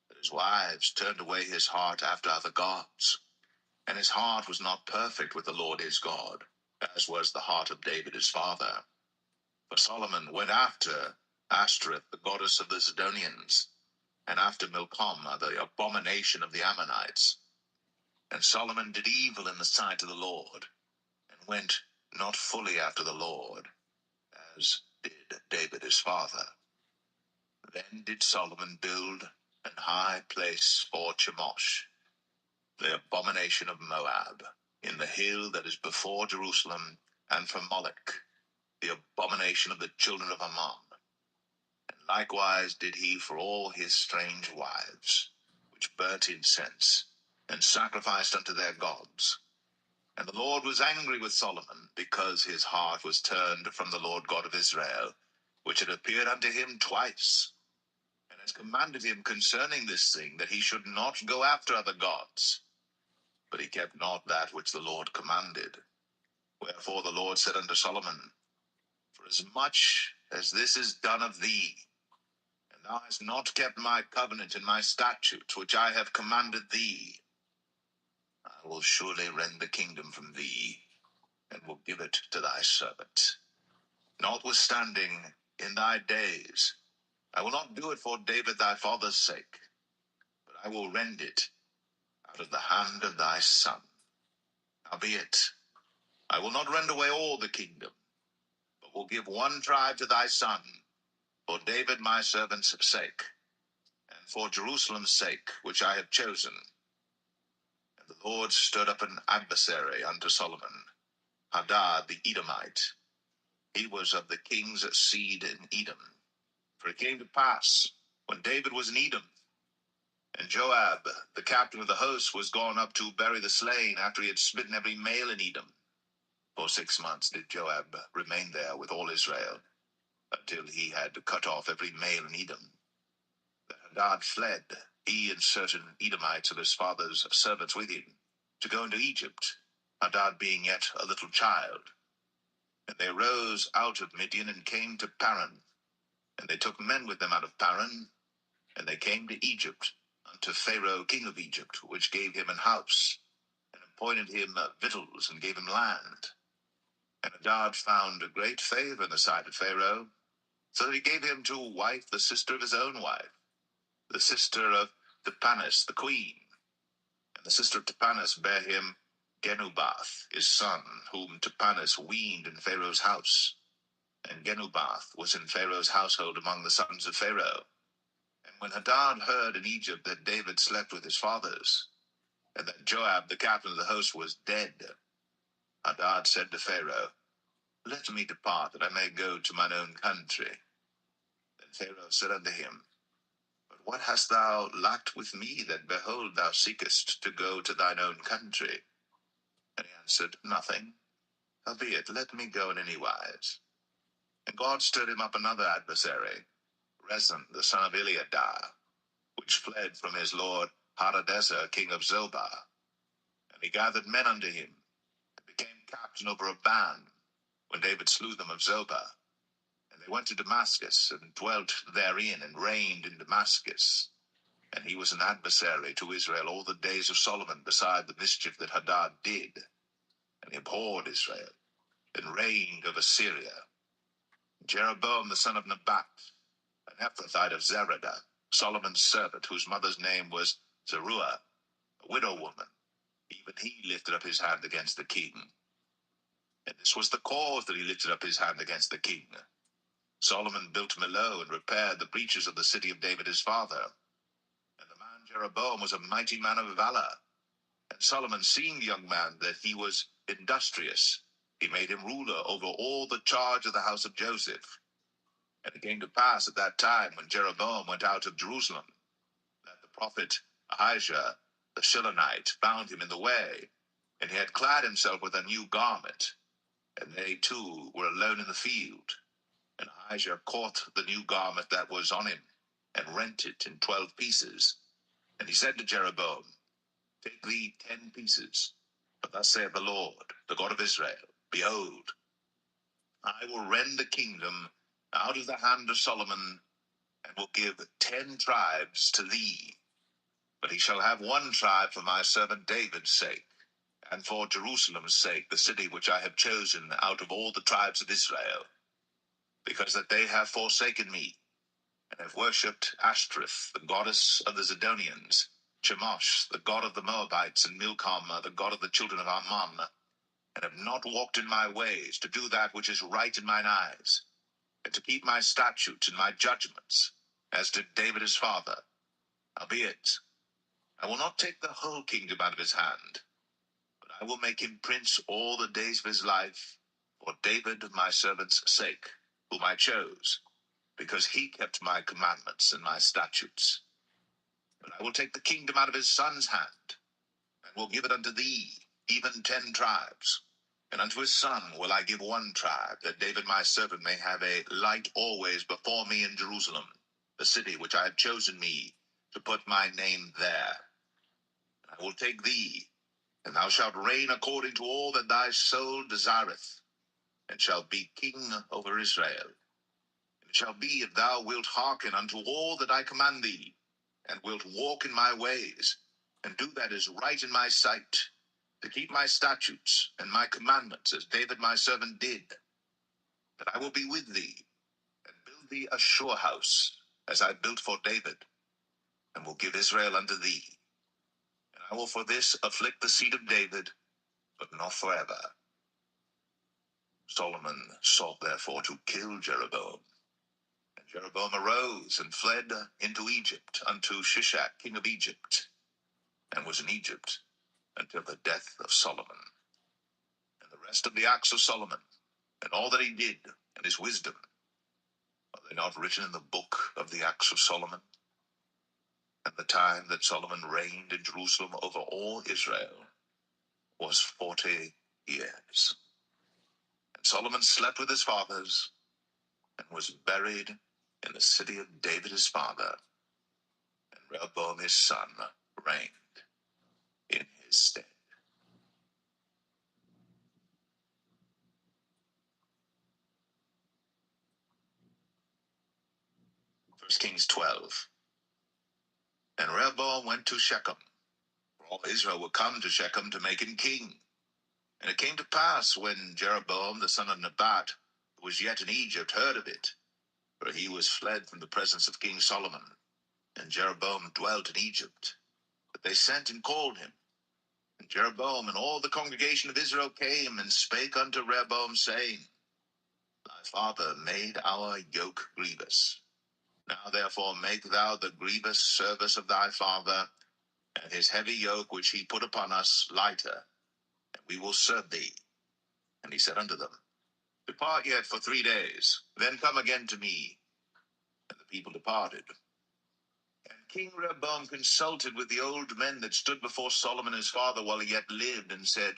that his wives turned away his heart after other gods, and his heart was not perfect with the Lord his God, as was the heart of David his father. For Solomon went after Ashtoreth, the goddess of the Zidonians, and after Milcom, the abomination of the Ammonites. And Solomon did evil in the sight of the Lord, and went not fully after the Lord, as did David his father. Then did Solomon build an high place for Chemosh, the abomination of Moab, in the hill that is before Jerusalem, and for Moloch, the abomination of the children of Ammon. And likewise did he for all his strange wives, which burnt incense, and sacrificed unto their gods. And the Lord was angry with Solomon, because his heart was turned from the Lord God of Israel, which had appeared unto him twice, and has commanded him concerning this thing, that he should not go after other gods. But he kept not that which the Lord commanded. Wherefore the Lord said unto Solomon, Forasmuch as this is done of thee, and thou hast not kept my covenant and my statutes, which I have commanded thee, I will surely rend the kingdom from thee, and will give it to thy servant. Notwithstanding, in thy days, I will not do it for David thy father's sake, but I will rend it out of the hand of thy son. Howbeit, I will not rend away all the kingdom, but will give one tribe to thy son, for David my servant's sake, and for Jerusalem's sake, which I have chosen. And the Lord stirred up an adversary unto Solomon, Hadad the Edomite. He was of the king's seed in Edom. For it came to pass, when David was in Edom, and Joab, the captain of the host, was gone up to bury the slain, after he had smitten every male in Edom. For 6 months did Joab remain there with all Israel, until he had cut off every male in Edom that Hadad fled, he and certain Edomites of his father's servants with him, to go into Egypt, Hadad being yet a little child. And they rose out of Midian and came to Paran. And they took men with them out of Paran, and they came to Egypt, unto Pharaoh king of Egypt, which gave him an house, and appointed him victuals, and gave him land. And Hadad found a great favor in the sight of Pharaoh, so that he gave him to wife the sister of his own wife, the sister of Tahpenes the queen. And the sister of Tahpenes bare him Genubath, his son, whom Tahpenes weaned in Pharaoh's house. And Genubath was in Pharaoh's household among the sons of Pharaoh. And when Hadad heard in Egypt that David slept with his fathers, and that Joab the captain of the host was dead, Hadad said to Pharaoh, Let me depart, that I may go to mine own country. Then Pharaoh said unto him, But what hast thou lacked with me, that behold thou seekest to go to thine own country? And he answered, Nothing. Howbeit, let me go in any wise. And God stirred him up another adversary, Rezin the son of Eliadah, which fled from his lord Hadadezer king of Zobah. And he gathered men unto him, and became captain over a band, when David slew them of Zobah. And they went to Damascus, and dwelt therein, and reigned in Damascus. And he was an adversary to Israel all the days of Solomon, beside the mischief that Hadad did. And he abhorred Israel, and reigned over Syria. Jeroboam the son of Nebat, an Ephrathite of Zeradah, Solomon's servant, whose mother's name was Zeruiah, a widow woman, even he lifted up his hand against the king. And this was the cause that he lifted up his hand against the king. Solomon built Millo, and repaired the breaches of the city of David his father. And the man Jeroboam was a mighty man of valor. And Solomon, seeing the young man that he was industrious, he made him ruler over all the charge of the house of Joseph. And it came to pass at that time, when Jeroboam went out of Jerusalem, that the prophet Ahijah the Shilonite found him in the way, and he had clad himself with a new garment. And they two were alone in the field. And Ahijah caught the new garment that was on him, and rent it in 12 pieces. And he said to Jeroboam, Take thee 10 pieces. But thus saith the Lord, the God of Israel, Behold, I will rend the kingdom out of the hand of Solomon, and will give 10 tribes to thee. But he shall have 1 tribe for my servant David's sake, and for Jerusalem's sake, the city which I have chosen out of all the tribes of Israel, because that they have forsaken me, and have worshipped Ashtoreth, the goddess of the Zidonians, Chemosh, the god of the Moabites, and Milcom, the god of the children of Ammon, and have not walked in my ways, to do that which is right in mine eyes, and to keep my statutes and my judgments, as did David his father. Howbeit, I will not take the whole kingdom out of his hand, but I will make him prince all the days of his life, for David my servant's sake, whom I chose, because he kept my commandments and my statutes. But I will take the kingdom out of his son's hand, and will give it unto thee, even 10 tribes. And unto his son will I give 1 tribe, that David my servant may have a light always before me in Jerusalem, the city which I have chosen me, to put my name there. And I will take thee, and thou shalt reign according to all that thy soul desireth, and shalt be king over Israel. And it shall be, if thou wilt hearken unto all that I command thee, and wilt walk in my ways, and do that is right in my sight, to keep my statutes and my commandments, as David my servant did, that I will be with thee, and build thee a sure house, as I built for David, and will give Israel unto thee. And I will for this afflict the seed of David, but not forever. Solomon sought therefore to kill Jeroboam. And Jeroboam arose and fled into Egypt, unto Shishak king of Egypt, and was in Egypt until the death of Solomon. And the rest of the acts of Solomon, and all that he did, and his wisdom, are they not written in the book of the acts of Solomon? And the time that Solomon reigned in Jerusalem over all Israel was 40 years. And Solomon slept with his fathers, and was buried in the city of David his father. Rehoboam his son reigned in his stead. 1 Kings 12. And Rehoboam went to Shechem, for all Israel were come to Shechem to make him king. And it came to pass, when Jeroboam the son of Nebat, who was yet in Egypt, heard of it, for he was fled from the presence of King Solomon, and Jeroboam dwelt in Egypt, that they sent and called him. And Jeroboam and all the congregation of Israel came and spake unto Rehoboam, saying, Thy father made our yoke grievous. Now therefore make thou the grievous service of thy father, and his heavy yoke which he put upon us lighter, and we will serve thee. And he said unto them, Depart yet for 3 days, then come again to me. And the people departed. And King Rehoboam consulted with the old men that stood before Solomon his father while he yet lived, and said,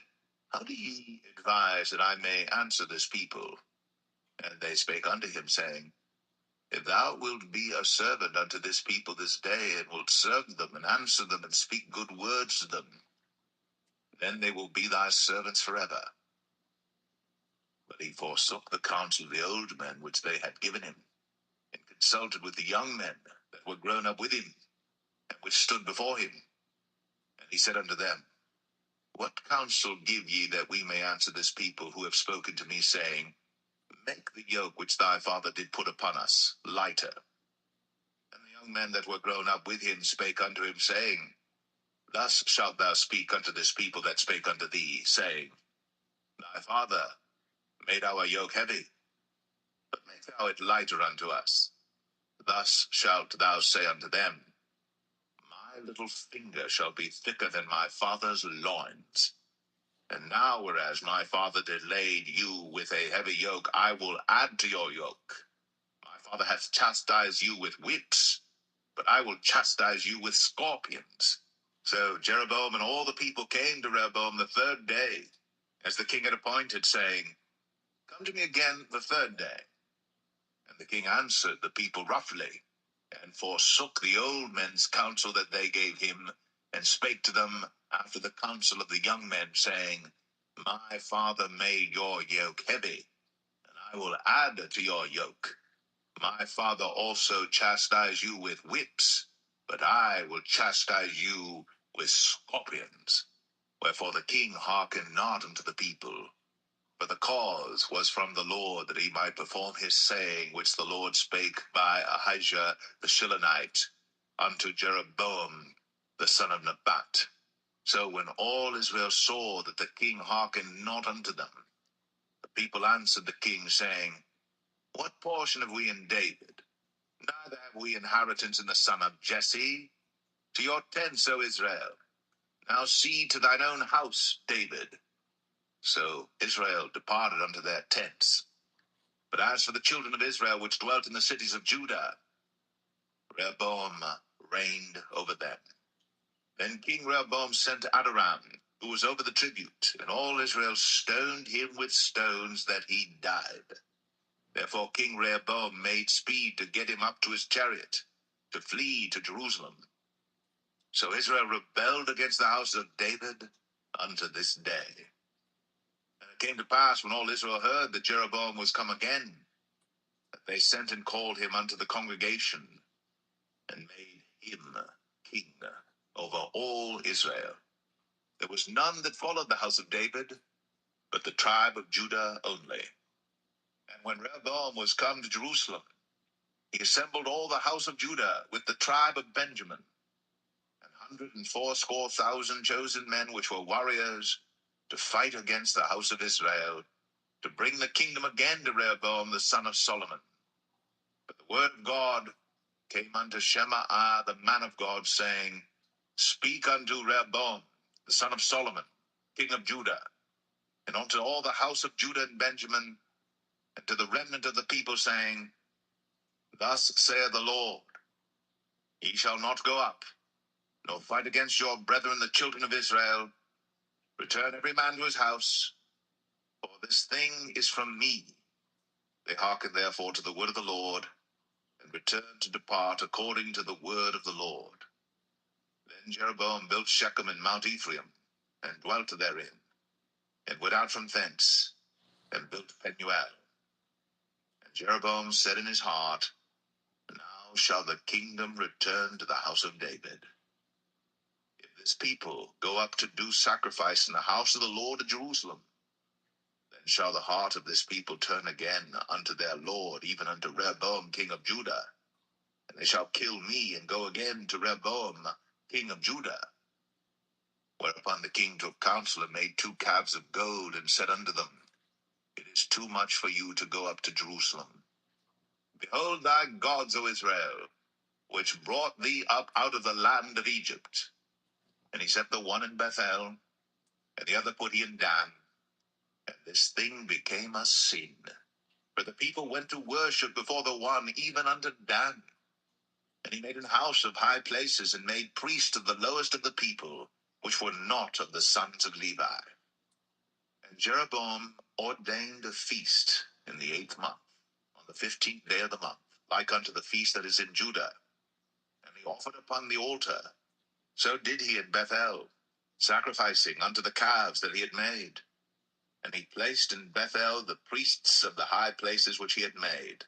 How do ye advise that I may answer this people? And they spake unto him, saying, If thou wilt be a servant unto this people this day, and wilt serve them, and answer them, and speak good words to them, then they will be thy servants forever. But he forsook the counsel of the old men which they had given him, and consulted with the young men that were grown up with him, and which stood before him. And he said unto them, What counsel give ye that we may answer this people who have spoken to me, saying, Make the yoke which thy father did put upon us lighter? And the young men that were grown up with him spake unto him, saying, Thus shalt thou speak unto this people that spake unto thee, saying, Thy father made our yoke heavy, but make thou it lighter unto us. Thus shalt thou say unto them, My little finger shall be thicker than my father's loins. And now, whereas my father delayed you with a heavy yoke, I will add to your yoke. My father hath chastised you with whips, but I will chastise you with scorpions. So Jeroboam and all the people came to Rehoboam the 3rd day, as the king had appointed, saying, Come to me again the 3rd day. And the king answered the people roughly, and forsook the old men's counsel that they gave him, and spake to them after the counsel of the young men, saying, My father made your yoke heavy, and I will add to your yoke. My father also chastised you with whips, but I will chastise you with scorpions. Wherefore the king hearkened not unto the people, for the cause was from the Lord, that he might perform his saying, which the Lord spake by Ahijah the Shilonite unto Jeroboam the son of Nebat. So when all Israel saw that the king hearkened not unto them, the people answered the king, saying, What portion have we in David? Neither have we inheritance in the son of Jesse. To your tents, O Israel. Now see to thine own house, David. So Israel departed unto their tents. But as for the children of Israel which dwelt in the cities of Judah, Rehoboam reigned over them. Then King Rehoboam sent Adoram, who was over the tribute, and all Israel stoned him with stones that he died. Therefore King Rehoboam made speed to get him up to his chariot, to flee to Jerusalem. So Israel rebelled against the house of David unto this day. And it came to pass, when all Israel heard that Jeroboam was come again, that they sent and called him unto the congregation, and made him king over all Israel. There was none that followed the house of David, but the tribe of Judah only. And when Rehoboam was come to Jerusalem, he assembled all the house of Judah with the tribe of Benjamin, 180,000 chosen men which were warriors, to fight against the house of Israel, to bring the kingdom again to Rehoboam the son of Solomon. But the word of God came unto Shemaiah the man of God, saying, Speak unto Rehoboam the son of Solomon, king of Judah, and unto all the house of Judah and Benjamin, and to the remnant of the people, saying, Thus saith the Lord, Ye shall not go up, nor fight against your brethren the children of Israel. Return every man to his house, for this thing is from me. They hearkened therefore to the word of the Lord, and returned to depart according to the word of the Lord. Then Jeroboam built Shechem in Mount Ephraim, and dwelt therein, and went out from thence, and built Penuel. And Jeroboam said in his heart, Now shall the kingdom return to the house of David. If this people go up to do sacrifice in the house of the Lord at Jerusalem, then shall the heart of this people turn again unto their Lord, even unto Rehoboam king of Judah. And they shall kill me, and go again to Rehoboam king of Judah. Whereupon the king took counsel, and made 2 calves of gold, and said unto them, It is too much for you to go up to Jerusalem. Behold thy gods, O Israel, which brought thee up out of the land of Egypt. And he set the one in Bethel, and the other put he in Dan. And this thing became a sin. For the people went to worship before the one, even unto Dan. And he made an house of high places, and made priests of the lowest of the people, which were not of the sons of Levi. And Jeroboam ordained a feast in the 8th month, on the 15th day of the month, like unto the feast that is in Judah. And he offered upon the altar. So did he in Bethel, sacrificing unto the calves that he had made. And he placed in Bethel the priests of the high places which he had made.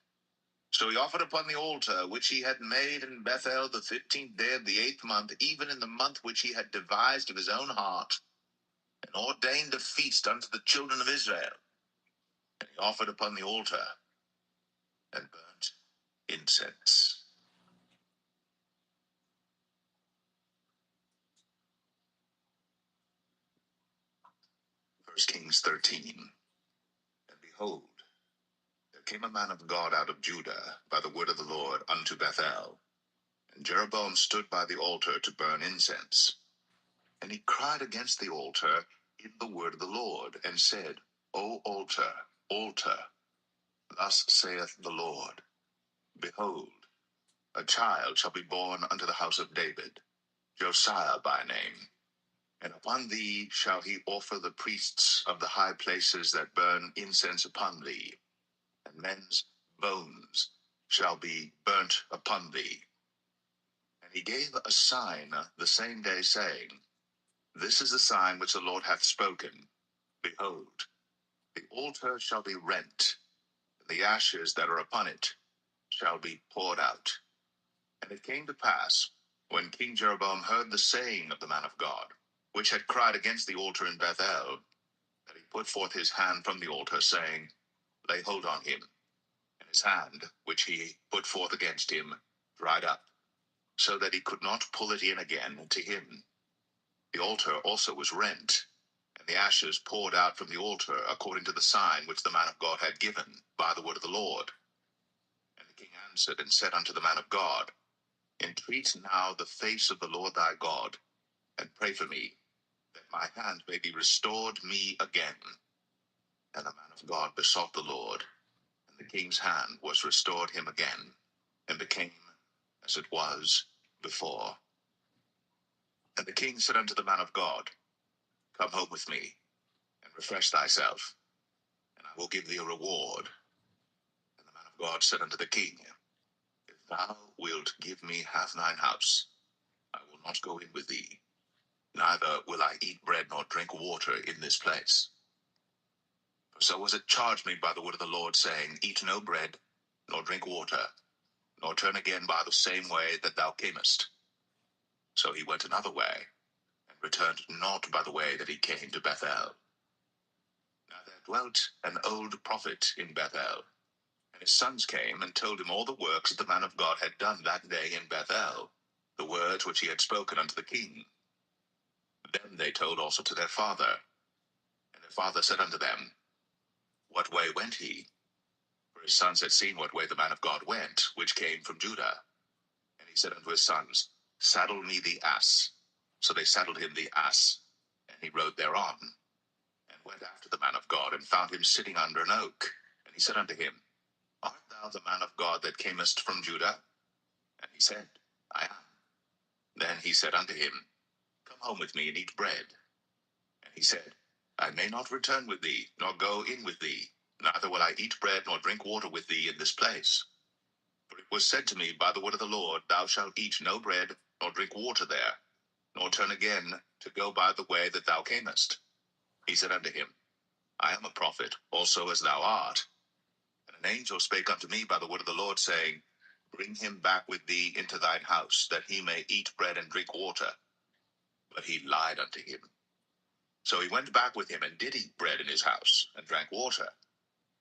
So he offered upon the altar which he had made in Bethel the 15th day of the 8th month, even in the month which he had devised of his own heart, and ordained a feast unto the children of Israel. And he offered upon the altar, and burnt incense. 1 Kings 13. And behold, there came a man of God out of Judah by the word of the Lord unto Bethel. And Jeroboam stood by the altar to burn incense. And he cried against the altar in the word of the Lord, and said, O altar, altar, thus saith the Lord, Behold, a child shall be born unto the house of David, Josiah by name. And upon thee shall he offer the priests of the high places that burn incense upon thee, and men's bones shall be burnt upon thee. And he gave a sign the same day, saying, This is the sign which the Lord hath spoken. Behold, the altar shall be rent, and the ashes that are upon it shall be poured out. And it came to pass, when King Jeroboam heard the saying of the man of God, which had cried against the altar in Bethel, that he put forth his hand from the altar, saying, Lay hold on him. And his hand, which he put forth against him, dried up, so that he could not pull it in again to him. The altar also was rent, and the ashes poured out from the altar, according to the sign which the man of God had given by the word of the Lord. And the king answered and said unto the man of God, Entreat now the face of the Lord thy God, and pray for me, that my hand may be restored me again. And the man of God besought the Lord, and the king's hand was restored him again, and became as it was before. And the king said unto the man of God, Come home with me, and refresh thyself, and I will give thee a reward. And the man of God said unto the king, If thou wilt give me half thine house, I will not go in with thee, neither will I eat bread nor drink water in this place. For so was it charged me by the word of the Lord, saying, Eat no bread, nor drink water, nor turn again by the same way that thou camest. So he went another way, and returned not by the way that he came to Bethel. Now there dwelt an old prophet in Bethel, and his sons came and told him all the works that the man of God had done that day in Bethel, the words which he had spoken unto the king. Then they told also to their father. And their father said unto them, What way went he? For his sons had seen what way the man of God went, which came from Judah. And he said unto his sons, Saddle me the ass. So they saddled him the ass, and he rode thereon, and went after the man of God, and found him sitting under an oak. And he said unto him, Art thou the man of God that camest from Judah? And he said, I am. Then he said unto him, Come home with me and eat bread. And he said, I may not return with thee, nor go in with thee, neither will I eat bread nor drink water with thee in this place. For it was said to me by the word of the Lord, Thou shalt eat no bread, nor drink water there, nor turn again to go by the way that thou camest. He said unto him, I am a prophet, also as thou art. And an angel spake unto me by the word of the Lord, saying, Bring him back with thee into thine house, that he may eat bread and drink water. But he lied unto him. So he went back with him, and did eat bread in his house, and drank water.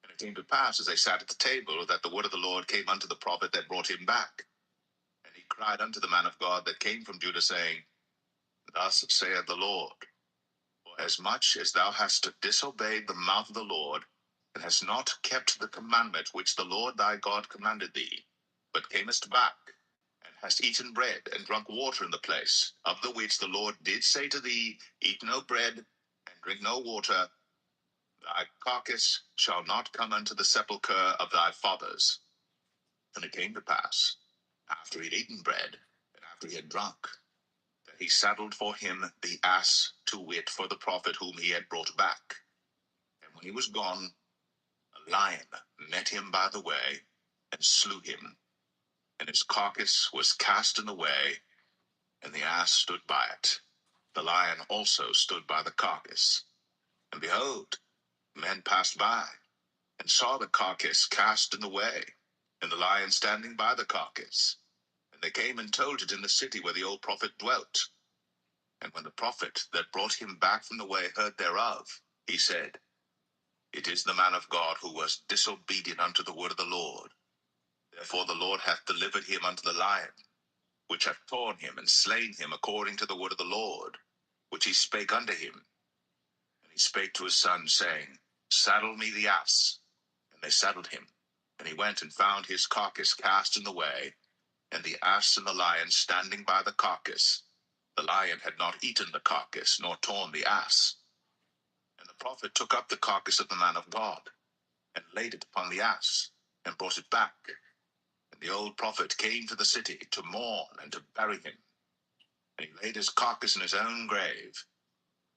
And it came to pass, as they sat at the table, that the word of the Lord came unto the prophet that brought him back. And he cried unto the man of God that came from Judah, saying, Thus saith the Lord, For as much as thou hast disobeyed the mouth of the Lord, and hast not kept the commandment which the Lord thy God commanded thee, but camest back, and hast eaten bread and drunk water in the place, of the which the Lord did say to thee, Eat no bread, and drink no water, thy carcass shall not come unto the sepulchre of thy fathers. And it came to pass, after he had eaten bread, and after he had drunk, that he saddled for him the ass, to wit, for the prophet whom he had brought back. And when he was gone, a lion met him by the way, and slew him. And his carcass was cast in the way, and the ass stood by it. The lion also stood by the carcass. And behold, men passed by, and saw the carcass cast in the way, and the lion standing by the carcass. And they came and told it in the city where the old prophet dwelt. And when the prophet that brought him back from the way heard thereof, he said, It is the man of God who was disobedient unto the word of the Lord. Therefore the Lord hath delivered him unto the lion, which hath torn him and slain him according to the word of the Lord, which he spake unto him. And he spake to his son, saying, Saddle me the ass. And they saddled him. And he went and found his carcass cast in the way, and the ass and the lion standing by the carcass. The lion had not eaten the carcass, nor torn the ass. And the prophet took up the carcass of the man of God, and laid it upon the ass, and brought it back. And the old prophet came to the city to mourn and to bury him. And he laid his carcass in his own grave.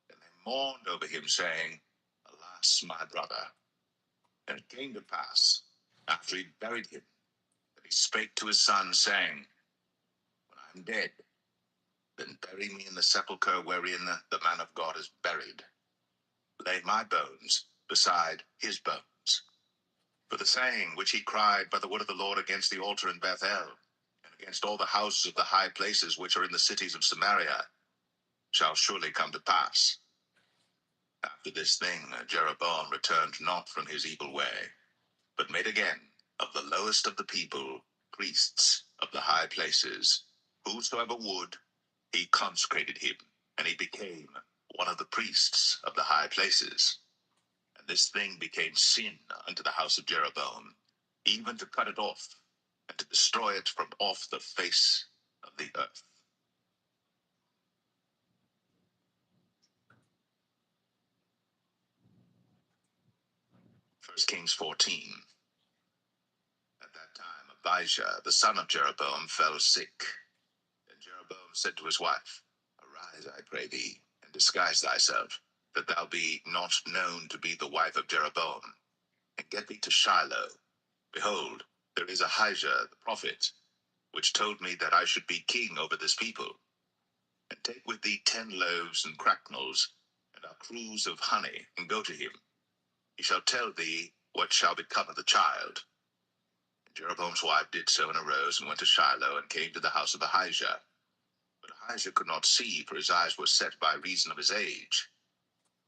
And they mourned over him, saying, Alas, my brother. And it came to pass, after he buried him, that he spake to his son, saying, When I am dead, then bury me in the sepulchre wherein the man of God is buried. Lay my bones beside his bones. For the saying which he cried by the word of the Lord against the altar in Bethel, and against all the houses of the high places which are in the cities of Samaria, shall surely come to pass. After this thing Jeroboam returned not from his evil way, but made again of the lowest of the people priests of the high places. Whosoever would, he consecrated him, and he became one of the priests of the high places. And this thing became sin unto the house of Jeroboam, even to cut it off, and to destroy it from off the face of the earth. 1 Kings 14. At that time Abijah, the son of Jeroboam, fell sick. And Jeroboam said to his wife, Arise, I pray thee, and disguise thyself, that thou be not known to be the wife of Jeroboam, and get thee to Shiloh. Behold, there is Ahijah the prophet, which told me that I should be king over this people. And take with thee 10 loaves and cracknels, and a cruse of honey, and go to him. He shall tell thee what shall become of the child. And Jeroboam's wife did so, and arose, and went to Shiloh, and came to the house of Ahijah. But Ahijah could not see, for his eyes were set by reason of his age.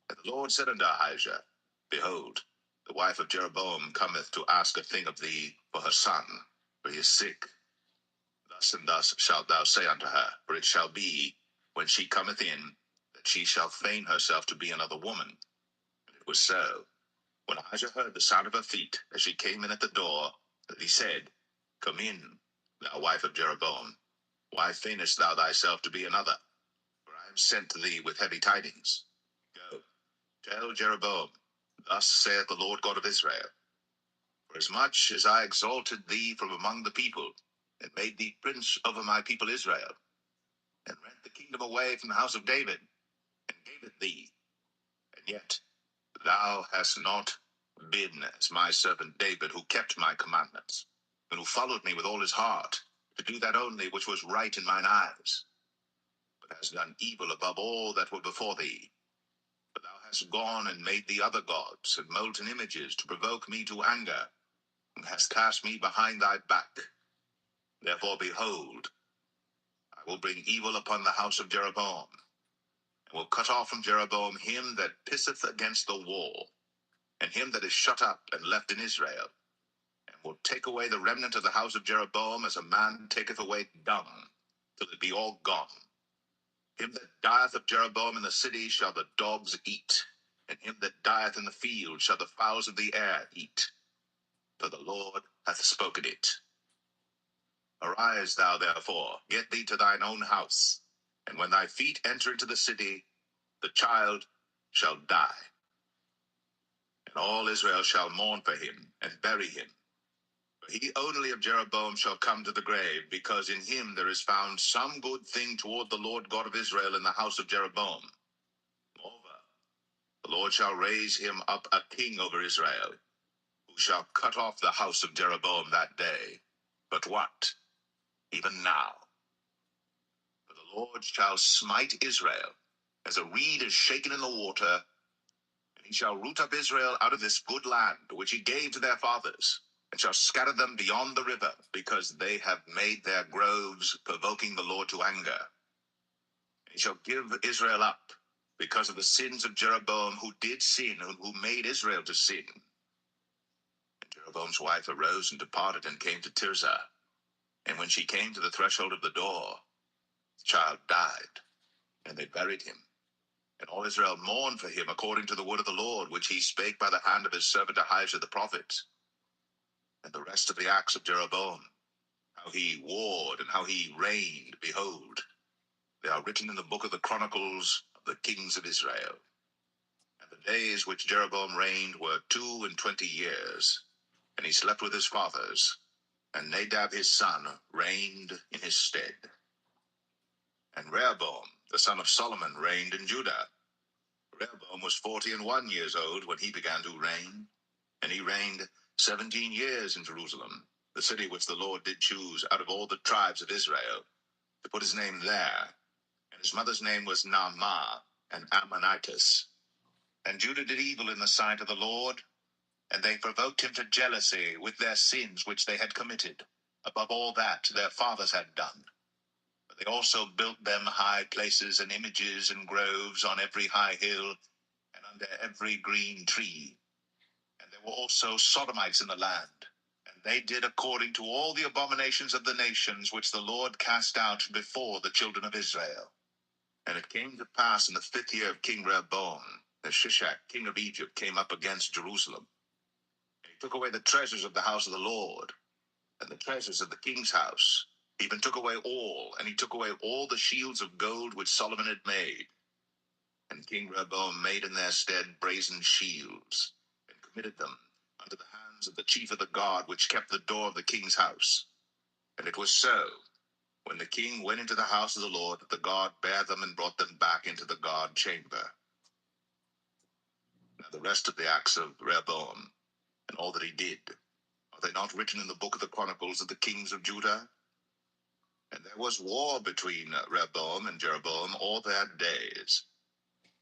And the Lord said unto Ahijah, Behold, the wife of Jeroboam cometh to ask a thing of thee for her son, for he is sick. Thus and thus shalt thou say unto her, for it shall be, when she cometh in, that she shall feign herself to be another woman. And it was so, when Ahijah heard the sound of her feet, as she came in at the door, that he said, Come in, thou wife of Jeroboam. Why feignest thou thyself to be another? For I am sent to thee with heavy tidings. Go, tell Jeroboam, Thus saith the Lord God of Israel, Forasmuch as I exalted thee from among the people, and made thee prince over my people Israel, and rent the kingdom away from the house of David, and gave it thee, and yet thou hast not been as my servant David, who kept my commandments, and who followed me with all his heart, to do that only which was right in mine eyes. but hast done evil above all that were before thee. For thou hast gone and made thee other gods, and molten images, to provoke me to anger, and hast cast me behind thy back. Therefore, behold, I will bring evil upon the house of Jeroboam, and will cut off from Jeroboam him that pisseth against the wall, and him that is shut up and left in Israel, and will take away the remnant of the house of Jeroboam as a man taketh away dung, till it be all gone. Him that dieth of Jeroboam in the city shall the dogs eat, and him that dieth in the field shall the fowls of the air eat. For the Lord hath spoken it. Arise thou therefore, get thee to thine own house, and when thy feet enter into the city, the child shall die. And all Israel shall mourn for him, and bury him. For he only of Jeroboam shall come to the grave, because in him there is found some good thing toward the Lord God of Israel in the house of Jeroboam. Moreover, the Lord shall raise him up a king over Israel, who shall cut off the house of Jeroboam that day. But what? Even now. For the Lord shall smite Israel, as a reed is shaken in the water, and he shall root up Israel out of this good land, which he gave to their fathers, and shall scatter them beyond the river, because they have made their groves, provoking the Lord to anger. And he shall give Israel up, because of the sins of Jeroboam, who did sin, and who made Israel to sin. And Jeroboam's wife arose and departed, and came to Tirzah. And when she came to the threshold of the door, the child died, and they buried him. And all Israel mourned for him according to the word of the Lord, which he spake by the hand of his servant Ahijah the prophet. And the rest of the acts of Jeroboam, how he warred and how he reigned, behold, they are written in the book of the Chronicles of the kings of Israel. And the days which Jeroboam reigned were 22 years, and he slept with his fathers, and Nadab his son reigned in his stead. And Rehoboam, the son of Solomon, reigned in Judah. Rehoboam was 41 years old when he began to reign, and he reigned 17 years in Jerusalem, the city which the Lord did choose out of all the tribes of Israel, to put his name there. And his mother's name was Naamah, an Ammonitess. And Judah did evil in the sight of the Lord, and they provoked him to jealousy with their sins which they had committed, above all that their fathers had done. But they also built them high places and images and groves on every high hill, and under every green tree. And there were also Sodomites in the land, and they did according to all the abominations of the nations which the Lord cast out before the children of Israel. And it came to pass in the 5th year of King Rehoboam, that Shishak, king of Egypt, came up against Jerusalem. And he took away the treasures of the house of the Lord, and the treasures of the king's house, even took away all, and he took away all the shields of gold which Solomon had made. And King Rehoboam made in their stead brazen shields, and committed them unto the hands of the chief of the guard which kept the door of the king's house. And it was so, when the king went into the house of the Lord, that the guard bare them and brought them back into the guard chamber. Now the rest of the acts of Rehoboam, and all that he did, are they not written in the book of the Chronicles of the kings of Judah? And there was war between Rehoboam and Jeroboam all their days.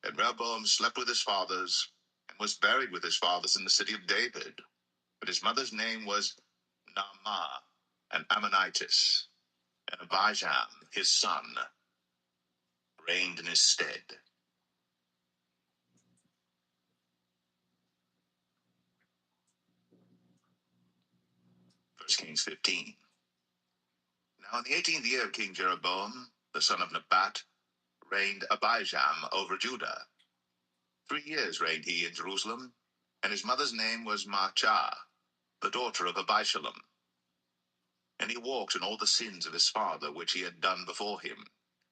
And Rehoboam slept with his fathers, and was buried with his fathers in the city of David. But his mother's name was Naamah, an Ammonitess, and Abijam, his son, reigned in his stead. 1 Kings 15. Now in the 18th year of King Jeroboam, the son of Nebat, reigned Abijam over Judah. 3 years reigned he in Jerusalem, and his mother's name was Maachah, the daughter of Abishalom. And he walked in all the sins of his father which he had done before him,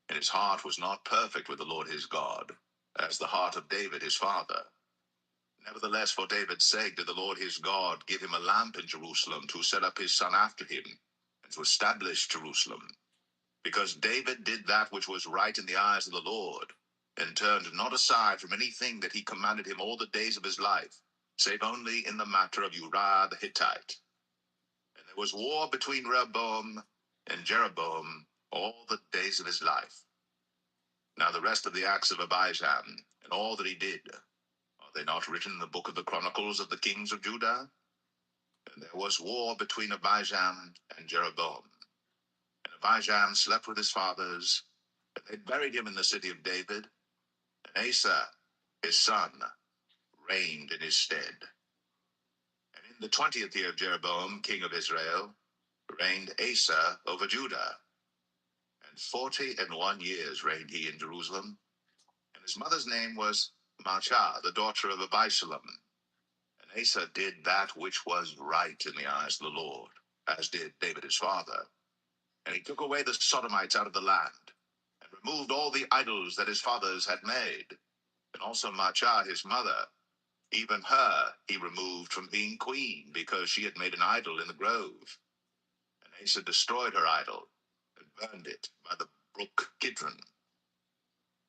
and his heart was not perfect with the Lord his God, as the heart of David his father. Nevertheless, for David's sake did the Lord his God give him a lamp in Jerusalem to set up his son after him, and to establish Jerusalem. Because David did that which was right in the eyes of the Lord, and turned not aside from anything that he commanded him all the days of his life, save only in the matter of Uriah the Hittite. And there was war between Rehoboam and Jeroboam all the days of his life. Now the rest of the acts of Abijam, and all that he did, are they not written in the book of the Chronicles of the kings of Judah? And there was war between Abijam and Jeroboam. And Abijam slept with his fathers, and they buried him in the city of David. And Asa, his son, reigned in his stead. And in the 20th year of Jeroboam, king of Israel, reigned Asa over Judah. And 41 years reigned he in Jerusalem. And his mother's name was Maachah, the daughter of Abishalom. And Asa did that which was right in the eyes of the Lord, as did David his father. And he took away the Sodomites out of the land, and removed all the idols that his fathers had made. And also Maachah his mother, even her he removed from being queen, because she had made an idol in the grove. And Asa destroyed her idol, and burned it by the brook Kidron.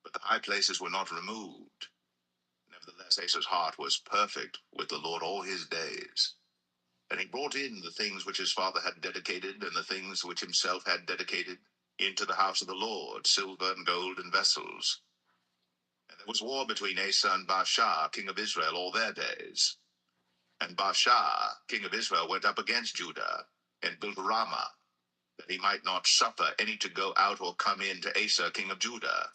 But the high places were not removed. Nevertheless, Asa's heart was perfect with the Lord all his days. And he brought in the things which his father had dedicated, and the things which himself had dedicated, into the house of the Lord, silver and gold and vessels. And there was war between Asa and Baasha, king of Israel, all their days. And Baasha, king of Israel, went up against Judah, and built Ramah, that he might not suffer any to go out or come in to Asa, king of Judah.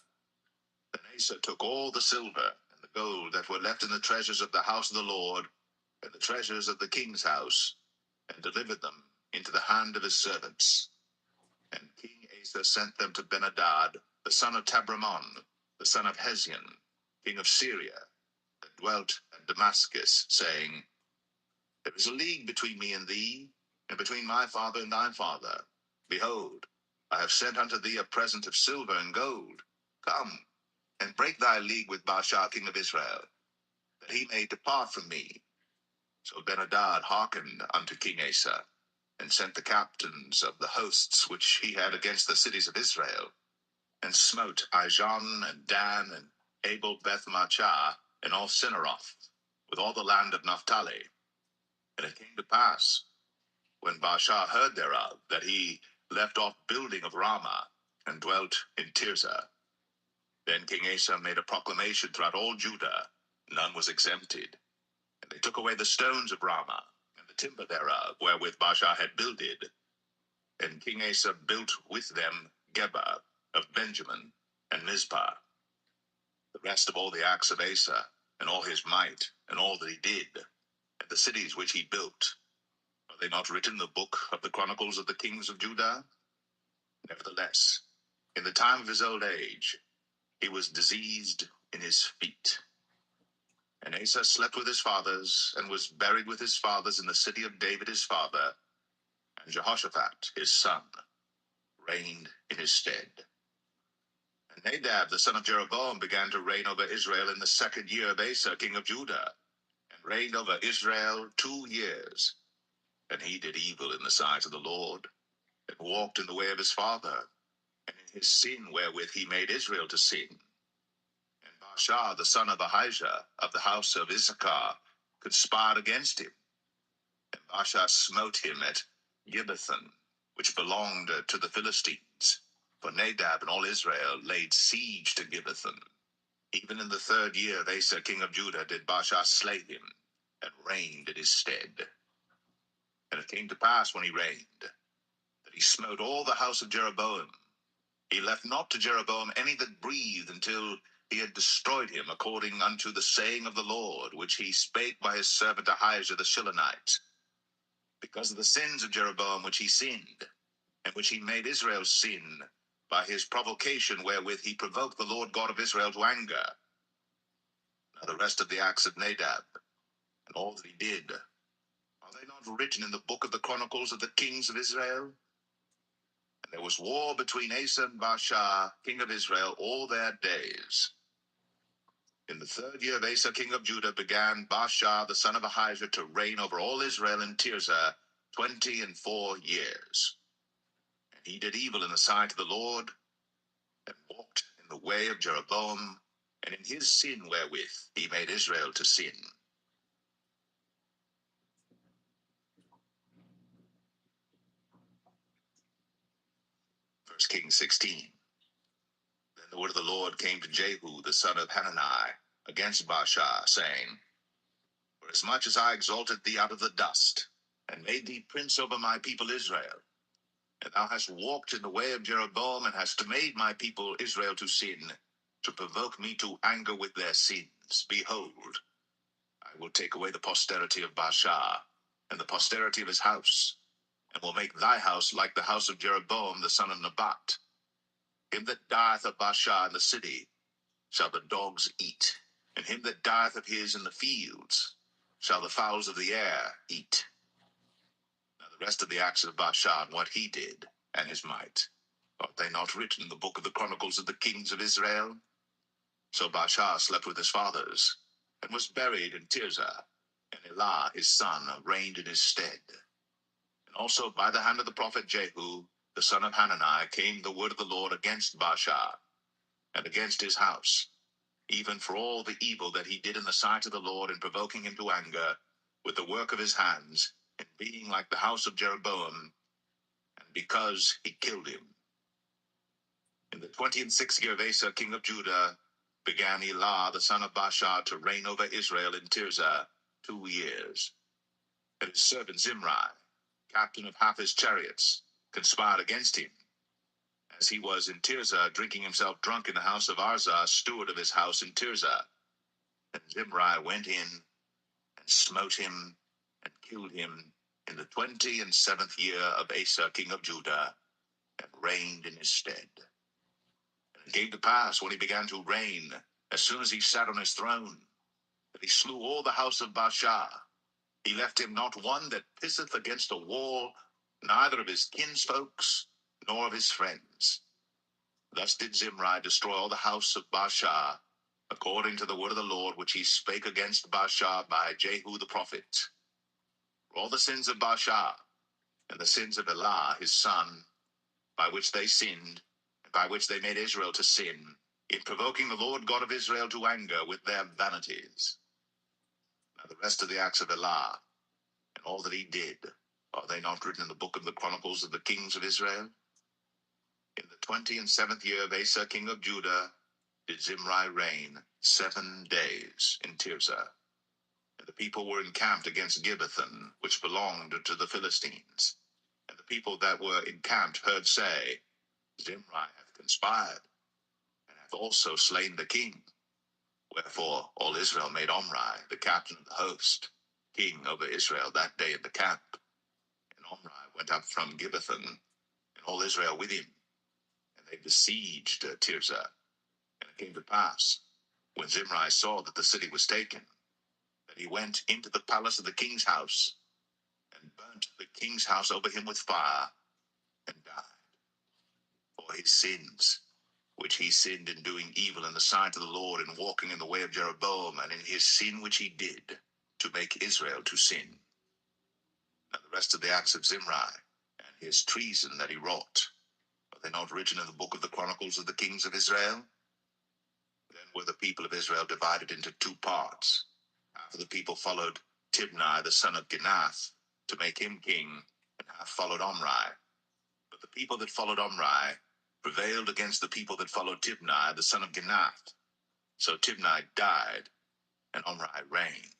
Then Asa took all the silver and the gold that were left in the treasures of the house of the Lord, and the treasures of the king's house, and delivered them into the hand of his servants. And King Asa sent them to Ben-Hadad, the son of Tabramon, the son of Hezion, king of Syria, that dwelt at Damascus, saying, There is a league between me and thee, and between my father and thy father. Behold, I have sent unto thee a present of silver and gold. Come, and break thy league with Baasha, king of Israel, that he may depart from me. So Ben-Hadad hearkened unto King Asa, and sent the captains of the hosts which he had against the cities of Israel, and smote Ijon and Dan and Abel Beth-Maachah, and all Cinneroth, with all the land of Naphtali. And it came to pass, when Baasha heard thereof, that he left off building of Ramah, and dwelt in Tirzah. Then King Asa made a proclamation throughout all Judah, none was exempted. And they took away the stones of Ramah, and the timber thereof, wherewith Baasha had builded. And King Asa built with them Geba of Benjamin, and Mizpah. The rest of all the acts of Asa, and all his might, and all that he did, and the cities which he built, are they not written in the book of the Chronicles of the kings of Judah? Nevertheless, in the time of his old age, he was diseased in his feet. And Asa slept with his fathers, and was buried with his fathers in the city of David his father, and Jehoshaphat his son reigned in his stead. And Nadab the son of Jeroboam began to reign over Israel in the 2nd year of Asa king of Judah, and reigned over Israel 2 years. And he did evil in the sight of the Lord, and walked in the way of his father, and in his sin wherewith he made Israel to sin. And Baasha the son of Ahijah of the house of Issachar conspired against him. And Baasha smote him at Gibbethon, which belonged to the Philistines. For Nadab and all Israel laid siege to Gibbethon. Even in the 3rd year of Asa king of Judah did Baasha slay him, and reigned in his stead. And it came to pass when he reigned, that he smote all the house of Jeroboam. He left not to Jeroboam any that breathed, until he had destroyed him, according unto the saying of the Lord, which he spake by his servant Ahijah the Shilonite, because of the sins of Jeroboam which he sinned, and which he made Israel sin, by his provocation wherewith he provoked the Lord God of Israel to anger. Now the rest of the acts of Nadab, and all that he did, are they not written in the book of the Chronicles of the kings of Israel? And there was war between Asa and Baasha, king of Israel, all their days. In the 3rd year of Asa king of Judah began Baasha the son of Ahijah to reign over all Israel in Tirzah 24 years. And he did evil in the sight of the Lord, and walked in the way of Jeroboam, and in his sin wherewith he made Israel to sin. 1 Kings 16. Then the The word of the Lord came to Jehu, the son of Hanani, against Baasha, saying, Forasmuch as I exalted thee out of the dust, and made thee prince over my people Israel, and thou hast walked in the way of Jeroboam, and hast made my people Israel to sin, to provoke me to anger with their sins, behold, I will take away the posterity of Baasha, and the posterity of his house, and will make thy house like the house of Jeroboam the son of Nebat. Him that dieth of Baasha in the city shall the dogs eat, and him that dieth of his in the fields shall the fowls of the air eat. Now the rest of the acts of Baasha, and what he did, and his might, are they not written in the book of the chronicles of the kings of Israel? So Baasha slept with his fathers, and was buried in Tirzah, and Elah his son reigned in his stead. And also by the hand of the prophet Jehu, the son of Hanani, came the word of the Lord against Baasha, and against his house, even for all the evil that he did in the sight of the Lord, in provoking him to anger with the work of his hands, and being like the house of Jeroboam, and because he killed him. In the 26th year of Asa, king of Judah, began Elah, the son of Baasha, to reign over Israel in Tirzah 2 years. And his servant Zimri, captain of half his chariots, conspired against him, as he was in Tirzah, drinking himself drunk in the house of Arzah, steward of his house in Tirzah. And Zimri went in, and smote him, and killed him in the 27th year of Asa, king of Judah, and reigned in his stead. And it came to pass, when he began to reign, as soon as he sat on his throne, that he slew all the house of Baasha. He left him not one that pisseth against a wall, neither of his kinsfolks, nor of his friends. Thus did Zimri destroy all the house of Baasha, according to the word of the Lord which he spake against Baasha by Jehu the prophet. For all the sins of Baasha, and the sins of Elah his son, by which they sinned, and by which they made Israel to sin, in provoking the Lord God of Israel to anger with their vanities. Now the rest of the acts of Elah, and all that he did, are they not written in the book of the chronicles of the kings of Israel? In the 27th year of Asa, king of Judah, did Zimri reign 7 days in Tirzah. And the people were encamped against Gibbethon, which belonged to the Philistines. And the people that were encamped heard say, Zimri hath conspired, and hath also slain the king. Wherefore all Israel made Omri, the captain of the host, king over Israel that day in the camp. And Omri went up from Gibbethon, and all Israel with him, and they besieged Tirzah. And it came to pass, when Zimri saw that the city was taken, that he went into the palace of the king's house, and burnt the king's house over him with fire, and died. For his sins, which he sinned in doing evil in the sight of the Lord, and walking in the way of Jeroboam, and in his sin which he did, to make Israel to sin. Now the rest of the acts of Zimri, and his treason that he wrought, are they not written in the book of the chronicles of the kings of Israel? Then were the people of Israel divided into 2 parts. Half of the people followed Tibni the son of Ginath, to make him king, and half followed Omri. But the people that followed Omri prevailed against the people that followed Tibni the son of Ginath. So Tibni died, and Omri reigned.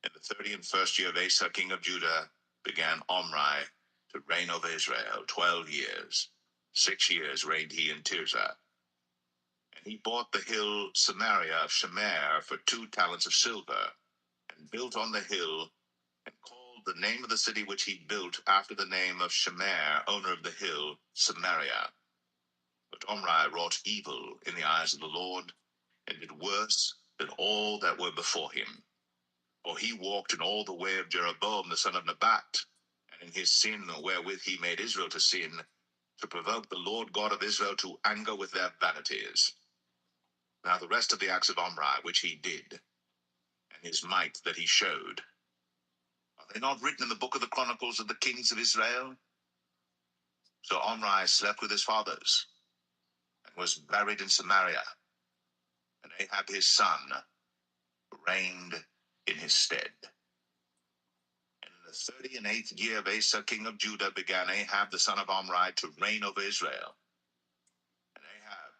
In the 31st year of Asa, king of Judah, began Omri to reign over Israel 12 years. 6 years reigned he in Tirzah. And he bought the hill Samaria of Shemer for 2 talents of silver, and built on the hill, and called the name of the city which he built after the name of Shemer, owner of the hill, Samaria. But Omri wrought evil in the eyes of the Lord, and did worse than all that were before him. For he walked in all the way of Jeroboam the son of Nebat, and in his sin wherewith he made Israel to sin, to provoke the Lord God of Israel to anger with their vanities. Now the rest of the acts of Omri which he did, and his might that he showed, are they not written in the book of the chronicles of the kings of Israel? So Omri slept with his fathers, and was buried in Samaria, and Ahab his son reigned in his stead. And in the 38th year of Asa king of Judah began Ahab the son of Omri to reign over Israel. And Ahab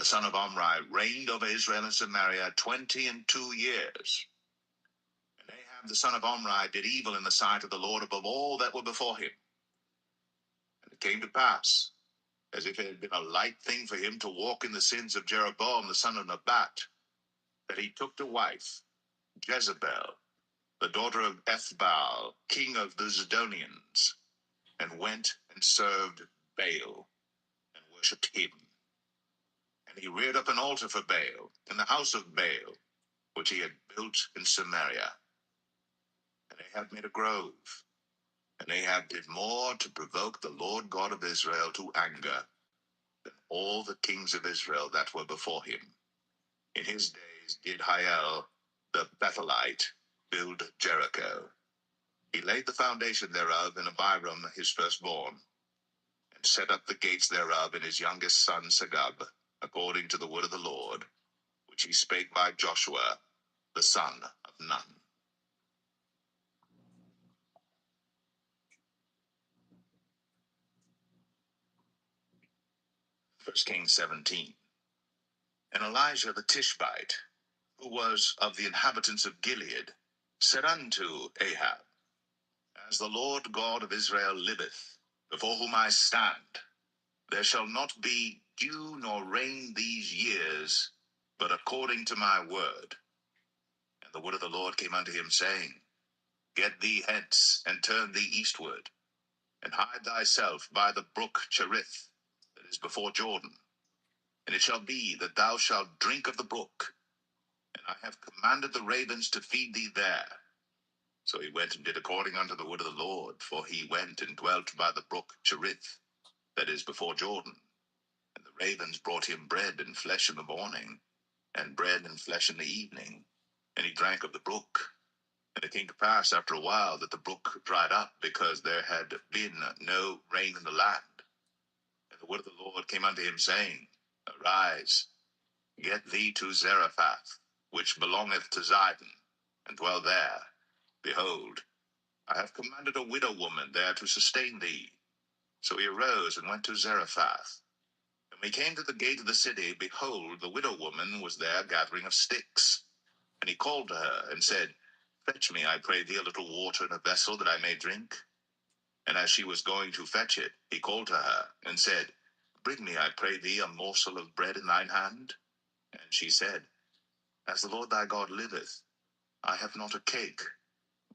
the son of Omri, reigned over Israel and Samaria 22 years. And Ahab the son of Omri did evil in the sight of the Lord above all that were before him. And it came to pass, as if it had been a light thing for him to walk in the sins of Jeroboam the son of Nebat, that he took to wife Jezebel, the daughter of Ethbaal, king of the Zidonians, and went and served Baal, and worshipped him. And he reared up an altar for Baal in the house of Baal, which he had built in Samaria. And Ahab made a grove. And Ahab did more to provoke the Lord God of Israel to anger than all the kings of Israel that were before him. In his days did Hiel the Bethelite build Jericho. He laid the foundation thereof in Abiram his firstborn, and set up the gates thereof in his youngest son Segub, according to the word of the Lord, which he spake by Joshua the son of Nun. 1 Kings 17. And Elijah the Tishbite, who was of the inhabitants of Gilead, said unto Ahab, As the Lord God of Israel liveth, before whom I stand, there shall not be dew nor rain these years, but according to my word. And the word of the Lord came unto him, saying, Get thee hence, and turn thee eastward, and hide thyself by the brook Cherith, that is before Jordan. And it shall be that thou shalt drink of the brook, and I have commanded the ravens to feed thee there. So he went and did according unto the word of the Lord, for he went and dwelt by the brook Cherith, that is before Jordan. And the ravens brought him bread and flesh in the morning, and bread and flesh in the evening, and he drank of the brook. And it came to pass after a while that the brook dried up, because there had been no rain in the land. And the word of the Lord came unto him, saying, Arise, get thee to Zarephath, which belongeth to Zidon, and dwell there. Behold, I have commanded a widow woman there to sustain thee. So he arose and went to Zarephath. And when he came to the gate of the city, behold, the widow woman was there gathering of sticks. And he called to her, and said, Fetch me, I pray thee, a little water in a vessel, that I may drink. And as she was going to fetch it, he called to her, and said, Bring me, I pray thee, a morsel of bread in thine hand. And she said, As the Lord thy God liveth, I have not a cake,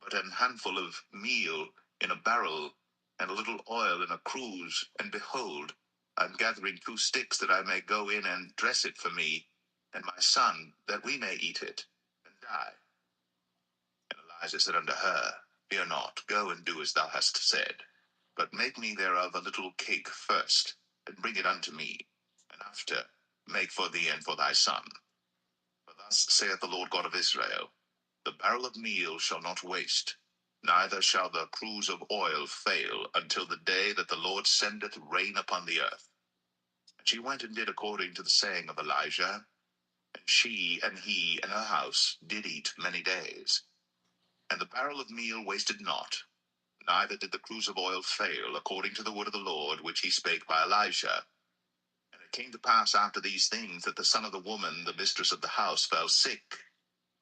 but an handful of meal in a barrel, and a little oil in a cruse. And behold, I am gathering 2 sticks, that I may go in and dress it for me and my son, that we may eat it, and die. And Elijah said unto her, Fear not, go and do as thou hast said, but make me thereof a little cake first, and bring it unto me, and after make for thee and for thy son. For thus saith the Lord God of Israel, The barrel of meal shall not waste, neither shall the cruse of oil fail, until the day that the Lord sendeth rain upon the earth. And she went and did according to the saying of Elijah, and she and he and her house did eat many days. And the barrel of meal wasted not, neither did the cruse of oil fail, according to the word of the Lord, which he spake by Elijah. And it came to pass after these things, that the son of the woman, the mistress of the house, fell sick,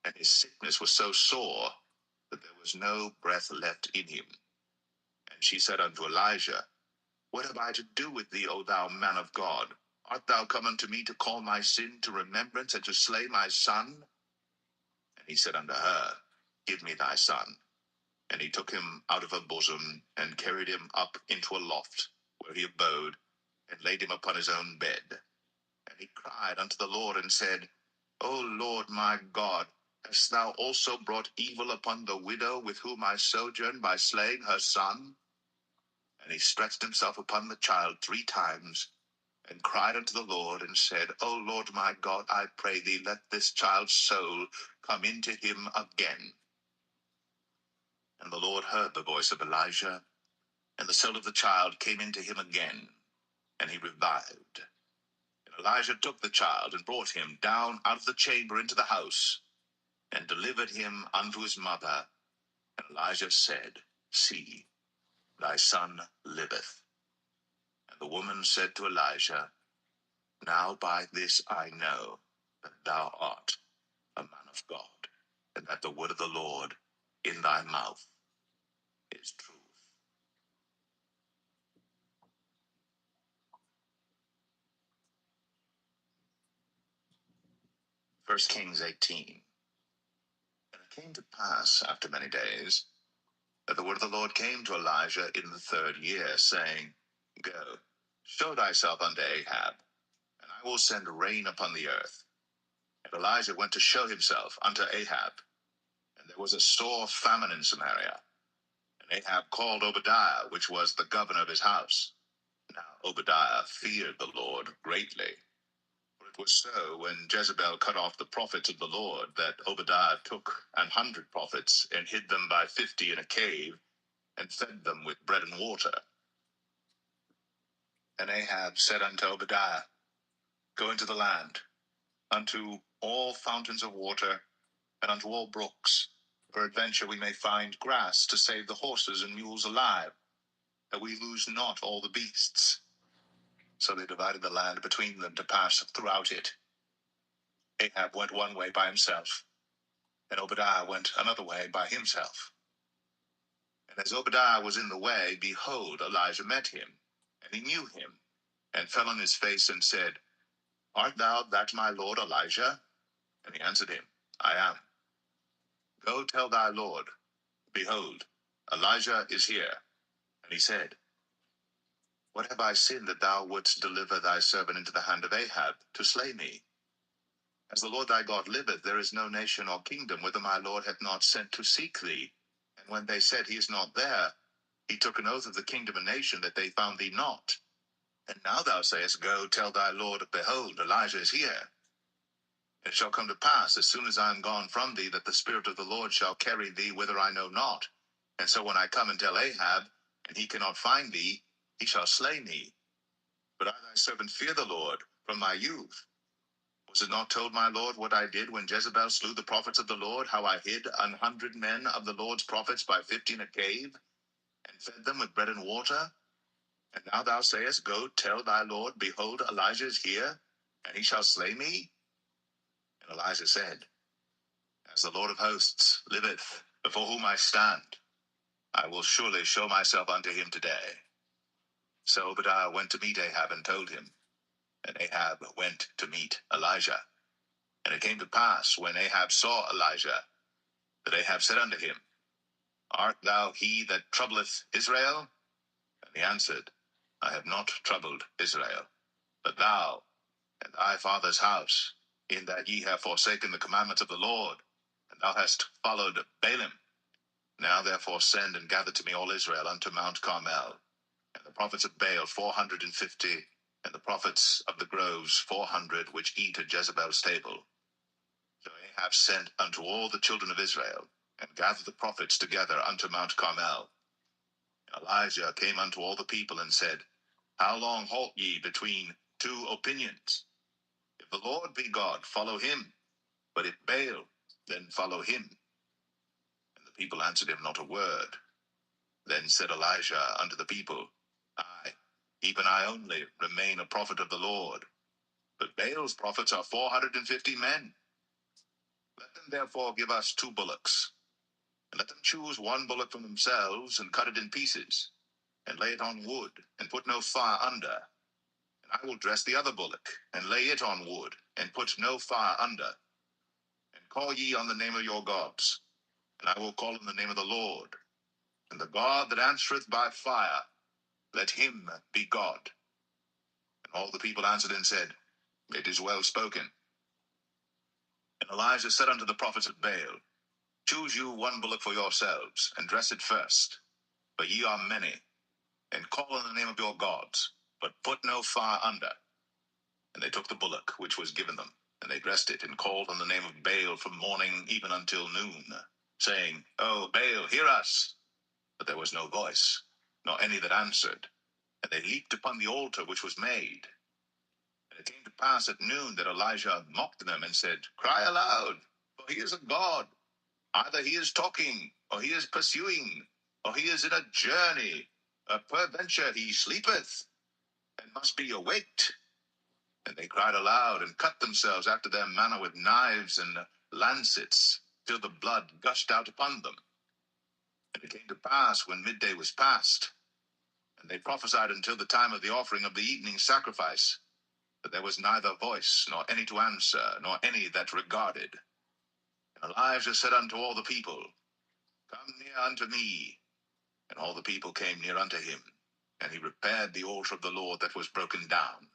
and his sickness was so sore, that there was no breath left in him. And she said unto Elijah, What have I to do with thee, O thou man of God? Art thou come unto me to call my sin to remembrance, and to slay my son? And he said unto her, Give me thy son. And he took him out of her bosom, and carried him up into a loft, where he abode, and laid him upon his own bed. And he cried unto the Lord, and said, O Lord my God, hast thou also brought evil upon the widow with whom I sojourn, by slaying her son? And he stretched himself upon the child 3 times, and cried unto the Lord, and said, O Lord my God, I pray thee, let this child's soul come into him again. And the Lord heard the voice of Elijah, and the soul of the child came into him again, and he revived. And Elijah took the child, and brought him down out of the chamber into the house, and delivered him unto his mother. And Elijah said, See, thy son liveth. And the woman said to Elijah, Now by this I know that thou art a man of God, and that the word of the Lord in thy mouth is truth. 1 Kings 18. And it came to pass after many days that the word of the Lord came to Elijah in the 3rd year, saying, Go, show thyself unto Ahab, and I will send rain upon the earth. And Elijah went to show himself unto Ahab, and there was a sore famine in Samaria. And Ahab called Obadiah, which was the governor of his house. Now Obadiah feared the Lord greatly. For it was so, when Jezebel cut off the prophets of the Lord, that Obadiah took 100 prophets, and hid them by 50 in a cave, and fed them with bread and water. And Ahab said unto Obadiah, Go into the land, unto all fountains of water, and unto all brooks. Peradventure we may find grass to save the horses and mules alive, that we lose not all the beasts. So they divided the land between them to pass throughout it. Ahab went one way by himself, and Obadiah went another way by himself. And as Obadiah was in the way, behold, Elijah met him, and he knew him, and fell on his face and said, Art thou that my lord Elijah? And he answered him, I am. Go tell thy lord, behold, Elijah is here. And he said, What have I sinned that thou wouldst deliver thy servant into the hand of Ahab, to slay me? As the Lord thy God liveth, there is no nation or kingdom whither my Lord hath not sent to seek thee. And when they said, He is not there, he took an oath of the kingdom and nation that they found thee not. And now thou sayest, Go, tell thy Lord, behold, Elijah is here. And it shall come to pass, as soon as I am gone from thee, that the Spirit of the Lord shall carry thee whither I know not. And so when I come and tell Ahab, and he cannot find thee, he shall slay me. But I thy servant fear the Lord from my youth. Was it not told my Lord what I did when Jezebel slew the prophets of the Lord, how I hid 100 men of the Lord's prophets by 50 in a cave, and fed them with bread and water? And now thou sayest, Go tell thy Lord, behold, Elijah is here, and he shall slay me? And Elijah said, As the Lord of hosts liveth, before whom I stand, I will surely show myself unto him today. So Obadiah went to meet Ahab and told him, and Ahab went to meet Elijah. And it came to pass, when Ahab saw Elijah, that Ahab said unto him, Art thou he that troubleth Israel? And he answered, I have not troubled Israel, but thou and thy father's house, in that ye have forsaken the commandments of the Lord, and thou hast followed Baalim. Now therefore send and gather to me all Israel unto Mount Carmel, and the prophets of Baal 450, and the prophets of the groves 400, which eat at Jezebel's table. So Ahab sent unto all the children of Israel, and gathered the prophets together unto Mount Carmel. Elijah came unto all the people and said, How long halt ye between two opinions? If the Lord be God, follow him. But if Baal, then follow him. And the people answered him not a word. Then said Elijah unto the people, I, even I only, remain a prophet of the Lord. But Baal's prophets are 450 men. Let them therefore give us 2 bullocks. And let them choose 1 bullock from themselves, and cut it in pieces, and lay it on wood, and put no fire under. And I will dress the other bullock, and lay it on wood, and put no fire under. And call ye on the name of your gods, and I will call on the name of the Lord. And the God that answereth by fire, let him be God. And all the people answered and said, It is well spoken. And Elijah said unto the prophets of Baal, Choose you 1 bullock for yourselves, and dress it first, for ye are many, and call on the name of your gods, but put no fire under. And they took the bullock which was given them, and they dressed it, and called on the name of Baal from morning even until noon, saying, O Baal, hear us. But there was no voice, nor any that answered. And they leaped upon the altar which was made. And it came to pass at noon that Elijah mocked them, and said, Cry aloud, for he is a god. Either he is talking, or he is pursuing, or he is in a journey. Peradventure he sleepeth, and must be awaked. And they cried aloud, and cut themselves after their manner with knives and lancets, till the blood gushed out upon them. And it came to pass, when midday was past, and they prophesied until the time of the offering of the evening sacrifice, that there was neither voice, nor any to answer, nor any that regarded. And Elijah said unto all the people, Come near unto me. And all the people came near unto him, and he repaired the altar of the Lord that was broken down.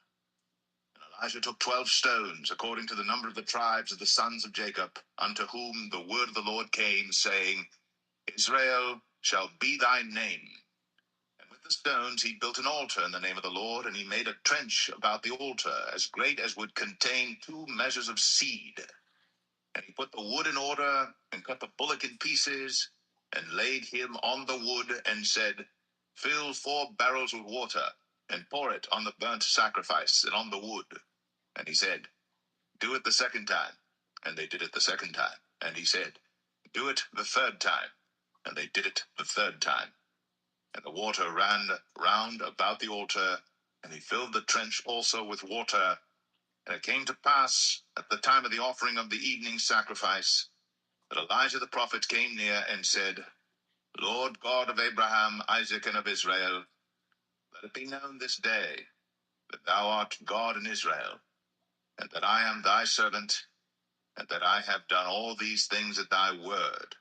And Elijah took 12 stones, according to the number of the tribes of the sons of Jacob, unto whom the word of the Lord came, saying, Israel shall be thy name. And with the stones he built an altar in the name of the Lord, and he made a trench about the altar, as great as would contain 2 measures of seed. And he put the wood in order, and cut the bullock in pieces, and laid him on the wood, and said, Fill 4 barrels with water, and pour it on the burnt sacrifice, and on the wood. And he said, Do it the second time. And they did it the second time. And he said, Do it the third time. And they did it the third time. And the water ran round about the altar, and he filled the trench also with water. And it came to pass, at the time of the offering of the evening sacrifice, that Elijah the prophet came near and said, Lord God of Abraham, Isaac, and of Israel, let it be known this day that thou art God in Israel, and that I am thy servant, and that I have done all these things at thy word.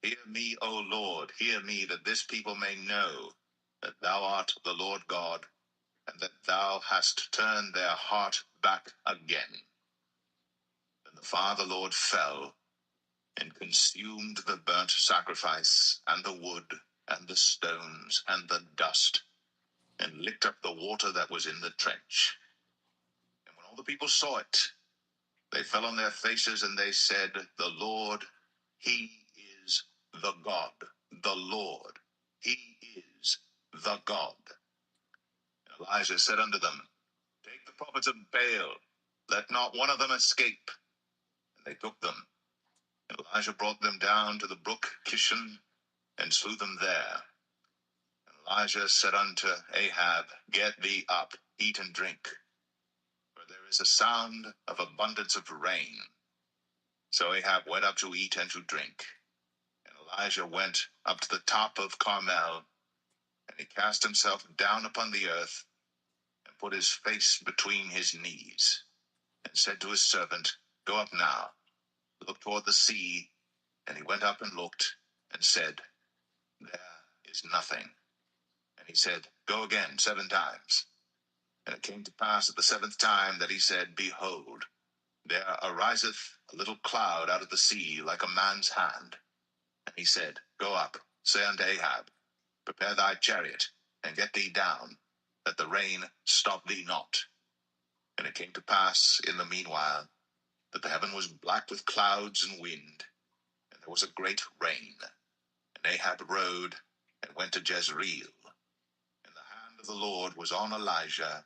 Hear me, O Lord, hear me, that this people may know that thou art the Lord God, and that thou hast turned their heart back again. Then the fire of the Lord fell, and consumed the burnt sacrifice, and the wood, and the stones, and the dust, and licked up the water that was in the trench. And when all the people saw it, they fell on their faces, and they said, The Lord, he is the God. The Lord, he is the God. And Elijah said unto them, Take the prophets of Baal, let not one of them escape. And they took them. And Elijah brought them down to the brook Kishon, and slew them there. And Elijah said unto Ahab, Get thee up, eat and drink, for there is a sound of abundance of rain. So Ahab went up to eat and to drink. And Elijah went up to the top of Carmel, and he cast himself down upon the earth, and put his face between his knees, and said to his servant, Go up now, look toward the sea. And he went up and looked, and said, There is nothing. And he said, Go again 7 times. And it came to pass at the 7th time that he said, Behold, there ariseth a little cloud out of the sea like a man's hand. And he said, Go up, say unto Ahab, Prepare thy chariot, and get thee down, that the rain stop thee not. And it came to pass in the meanwhile, that the heaven was black with clouds and wind, and there was a great rain. And Ahab rode, and went to Jezreel. And the hand of the Lord was on Elijah,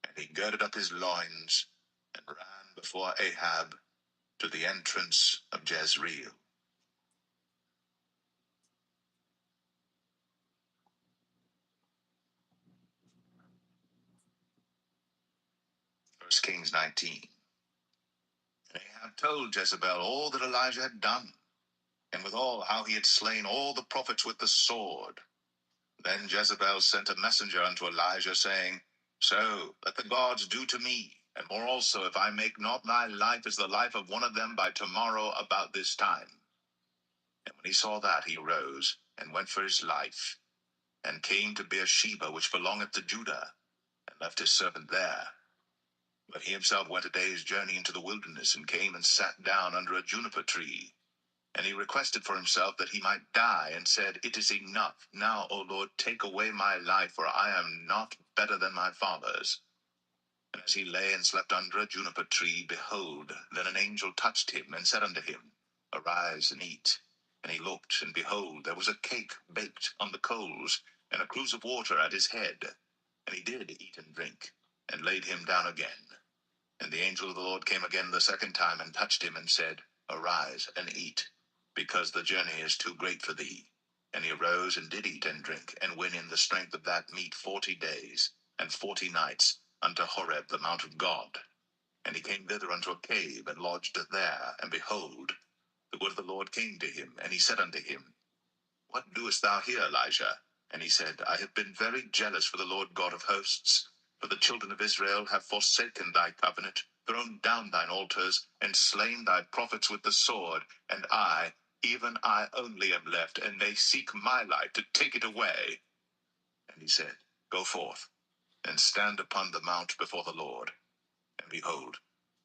and he girded up his loins, and ran before Ahab to the entrance of Jezreel. 1 Kings 19. And Ahab told Jezebel all that Elijah had done, and withal how he had slain all the prophets with the sword. Then Jezebel sent a messenger unto Elijah, saying, So let the gods do to me, and more also, if I make not thy life as the life of one of them by tomorrow about this time. And when he saw that, he rose, and went for his life, and came to Beersheba, which belongeth to Judah, and left his servant there. But he himself went a day's journey into the wilderness, and came and sat down under a juniper tree. And he requested for himself that he might die, and said, It is enough. Now, O Lord, take away my life, for I am not better than my fathers. And as he lay and slept under a juniper tree, behold, then an angel touched him, and said unto him, Arise and eat. And he looked, and behold, there was a cake baked on the coals, and a cruse of water at his head. And he did eat and drink, and laid him down again. And the angel of the Lord came again the second time, and touched him, and said, Arise and eat, because the journey is too great for thee. And he arose and did eat and drink, and went in the strength of that meat 40 days and 40 nights, unto Horeb the mount of God. And he came thither unto a cave, and lodged there. And behold, the word of the Lord came to him, and he said unto him, What doest thou here, Elijah? And he said, I have been very jealous for the Lord God of hosts, for the children of Israel have forsaken thy covenant, thrown down thine altars, and slain thy prophets with the sword, and I, even I only am left, and they seek my life to take it away. And he said, Go forth, and stand upon the mount before the Lord. And behold,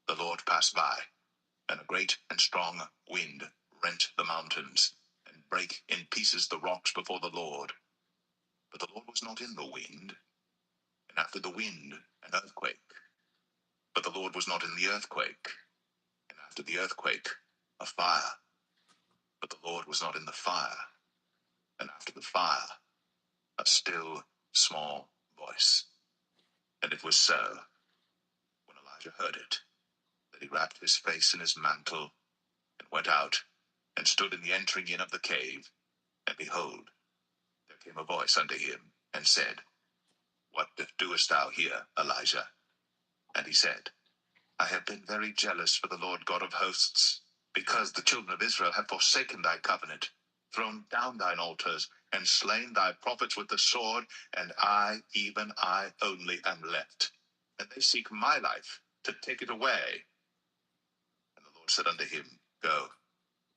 the Lord passed by, and a great and strong wind rent the mountains, and brake in pieces the rocks before the Lord. But the Lord was not in the wind, and after the wind an earthquake. But the Lord was not in the earthquake, and after the earthquake a fire. But the Lord was not in the fire, and after the fire a still small voice. And it was so, when Elijah heard it, that he wrapped his face in his mantle, and went out, and stood in the entering in of the cave. And behold, there came a voice unto him, and said, What doest thou here, Elijah? And he said, I have been very jealous for the Lord God of hosts, because the children of Israel have forsaken thy covenant, thrown down thine altars, and slain thy prophets with the sword, and I, even I only, am left. And they seek my life, to take it away. And the Lord said unto him, Go,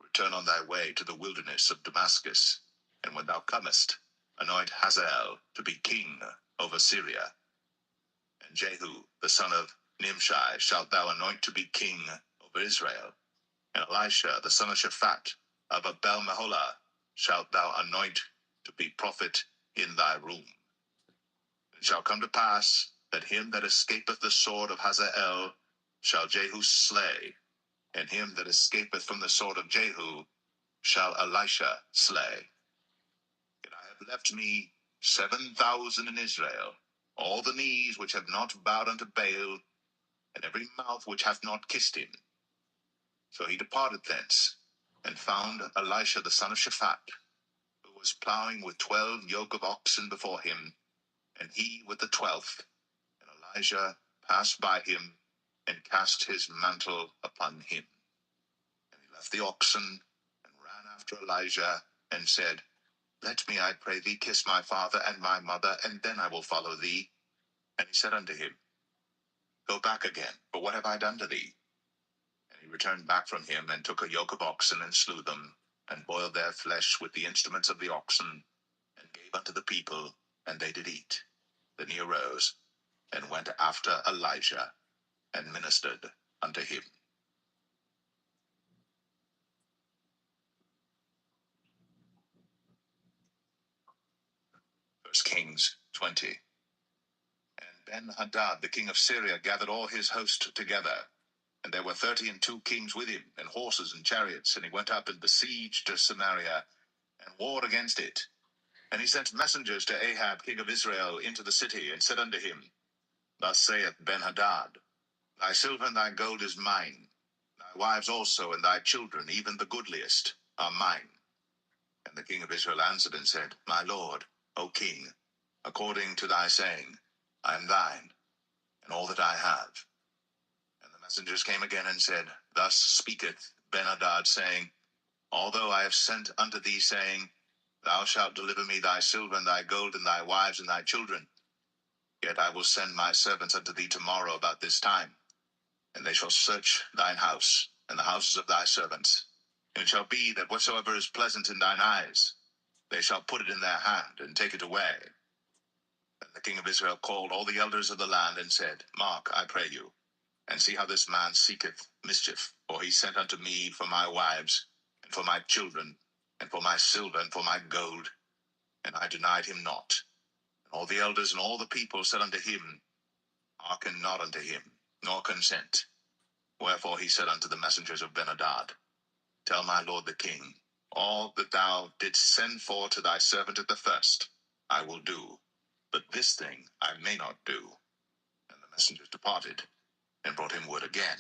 return on thy way to the wilderness of Damascus, and when thou comest, anoint Hazael to be king over Syria. And Jehu, the son of Nimshi, shalt thou anoint to be king over Israel. And Elisha, the son of Shaphat, of Abel-Meholah, shalt thou anoint to be prophet in thy room. It shall come to pass, that him that escapeth the sword of Hazael shall Jehu slay, and him that escapeth from the sword of Jehu shall Elisha slay. Yet I have left me 7,000 in Israel, all the knees which have not bowed unto Baal, and every mouth which hath not kissed him. So he departed thence, and found Elisha the son of Shaphat, who was plowing with 12 yoke of oxen before him, and he with the 12th. And Elijah passed by him, and cast his mantle upon him. And he left the oxen, and ran after Elijah, and said, Let me, I pray thee, kiss my father and my mother, and then I will follow thee. And he said unto him, Go back again, for what have I done to thee? And he returned back from him, and took a yoke of oxen, and slew them, and boiled their flesh with the instruments of the oxen, and gave unto the people, and they did eat. Then he arose, and went after Elijah, and ministered unto him. 1 Kings 20. And Ben-Hadad, the king of Syria, gathered all his host together, and there were 32 kings with him, and horses and chariots, and he went up and besieged Samaria, and warred against it. And he sent messengers to Ahab, king of Israel, into the city, and said unto him, Thus saith Ben-Hadad, Thy silver and thy gold is mine, thy wives also, and thy children, even the goodliest, are mine. And the king of Israel answered and said, My lord, O king, according to thy saying, I am thine, and all that I have. And the messengers came again and said, Thus speaketh Ben-Hadad, saying, Although I have sent unto thee, saying, Thou shalt deliver me thy silver and thy gold and thy wives and thy children, yet I will send my servants unto thee tomorrow about this time, and they shall search thine house and the houses of thy servants. And it shall be that whatsoever is pleasant in thine eyes, they shall put it in their hand, and take it away. And the king of Israel called all the elders of the land, and said, Mark, I pray you, and see how this man seeketh mischief. For he sent unto me for my wives, and for my children, and for my silver, and for my gold, and I denied him not. And all the elders and all the people said unto him, Hearken not unto him, nor consent. Wherefore he said unto the messengers of Ben-Hadad, Tell my lord the king, all that thou didst send for to thy servant at the first, I will do, but this thing I may not do. And the messengers departed, and brought him word again.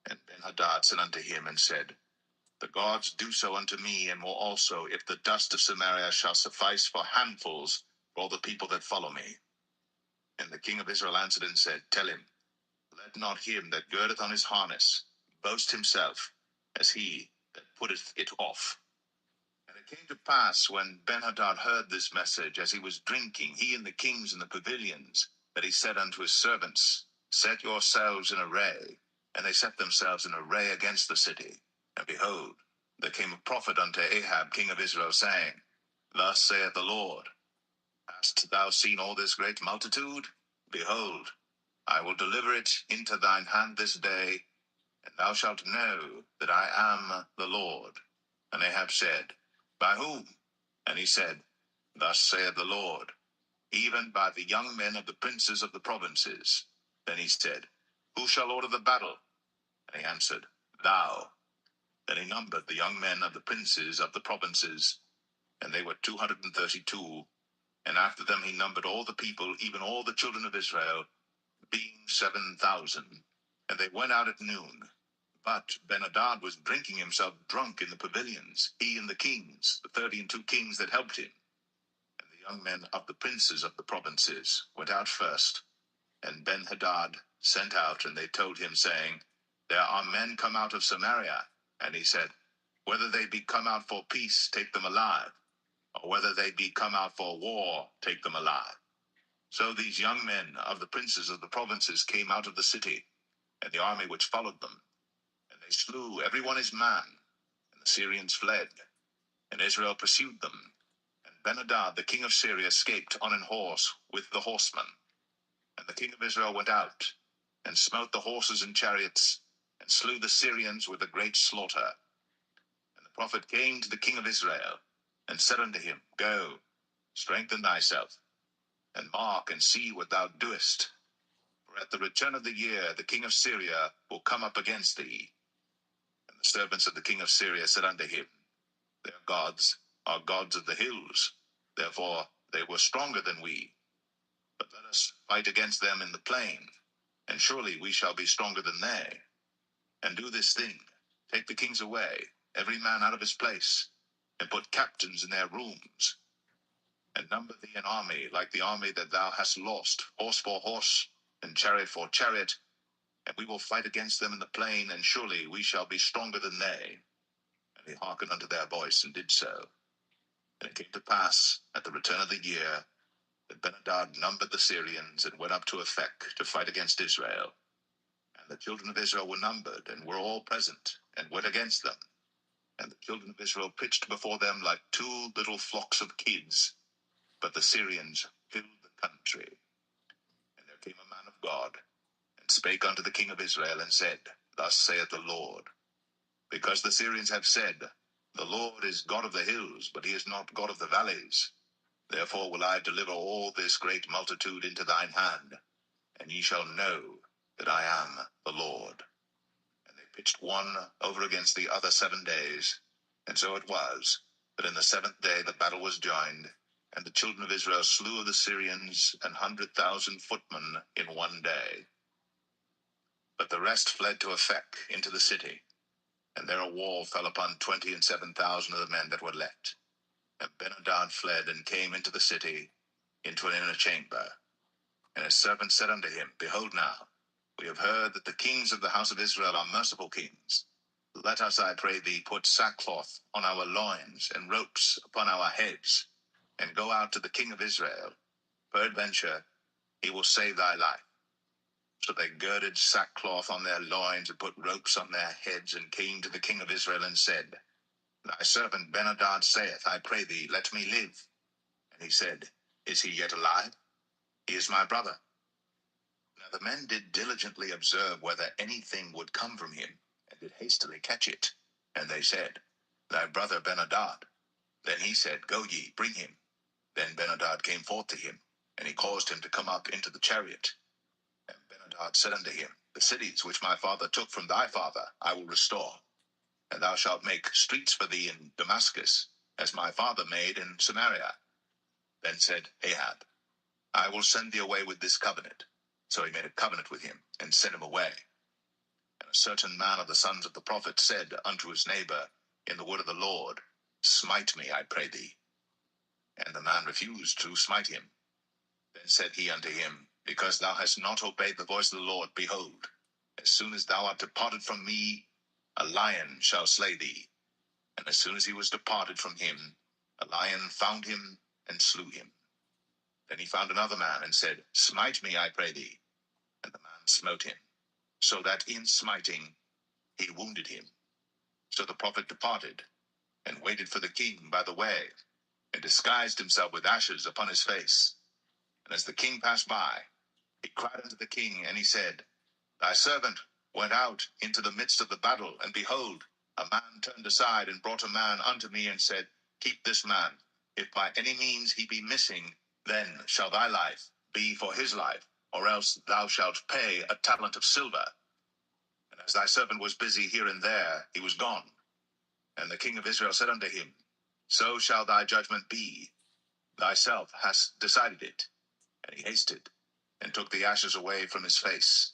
And Ben-Hadad sent unto him, and said, The gods do so unto me, and more also, if the dust of Samaria shall suffice for handfuls for all the people that follow me. And the king of Israel answered and said, Tell him, let not him that girdeth on his harness boast himself as he that putteth it off. And it came to pass, when Benhadad heard this message, as he was drinking, he and the kings in the pavilions, that he said unto his servants, Set yourselves in array. And they set themselves in array against the city. And behold, there came a prophet unto Ahab king of Israel, saying, Thus saith the Lord, Hast thou seen all this great multitude? Behold, I will deliver it into thine hand this day, and thou shalt know that I am the Lord. And Ahab said, By whom? And he said, Thus saith the Lord, even by the young men of the princes of the provinces. Then he said, Who shall order the battle? And he answered, Thou. Then he numbered the young men of the princes of the provinces, and they were 232. And after them he numbered all the people, even all the children of Israel, being 7,000. And they went out at noon. But Benhadad was drinking himself drunk in the pavilions, he and the kings, the 32 kings that helped him. And the young men of the princes of the provinces went out first. And Benhadad sent out, and they told him, saying, There are men come out of Samaria. And he said, Whether they be come out for peace, take them alive, or whether they be come out for war, take them alive. So these young men of the princes of the provinces came out of the city, and the army which followed them, and they slew every one his man, and the Syrians fled, and Israel pursued them. And Benhadad the king of Syria escaped on an horse with the horsemen. And the king of Israel went out, and smote the horses and chariots, and slew the Syrians with a great slaughter. And the prophet came to the king of Israel, and said unto him, Go, strengthen thyself, and mark and see what thou doest. For at the return of the year the king of Syria will come up against thee. And the servants of the king of Syria said unto him, Their gods are gods of the hills, therefore they were stronger than we. But let us fight against them in the plain, and surely we shall be stronger than they. And do this thing, take the kings away, every man out of his place, and put captains in their rooms, and number thee an army like the army that thou hast lost, horse for horse, and chariot for chariot, and we will fight against them in the plain, and surely we shall be stronger than they. And he hearkened unto their voice, and did so. And it came to pass, at the return of the year, that Benhadad numbered the Syrians, and went up to Aphek to fight against Israel. And the children of Israel were numbered, and were all present, and went against them. And the children of Israel pitched before them like two little flocks of kids. But the Syrians filled the country. And there came a man of God, and spake unto the king of Israel, and said, Thus saith the Lord, because the Syrians have said, The Lord is God of the hills, but he is not God of the valleys. Therefore will I deliver all this great multitude into thine hand, and ye shall know that I am the Lord. And they pitched one over against the other 7 days. And so it was, that in the 7th day the battle was joined, and the children of Israel slew of the Syrians 100,000 footmen in 1 day. But the rest fled to Aphek into the city, and there a wall fell upon 27,000 of the men that were left. And Benhadad fled, and came into the city, into an inner chamber. And his servants said unto him, Behold now, we have heard that the kings of the house of Israel are merciful kings. Let us, I pray thee, put sackcloth on our loins, and ropes upon our heads, and go out to the king of Israel. Peradventure he will save thy life. So they girded sackcloth on their loins, and put ropes on their heads, and came to the king of Israel, and said, Thy servant Benhadad saith, I pray thee, let me live. And he said, Is he yet alive? He is my brother. Now the men did diligently observe whether anything would come from him, and did hastily catch it. And they said, Thy brother Benhadad. Then he said, Go ye, bring him. Then Benhadad came forth to him, and he caused him to come up into the chariot. And Benhadad said unto him, The cities which my father took from thy father I will restore, and thou shalt make streets for thee in Damascus, as my father made in Samaria. Then said Ahab, I will send thee away with this covenant. So he made a covenant with him, and sent him away. And a certain man of the sons of the prophet said unto his neighbor in the word of the Lord, Smite me, I pray thee. And the man refused to smite him. Then said he unto him, because thou hast not obeyed the voice of the Lord, behold, as soon as thou art departed from me, a lion shall slay thee. And as soon as he was departed from him, a lion found him and slew him. Then he found another man and said, Smite me, I pray thee. And the man smote him, so that in smiting he wounded him. So the prophet departed, and waited for the king by the way, and disguised himself with ashes upon his face. And as the king passed by, he cried unto the king, and he said, Thy servant went out into the midst of the battle, and behold, a man turned aside and brought a man unto me, and said, Keep this man. If by any means he be missing, then shall thy life be for his life, or else thou shalt pay a talent of silver. And as thy servant was busy here and there, he was gone. And the king of Israel said unto him, So shall thy judgment be. Thyself hast decided it. And he hasted, and took the ashes away from his face.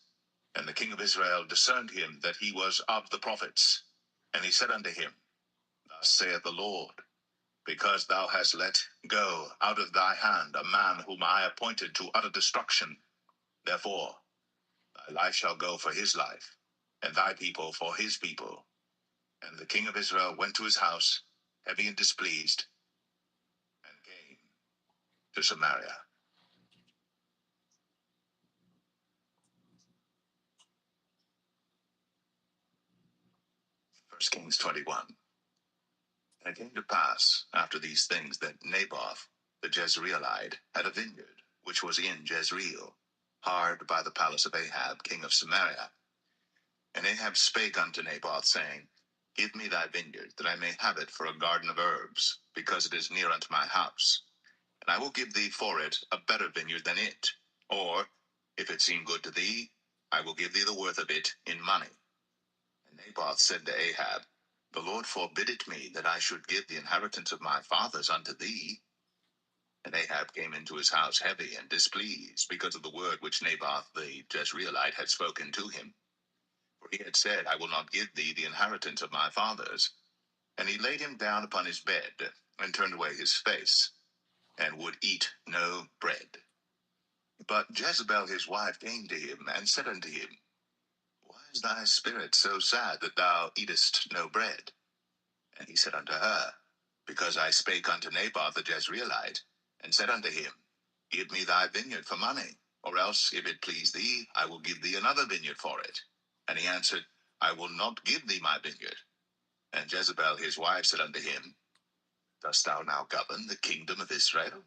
And the king of Israel discerned him that he was of the prophets. And he said unto him, Thus saith the Lord, because thou hast let go out of thy hand a man whom I appointed to utter destruction, therefore thy life shall go for his life, and thy people for his people. And the king of Israel went to his house, heavy and displeased, and came to Samaria. 1 Kings 21. And it came to pass after these things that Naboth the Jezreelite had a vineyard, which was in Jezreel, hard by the palace of Ahab king of Samaria. And Ahab spake unto Naboth, saying, Give me thy vineyard, that I may have it for a garden of herbs, because it is near unto my house. And I will give thee for it a better vineyard than it. Or, if it seem good to thee, I will give thee the worth of it in money. And Naboth said to Ahab, The Lord forbid it me, that I should give the inheritance of my fathers unto thee. And Ahab came into his house heavy and displeased, because of the word which Naboth the Jezreelite had spoken to him. For he had said, I will not give thee the inheritance of my fathers. And he laid him down upon his bed, and turned away his face, and would eat no bread. But Jezebel his wife came to him, and said unto him, Why is thy spirit so sad, that thou eatest no bread? And he said unto her, Because I spake unto Naboth the Jezreelite, and said unto him, Give me thy vineyard for money, or else, if it please thee, I will give thee another vineyard for it. And he answered, I will not give thee my vineyard. And Jezebel his wife said unto him, Dost thou now govern the kingdom of Israel?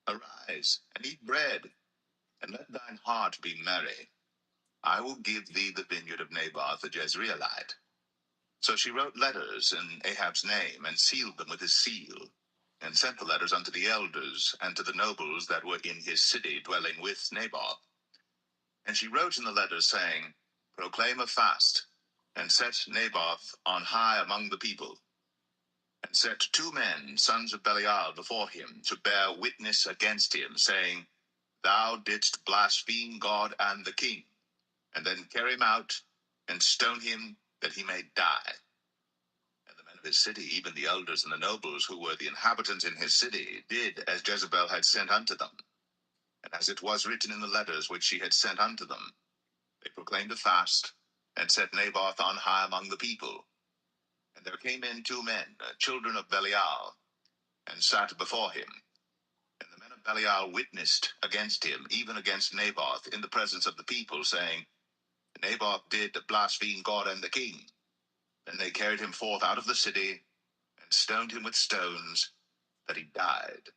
Arise, and eat bread, and let thine heart be merry. I will give thee the vineyard of Naboth the Jezreelite. So she wrote letters in Ahab's name, and sealed them with his seal, and sent the letters unto the elders, and to the nobles that were in his city, dwelling with Naboth. And she wrote in the letters, saying, Proclaim a fast, and set Naboth on high among the people, and set 2 men, sons of Belial, before him, to bear witness against him, saying, Thou didst blaspheme God and the king. And then carry him out, and stone him, that he may die. And the men of his city, even the elders and the nobles, who were the inhabitants in his city, did as Jezebel had sent unto them. And as it was written in the letters which she had sent unto them, they proclaimed a fast, and set Naboth on high among the people. And there came in 2 men, children of Belial, and sat before him. And the men of Belial witnessed against him, even against Naboth, in the presence of the people, saying, Naboth did blaspheme God and the king. Then they carried him forth out of the city, and stoned him with stones, that he died.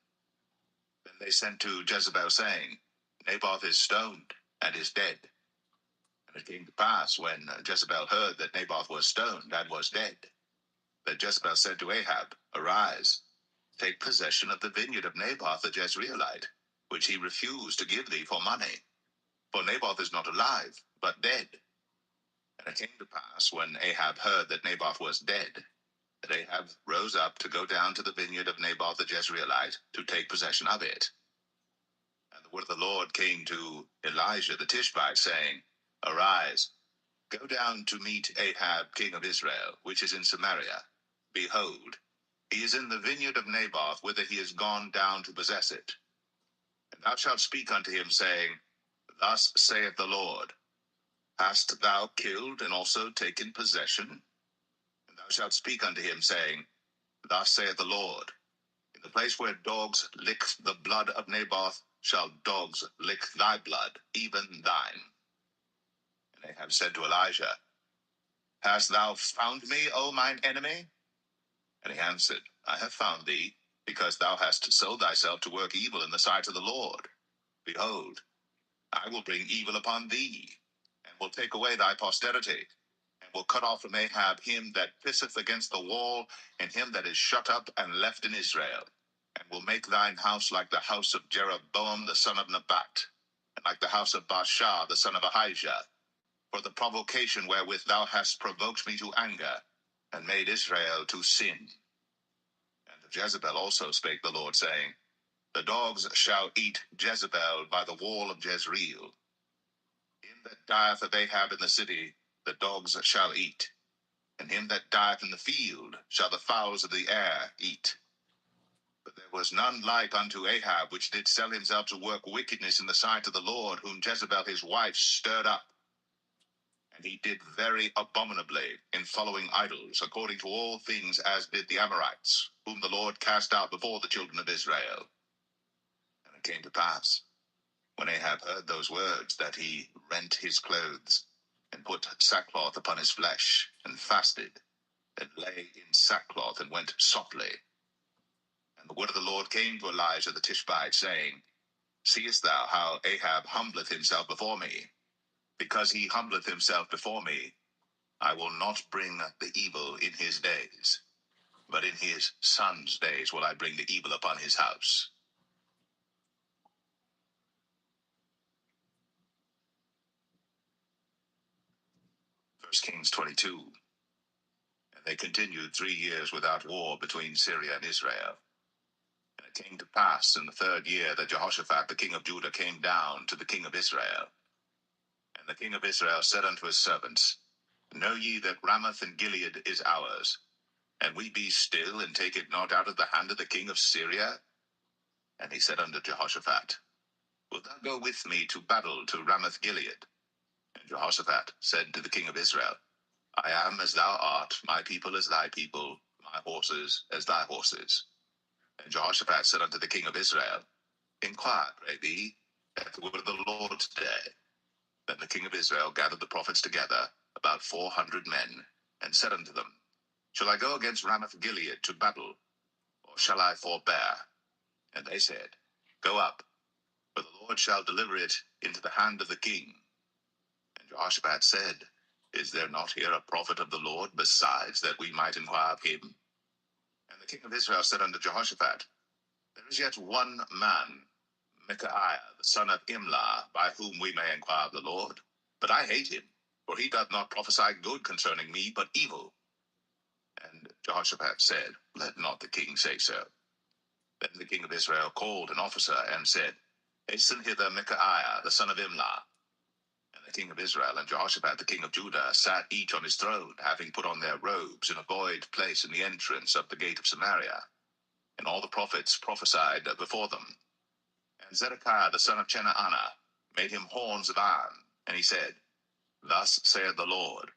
Then they sent to Jezebel, saying, Naboth is stoned, and is dead. And it came to pass, when Jezebel heard that Naboth was stoned, and was dead, that Jezebel said to Ahab, Arise, take possession of the vineyard of Naboth the Jezreelite, which he refused to give thee for money. For Naboth is not alive, but dead. And it came to pass, when Ahab heard that Naboth was dead, that Ahab rose up to go down to the vineyard of Naboth the Jezreelite, to take possession of it. And the word of the Lord came to Elijah the Tishbite, saying, Arise, go down to meet Ahab king of Israel, which is in Samaria. Behold, he is in the vineyard of Naboth, whither he is gone down to possess it. And thou shalt speak unto him, saying, Thus saith the Lord, Hast thou killed and also taken possession? And thou shalt speak unto him, saying, Thus saith the Lord, In the place where dogs licked the blood of Naboth, shall dogs lick thy blood, even thine. And Ahab said to Elijah, Hast thou found me, O mine enemy? And he answered, I have found thee, because thou hast sold thyself to work evil in the sight of the Lord. Behold, I will bring evil upon thee, and will take away thy posterity, and will cut off from Ahab him that pisseth against the wall, and him that is shut up and left in Israel, and will make thine house like the house of Jeroboam the son of Nebat, and like the house of Baasha the son of Ahijah, for the provocation wherewith thou hast provoked me to anger, and made Israel to sin. And of Jezebel also spake the Lord, saying, The dogs shall eat Jezebel by the wall of Jezreel. Him that dieth of Ahab in the city, the dogs shall eat, and him that dieth in the field shall the fowls of the air eat. But there was none like unto Ahab, which did sell himself to work wickedness in the sight of the Lord, whom Jezebel his wife stirred up. And he did very abominably in following idols, according to all things as did the Amorites, whom the Lord cast out before the children of Israel. And it came to pass, when Ahab heard those words, that he rent his clothes, and put sackcloth upon his flesh, and fasted, and lay in sackcloth, and went softly. And the word of the Lord came to Elijah the Tishbite, saying, Seest thou how Ahab humbleth himself before me? Because he humbleth himself before me, I will not bring the evil in his days, but in his son's days will I bring the evil upon his house. 1 Kings 22. And they continued 3 years without war between Syria and Israel. And it came to pass in the 3rd year that Jehoshaphat the king of Judah came down to the king of Israel. And the king of Israel said unto his servants, Know ye that Ramoth in Gilead is ours, and we be still, and take it not out of the hand of the king of Syria? And he said unto Jehoshaphat, Wilt thou go with me to battle to Ramoth Gilead? And Jehoshaphat said to the king of Israel, I am as thou art, my people as thy people, my horses as thy horses. And Jehoshaphat said unto the king of Israel, Inquire, pray thee, at the word of the Lord today. Then the king of Israel gathered the prophets together, about 400 men, and said unto them, Shall I go against Ramoth Gilead to battle, or shall I forbear? And they said, Go up, for the Lord shall deliver it into the hand of the king. And Jehoshaphat said, Is there not here a prophet of the Lord besides, that we might inquire of him? And the king of Israel said unto Jehoshaphat, There is yet one man, Micaiah, the son of Imlah, by whom we may inquire of the Lord. But I hate him, for he doth not prophesy good concerning me, but evil. And Jehoshaphat said, Let not the king say so. Then the king of Israel called an officer and said, Hasten hither Micaiah, the son of Imlah. And the king of Israel and Jehoshaphat the king of Judah sat each on his throne, having put on their robes in a void place in the entrance of the gate of Samaria. And all the prophets prophesied before them. And Zedekiah the son of Chenaanah made him horns of iron. And he said, Thus saith the Lord,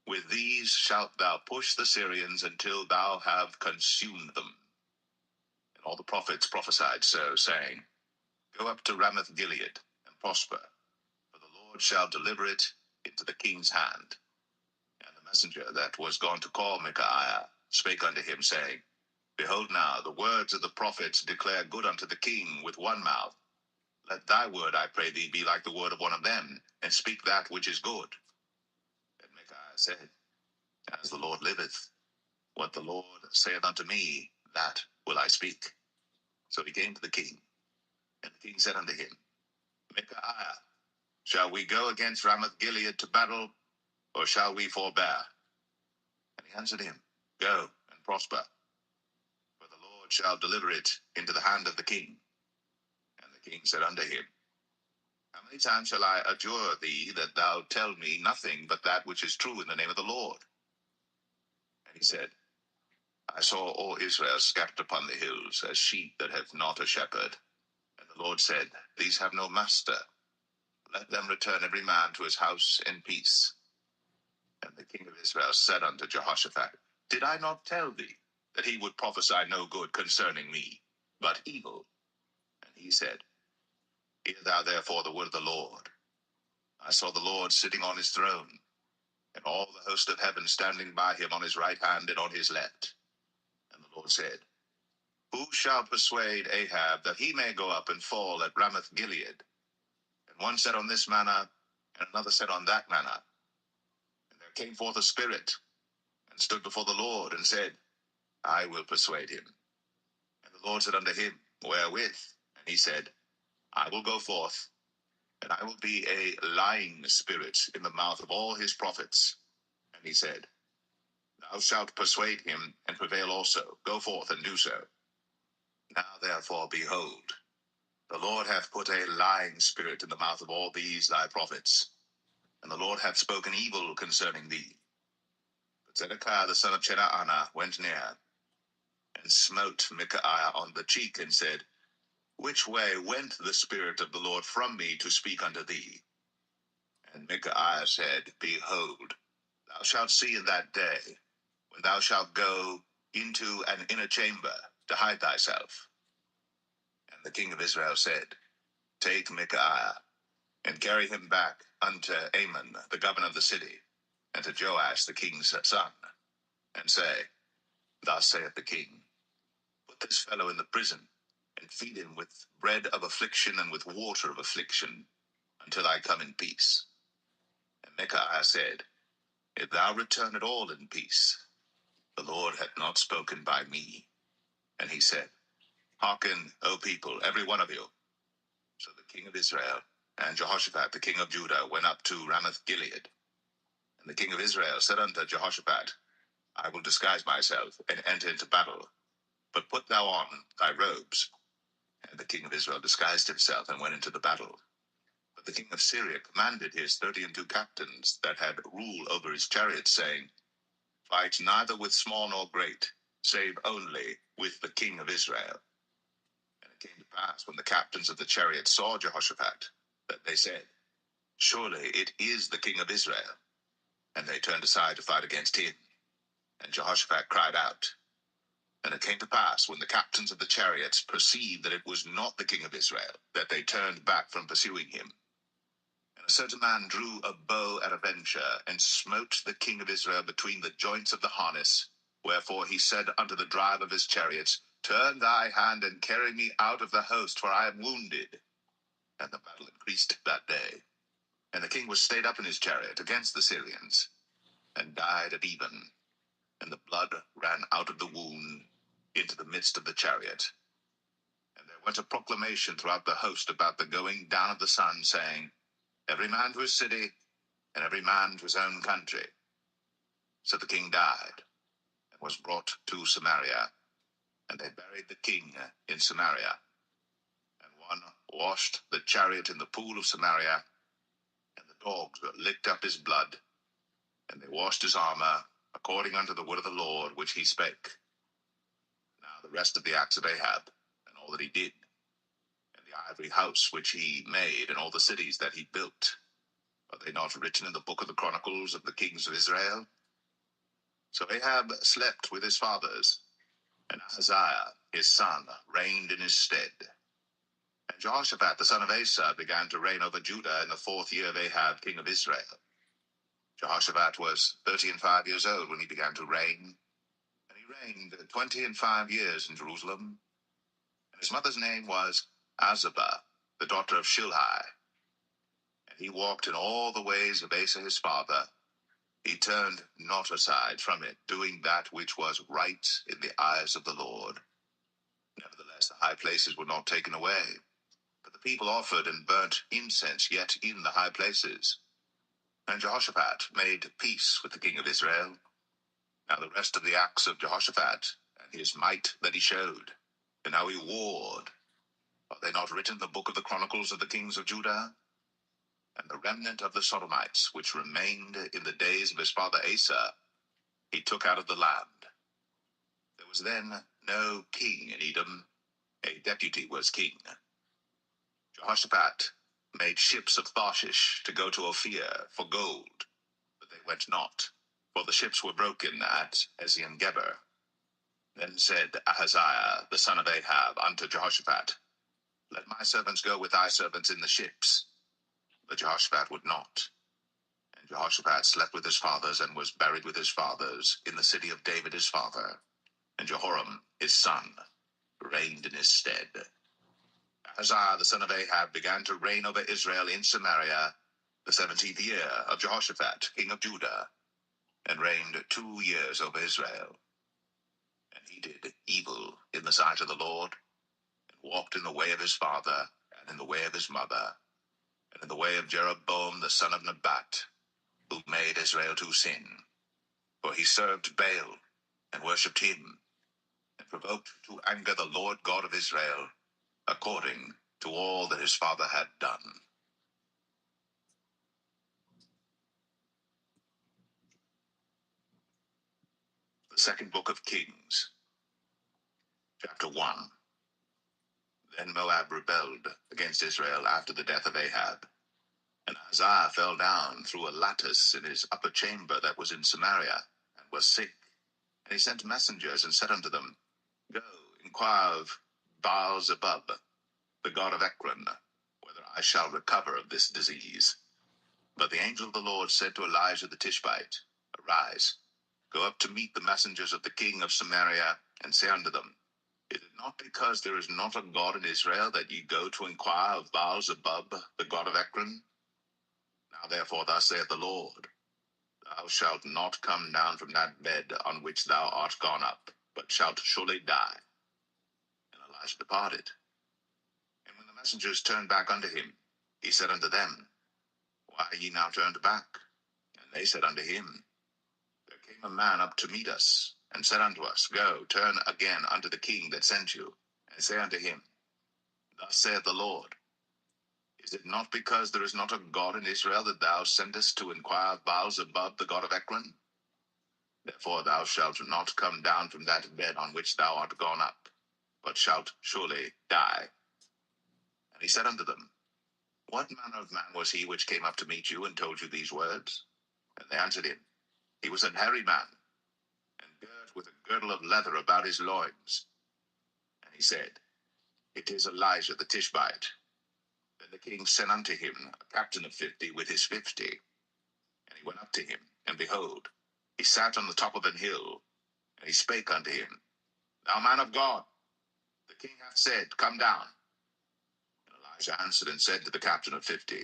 With these shalt thou push the Syrians until thou have consumed them. And all the prophets prophesied so, saying, Go up to Ramoth Gilead, and prosper, for the Lord shall deliver it into the king's hand. And the messenger that was gone to call Micaiah spake unto him, saying, Behold now, the words of the prophets declare good unto the king with one mouth. Let thy word, I pray thee, be like the word of one of them, and speak that which is good. And Micaiah said, As the Lord liveth, what the Lord saith unto me, that will I speak. So he came to the king, and the king said unto him, Micaiah, shall we go against Ramoth Gilead to battle, or shall we forbear? And he answered him, Go and prosper, for the Lord shall deliver it into the hand of the king. And the king said unto him, How many times shall I adjure thee that thou tell me nothing but that which is true in the name of the Lord? And he said, I saw all Israel scattered upon the hills, as sheep that have not a shepherd. And the Lord said, These have no master. Let them return every man to his house in peace. And the king of Israel said unto Jehoshaphat, Did I not tell thee that he would prophesy no good concerning me, but evil? And he said, Hear thou therefore the word of the Lord. I saw the Lord sitting on his throne, and all the host of heaven standing by him on his right hand and on his left. And the Lord said, Who shall persuade Ahab that he may go up and fall at Ramoth Gilead? And one said on this manner, and another said on that manner. And there came forth a spirit, and stood before the Lord, and said, I will persuade him. And the Lord said unto him, Wherewith? And he said, I will go forth, and I will be a lying spirit in the mouth of all his prophets. And he said, Thou shalt persuade him, and prevail also. Go forth and do so. Now therefore, behold, the Lord hath put a lying spirit in the mouth of all these thy prophets, and the Lord hath spoken evil concerning thee. But Zedekiah the son of Chenaanah went near, and smote Micaiah on the cheek, and said, Which way went the Spirit of the Lord from me to speak unto thee? And Micaiah said, Behold, thou shalt see in that day, when thou shalt go into an inner chamber to hide thyself. And the king of Israel said, Take Micaiah, and carry him back unto Amon, the governor of the city, and to Joash the king's son, and say, Thus saith the king, Put this fellow in the prison, and feed him with bread of affliction and with water of affliction, until I come in peace. And Micaiah said, If thou return at all in peace, the Lord hath not spoken by me. And he said, Hearken, O people, every one of you. So the king of Israel and Jehoshaphat the king of Judah went up to Ramoth Gilead. And the king of Israel said unto Jehoshaphat, I will disguise myself and enter into battle, but put thou on thy robes. And the king of Israel disguised himself and went into the battle. But the king of Syria commanded his 32 captains that had rule over his chariots, saying, Fight neither with small nor great, save only with the king of Israel. And it came to pass, when the captains of the chariots saw Jehoshaphat, that they said, Surely it is the king of Israel. And they turned aside to fight against him. And Jehoshaphat cried out. And it came to pass, when the captains of the chariots perceived that it was not the king of Israel, that they turned back from pursuing him. And a certain man drew a bow at a venture, and smote the king of Israel between the joints of the harness. Wherefore he said unto the driver of his chariots, Turn thy hand and carry me out of the host, for I am wounded. And the battle increased that day. And the king was stayed up in his chariot against the Syrians, and died at even. And the blood ran out of the wound into the midst of the chariot. And there went a proclamation throughout the host about the going down of the sun, saying, Every man to his city, and every man to his own country. So the king died, and was brought to Samaria, and they buried the king in Samaria. And one washed the chariot in the pool of Samaria, and the dogs licked up his blood, and they washed his armor, according unto the word of the Lord, which he spake. Now the rest of the acts of Ahab, and all that he did, and the ivory house which he made, and all the cities that he built, are they not written in the book of the Chronicles of the kings of Israel? So Ahab slept with his fathers, and Ahaziah his son reigned in his stead. And Jehoshaphat the son of Asa began to reign over Judah in the 4th year of Ahab king of Israel. Jehoshaphat was 35 years old when he began to reign, and he reigned 25 years in Jerusalem. And his mother's name was Azubah, the daughter of Shilhi. And he walked in all the ways of Asa his father. He turned not aside from it, doing that which was right in the eyes of the Lord. Nevertheless, the high places were not taken away, but the people offered and burnt incense yet in the high places. And Jehoshaphat made peace with the king of Israel. Now the rest of the acts of Jehoshaphat, and his might that he showed, and how he warred, are they not written in the book of the Chronicles of the kings of Judah? And the remnant of the Sodomites, which remained in the days of his father Asa, he took out of the land. There was then no king in Edom, a deputy was king. Jehoshaphat made ships of Tarshish to go to Ophir for gold, but they went not, for the ships were broken at Ezion-Geber. Then said Ahaziah the son of Ahab unto Jehoshaphat, Let my servants go with thy servants in the ships. But Jehoshaphat would not. And Jehoshaphat slept with his fathers, and was buried with his fathers in the city of David his father. And Jehoram his son reigned in his stead. Ahaziah the son of Ahab began to reign over Israel in Samaria the 17th year of Jehoshaphat king of Judah, and reigned 2 years over Israel. And he did evil in the sight of the Lord, and walked in the way of his father, and in the way of his mother, and in the way of Jeroboam the son of Nebat, who made Israel to sin. For he served Baal, and worshipped him, and provoked to anger the Lord God of Israel, according to all that his father had done. The second book of Kings, chapter 1. Then Moab rebelled against Israel after the death of Ahab. And Ahaziah fell down through a lattice in his upper chamber that was in Samaria, and was sick. And he sent messengers, and said unto them, Go, inquire of Baal-zebub, the god of Ekron, whether I shall recover of this disease. But the angel of the Lord said to Elijah the Tishbite, Arise, go up to meet the messengers of the king of Samaria, and say unto them, Is it not because there is not a God in Israel that ye go to inquire of Baal-zebub, the god of Ekron? Now therefore thus saith the Lord, Thou shalt not come down from that bed on which thou art gone up, but shalt surely die. And Elijah departed. And when the messengers turned back unto him, he said unto them, Why are ye now turned back? And they said unto him, There came a man up to meet us, and said unto us, Go, turn again unto the king that sent you, and say unto him, Thus saith the Lord, Is it not because there is not a God in Israel that thou sendest to inquire of Baal-zebub, the god of Ekron? Therefore thou shalt not come down from that bed on which thou art gone up, but shalt surely die. And he said unto them, What manner of man was he which came up to meet you, and told you these words? And they answered him, He was an hairy man, and girt with a girdle of leather about his loins. And he said, It is Elijah the Tishbite. Then the king sent unto him a captain of 50 with his 50. And he went up to him, and behold, he sat on the top of an hill. And he spake unto him, Thou man of God, the king hath said, Come down. And Elijah answered and said to the captain of 50,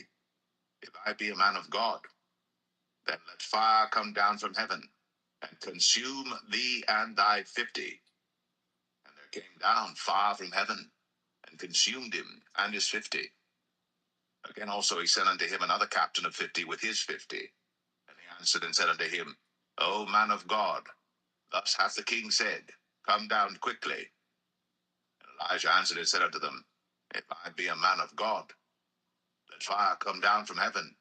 If I be a man of God, then let fire come down from heaven, and consume thee and thy 50. And there came down fire from heaven, and consumed him and his 50. Again also he sent unto him another captain of 50 with his 50. And he answered and said unto him, O man of God, thus hath the king said, Come down quickly. And Elijah answered and said unto them, If I be a man of God, let fire come down from heaven,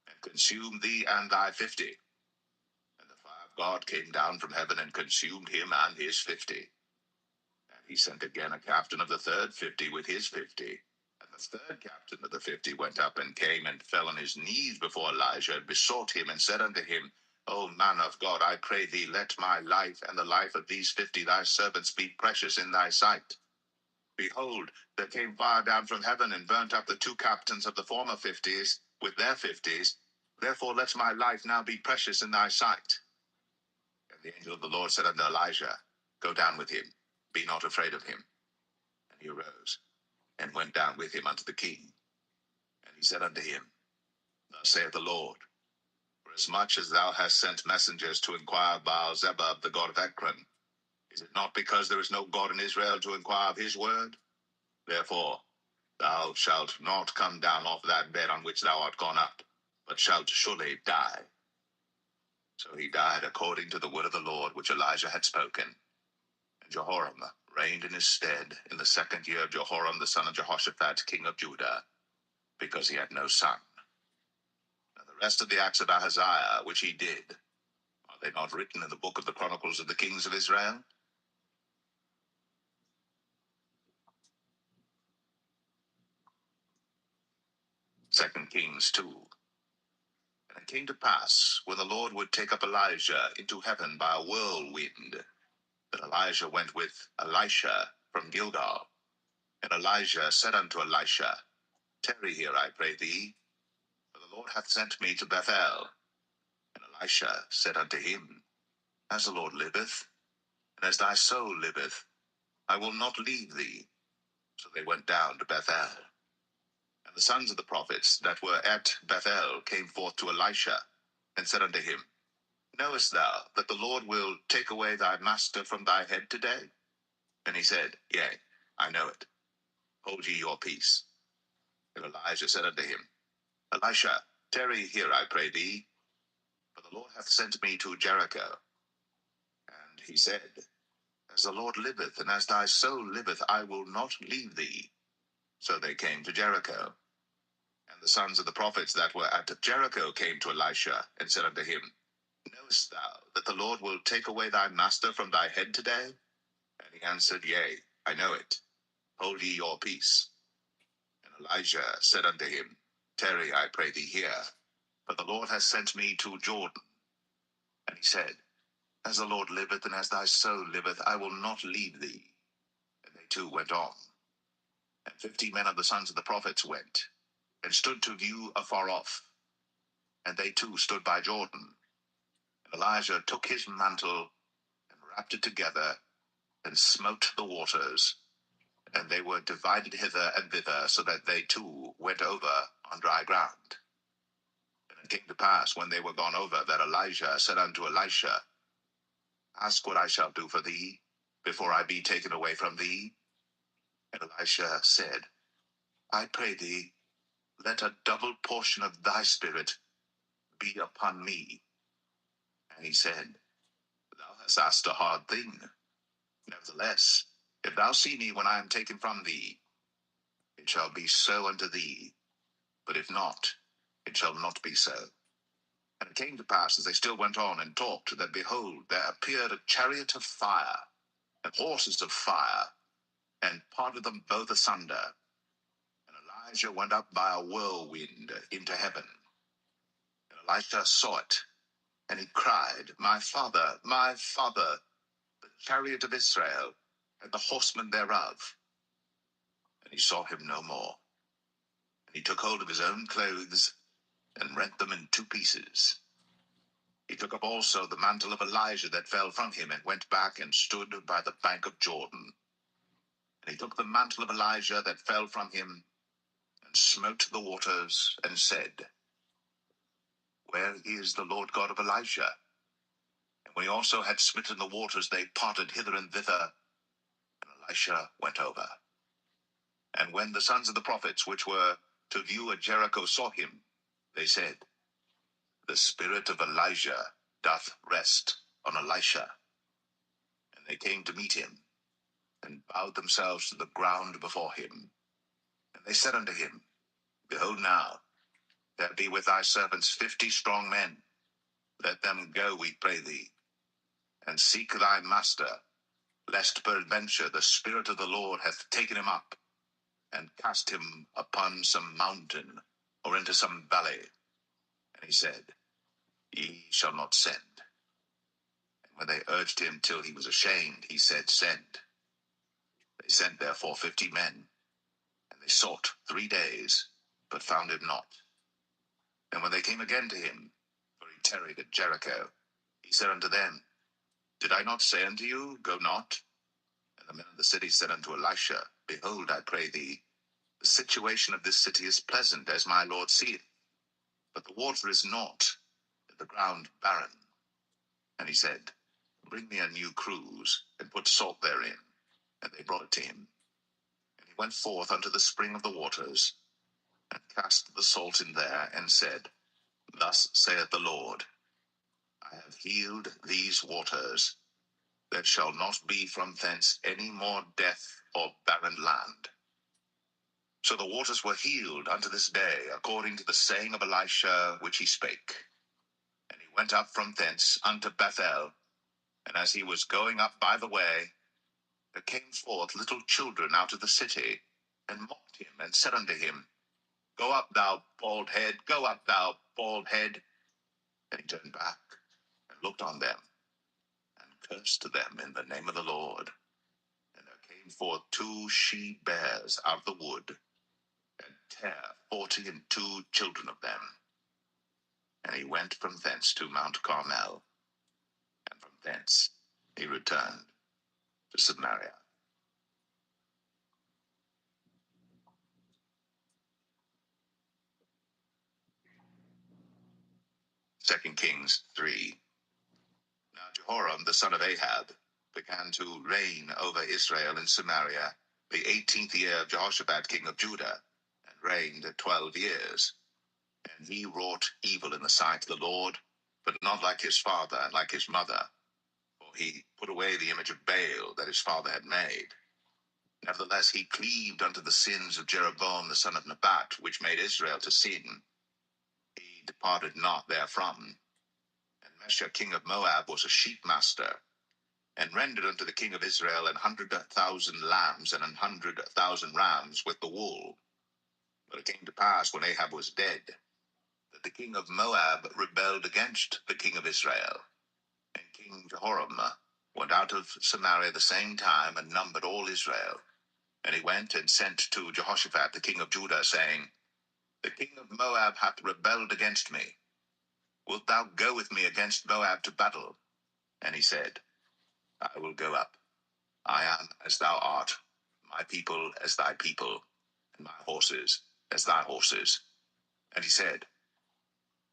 and consume thee and thy 50. And the fire of God came down from heaven, and consumed him and his 50. And he sent again a captain of the third 50 with his 50. And the third captain of the 50 went up, and came and fell on his knees before Elijah, and besought him, and said unto him, O man of God, I pray thee, let my life and the life of these 50 thy servants be precious in thy sight. Behold, there came fire down from heaven, and burnt up the 2 captains of the former 50s with their 50s. Therefore let my life now be precious in thy sight. And the angel of the Lord said unto Elijah, Go down with him, be not afraid of him. And he arose, and went down with him unto the king. And he said unto him, Thus saith the Lord, Forasmuch as thou hast sent messengers to inquire of Baal-zebub, the god of Ekron, is it not because there is no God in Israel to inquire of his word? Therefore thou shalt not come down off that bed on which thou art gone up, but shalt surely die. So he died according to the word of the Lord which Elijah had spoken. And Jehoram reigned in his stead in the 2nd year of Jehoram the son of Jehoshaphat king of Judah, because he had no son. Now the rest of the acts of Ahaziah which he did, are they not written in the book of the Chronicles of the kings of Israel? 2 Kings 2. And it came to pass, when the Lord would take up Elijah into heaven by a whirlwind, that Elijah went with Elisha from Gilgal. And Elijah said unto Elisha, Tarry here, I pray thee, for the Lord hath sent me to Bethel. And Elisha said unto him, As the Lord liveth, and as thy soul liveth, I will not leave thee. So they went down to Bethel. And the sons of the prophets that were at Bethel came forth to Elisha, and said unto him, Knowest thou that the Lord will take away thy master from thy head today? And he said, Yea, I know it. Hold ye your peace. And Elijah said unto him, Elisha, tarry here, I pray thee, for the Lord hath sent me to Jericho. And he said, As the Lord liveth, and as thy soul liveth, I will not leave thee. So they came to Jericho. And the sons of the prophets that were at Jericho came to Elisha, and said unto him, Knowest thou that the Lord will take away thy master from thy head today? And he answered, Yea, I know it. Hold ye your peace. And Elijah said unto him, Tarry, I pray thee here, for the Lord hath sent me to Jordan. And he said, As the Lord liveth, and as thy soul liveth, I will not leave thee. And they two went on. And 50 men of the sons of the prophets went, and stood to view afar off. And they too stood by Jordan. And Elijah took his mantle, and wrapped it together, and smote the waters, and they were divided hither and thither, so that they too went over on dry ground. And it came to pass, when they were gone over, that Elijah said unto Elisha, Ask what I shall do for thee, before I be taken away from thee. And Elisha said, I pray thee, let a double portion of thy spirit be upon me. And he said, Thou hast asked a hard thing. Nevertheless, if thou see me when I am taken from thee, it shall be so unto thee. But if not, it shall not be so. And it came to pass, as they still went on and talked, that behold, there appeared a chariot of fire, and horses of fire, and parted them both asunder. And Elijah went up by a whirlwind into heaven. And Elisha saw it, and he cried, My father, the chariot of Israel, and the horsemen thereof. And he saw him no more. And he took hold of his own clothes, and rent them in 2 pieces. He took up also the mantle of Elijah that fell from him, and went back and stood by the bank of Jordan. And he took the mantle of Elijah that fell from him, and smote the waters, and said, Where is the Lord God of Elijah? And when he also had smitten the waters, they parted hither and thither, and Elisha went over. And when the sons of the prophets which were to view at Jericho saw him, they said, The spirit of Elijah doth rest on Elisha. And they came to meet him, and bowed themselves to the ground before him. And they said unto him, Behold now, there be with thy servants 50 strong men. Let them go, we pray thee, and seek thy master, lest peradventure the Spirit of the Lord hath taken him up, and cast him upon some mountain, or into some valley. And he said, Ye shall not send. And when they urged him till he was ashamed, he said, Send. They sent therefore 50 men, and they sought 3 days, but found him not. And when they came again to him, for he tarried at Jericho, he said unto them, Did I not say unto you, Go not? And the men of the city said unto Elisha, Behold, I pray thee, the situation of this city is pleasant, as my Lord seeth, but the water is naught, and the ground barren. And he said, Bring me a new cruse, and put salt therein. And they brought it to him. And he went forth unto the spring of the waters, and cast the salt in there, and said, Thus saith the Lord, I have healed these waters. There shall not be from thence any more death or barren land. So the waters were healed unto this day, according to the saying of Elisha which he spake. And he went up from thence unto Bethel, and as he was going up by the way, there came forth little children out of the city, and mocked him, and said unto him, Go up, thou bald head, go up, thou bald head. And he turned back and looked on them and cursed them in the name of the Lord. And there came forth 2 she-bears out of the wood, and tare 42 children of them. And he went from thence to Mount Carmel, and from thence he returned to Samaria. 2 Kings 3. Now Jehoram the son of Ahab began to reign over Israel in Samaria the 18th year of Jehoshaphat king of Judah, and reigned 12 years. And he wrought evil in the sight of the Lord, but not like his father and like his mother, for he put away the image of Baal that his father had made. Nevertheless he cleaved unto the sins of Jeroboam the son of Nebat, which made Israel to sin. He departed not therefrom. And Mesha king of Moab was a sheep master, and rendered unto the king of Israel 100,000 lambs and 100,000 rams with the wool. But it came to pass, when Ahab was dead, that the king of Moab rebelled against the king of Israel. And King Jehoram went out of Samaria the same time, and numbered all Israel. And he went and sent to Jehoshaphat the king of Judah, saying, The king of Moab hath rebelled against me. Wilt thou go with me against Moab to battle? And he said, I will go up. I am as thou art, my people as thy people, and my horses as thy horses. And he said,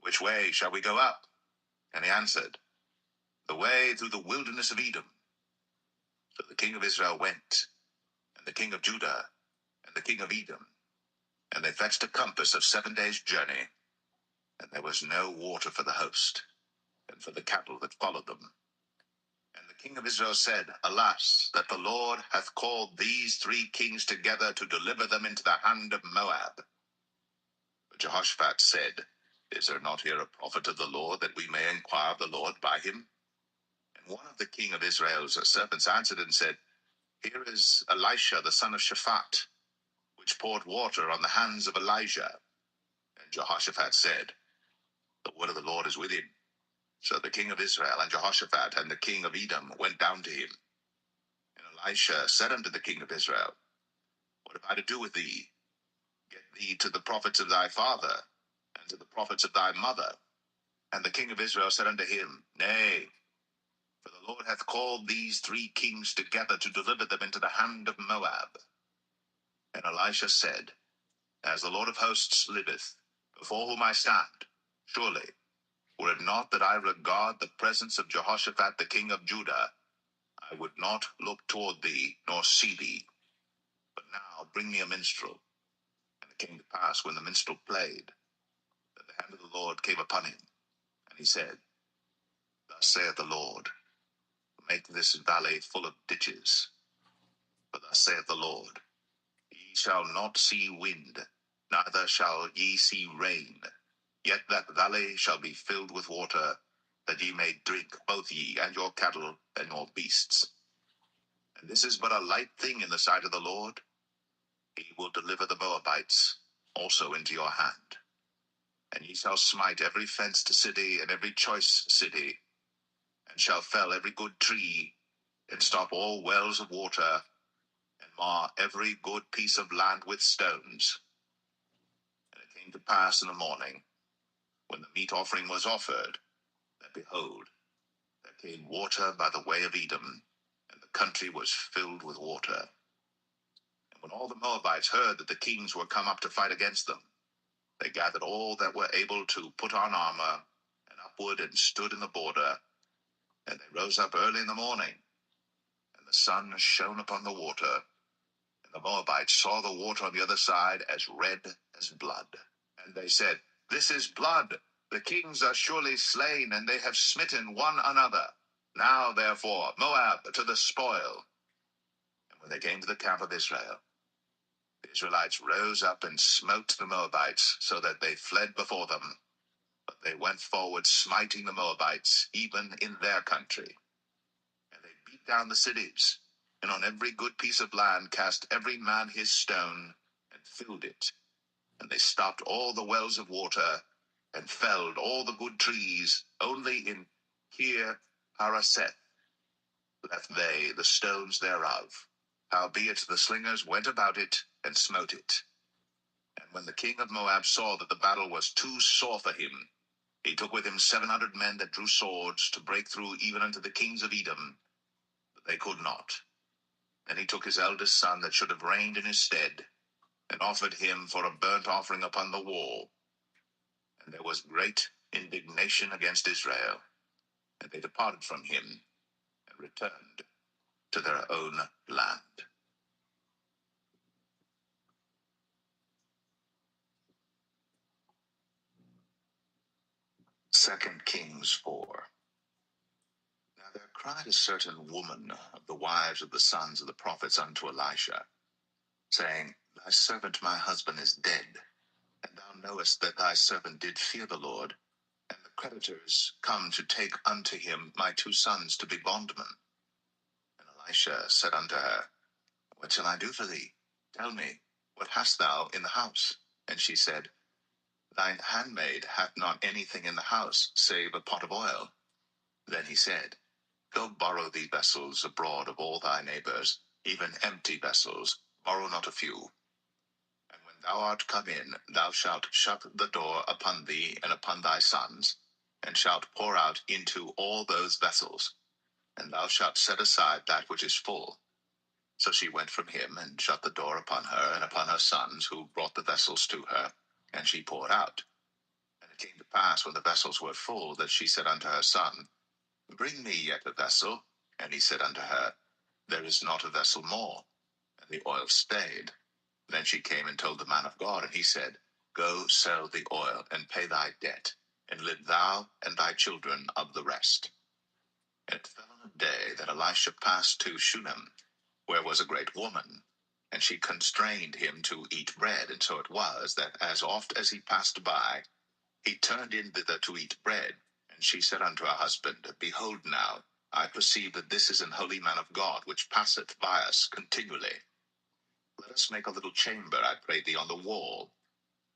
Which way shall we go up? And he answered, The way through the wilderness of Edom. So the king of Israel went, and the king of Judah, and the king of Edom, and they fetched a compass of 7 days' journey, and there was no water for the host, and for the cattle that followed them. And the king of Israel said, Alas, that the Lord hath called these 3 kings together to deliver them into the hand of Moab. But Jehoshaphat said, Is there not here a prophet of the Lord, that we may inquire of the Lord by him? And one of the king of Israel's servants answered and said, Here is Elisha the son of Shaphat, which poured water on the hands of Elijah. And Jehoshaphat said, The word of the Lord is with him. So the king of Israel and Jehoshaphat and the king of Edom went down to him. And Elisha said unto the king of Israel, What have I to do with thee? Get thee to the prophets of thy father, and to the prophets of thy mother. And the king of Israel said unto him, Nay, for the Lord hath called these 3 kings together to deliver them into the hand of Moab. And Elisha said, As the Lord of hosts liveth, before whom I stand, surely, were it not that I regard the presence of Jehoshaphat the king of Judah, I would not look toward thee, nor see thee. But now bring me a minstrel. And it came to pass, when the minstrel played, that the hand of the Lord came upon him. And he said, Thus saith the Lord, Make this valley full of ditches. For thus saith the Lord, Ye shall not see wind, neither shall ye see rain. Yet that valley shall be filled with water, that ye may drink, both ye and your cattle and your beasts. And this is but a light thing in the sight of the Lord. He will deliver the Moabites also into your hand. And ye shall smite every fenced city and every choice city, and shall fell every good tree, and stop all wells of water, and mar every good piece of land with stones. And it came to pass in the morning, when the meat offering was offered, that behold, there came water by the way of Edom, and the country was filled with water. And when all the Moabites heard that the kings were come up to fight against them, they gathered all that were able to put on armor, and upward and stood in the border. And they rose up early in the morning, and the sun shone upon the water, and the Moabites saw the water on the other side as red as blood. And they said, This is blood. The kings are surely slain, and they have smitten one another. Now, therefore, Moab to the spoil. And when they came to the camp of Israel, the Israelites rose up and smote the Moabites, so that they fled before them. But they went forward, smiting the Moabites, even in their country. And they beat down the cities, and on every good piece of land cast every man his stone, and filled it. And they stopped all the wells of water, and felled all the good trees. Only in Kir Hareseth left they the stones thereof. Howbeit the slingers went about it, and smote it. And when the king of Moab saw that the battle was too sore for him, he took with him 700 men that drew swords, to break through even unto the kings of Edom, but they could not. And he took his eldest son that should have reigned in his stead, and offered him for a burnt offering upon the wall. And there was great indignation against Israel, and they departed from him, and returned to their own land. 2 Kings 4. Now there cried a certain woman of the wives of the sons of the prophets unto Elisha, saying, Thy servant my husband is dead, and thou knowest that thy servant did fear the Lord, and the creditors come to take unto him my 2 sons to be bondmen. And Elisha said unto her, What shall I do for thee? Tell me, what hast thou in the house? And she said, Thine handmaid hath not anything in the house, save a pot of oil. Then he said, Go borrow thee vessels abroad of all thy neighbors, even empty vessels, borrow not a few. And when thou art come in, thou shalt shut the door upon thee and upon thy sons, and shalt pour out into all those vessels, and thou shalt set aside that which is full. So she went from him, and shut the door upon her and upon her sons, who brought the vessels to her, and she poured out. And it came to pass, when the vessels were full, that she said unto her son, Bring me yet a vessel. And he said unto her, There is not a vessel more. And the oil stayed. Then she came and told the man of God, and he said, Go sell the oil, and pay thy debt, and live thou and thy children of the rest. And it fell on a day that Elisha passed to Shunem, where was a great woman, and she constrained him to eat bread. And so it was, that as oft as he passed by, he turned in thither to eat bread. And she said unto her husband, Behold now, I perceive that this is an holy man of God, which passeth by us continually. Let us make a little chamber, I pray thee, on the wall,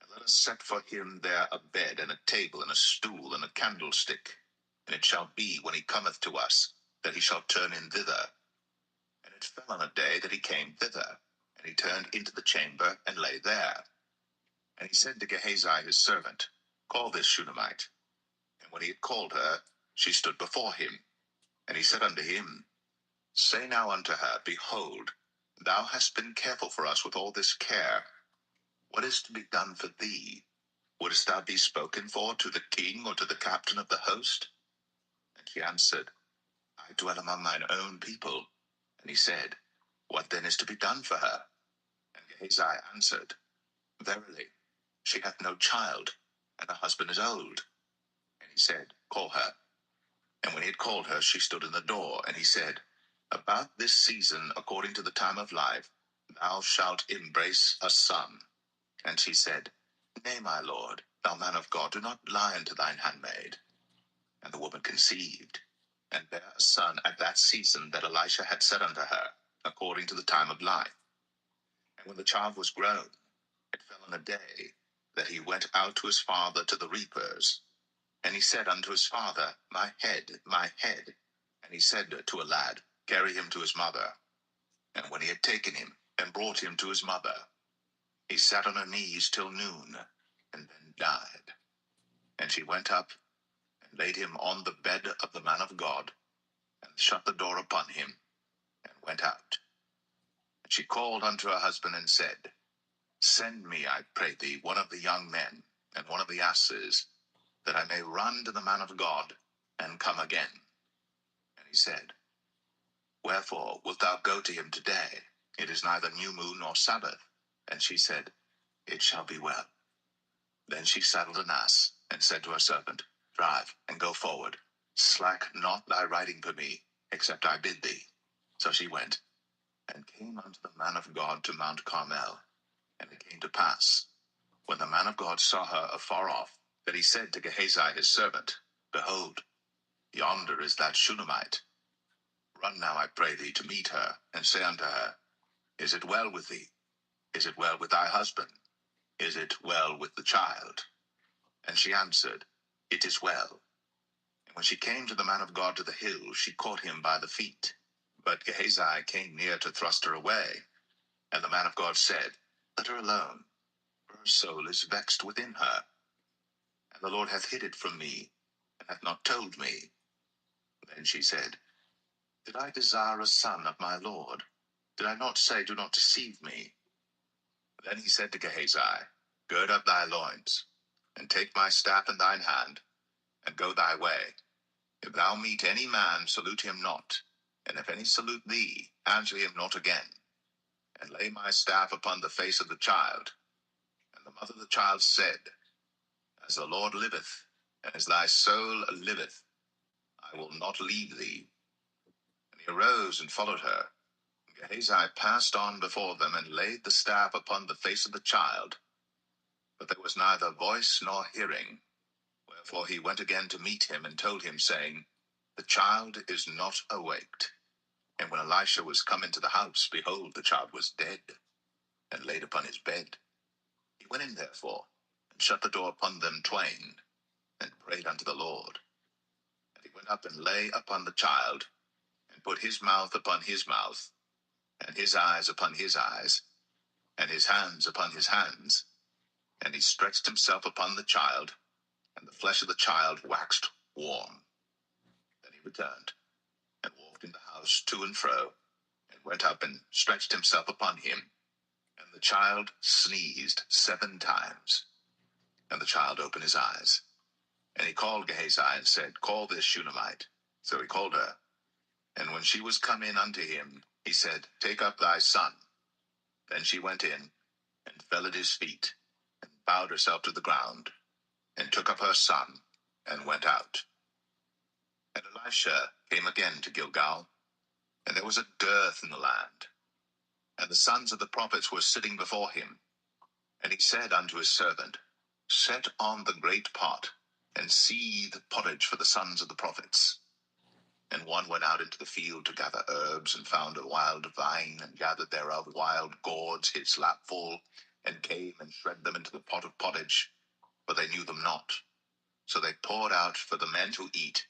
and let us set for him there a bed, and a table, and a stool, and a candlestick. And it shall be, when he cometh to us, that he shall turn in thither. And it fell on a day that he came thither, and he turned into the chamber, and lay there. And he said to Gehazi his servant, Call this Shunammite. And when he had called her, she stood before him. And he said unto him, Say now unto her, Behold, thou hast been careful for us with all this care. What is to be done for thee? Wouldst thou be spoken for to the king or to the captain of the host? And she answered, I dwell among mine own people. And he said, What then is to be done for her? And Gehazi answered, Verily, she hath no child, and her husband is old. And he said, Call her. And when he had called her, she stood in the door. And he said, About this season, according to the time of life, thou shalt embrace a son. And she said, Nay, my lord, thou man of God, do not lie unto thine handmaid. And the woman conceived, and bare a son at that season that Elisha had said unto her, according to the time of life. And when the child was grown, it fell on a day that he went out to his father to the reapers. And he said unto his father, My head, my head. And he said to a lad, Carry him to his mother. And when he had taken him, and brought him to his mother, he sat on her knees till noon, and then died. And she went up, and laid him on the bed of the man of God, and shut the door upon him, and went out. And she called unto her husband, and said, Send me, I pray thee, one of the young men, and one of the asses, that I may run to the man of God, and come again. And he said, Wherefore wilt thou go to him today? It is neither new moon nor Sabbath. And she said, It shall be well. Then she saddled an ass, and said to her servant, Drive, and go forward. Slack not thy riding for me, except I bid thee. So she went, and came unto the man of God to Mount Carmel. And it came to pass, when the man of God saw her afar off, that he said to Gehazi his servant, Behold, yonder is that Shunammite. Run now, I pray thee, to meet her, and say unto her, Is it well with thee? Is it well with thy husband? Is it well with the child? And she answered, It is well. And when she came to the man of God to the hill, she caught him by the feet. But Gehazi came near to thrust her away. And the man of God said, Let her alone, for her soul is vexed within her. And the Lord hath hid it from me, and hath not told me. Then she said, Did I desire a son of my Lord? Did I not say, Do not deceive me? Then he said to Gehazi, Gird up thy loins, and take my staff in thine hand, and go thy way. If thou meet any man, salute him not, and if any salute thee, answer him not again. And lay my staff upon the face of the child. And the mother of the child said, As the Lord liveth, and as thy soul liveth, I will not leave thee. And he arose and followed her. And Gehazi passed on before them, and laid the staff upon the face of the child. But there was neither voice nor hearing. Wherefore he went again to meet him, and told him, saying, The child is not awaked. And when Elisha was come into the house, behold, the child was dead, and laid upon his bed. He went in therefore, and shut the door upon them twain, and prayed unto the Lord. And he went up and lay upon the child, and put his mouth upon his mouth, and his eyes upon his eyes, and his hands upon his hands. And he stretched himself upon the child, and the flesh of the child waxed warm. Then he returned, and walked in the house to and fro, and went up and stretched himself upon him. And the child sneezed 7 times. And the child opened his eyes. And he called Gehazi, and said, Call this Shunammite. So he called her. And when she was come in unto him, he said, Take up thy son. Then she went in, and fell at his feet, and bowed herself to the ground, and took up her son, and went out. And Elisha came again to Gilgal, and there was a dearth in the land. And the sons of the prophets were sitting before him. And he said unto his servant, Set on the great pot, and seethe pottage for the sons of the prophets. And one went out into the field to gather herbs, and found a wild vine, and gathered thereof wild gourds his lapful, and came and shred them into the pot of pottage, but they knew them not. So they poured out for the men to eat.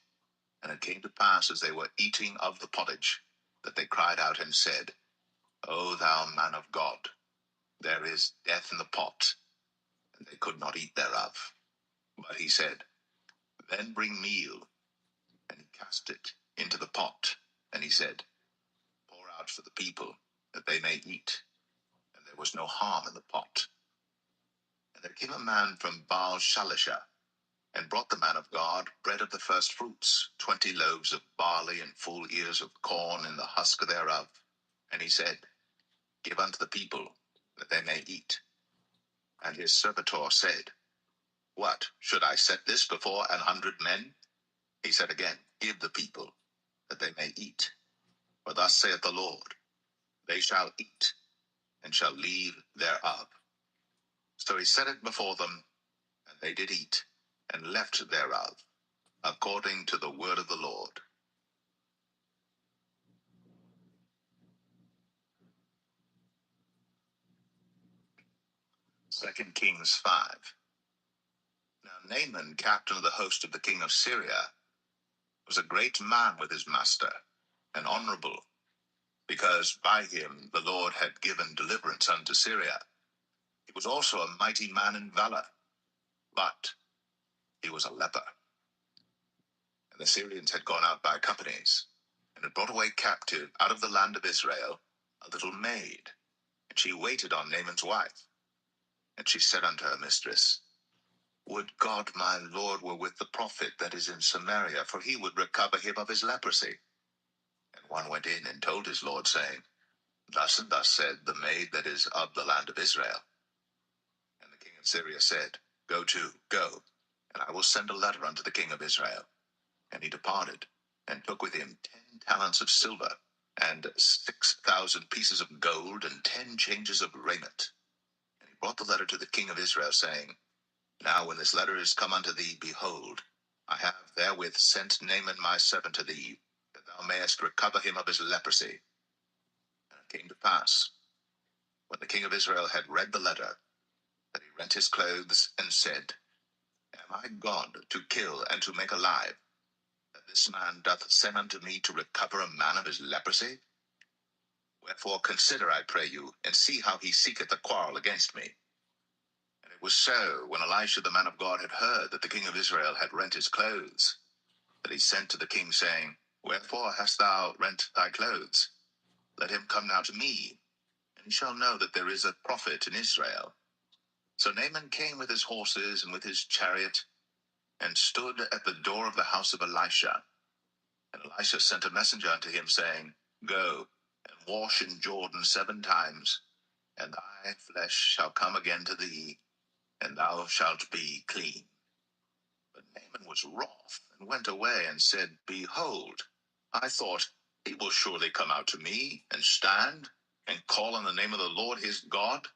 And it came to pass, as they were eating of the pottage, that they cried out and said, O thou man of God, there is death in the pot. And they could not eat thereof. But he said, Then bring meal. And he cast it into the pot. And he said, Pour out for the people, that they may eat. And there was no harm in the pot. And there came a man from Baal Shalisha, and brought the man of God bread of the first fruits, 20 loaves of barley, and full ears of corn, and the husk thereof. And he said, Give unto the people, that they may eat. And his servitor said, What, should I set this before 100 men? He said again, Give the people, that they may eat. For thus saith the Lord, They shall eat, and shall leave thereof. So he set it before them, and they did eat, and left thereof, according to the word of the Lord. 2 Kings 5. Now Naaman, captain of the host of the king of Syria, was a great man with his master, and honorable, because by him the Lord had given deliverance unto Syria. He was also a mighty man in valor, but he was a leper. And the Syrians had gone out by companies, and had brought away captive out of the land of Israel a little maid, and she waited on Naaman's wife. And she said unto her mistress, Would God my Lord were with the prophet that is in Samaria, for he would recover him of his leprosy. And one went in and told his lord, saying, Thus and thus said the maid that is of the land of Israel. And the king of Syria said, Go to, go, and I will send a letter unto the king of Israel. And he departed, and took with him 10 talents of silver, and 6,000 pieces of gold, and 10 changes of raiment. And he brought the letter to the king of Israel, saying, Now when this letter is come unto thee, behold, I have therewith sent Naaman my servant to thee, that thou mayest recover him of his leprosy. And it came to pass, when the king of Israel had read the letter, that he his clothes, and said, Am I God to kill and to make alive, that this man doth send unto me to recover a man of his leprosy? Wherefore consider, I pray you, and see how he seeketh a quarrel against me. And it was so, when Elisha the man of God had heard that the king of Israel had rent his clothes, that he sent to the king, saying, Wherefore hast thou rent thy clothes? Let him come now to me, and he shall know that there is a prophet in Israel. So Naaman came with his horses and with his chariot, and stood at the door of the house of Elisha. And Elisha sent a messenger unto him, saying, Go, and wash in Jordan 7 times, and thy flesh shall come again to thee, and thou shalt be clean. But Naaman was wroth, and went away, and said, Behold, I thought, he will surely come out to me, and stand, and call on the name of the Lord his God,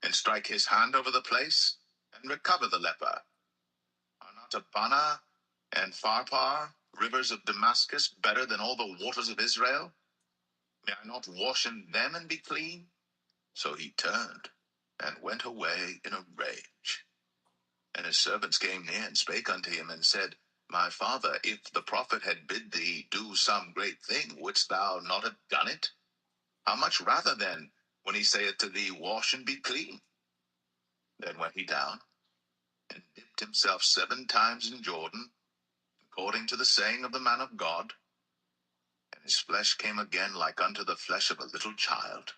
and strike his hand over the place, and recover the leper. Are not Abana and Pharpar, rivers of Damascus, better than all the waters of Israel? May I not wash in them and be clean? So he turned, and went away in a rage. And his servants came near, and spake unto him, and said, My father, if the prophet had bid thee do some great thing, wouldst thou not have done it? How much rather then, when he saith to thee, Wash and be clean? Then went he down, and dipped himself 7 times in Jordan, according to the saying of the man of God, and his flesh came again like unto the flesh of a little child,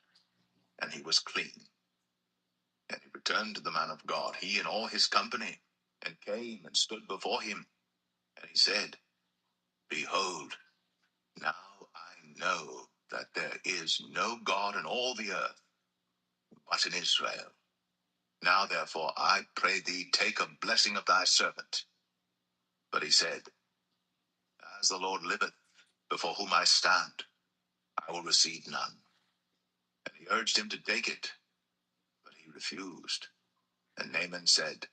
and he was clean. And he returned to the man of God, he and all his company, and came and stood before him. And he said, Behold, now I know that there is no God in all the earth, but in Israel. Now therefore I pray thee, take a blessing of thy servant. But he said, As the Lord liveth, before whom I stand, I will receive none. And he urged him to take it, but he refused. And Naaman said,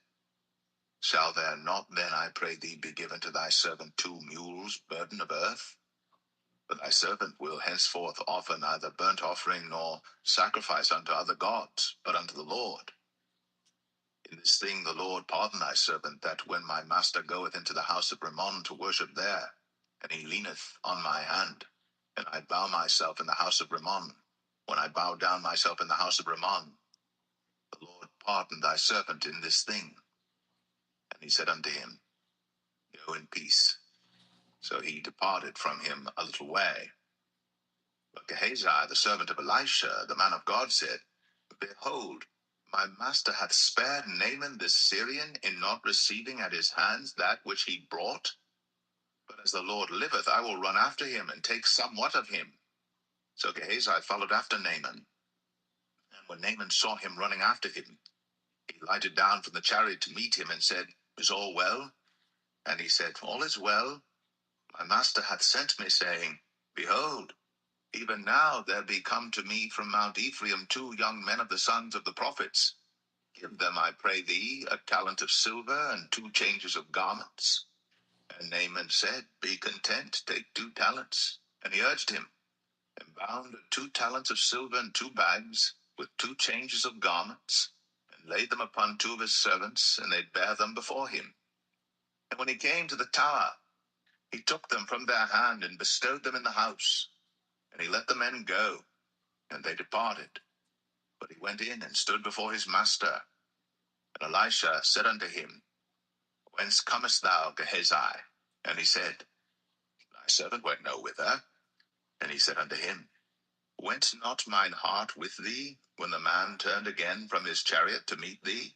Shall there not then, I pray thee, be given to thy servant 2 mules, burden of earth? For thy servant will henceforth offer neither burnt offering nor sacrifice unto other gods, but unto the Lord. In this thing the Lord pardon thy servant, that when my master goeth into the house of Rimmon to worship there, and he leaneth on my hand, and I bow myself in the house of Rimmon, when I bow down myself in the house of Rimmon, the Lord pardon thy servant in this thing. And he said unto him, Go in peace. So he departed from him a little way. But Gehazi, the servant of Elisha, the man of God, said, Behold, my master hath spared Naaman this Syrian in not receiving at his hands that which he brought. But as the Lord liveth, I will run after him, and take somewhat of him. So Gehazi followed after Naaman. And when Naaman saw him running after him, he lighted down from the chariot to meet him, and said, Is all well? And he said, All is well. My master hath sent me, saying, Behold, even now there be come to me from Mount Ephraim 2 young men of the sons of the prophets. Give them, I pray thee, a talent of silver, and 2 changes of garments. And Naaman said, Be content, take 2 talents. And he urged him, and bound 2 talents of silver in 2 bags, with 2 changes of garments, and laid them upon 2 of his servants, and they bare them before him. And when he came to the tower, he took them from their hand, and bestowed them in the house. And he let the men go, and they departed. But he went in and stood before his master. And Elisha said unto him, Whence comest thou, Gehazi? And he said, Thy servant went no whither. And he said unto him, Went not mine heart with thee, when the man turned again from his chariot to meet thee?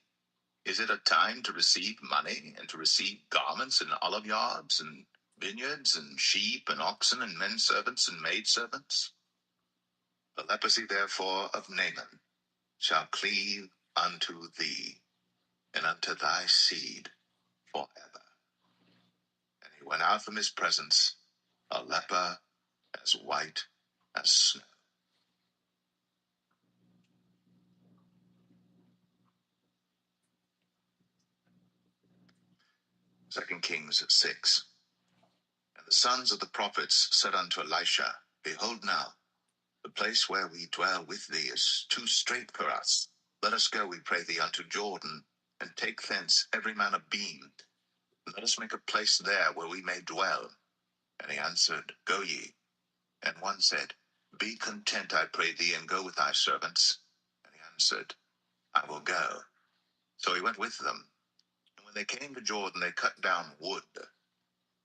Is it a time to receive money, and to receive garments, and olive yards, and vineyards, and sheep, and oxen, and men servants, and maid servants? The leprosy therefore of Naaman shall cleave unto thee, and unto thy seed forever. And he went out from his presence, a leper as white as snow. 2 Kings 6. And the sons of the prophets said unto Elisha, Behold now, the place where we dwell with thee is too strait for us. Let us go, we pray thee, unto Jordan, and take thence every man a beam, and let us make a place there where we may dwell. And he answered, Go ye. And one said, Be content, I pray thee, and go with thy servants. And he answered, I will go. So he went with them. And when they came to Jordan, they cut down wood.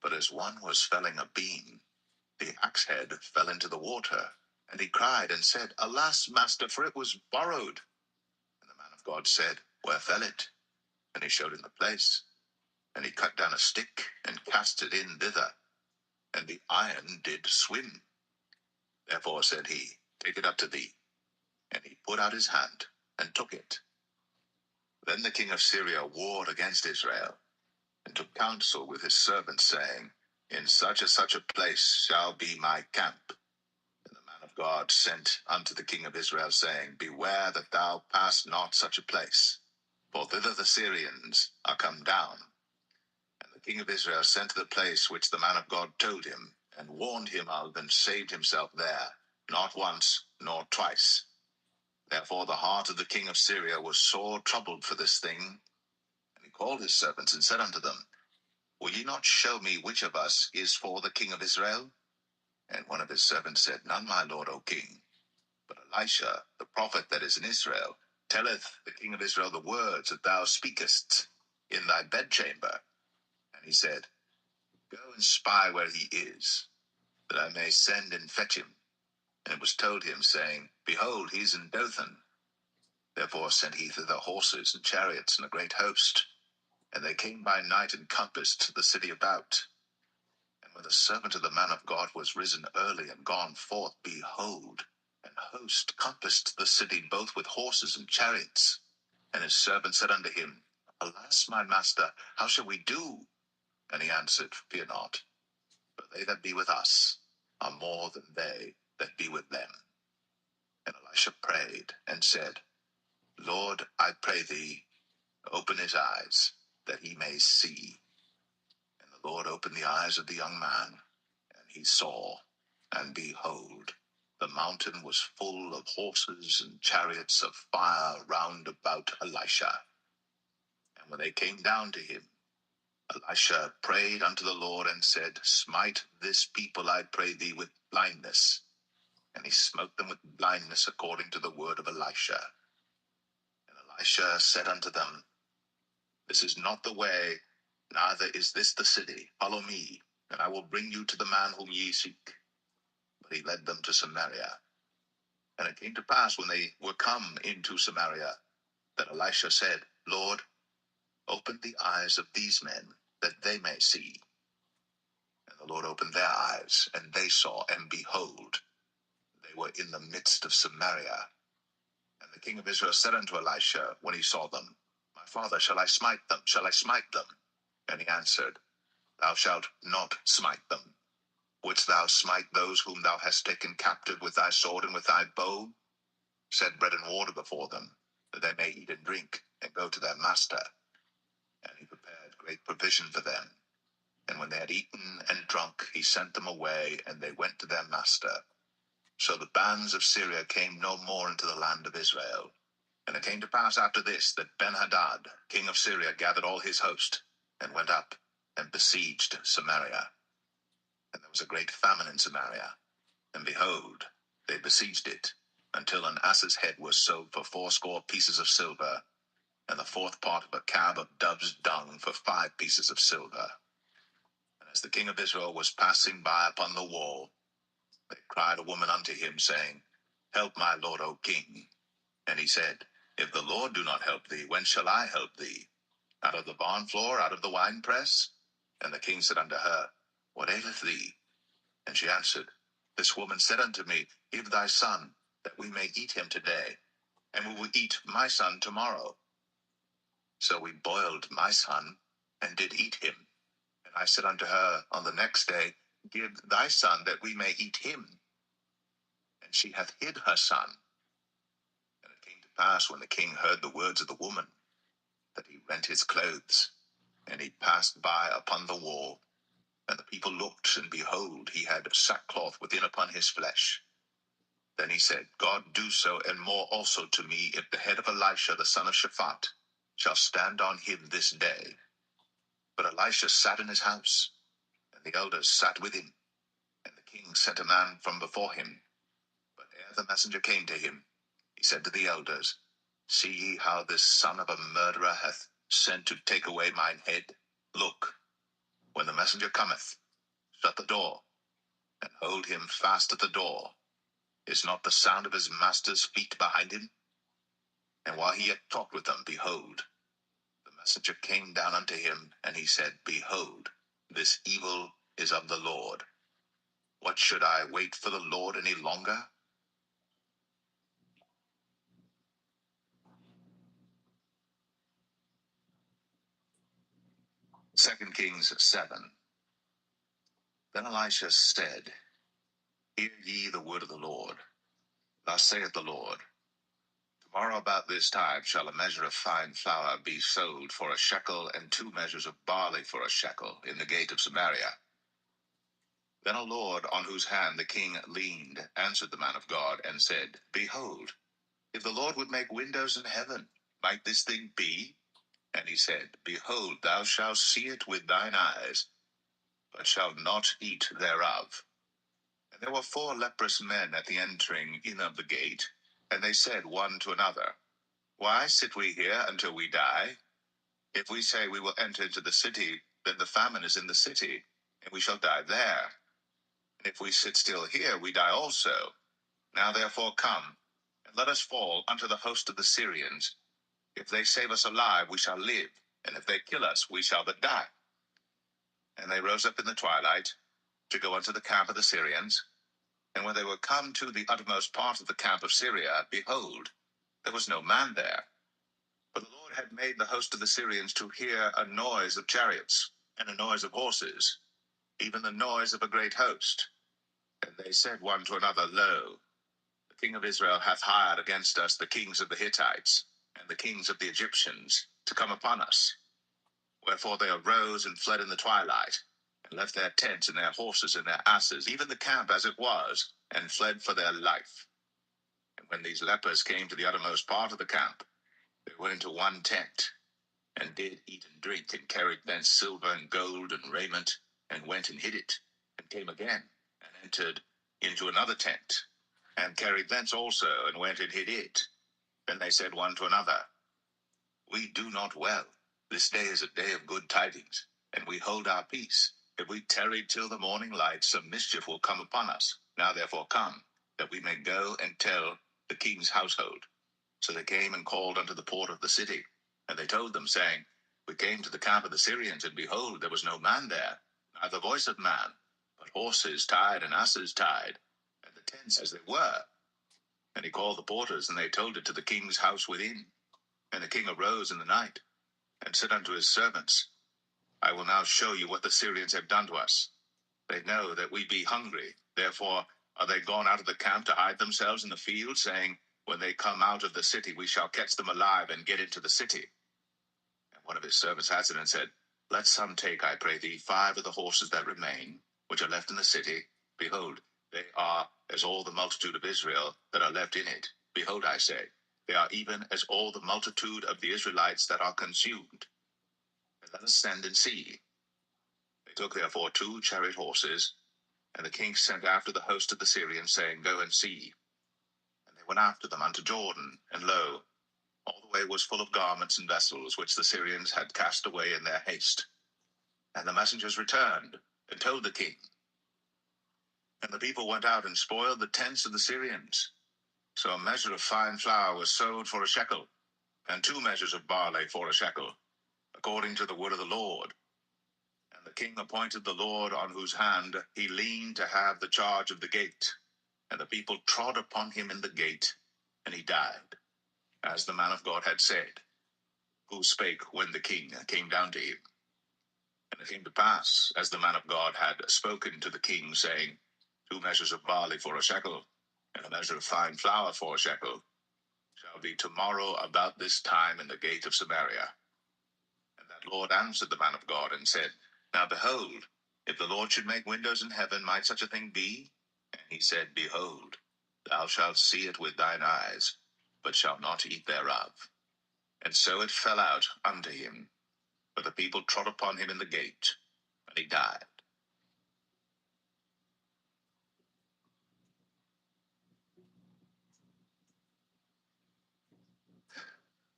But as one was felling a beam, the axe head fell into the water. And he cried and said, Alas, master, for it was borrowed. And the man of God said, Where fell it? And he showed him the place. And he cut down a stick, and cast it in thither. And the iron did swim. Therefore said he, Take it up to thee. And he put out his hand, and took it. Then the king of Syria warred against Israel, and took counsel with his servants, saying, In such and such a place shall be my camp. And the man of God sent unto the king of Israel, saying, Beware that thou pass not such a place, for thither the Syrians are come down. And the king of Israel sent to the place which the man of God told him, and warned him of, and saved himself there, not once nor twice. Therefore the heart of the king of Syria was sore troubled for this thing. And he called his servants, and said unto them, Will ye not show me which of us is for the king of Israel? And one of his servants said, None, my lord, O king. But Elisha, the prophet that is in Israel, telleth the king of Israel the words that thou speakest in thy bedchamber. And he said, Go and spy where he is, that I may send and fetch him. And it was told him, saying, Behold, he is in Dothan. Therefore sent he thither horses and chariots and a great host. And they came by night and compassed the city about. And when the servant of the man of God was risen early and gone forth, behold, an host compassed the city both with horses and chariots. And his servant said unto him, Alas, my master, how shall we do? And he answered, Fear not, for they that be with us are more than they that be with them. And Elisha prayed and said, Lord, I pray thee, open his eyes, that he may see. And the Lord opened the eyes of the young man, and he saw, and behold, the mountain was full of horses and chariots of fire round about Elisha. And when they came down to him, Elisha prayed unto the Lord, and said, Smite this people, I pray thee, with blindness. And he smote them with blindness according to the word of Elisha. And Elisha said unto them, This is not the way, neither is this the city. Follow me, and I will bring you to the man whom ye seek. But he led them to Samaria. And it came to pass, when they were come into Samaria, that Elisha said, Lord, open the eyes of these men, that they may see. And the Lord opened their eyes, and they saw, and behold, they were in the midst of Samaria. And the king of Israel said unto Elisha, when he saw them, My father, shall I smite them? Shall I smite them? And he answered, Thou shalt not smite them. Wouldst thou smite those whom thou hast taken captive with thy sword and with thy bow? Set bread and water before them, that they may eat and drink, and go to their master. And he prepared great provision for them. And when they had eaten and drunk, he sent them away, and they went to their master. So the bands of Syria came no more into the land of Israel. And it came to pass after this, that Ben-Hadad, king of Syria, gathered all his host, and went up, and besieged Samaria. And there was a great famine in Samaria. And behold, they besieged it, until an ass's head was sold for 80 pieces of silver, and the fourth part of a cab of dove's dung for 5 pieces of silver. And as the king of Israel was passing by upon the wall, they cried a woman unto him, saying, Help my lord, O king. And he said, If the Lord do not help thee, when shall I help thee? Out of the barn floor, out of the winepress? And the king said unto her, What aileth thee? And she answered, This woman said unto me, Give thy son, that we may eat him today, and we will eat my son tomorrow. So we boiled my son, and did eat him. And I said unto her on the next day, Give thy son, that we may eat him. And she hath hid her son. And it came to pass, when the king heard the words of the woman, that he rent his clothes, and he passed by upon the wall. And the people looked, and behold, he had sackcloth within upon his flesh. Then he said, God do so, and more also to me, if the head of Elisha the son of Shaphat, shall stand on him this day. But Elisha sat in his house, and the elders sat with him. And the king sent a man from before him. But ere the messenger came to him, he said to the elders, See ye how this son of a murderer hath sent to take away mine head? Look, when the messenger cometh, shut the door, and hold him fast at the door. Is not the sound of his master's feet behind him? And while he yet talked with them, behold, the messenger came down unto him, and he said, Behold, this evil is of the Lord. What should I wait for the Lord any longer? 2 Kings 7. Then Elisha said, Hear ye the word of the Lord. Thus saith the Lord, Tomorrow about this time shall a measure of fine flour be sold for a shekel, and 2 measures of barley for a shekel, in the gate of Samaria. Then a Lord, on whose hand the king leaned, answered the man of God, and said, Behold, if the Lord would make windows in heaven, might this thing be? And he said, Behold, thou shalt see it with thine eyes, but shalt not eat thereof. And there were 4 leprous men at the entering in of the gate, and they said one to another, Why sit we here until we die? If we say we will enter into the city, then the famine is in the city, and we shall die there. And if we sit still here, we die also. Now therefore come, and let us fall unto the host of the Syrians. If they save us alive, we shall live, and if they kill us, we shall but die. And they rose up in the twilight to go unto the camp of the Syrians. And when they were come to the uttermost part of the camp of Syria, behold, there was no man there. For the Lord had made the host of the Syrians to hear a noise of chariots, and a noise of horses, even the noise of a great host. And they said one to another, Lo, the king of Israel hath hired against us the kings of the Hittites, and the kings of the Egyptians, to come upon us. Wherefore they arose and fled in the twilight, and left their tents and their horses and their asses, even the camp as it was, and fled for their life. And when these lepers came to the uttermost part of the camp, they went into one tent, and did eat and drink, and carried thence silver and gold and raiment, and went and hid it, and came again, and entered into another tent, and carried thence also, and went and hid it. Then they said one to another, We do not well. This day is a day of good tidings, and we hold our peace. If we tarry till the morning light, some mischief will come upon us. Now therefore come, that we may go and tell the king's household. So they came and called unto the port of the city. And they told them, saying, We came to the camp of the Syrians, and behold, there was no man there, neither voice of man, but horses tied and asses tied, and the tents as they were. And he called the porters, and they told it to the king's house within. And the king arose in the night, and said unto his servants, I will now show you what the Syrians have done to us. They know that we be hungry. Therefore are they gone out of the camp to hide themselves in the field, saying, When they come out of the city, we shall catch them alive and get into the city. And one of his servants answered and said, Let some take, I pray thee, 5 of the horses that remain, which are left in the city. Behold, they are as all the multitude of Israel that are left in it. Behold, I say, they are even as all the multitude of the Israelites that are consumed. And let us send and see. They took therefore 2 chariot horses, and the king sent after the host of the Syrians, saying, Go and see. And they went after them unto Jordan, and lo, all the way was full of garments and vessels, which the Syrians had cast away in their haste. And the messengers returned, and told the king. And the people went out and spoiled the tents of the Syrians. So a measure of fine flour was sold for a shekel, and 2 measures of barley for a shekel, according to the word of the Lord. And the king appointed the Lord on whose hand he leaned to have the charge of the gate. And the people trod upon him in the gate, and he died, as the man of God had said, who spake when the king came down to him. And it came to pass, as the man of God had spoken to the king, saying, 2 measures of barley for a shekel, and a measure of fine flour for a shekel, shall be tomorrow about this time in the gate of Samaria. And that Lord answered the man of God, and said, Now behold, if the Lord should make windows in heaven, might such a thing be? And he said, Behold, thou shalt see it with thine eyes, but shalt not eat thereof. And so it fell out unto him, for the people trod upon him in the gate, and he died.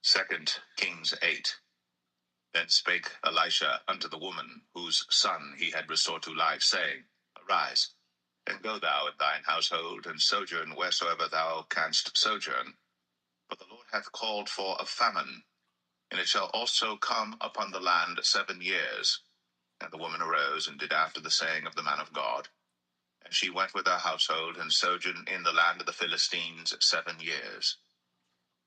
2 Kings 8. Then spake Elisha unto the woman, whose son he had restored to life, saying, Arise, and go thou in thine household, and sojourn wheresoever thou canst sojourn. For the Lord hath called for a famine, and it shall also come upon the land 7 years. And the woman arose, and did after the saying of the man of God. And she went with her household, and sojourned in the land of the Philistines 7 years.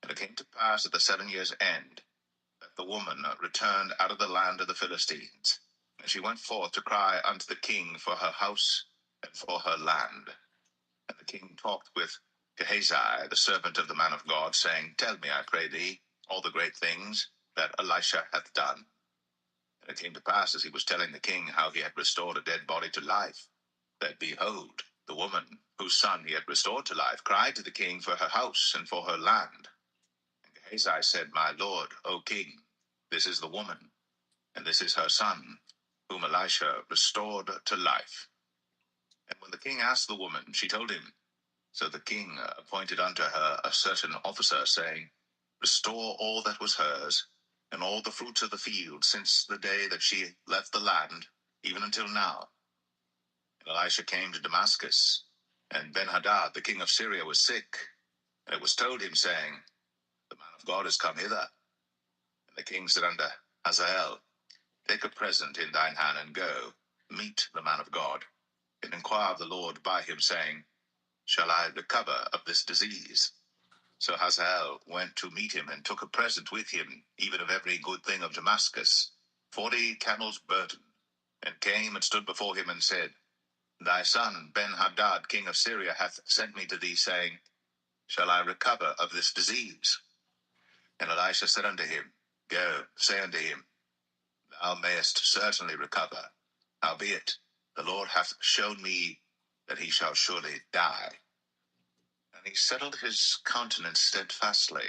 And it came to pass at the 7 years' end, that the woman returned out of the land of the Philistines. And she went forth to cry unto the king for her house and for her land. And the king talked with Gehazi, the servant of the man of God, saying, Tell me, I pray thee, all the great things that Elisha hath done. And it came to pass, as he was telling the king how he had restored a dead body to life, that behold, the woman whose son he had restored to life cried to the king for her house and for her land. And Gehazi said, My lord, O king, this is the woman, and this is her son, whom Elisha restored to life. And when the king asked the woman, she told him. So the king appointed unto her a certain officer, saying, Restore all that was hers, and all the fruits of the field, since the day that she left the land, even until now. And Elisha came to Damascus, and Benhadad the king of Syria was sick. And it was told him, saying, The man of God is come hither. And the king said unto Hazael, Take a present in thine hand, and go, meet the man of God, and inquire of the Lord by him, saying, Shall I recover of this disease? So Hazael went to meet him, and took a present with him, even of every good thing of Damascus, 40 camels burdened, and came and stood before him, and said, Thy son Ben-Hadad, king of Syria, hath sent me to thee, saying, Shall I recover of this disease? And Elisha said unto him, Go, say unto him, Thou mayest certainly recover. Howbeit, the Lord hath shown me that he shall surely die. And he settled his countenance steadfastly,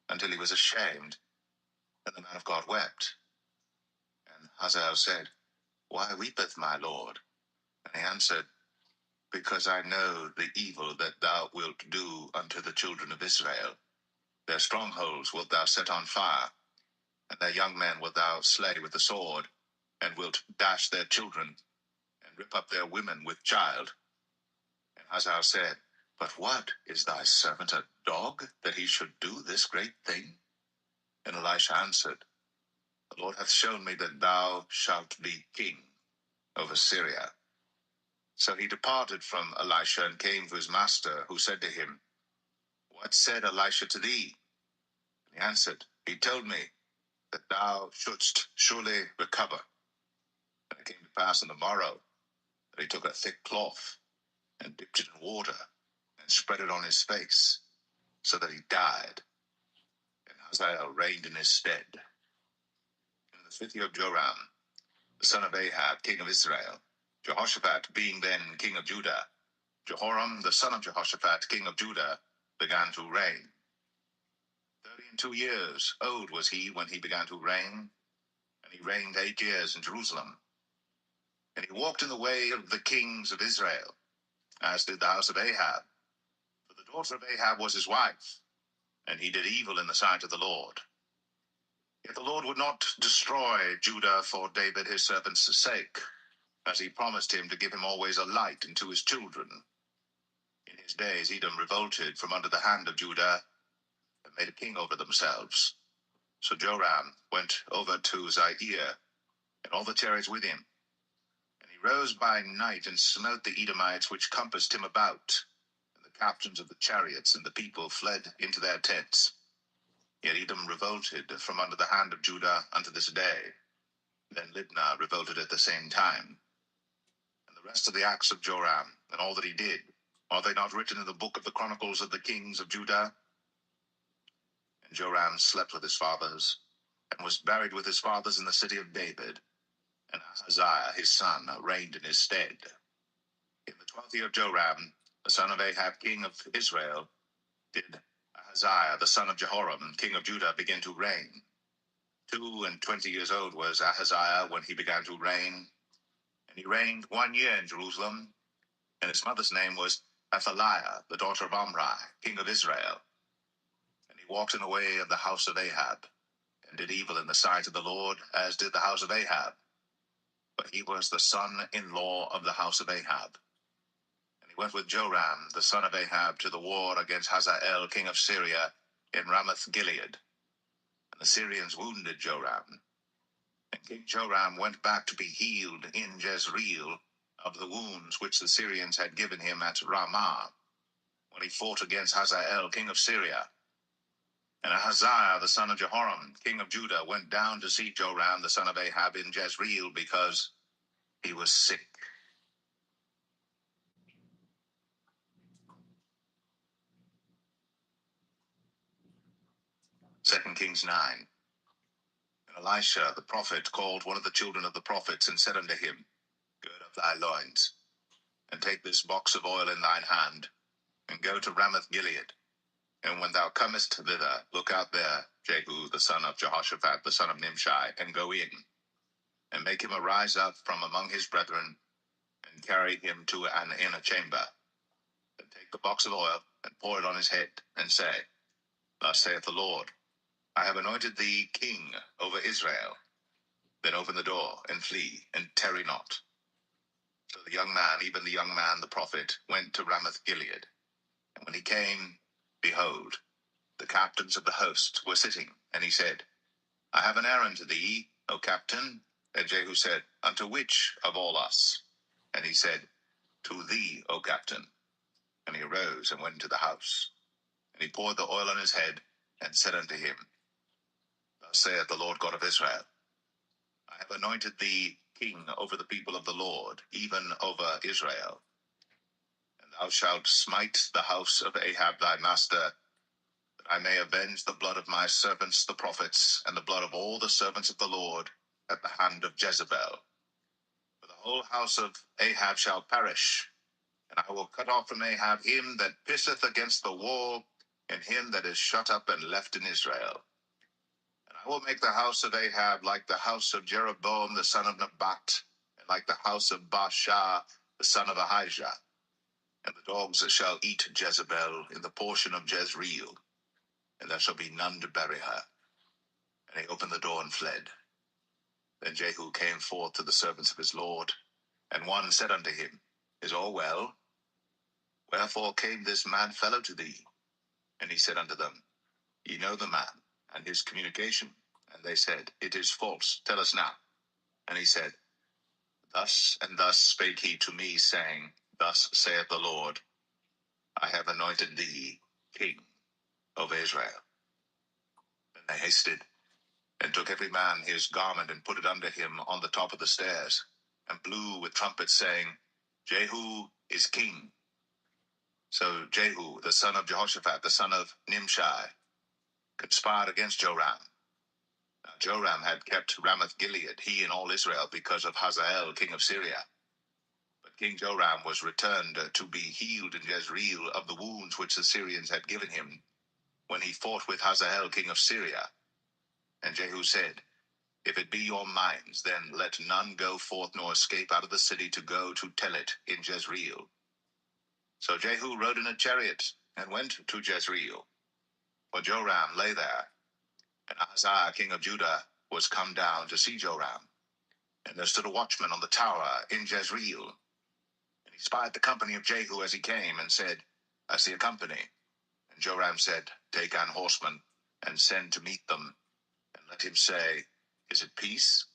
until he was ashamed. And the man of God wept. And Hazael said, Why weepeth my lord? And he answered, Because I know the evil that thou wilt do unto the children of Israel. Their strongholds wilt thou set on fire, and their young men wilt thou slay with the sword, and wilt dash their children, and rip up their women with child. And Hazael said, But what, is thy servant a dog, that he should do this great thing? And Elisha answered, The Lord hath shown me that thou shalt be king over Syria. So he departed from Elisha, and came to his master, who said to him, What said Elisha to thee? And he answered, He told me that thou shouldst surely recover. And it came to pass on the morrow, that he took a thick cloth, and dipped it in water, and spread it on his face, so that he died. And Hazael reigned in his stead. In the 5th year of Joram, the son of Ahab, king of Israel, Jehoshaphat being then king of Judah, Jehoram, the son of Jehoshaphat, king of Judah, began to reign. 32 years old was he when he began to reign, and he reigned 8 years in Jerusalem. And he walked in the way of the kings of Israel, as did the house of Ahab. For the daughter of Ahab was his wife, and he did evil in the sight of the Lord. Yet the Lord would not destroy Judah for David his servant's sake, as he promised him to give him always a light unto his children. In his days Edom revolted from under the hand of Judah, and made a king over themselves. So Joram went over to Zaire, and all the chariots with him. And he rose by night, and smote the Edomites which compassed him about, and the captains of the chariots, and the people fled into their tents. Yet Edom revolted from under the hand of Judah unto this day. Then Libnah revolted at the same time. And the rest of the acts of Joram, and all that he did, are they not written in the book of the Chronicles of the kings of Judah? And Joram slept with his fathers, and was buried with his fathers in the city of David. And Ahaziah his son reigned in his stead. In the 12th year of Joram, the son of Ahab king of Israel, did Ahaziah the son of Jehoram, king of Judah, began to reign. 22 years old was Ahaziah when he began to reign, and he reigned 1 year in Jerusalem, and his mother's name was Athaliah, the daughter of Omri, king of Israel. And he walked in the way of the house of Ahab, and did evil in the sight of the Lord, as did the house of Ahab. But he was the son-in-law of the house of Ahab. And he went with Joram, the son of Ahab, to the war against Hazael, king of Syria, in Ramoth-Gilead. And the Syrians wounded Joram. And King Joram went back to be healed in Jezreel of the wounds which the Syrians had given him at Ramah, when he fought against Hazael, king of Syria. And Ahaziah, the son of Jehoram, king of Judah, went down to see Joram, the son of Ahab, in Jezreel, because he was sick. 2 Kings 9. And Elisha the prophet called one of the children of the prophets, and said unto him, Gird up thy loins, and take this box of oil in thine hand, and go to Ramoth-Gilead. And when thou comest thither, look out there Jehu the son of Jehoshaphat, the son of Nimshi, and go in, and make him arise up from among his brethren, and carry him to an inner chamber. And take the box of oil, and pour it on his head, and say, Thus saith the Lord, I have anointed thee king over Israel. Then open the door, and flee, and tarry not. So the young man, even the young man the prophet, went to Ramoth-Gilead. And when he came, behold, the captains of the host were sitting, and he said, I have an errand to thee, O captain. And Jehu said, Unto which of all us? And he said, To thee, O captain. And he arose and went into the house. And he poured the oil on his head, and said unto him, Thus saith the Lord God of Israel, I have anointed thee king over the people of the Lord, even over Israel. And thou shalt smite the house of Ahab thy master, that I may avenge the blood of my servants the prophets, and the blood of all the servants of the Lord, at the hand of Jezebel. For the whole house of Ahab shall perish, and I will cut off from Ahab him that pisseth against the wall, and him that is shut up and left in Israel. And I will make the house of Ahab like the house of Jeroboam the son of Nebat, and like the house of Baasha the son of Ahijah. And the dogs shall eat Jezebel in the portion of Jezreel, and there shall be none to bury her. And he opened the door and fled. Then Jehu came forth to the servants of his Lord, and one said unto him, Is all well? Wherefore came this mad fellow to thee? And he said unto them, Ye know the man, and his communication. And they said, It is false. Tell us now. And he said, Thus and thus spake he to me, saying, Thus saith the Lord, I have anointed thee king over Israel. Then they hasted, and took every man his garment, and put it under him on the top of the stairs, and blew with trumpets, saying, Jehu is king. So Jehu, the son of Jehoshaphat, the son of Nimshi, conspired against Joram. Now Joram had kept Ramoth-Gilead, he and all Israel, because of Hazael, king of Syria. But King Joram was returned to be healed in Jezreel of the wounds which the Syrians had given him, when he fought with Hazael, king of Syria. And Jehu said, If it be your minds, then let none go forth nor escape out of the city to go to tell it in Jezreel. So Jehu rode in a chariot, and went to Jezreel. For Joram lay there, and Ahaziah king of Judah was come down to see Joram. And there stood a watchman on the tower in Jezreel. And he spied the company of Jehu as he came, and said, I see a company. And Joram said, Take an horseman, and send to meet them, and let him say, Is it peace?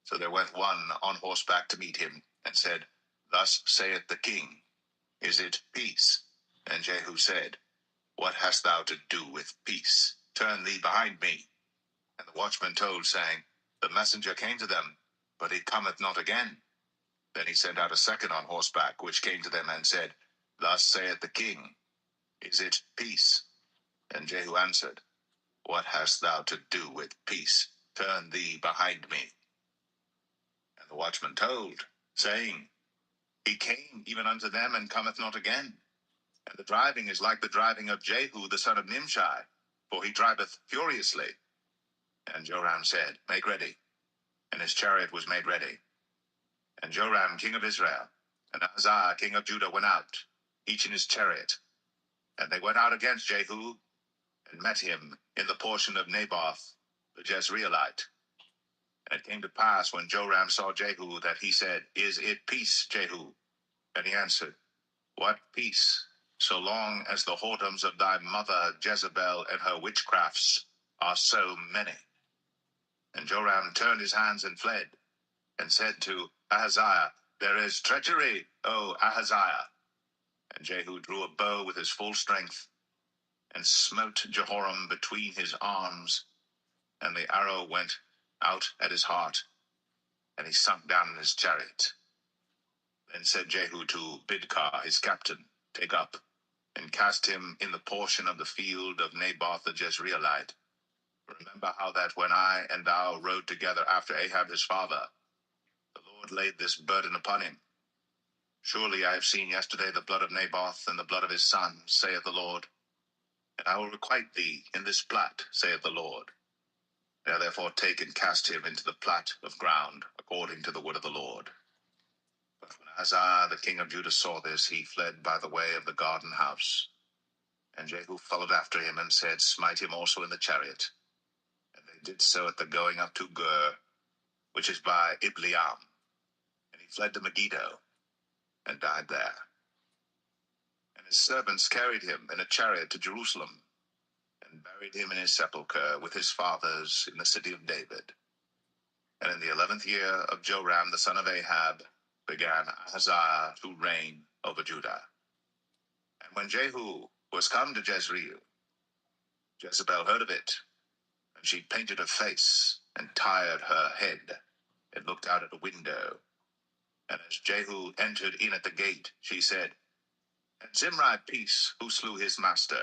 So there went one on horseback to meet him, and said, Thus saith the king, Is it peace? And Jehu said, What hast thou to do with peace? Turn thee behind me. And the watchman told, saying, The messenger came to them, but he cometh not again. Then he sent out a second on horseback, which came to them, and said, Thus saith the king, Is it peace? And Jehu answered, What hast thou to do with peace? Turn thee behind me. And the watchman told, saying, He came even unto them, and cometh not again. And the driving is like the driving of Jehu the son of Nimshi, for he driveth furiously. And Joram said, Make ready. And his chariot was made ready. And Joram king of Israel, and Ahaziah king of Judah went out, each in his chariot. And they went out against Jehu, and met him in the portion of Naboth the Jezreelite. And it came to pass, when Joram saw Jehu, that he said, Is it peace, Jehu? And he answered, What peace, so long as the whoredoms of thy mother Jezebel and her witchcrafts are so many? And Joram turned his hands and fled, and said to Ahaziah, There is treachery, O Ahaziah. And Jehu drew a bow with his full strength, and smote Jehoram between his arms, and the arrow went out at his heart, and he sunk down in his chariot. Then said Jehu to Bidkar his captain, Take up, and cast him in the portion of the field of Naboth the Jezreelite. Remember how that when I and thou rode together after Ahab his father, the Lord laid this burden upon him. Surely I have seen yesterday the blood of Naboth and the blood of his son, saith the Lord. And I will requite thee in this plat, saith the Lord. Now therefore take and cast him into the plat of ground, according to the word of the Lord. But when Ahaziah the king of Judah saw this, he fled by the way of the garden house. And Jehu followed after him, and said, Smite him also in the chariot. And they did so at the going up to Gur, which is by Ibleam. And he fled to Megiddo, and died there. And his servants carried him in a chariot to Jerusalem, and buried him in his sepulchre with his fathers in the city of David. And in the 11th year of Joram the son of Ahab began Ahaziah to reign over Judah. And when Jehu was come to Jezreel, Jezebel heard of it, and she painted her face, and tired her head, and looked out at a window. And as Jehu entered in at the gate, she said, And Zimri peace, who slew his master?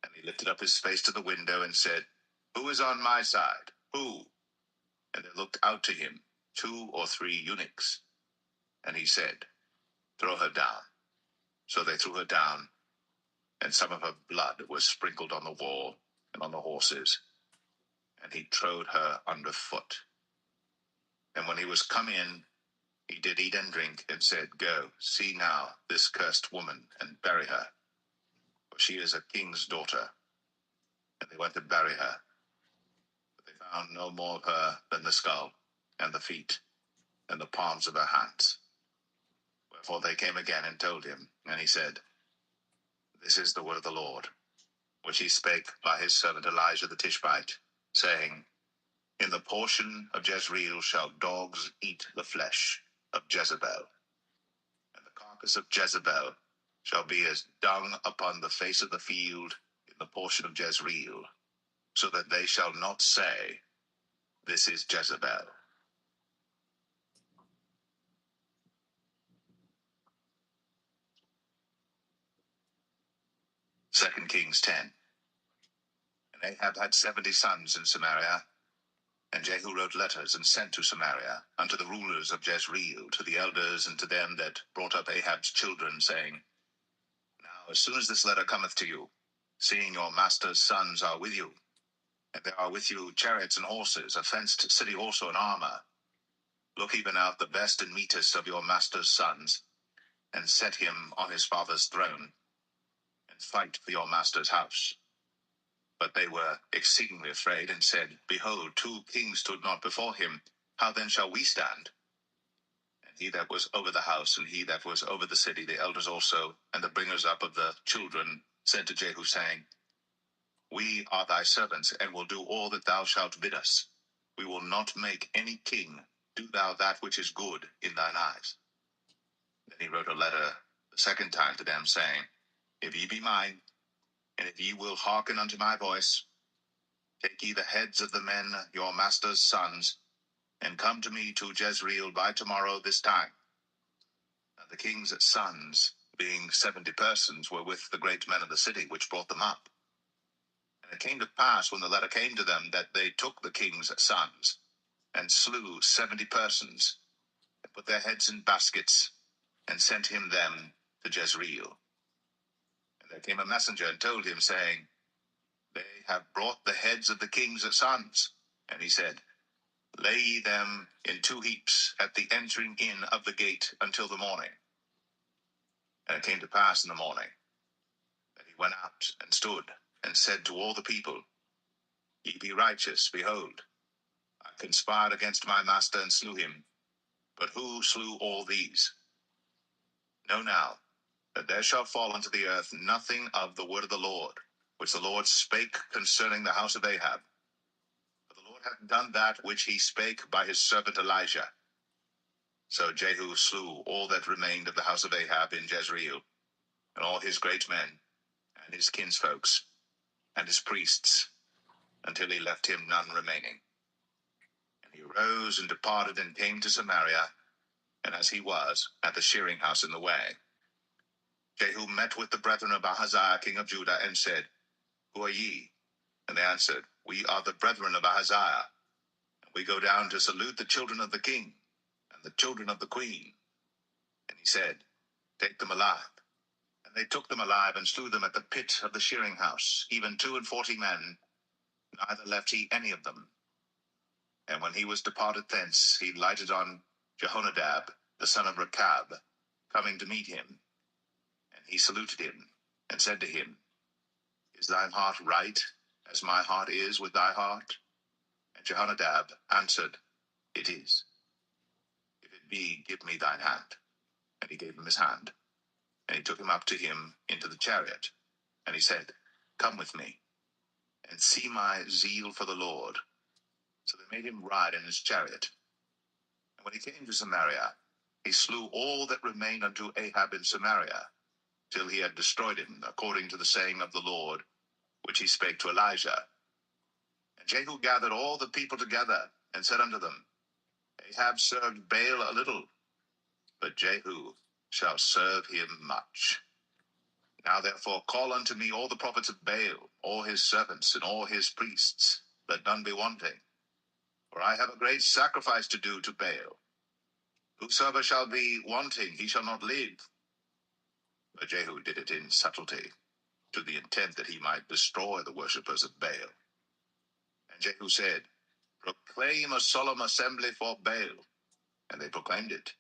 And he lifted up his face to the window, and said, Who is on my side? Who? And there looked out to him 2 or 3 eunuchs. And he said, Throw her down. So they threw her down, and some of her blood was sprinkled on the wall and on the horses. And he trode her under foot. And when he was come in, he did eat and drink, and said, Go, see now this cursed woman, and bury her, for she is a king's daughter. And they went to bury her, but they found no more of her than the skull, and the feet, and the palms of her hands. Wherefore they came again and told him, and he said, This is the word of the Lord, which he spake by his servant Elijah the Tishbite, saying, In the portion of Jezreel shall dogs eat the flesh of Jezebel, and the carcass of Jezebel shall be as dung upon the face of the field in the portion of Jezreel, so that they shall not say, This is Jezebel. 2 Kings 10. And Ahab had 70 sons in Samaria, and Jehu wrote letters and sent to Samaria unto the rulers of Jezreel, to the elders, and to them that brought up Ahab's children, saying, Now as soon as this letter cometh to you, seeing your master's sons are with you, and there are with you chariots and horses, a fenced city also in armor, look even out the best and meetest of your master's sons, and set him on his father's throne, and fight for your master's house. But they were exceedingly afraid, and said, Behold, 2 kings stood not before him. How then shall we stand? And he that was over the house, and he that was over the city, the elders also, and the bringers up of the children, said to Jehu, saying, We are thy servants, and will do all that thou shalt bid us. We will not make any king. Do thou that which is good in thine eyes. Then he wrote a letter the second time to them, saying, If ye be mine, and if ye will hearken unto my voice, take ye the heads of the men, your master's sons, and come to me to Jezreel by tomorrow this time. And the king's sons, being 70 persons, were with the great men of the city, which brought them up. And it came to pass, when the letter came to them, that they took the king's sons, and slew 70 persons, and put their heads in baskets, and sent him them to Jezreel. there came a messenger and told him, saying, They have brought the heads of the king's sons. And he said, Lay ye them in 2 heaps at the entering in of the gate until the morning. And it came to pass in the morning that he went out and stood and said to all the people, Ye be righteous, behold, I conspired against my master and slew him. But who slew all these? Know now that there shall fall unto the earth nothing of the word of the Lord, which the Lord spake concerning the house of Ahab. For the Lord hath done that which he spake by his servant Elijah. So Jehu slew all that remained of the house of Ahab in Jezreel, and all his great men, and his kinsfolks, and his priests, until he left him none remaining. And he arose and departed and came to Samaria, and as he was at the shearing house in the way, Jehu met with the brethren of Ahaziah king of Judah, and said, Who are ye? And they answered, We are the brethren of Ahaziah, and we go down to salute the children of the king, and the children of the queen. And he said, Take them alive. And they took them alive, and slew them at the pit of the shearing house, even 42 men, neither left he any of them. And when he was departed thence, he lighted on Jehonadab, the son of Rechab, coming to meet him. And he saluted him, and said to him, Is thine heart right, as my heart is with thy heart? And Jehonadab answered, It is. If it be, give me thine hand. And he gave him his hand. And he took him up to him into the chariot. And he said, Come with me, and see my zeal for the Lord. So they made him ride in his chariot. And when he came to Samaria, he slew all that remained unto Ahab in Samaria, till he had destroyed him, according to the saying of the Lord, which he spake to Elijah. And Jehu gathered all the people together, and said unto them, Ahab served Baal a little, but Jehu shall serve him much. Now therefore call unto me all the prophets of Baal, all his servants, and all his priests, that none be wanting. For I have a great sacrifice to do to Baal. Whosoever shall be wanting, he shall not live. But Jehu did it in subtlety, to the intent that he might destroy the worshippers of Baal. And Jehu said, Proclaim a solemn assembly for Baal. And they proclaimed it.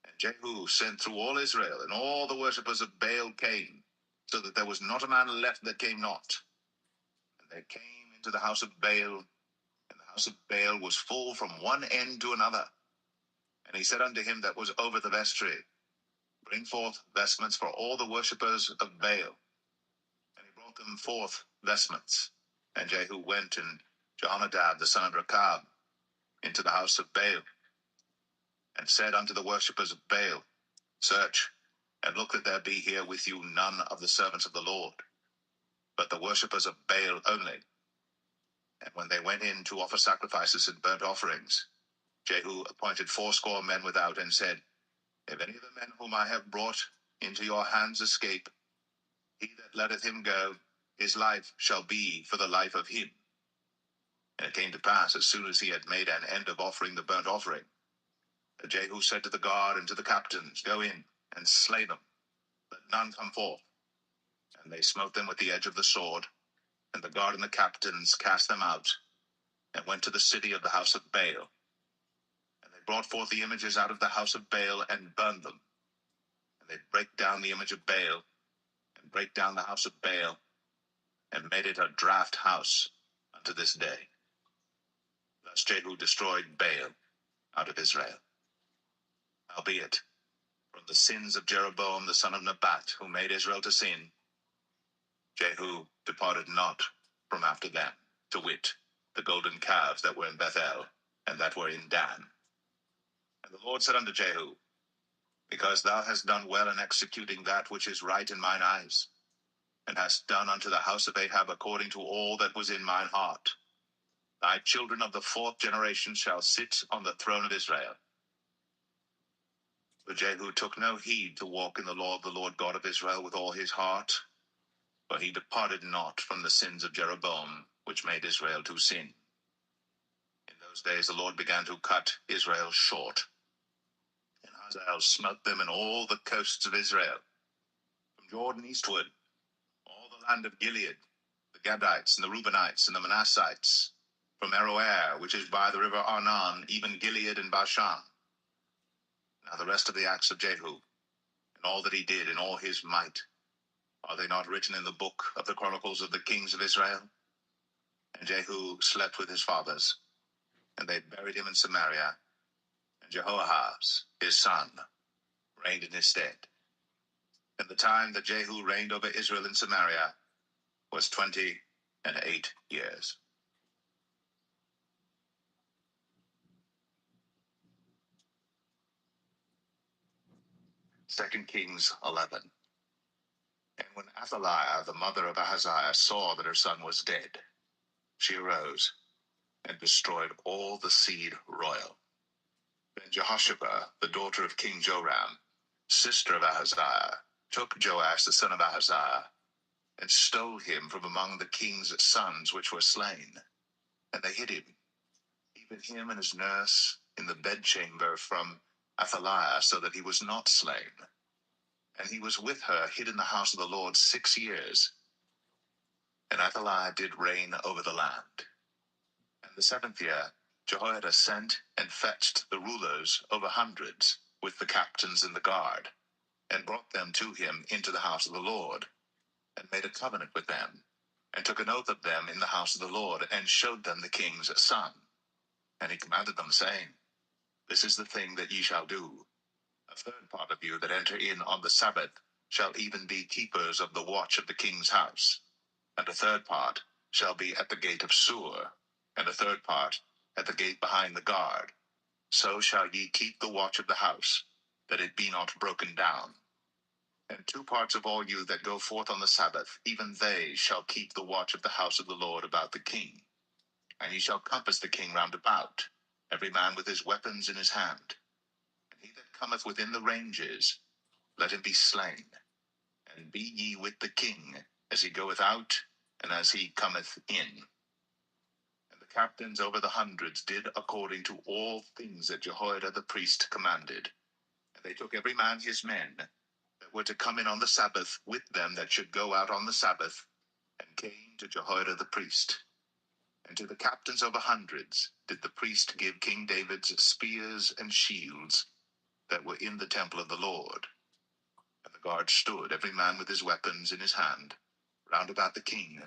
And Jehu sent through all Israel, and all the worshippers of Baal came, so that there was not a man left that came not. And they came into the house of Baal, and the house of Baal was full from one end to another. And he said unto him that was over the vestry, Bring forth vestments for all the worshippers of Baal. And he brought them forth vestments. And Jehu went, and Jehonadab the son of Rechab, into the house of Baal, and said unto the worshippers of Baal, Search, and look that there be here with you none of the servants of the Lord, but the worshippers of Baal only. And when they went in to offer sacrifices and burnt offerings, Jehu appointed 80 men without, and said, If any of the men whom I have brought into your hands escape, he that letteth him go, his life shall be for the life of him. And it came to pass, as soon as he had made an end of offering the burnt offering, that Jehu said to the guard and to the captains, Go in, and slay them, let none come forth. And they smote them with the edge of the sword, and the guard and the captains cast them out, and went to the city of the house of Baal. And they brought forth the images out of the house of Baal, and burned them. And they brake down the image of Baal, and brake down the house of Baal, and made it a draught house unto this day. Thus Jehu destroyed Baal out of Israel. Howbeit, from the sins of Jeroboam the son of Nebat, who made Israel to sin, Jehu departed not from after them, to wit, the golden calves that were in Bethel, and that were in Dan. And the Lord said unto Jehu, Because thou hast done well in executing that which is right in mine eyes, and hast done unto the house of Ahab according to all that was in mine heart, thy children of the 4th generation shall sit on the throne of Israel. But Jehu took no heed to walk in the law of the Lord God of Israel with all his heart, for he departed not from the sins of Jeroboam, which made Israel to sin. In those days the Lord began to cut Israel short, and Hazael smote them in all the coasts of Israel, from Jordan eastward land of Gilead, the Gadites, and the Reubenites, and the Manassites, from Aroer, which is by the river Arnon, even Gilead and Bashan. Now the rest of the acts of Jehu, and all that he did in all his might, are they not written in the book of the Chronicles of the kings of Israel? And Jehu slept with his fathers, and they buried him in Samaria, and Jehoahaz, his son, reigned in his stead. And the time that Jehu reigned over Israel in Samaria was 28 years. Second Kings 11. And when Athaliah, the mother of Ahaziah, saw that her son was dead, she arose and destroyed all the seed royal. Then Jehoshaphat, the daughter of King Joram, sister of Ahaziah, took Joash the son of Ahaziah, and stole him from among the king's sons which were slain. And they hid him, even him and his nurse, in the bedchamber from Athaliah, so that he was not slain. And he was with her hid in the house of the Lord 6 years. And Athaliah did reign over the land. And the 7th year, Jehoiada sent and fetched the rulers over hundreds, with the captains and the guard, and brought them to him into the house of the Lord, and made a covenant with them, and took an oath of them in the house of the Lord, and showed them the king's son. And he commanded them, saying, This is the thing that ye shall do. A third part of you that enter in on the Sabbath shall even be keepers of the watch of the king's house, and a third part shall be at the gate of Sur, and a third part at the gate behind the guard. So shall ye keep the watch of the house, that it be not broken down. And 2 parts of all you that go forth on the Sabbath, even they shall keep the watch of the house of the Lord about the king. And ye shall compass the king round about, every man with his weapons in his hand. And he that cometh within the ranges, let him be slain. And be ye with the king, as he goeth out, and as he cometh in. And the captains over the hundreds did according to all things that Jehoiada the priest commanded. And they took every man his men, that were to come in on the Sabbath, with them that should go out on the Sabbath, and came to Jehoiada the priest. And to the captains over hundreds did the priest give King David's spears and shields that were in the temple of the Lord. And the guard stood, every man with his weapons in his hand, round about the king,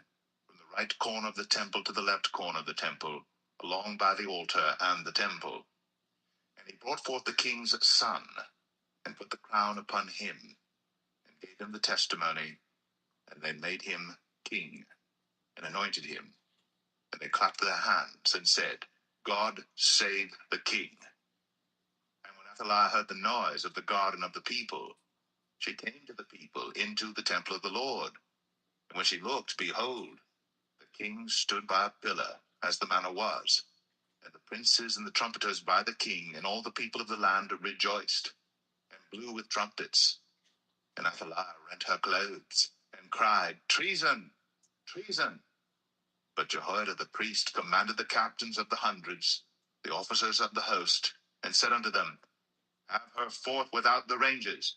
from the right corner of the temple to the left corner of the temple, along by the altar and the temple. And he brought forth the king's son, and put the crown upon him, and gave him the testimony, and they made him king, and anointed him. And they clapped their hands, and said, God save the king. And when Athaliah heard the noise of the guard and of the people, she came to the people into the temple of the Lord. And when she looked, behold, the king stood by a pillar, as the manner was. And the princes and the trumpeters by the king, and all the people of the land rejoiced, and blew with trumpets. And Athaliah rent her clothes, and cried, Treason! Treason! But Jehoiada the priest commanded the captains of the hundreds, the officers of the host, and said unto them, Have her forth without the ranges,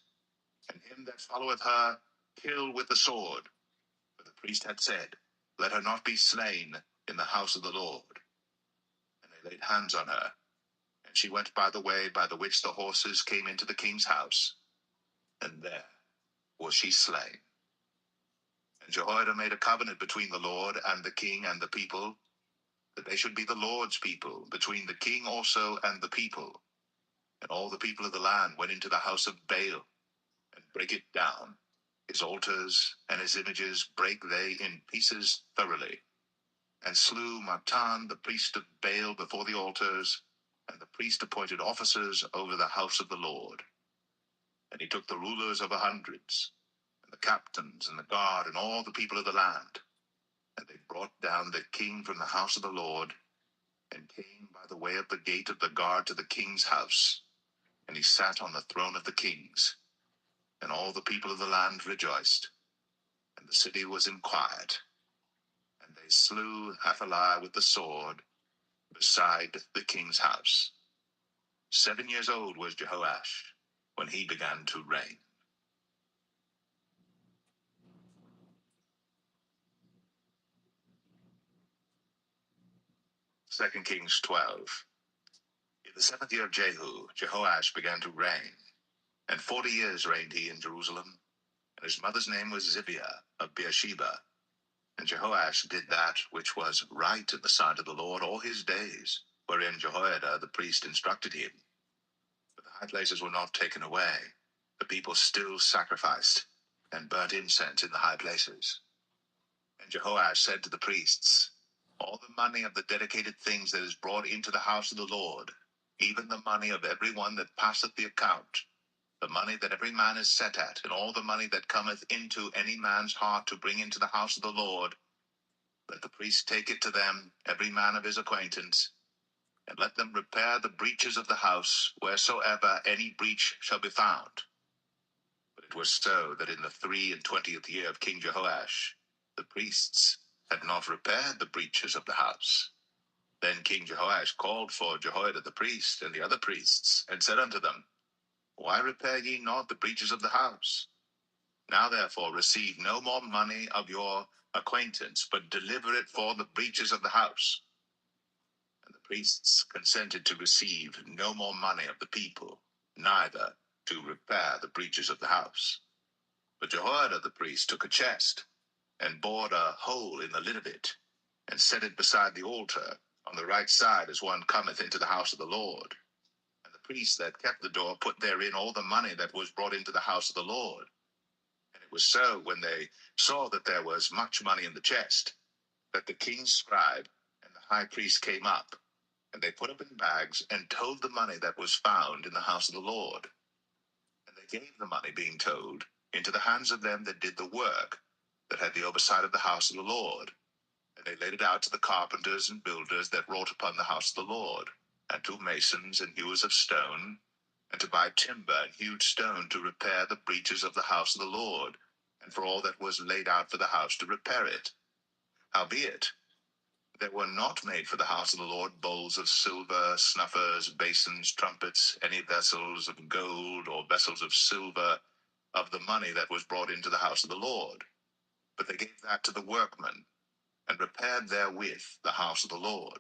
and him that followeth her kill with the sword. For the priest had said, Let her not be slain in the house of the Lord. And they laid hands on her, and she went by the way by the which the horses came into the king's house, and there was she slain. And Jehoiada made a covenant between the Lord and the king and the people, that they should be the Lord's people, between the king also and the people. And all the people of the land went into the house of Baal, and brake it down. His altars and his images brake they in pieces thoroughly, and slew Matan the priest of Baal before the altars, and the priest appointed officers over the house of the Lord. And he took the rulers of 100s, and the captains, and the guard, and all the people of the land, and they brought down the king from the house of the Lord, and came by the way of the gate of the guard to the king's house. And he sat on the throne of the kings. And all the people of the land rejoiced, and the city was in quiet. And they slew Athaliah with the sword beside the king's house. 7 years old was Jehoash when he began to reign. 2 Kings 12. In the 7th year of Jehu, Jehoash began to reign, and 40 years reigned he in Jerusalem, and his mother's name was Zibiah of Beersheba. And Jehoash did that which was right in the sight of the Lord all his days, wherein Jehoiada the priest instructed him. But the high places were not taken away. The people still sacrificed and burnt incense in the high places. And Jehoash said to the priests, all the money of the dedicated things that is brought into the house of the Lord, even the money of every one that passeth the account, the money that every man is set at, and all the money that cometh into any man's heart to bring into the house of the Lord, let the priest take it to them, every man of his acquaintance, and let them repair the breaches of the house, wheresoever any breach shall be found. But it was so that in the 23 year of King Jehoash, the priests had not repaired the breaches of the house. Then King Jehoash called for Jehoiada the priest and the other priests, and said unto them, why repair ye not the breaches of the house? Now therefore receive no more money of your acquaintance, but deliver it for the breaches of the house. And the priests consented to receive no more money of the people, neither to repair the breaches of the house. But Jehoiada the priest took a chest, and bored a hole in the lid of it, and set it beside the altar, on the right side as one cometh into the house of the Lord. And the priests that kept the door put therein all the money that was brought into the house of the Lord. And it was so, when they saw that there was much money in the chest, that the king's scribe and the high priest came up, and they put up in bags, and told the money that was found in the house of the Lord. And they gave the money, being told, into the hands of them that did the work, that had the oversight of the house of the Lord. And they laid it out to the carpenters and builders that wrought upon the house of the Lord, and to masons and hewers of stone, and to buy timber and hewed stone to repair the breaches of the house of the Lord, and for all that was laid out for the house to repair it. Howbeit, there were not made for the house of the Lord bowls of silver, snuffers, basins, trumpets, any vessels of gold, or vessels of silver, of the money that was brought into the house of the Lord. But they gave that to the workmen, and repaired therewith the house of the Lord.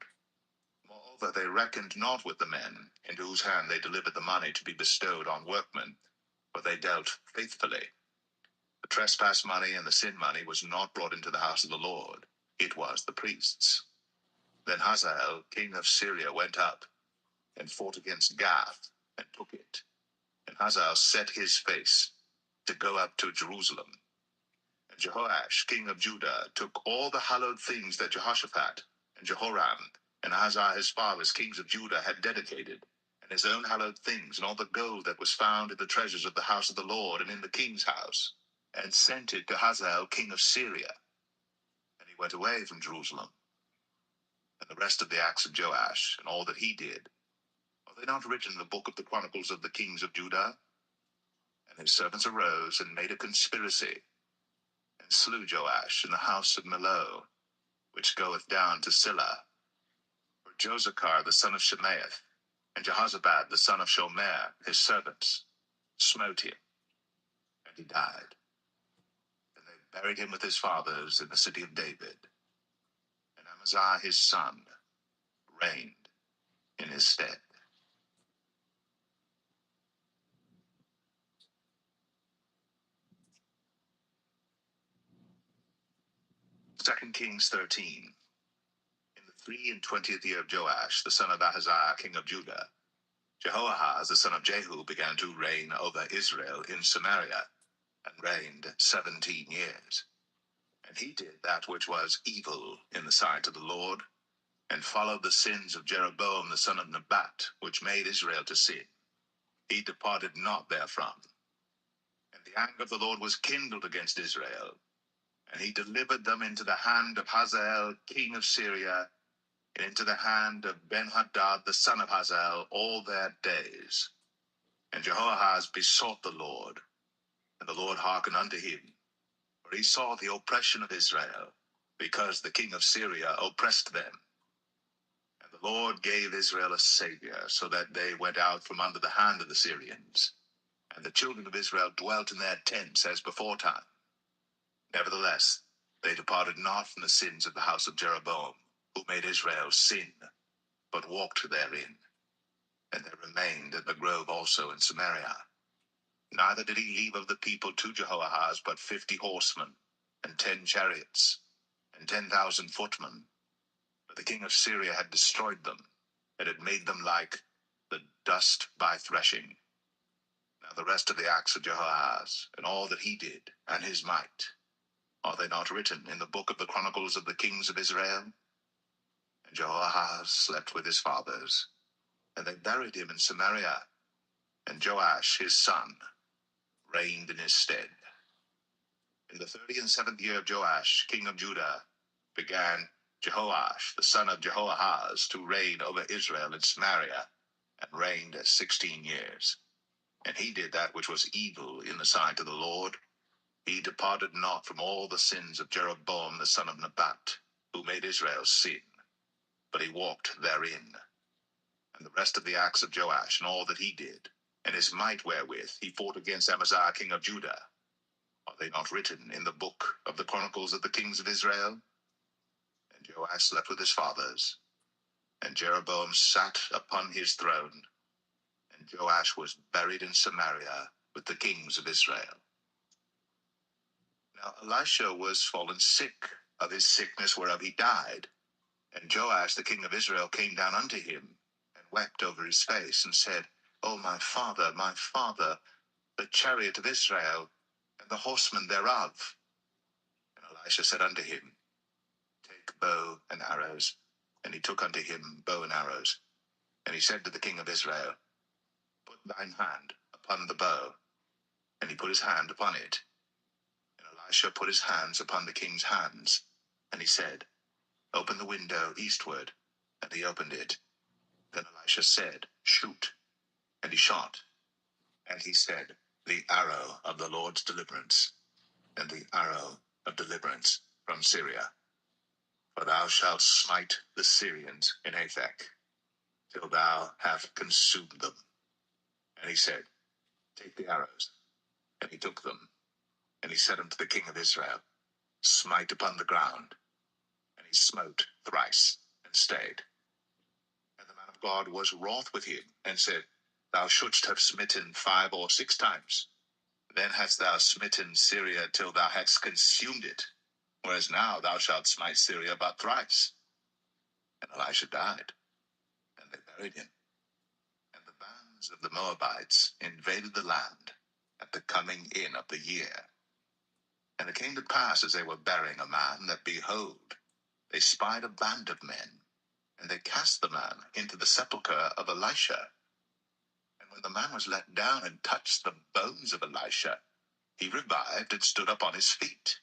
Moreover, they reckoned not with the men, into whose hand they delivered the money to be bestowed on workmen, for they dealt faithfully. The trespass money and the sin money was not brought into the house of the Lord. It was the priests. Then Hazael, king of Syria, went up, and fought against Gath, and took it. And Hazael set his face to go up to Jerusalem. And Jehoash, king of Judah, took all the hallowed things that Jehoshaphat, and Jehoram, and Ahaziah his fathers, kings of Judah, had dedicated, and his own hallowed things, and all the gold that was found in the treasures of the house of the Lord, and in the king's house, and sent it to Hazael, king of Syria. And he went away from Jerusalem. And the rest of the acts of Joash, and all that he did, are they not written in the book of the Chronicles of the kings of Judah? And his servants arose, and made a conspiracy, and slew Joash in the house of Millo, which goeth down to Silla. For Josachar the son of Shemaeth, and Jehozabad the son of Shomer, his servants, smote him, and he died. And they buried him with his fathers in the city of David. And Amaziah his son reigned in his stead. 2 Kings 13. In the 23 year of Joash, the son of Ahaziah, king of Judah, Jehoahaz, the son of Jehu, began to reign over Israel in Samaria, and reigned 17 years. And he did that which was evil in the sight of the Lord, and followed the sins of Jeroboam the son of Nebat, which made Israel to sin. He departed not therefrom. And the anger of the Lord was kindled against Israel, and he delivered them into the hand of Hazael, king of Syria, and into the hand of Ben-Hadad, the son of Hazael, all their days. And Jehoahaz besought the Lord, and the Lord hearkened unto him, for he saw the oppression of Israel, because the king of Syria oppressed them. And the Lord gave Israel a savior, so that they went out from under the hand of the Syrians. And the children of Israel dwelt in their tents as before time. Nevertheless, they departed not from the sins of the house of Jeroboam, who made Israel sin. but walked therein, and they remained at the grove also in Samaria. Neither did he leave of the people to Jehoahaz but 50 horsemen, and 10 chariots, and 10,000 footmen. But the king of Syria had destroyed them, and had made them like the dust by threshing. Now the rest of the acts of Jehoahaz, and all that he did, and his might, are they not written in the book of the Chronicles of the kings of Israel? And Jehoahaz slept with his fathers, and they buried him in Samaria, and Joash his son reigned in his stead. In the 37th year of Joash, king of Judah, began Jehoash, the son of Jehoahaz, to reign over Israel in Samaria, and reigned 16 years. And he did that which was evil in the sight of the Lord. He departed not from all the sins of Jeroboam the son of Nebat, who made Israel sin, but he walked therein. And the rest of the acts of Joash, and all that he did, and his might wherewith he fought against Amaziah king of Judah, are they not written in the book of the Chronicles of the kings of Israel? And Joash slept with his fathers, and Jeroboam sat upon his throne, and Joash was buried in Samaria with the kings of Israel. Now Elisha was fallen sick of his sickness whereof he died. And Joash the king of Israel came down unto him, and wept over his face, and said, O my father, the chariot of Israel, and the horsemen thereof. And Elisha said unto him, Take bow and arrows. And he took unto him bow and arrows. And he said to the king of Israel, Put thine hand upon the bow. And he put his hand upon it. And Elisha put his hands upon the king's hands. And he said, Open the window eastward. And he opened it. Then Elisha said, Shoot. And he shot. And he said, The arrow of the Lord's deliverance, and the arrow of deliverance from Syria. For thou shalt smite the Syrians in Aphek, till thou have consumed them. And he said, Take the arrows. And he took them. And he said unto the king of Israel, Smite upon the ground. And he smote thrice, and stayed. And the man of God was wroth with him, and said, Thou shouldst have smitten 5 or 6 times. Then hast thou smitten Syria till thou hadst consumed it, whereas now thou shalt smite Syria but thrice. And Elisha died, and they buried him. And the bands of the Moabites invaded the land at the coming in of the year. And it came to pass, as they were burying a man, that, behold, they spied a band of men, and they cast the man into the sepulchre of Elisha. And when the man was let down and touched the bones of Elisha, he revived and stood up on his feet.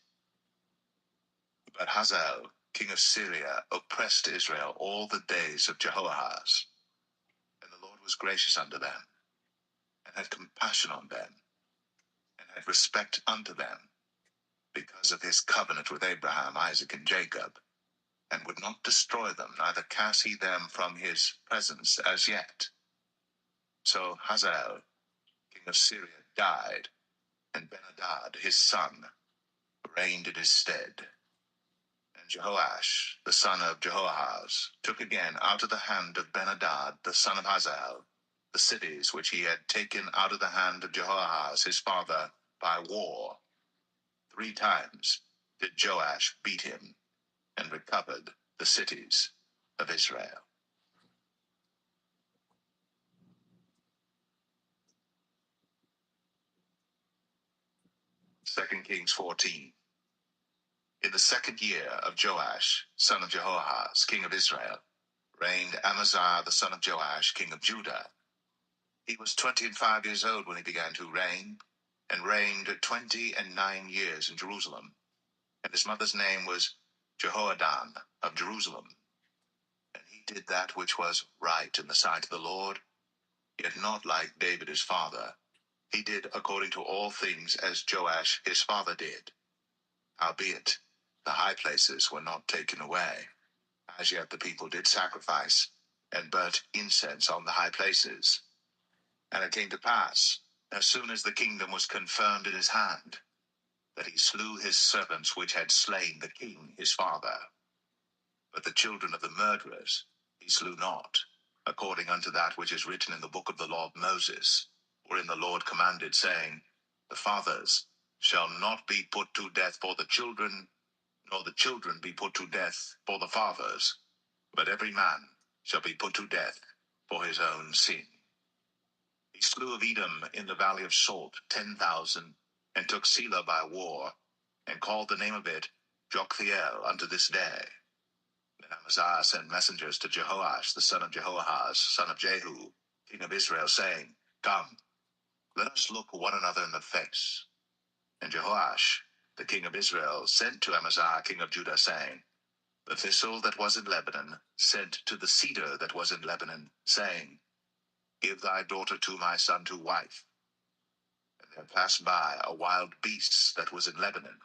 But Hazael, king of Syria, oppressed Israel all the days of Jehoahaz. And the Lord was gracious unto them, and had compassion on them, and had respect unto them, because of his covenant with Abraham, Isaac, and Jacob, and would not destroy them, neither cast he them from his presence as yet. So Hazael, king of Syria, died, and Ben-Hadad his son reigned in his stead. And Jehoash, the son of Jehoahaz, took again out of the hand of Ben-Hadad, the son of Hazael, the cities which he had taken out of the hand of Jehoahaz his father by war. 3 times did Joash beat him, and recovered the cities of Israel. 2 Kings 14. In the 2nd year of Joash, son of Jehoahaz, king of Israel, reigned Amaziah the son of Joash, king of Judah. He was 25 years old when he began to reign, and reigned 29 years in Jerusalem. And his mother's name was Jehoadan of Jerusalem. And he did that which was right in the sight of the Lord, yet not like David his father. He did according to all things as Joash his father did. Howbeit, the high places were not taken away. As yet the people did sacrifice, and burnt incense on the high places. And it came to pass, as soon as the kingdom was confirmed in his hand, that he slew his servants which had slain the king his father. But the children of the murderers he slew not, according unto that which is written in the book of the law of Moses, wherein the Lord commanded, saying, The fathers shall not be put to death for the children, nor the children be put to death for the fathers, but every man shall be put to death for his own sin. He slew of Edom in the valley of Salt 10,000, and took Selah by war, and called the name of it Joktheel unto this day. Then Amaziah sent messengers to Jehoash, the son of Jehoahaz, son of Jehu, king of Israel, saying, Come, let us look one another in the face. And Jehoash, the king of Israel, sent to Amaziah, king of Judah, saying, The thistle that was in Lebanon sent to the cedar that was in Lebanon, saying, Give thy daughter to my son to wife. And there passed by a wild beast that was in Lebanon,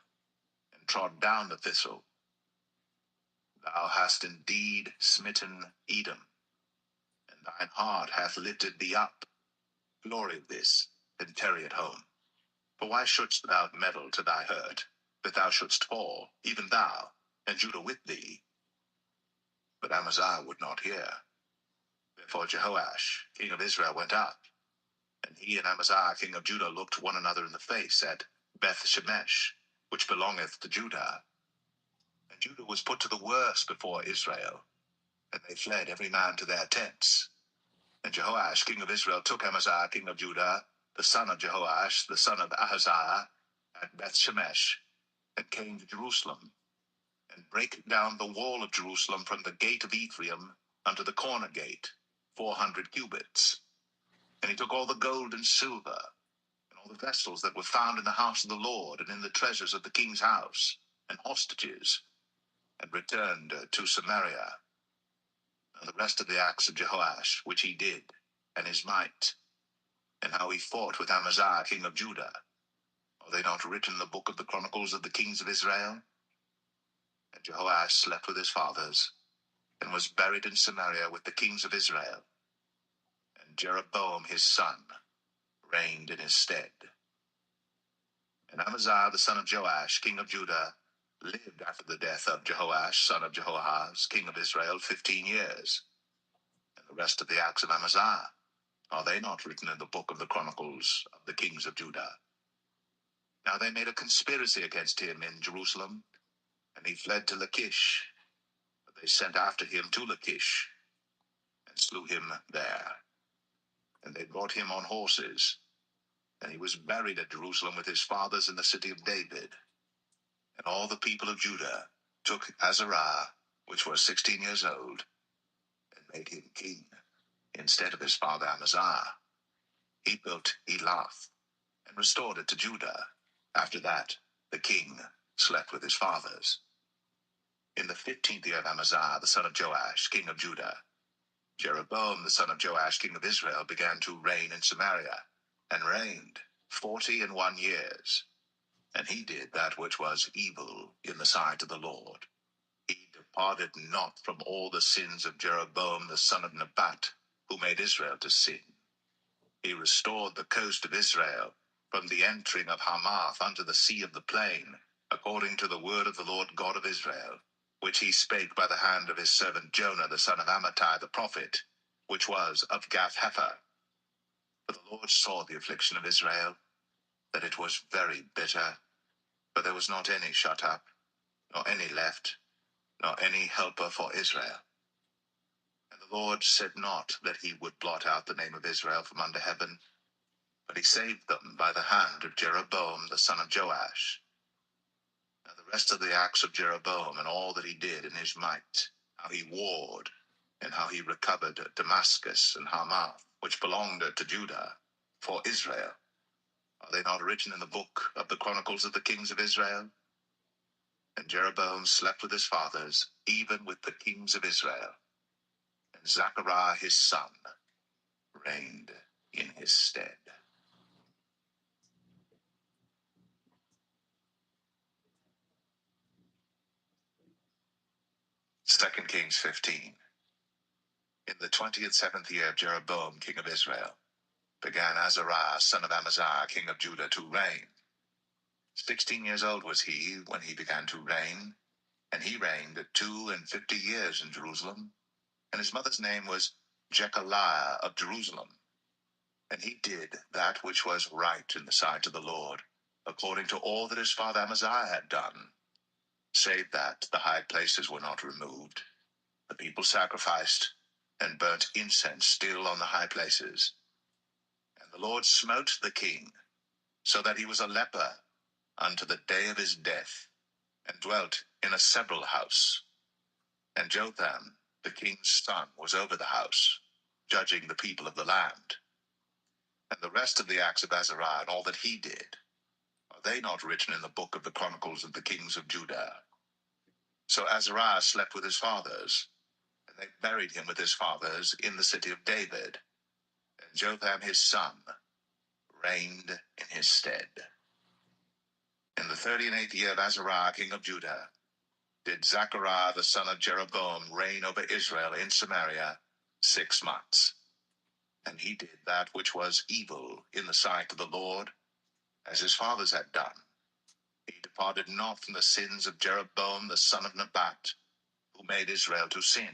and trod down the thistle. Thou hast indeed smitten Edom, and thine heart hath lifted thee up. Glory of this, and tarry at home. For why shouldst thou meddle to thy hurt, that thou shouldst fall, even thou, and Judah with thee? But Amaziah would not hear. Therefore Jehoash, king of Israel, went up, and he and Amaziah, king of Judah, looked one another in the face at Beth Shemesh, which belongeth to Judah. And Judah was put to the worse before Israel, and they fled every man to their tents. And Jehoash, king of Israel, took Amaziah, king of Judah, the son of Jehoash, the son of Ahaziah, at Beth Shemesh, and came to Jerusalem, and brake down the wall of Jerusalem from the gate of Ephraim unto the corner gate, 400 cubits. And he took all the gold and silver, and all the vessels that were found in the house of the Lord, and in the treasures of the king's house, and hostages, and returned to Samaria. And the rest of the acts of Jehoash, which he did, and his might, and how he fought with Amaziah, king of Judah, are they not written in the book of the Chronicles of the kings of Israel? And Jehoash slept with his fathers, and was buried in Samaria with the kings of Israel. And Jeroboam his son reigned in his stead. And Amaziah the son of Joash, king of Judah, lived after the death of Jehoash, son of Jehoahaz, king of Israel, 15 years. And the rest of the acts of Amaziah, are they not written in the book of the Chronicles of the kings of Judah? Now they made a conspiracy against him in Jerusalem, and he fled to Lachish. But they sent after him to Lachish, and slew him there. And they brought him on horses, and he was buried at Jerusalem with his fathers in the city of David. And all the people of Judah took Azariah, which was 16 years old, and made him king instead of his father Amaziah. He built Elath, and restored it to Judah. After that, the king slept with his fathers. In the 15th year of Amaziah, the son of Joash, king of Judah, Jeroboam, the son of Joash, king of Israel, began to reign in Samaria, and reigned 41 years. And he did that which was evil in the sight of the Lord. He departed not from all the sins of Jeroboam, the son of Nebat, who made Israel to sin. He restored the coast of Israel from the entering of Hamath unto the sea of the plain, according to the word of the Lord God of Israel, which he spake by the hand of his servant Jonah, the son of Amittai the prophet, which was of Gath-hepher. For the Lord saw the affliction of Israel, that it was very bitter, for there was not any shut up, nor any left, nor any helper for Israel. And the Lord said not that he would blot out the name of Israel from under heaven, but he saved them by the hand of Jeroboam the son of Joash. Now the rest of the acts of Jeroboam, and all that he did in his might, how he warred, and how he recovered Damascus and Hamath, which belonged to Judah, for Israel, are they not written in the book of the Chronicles of the kings of Israel? And Jeroboam slept with his fathers, even with the kings of Israel. And Zechariah his son reigned in his stead. 2 Kings 15. In the 27th year of Jeroboam king of Israel, began Azariah son of Amaziah king of Judah to reign. 16 years old was he when he began to reign, and he reigned 52 years in Jerusalem. and his mother's name was Jechaliah of Jerusalem. And he did that which was right in the sight of the Lord, according to all that his father Amaziah had done, save that the high places were not removed. The people sacrificed and burnt incense still on the high places. And the Lord smote the king, so that he was a leper unto the day of his death, and dwelt in a several house. And Jotham, the king's son, was over the house, judging the people of the land. And the rest of the acts of Azariah and all that he did, are they not written in the book of the chronicles of the kings of Judah? So Azariah slept with his fathers, and they buried him with his fathers in the city of David. And Jotham his son reigned in his stead. In the 38th year of Azariah king of Judah, did Zechariah the son of Jeroboam reign over Israel in Samaria 6 months. And he did that which was evil in the sight of the Lord, as his fathers had done. He departed not from the sins of Jeroboam the son of Nebat, who made Israel to sin.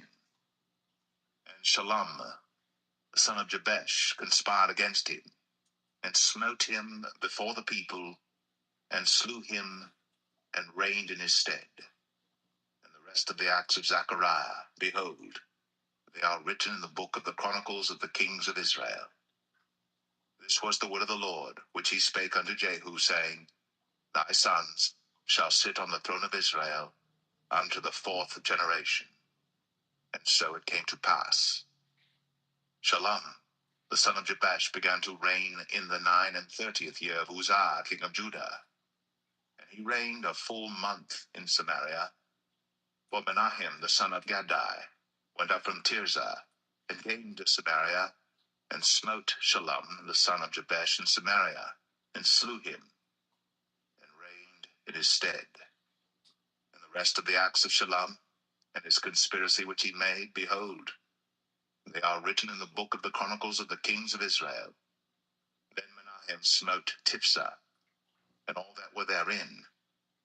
And Shallum the son of Jabesh conspired against him, and smote him before the people, and slew him, and reigned in his stead. And the rest of the acts of Zechariah, behold, they are written in the book of the chronicles of the kings of Israel. This was the word of the Lord, which he spake unto Jehu, saying, Thy sons shall sit on the throne of Israel unto the 4th generation. And so it came to pass. Shallum, the son of Jabesh, began to reign in the 39th year of Uzziah, king of Judah. And he reigned a full month in Samaria. For Menahem, the son of Gadai, went up from Tirzah, and came to Samaria, and smote Shallum, the son of Jabesh, in Samaria, and slew him, and reigned in his stead. And the rest of the acts of Shallum, and his conspiracy which he made, behold, they are written in the book of the chronicles of the kings of Israel. Then Menahem smote Tiphsah, and all that were therein,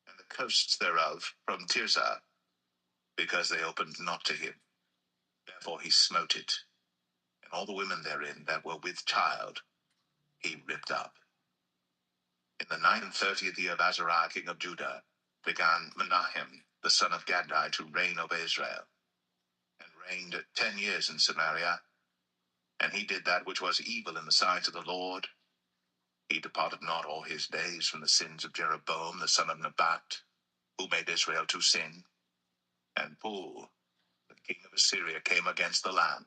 and the coasts thereof from Tirzah, because they opened not to him. Therefore he smote it, and all the women therein that were with child he ripped up. In the 39th year of Azariah king of Judah began Menahem the son of Gadai to reign over Israel, and reigned 10 years in Samaria. And he did that which was evil in the sight of the Lord. He departed not all his days from the sins of Jeroboam the son of Nebat, who made Israel to sin. And Pul, the king of Assyria, came against the land.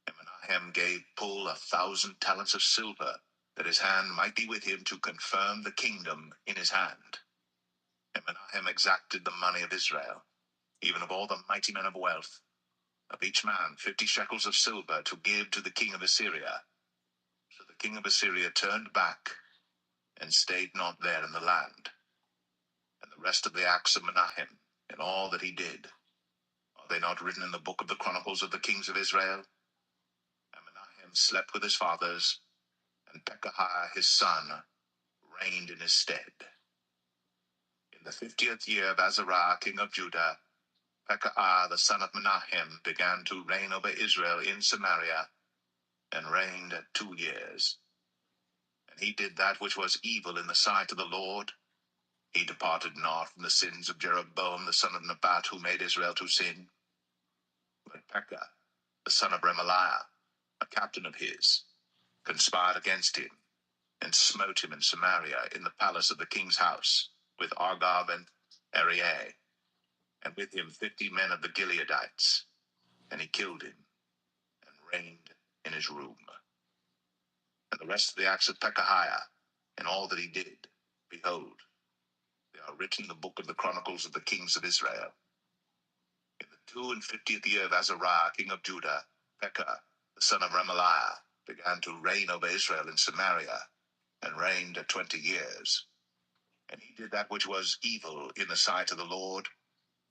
And Menahem gave Pul 1,000 talents of silver, that his hand might be with him to confirm the kingdom in his hand. And Menahem exacted the money of Israel, even of all the mighty men of wealth, of each man 50 shekels of silver, to give to the king of Assyria. So the king of Assyria turned back, and stayed not there in the land. And the rest of the acts of Menahem, and all that he did, are they not written in the book of the chronicles of the kings of Israel? And Menahem slept with his fathers, and Pekahiah his son reigned in his stead. In the 50th year of Azariah king of Judah, Pekahiah the son of Menahem began to reign over Israel in Samaria, and reigned 2 years. And he did that which was evil in the sight of the Lord. He departed not from the sins of Jeroboam the son of Nebat, who made Israel to sin. But Pekah, the son of Remaliah, a captain of his, conspired against him, and smote him in Samaria in the palace of the king's house, with Argob and Arieh, and with him 50 men of the Gileadites. And he killed him, and reigned in his room. And the rest of the acts of Pekahiah, and all that he did, behold, they are written in the book of the chronicles of the kings of Israel. In the 52nd year of Azariah king of Judah, Pekah, the son of Remaliah, began to reign over Israel in Samaria, and reigned 20 years. And he did that which was evil in the sight of the Lord.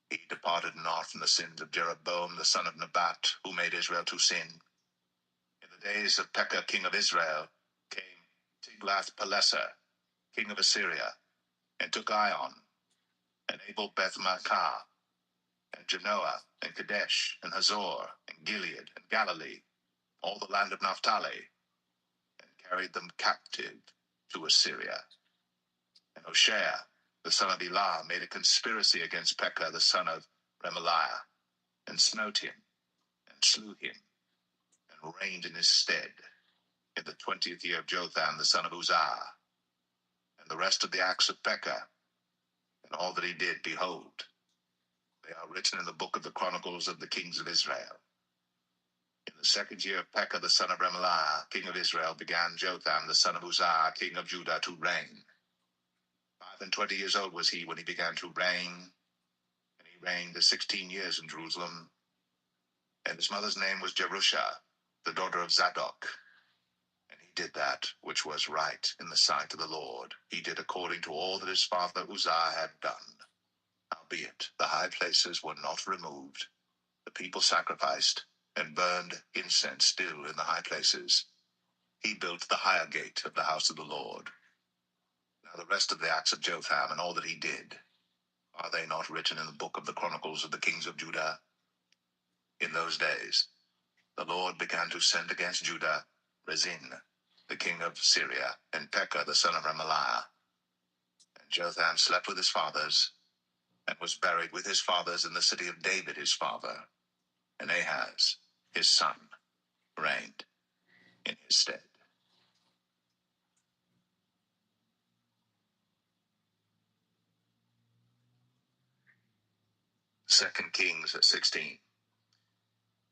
He departed not from the sins of Jeroboam the son of Nebat, who made Israel to sin. In the days of Pekah king of Israel came Tiglath-Pileser, king of Assyria, and took Ion, and Abel-Beth-Maachah, and Genoa, and Kadesh, and Hazor, and Gilead, and Galilee, all the land of Naphtali, and carried them captive to Assyria. And Hoshea, the son of Elah, made a conspiracy against Pekah, the son of Remaliah, and smote him, and slew him, and reigned in his stead, in the 20th year of Jotham, the son of Uzziah. And the rest of the acts of Pekah, and all that he did, behold, they are written in the book of the Chronicles of the kings of Israel. In the 2nd year of Pekah, the son of Remaliah, king of Israel, began Jotham, the son of Uzziah, king of Judah, to reign. 25 years old was he when he began to reign, and he reigned 16 years in Jerusalem. And his mother's name was Jerusha, the daughter of Zadok. And he did that which was right in the sight of the Lord. He did according to all that his father Uzziah had done. Howbeit, the high places were not removed. The people sacrificed and burned incense still in the high places. He built the higher gate of the house of the Lord. Now the rest of the acts of Jotham and all that he did, are they not written in the book of the Chronicles of the kings of Judah? In those days, the Lord began to send against Judah Rezin, the king of Syria, and Pekah, the son of Remaliah. And Jotham slept with his fathers, and was buried with his fathers in the city of David his father. And Ahaz, his son, reigned in his stead. 2 Kings 16.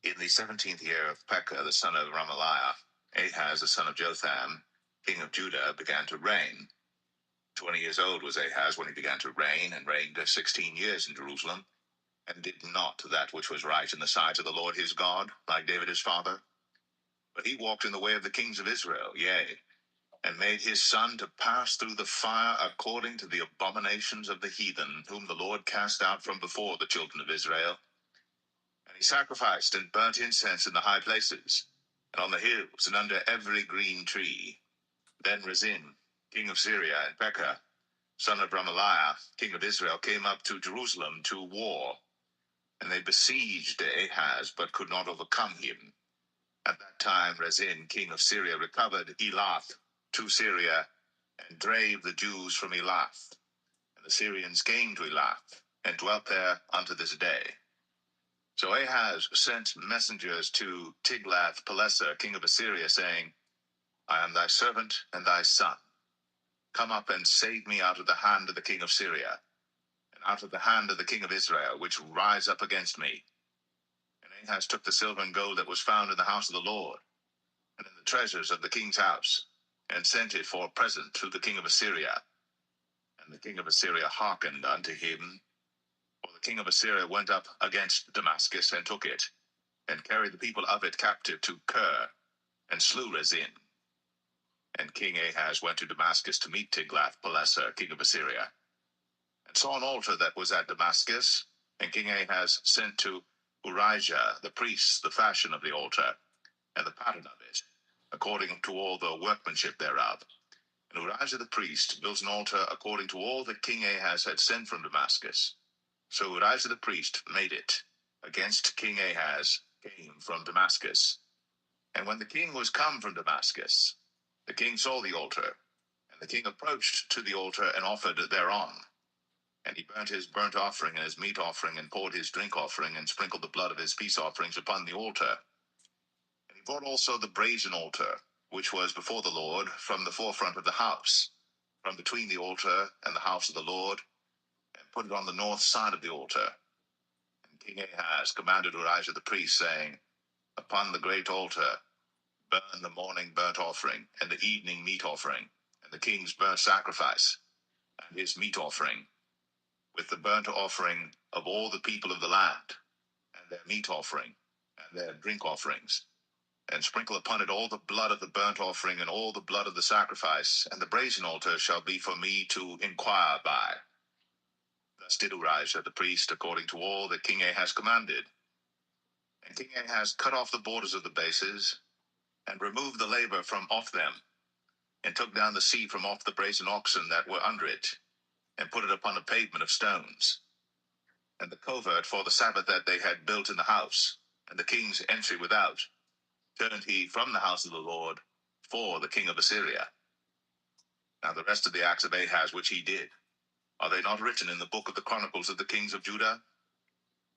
In the 17th year of Pekah, the son of Remaliah, Ahaz, the son of Jotham, king of Judah, began to reign. 20 years old was Ahaz when he began to reign, and reigned 16 years in Jerusalem, and did not that which was right in the sight of the Lord his God, like David his father. But he walked in the way of the kings of Israel, yea, and made his son to pass through the fire according to the abominations of the heathen, whom the Lord cast out from before the children of Israel. And he sacrificed and burnt incense in the high places, and on the hills, and under every green tree. Then Rezin, king of Syria, and Pekah, son of Remaliah, king of Israel, came up to Jerusalem to war. And they besieged Ahaz, but could not overcome him. At that time Rezin, king of Syria, recovered Elath to Syria, and drave the Jews from Elath. And the Syrians came to Elath, and dwelt there unto this day. So Ahaz sent messengers to Tiglath-Pileser, king of Assyria, saying, I am thy servant and thy son. Come up and save me out of the hand of the king of Syria, and out of the hand of the king of Israel, which rise up against me. And Ahaz took the silver and gold that was found in the house of the Lord, and in the treasures of the king's house, and sent it for a present to the king of Assyria. And the king of Assyria hearkened unto him. For the king of Assyria went up against Damascus, and took it, and carried the people of it captive to Kir, and slew Rezin. And King Ahaz went to Damascus to meet Tiglath-Pileser, king of Assyria, and saw an altar that was at Damascus. And King Ahaz sent to Urijah the priest the fashion of the altar, and the pattern of it, according to all the workmanship thereof. And Urijah the priest built an altar according to all that King Ahaz had sent from Damascus. So Urijah the priest made it against King Ahaz came from Damascus. And when the king was come from Damascus, the king saw the altar, and the king approached to the altar and offered thereon. And he burnt his burnt offering and his meat offering, and poured his drink offering, and sprinkled the blood of his peace offerings upon the altar. And he brought also the brazen altar, which was before the Lord, from the forefront of the house, from between the altar and the house of the Lord, and put it on the north side of the altar. And King Ahaz commanded Urijah the priest, saying, Upon the great altar burn the morning burnt offering, and the evening meat offering, and the king's burnt sacrifice, and his meat offering, with the burnt offering of all the people of the land, and their meat offering, and their drink offerings, and sprinkle upon it all the blood of the burnt offering, and all the blood of the sacrifice, and the brazen altar shall be for me to inquire by. Thus did Urijah the priest, according to all that King Ahaz commanded. And King Ahaz cut off the borders of the bases, and removed the labor from off them, and took down the seat from off the brazen oxen that were under it, and put it upon a pavement of stones. and the covert for the Sabbath that they had built in the house, and the king's entry without, turned he from the house of the Lord for the king of Assyria. Now the rest of the acts of Ahaz which he did, are they not written in the book of the Chronicles of the kings of Judah?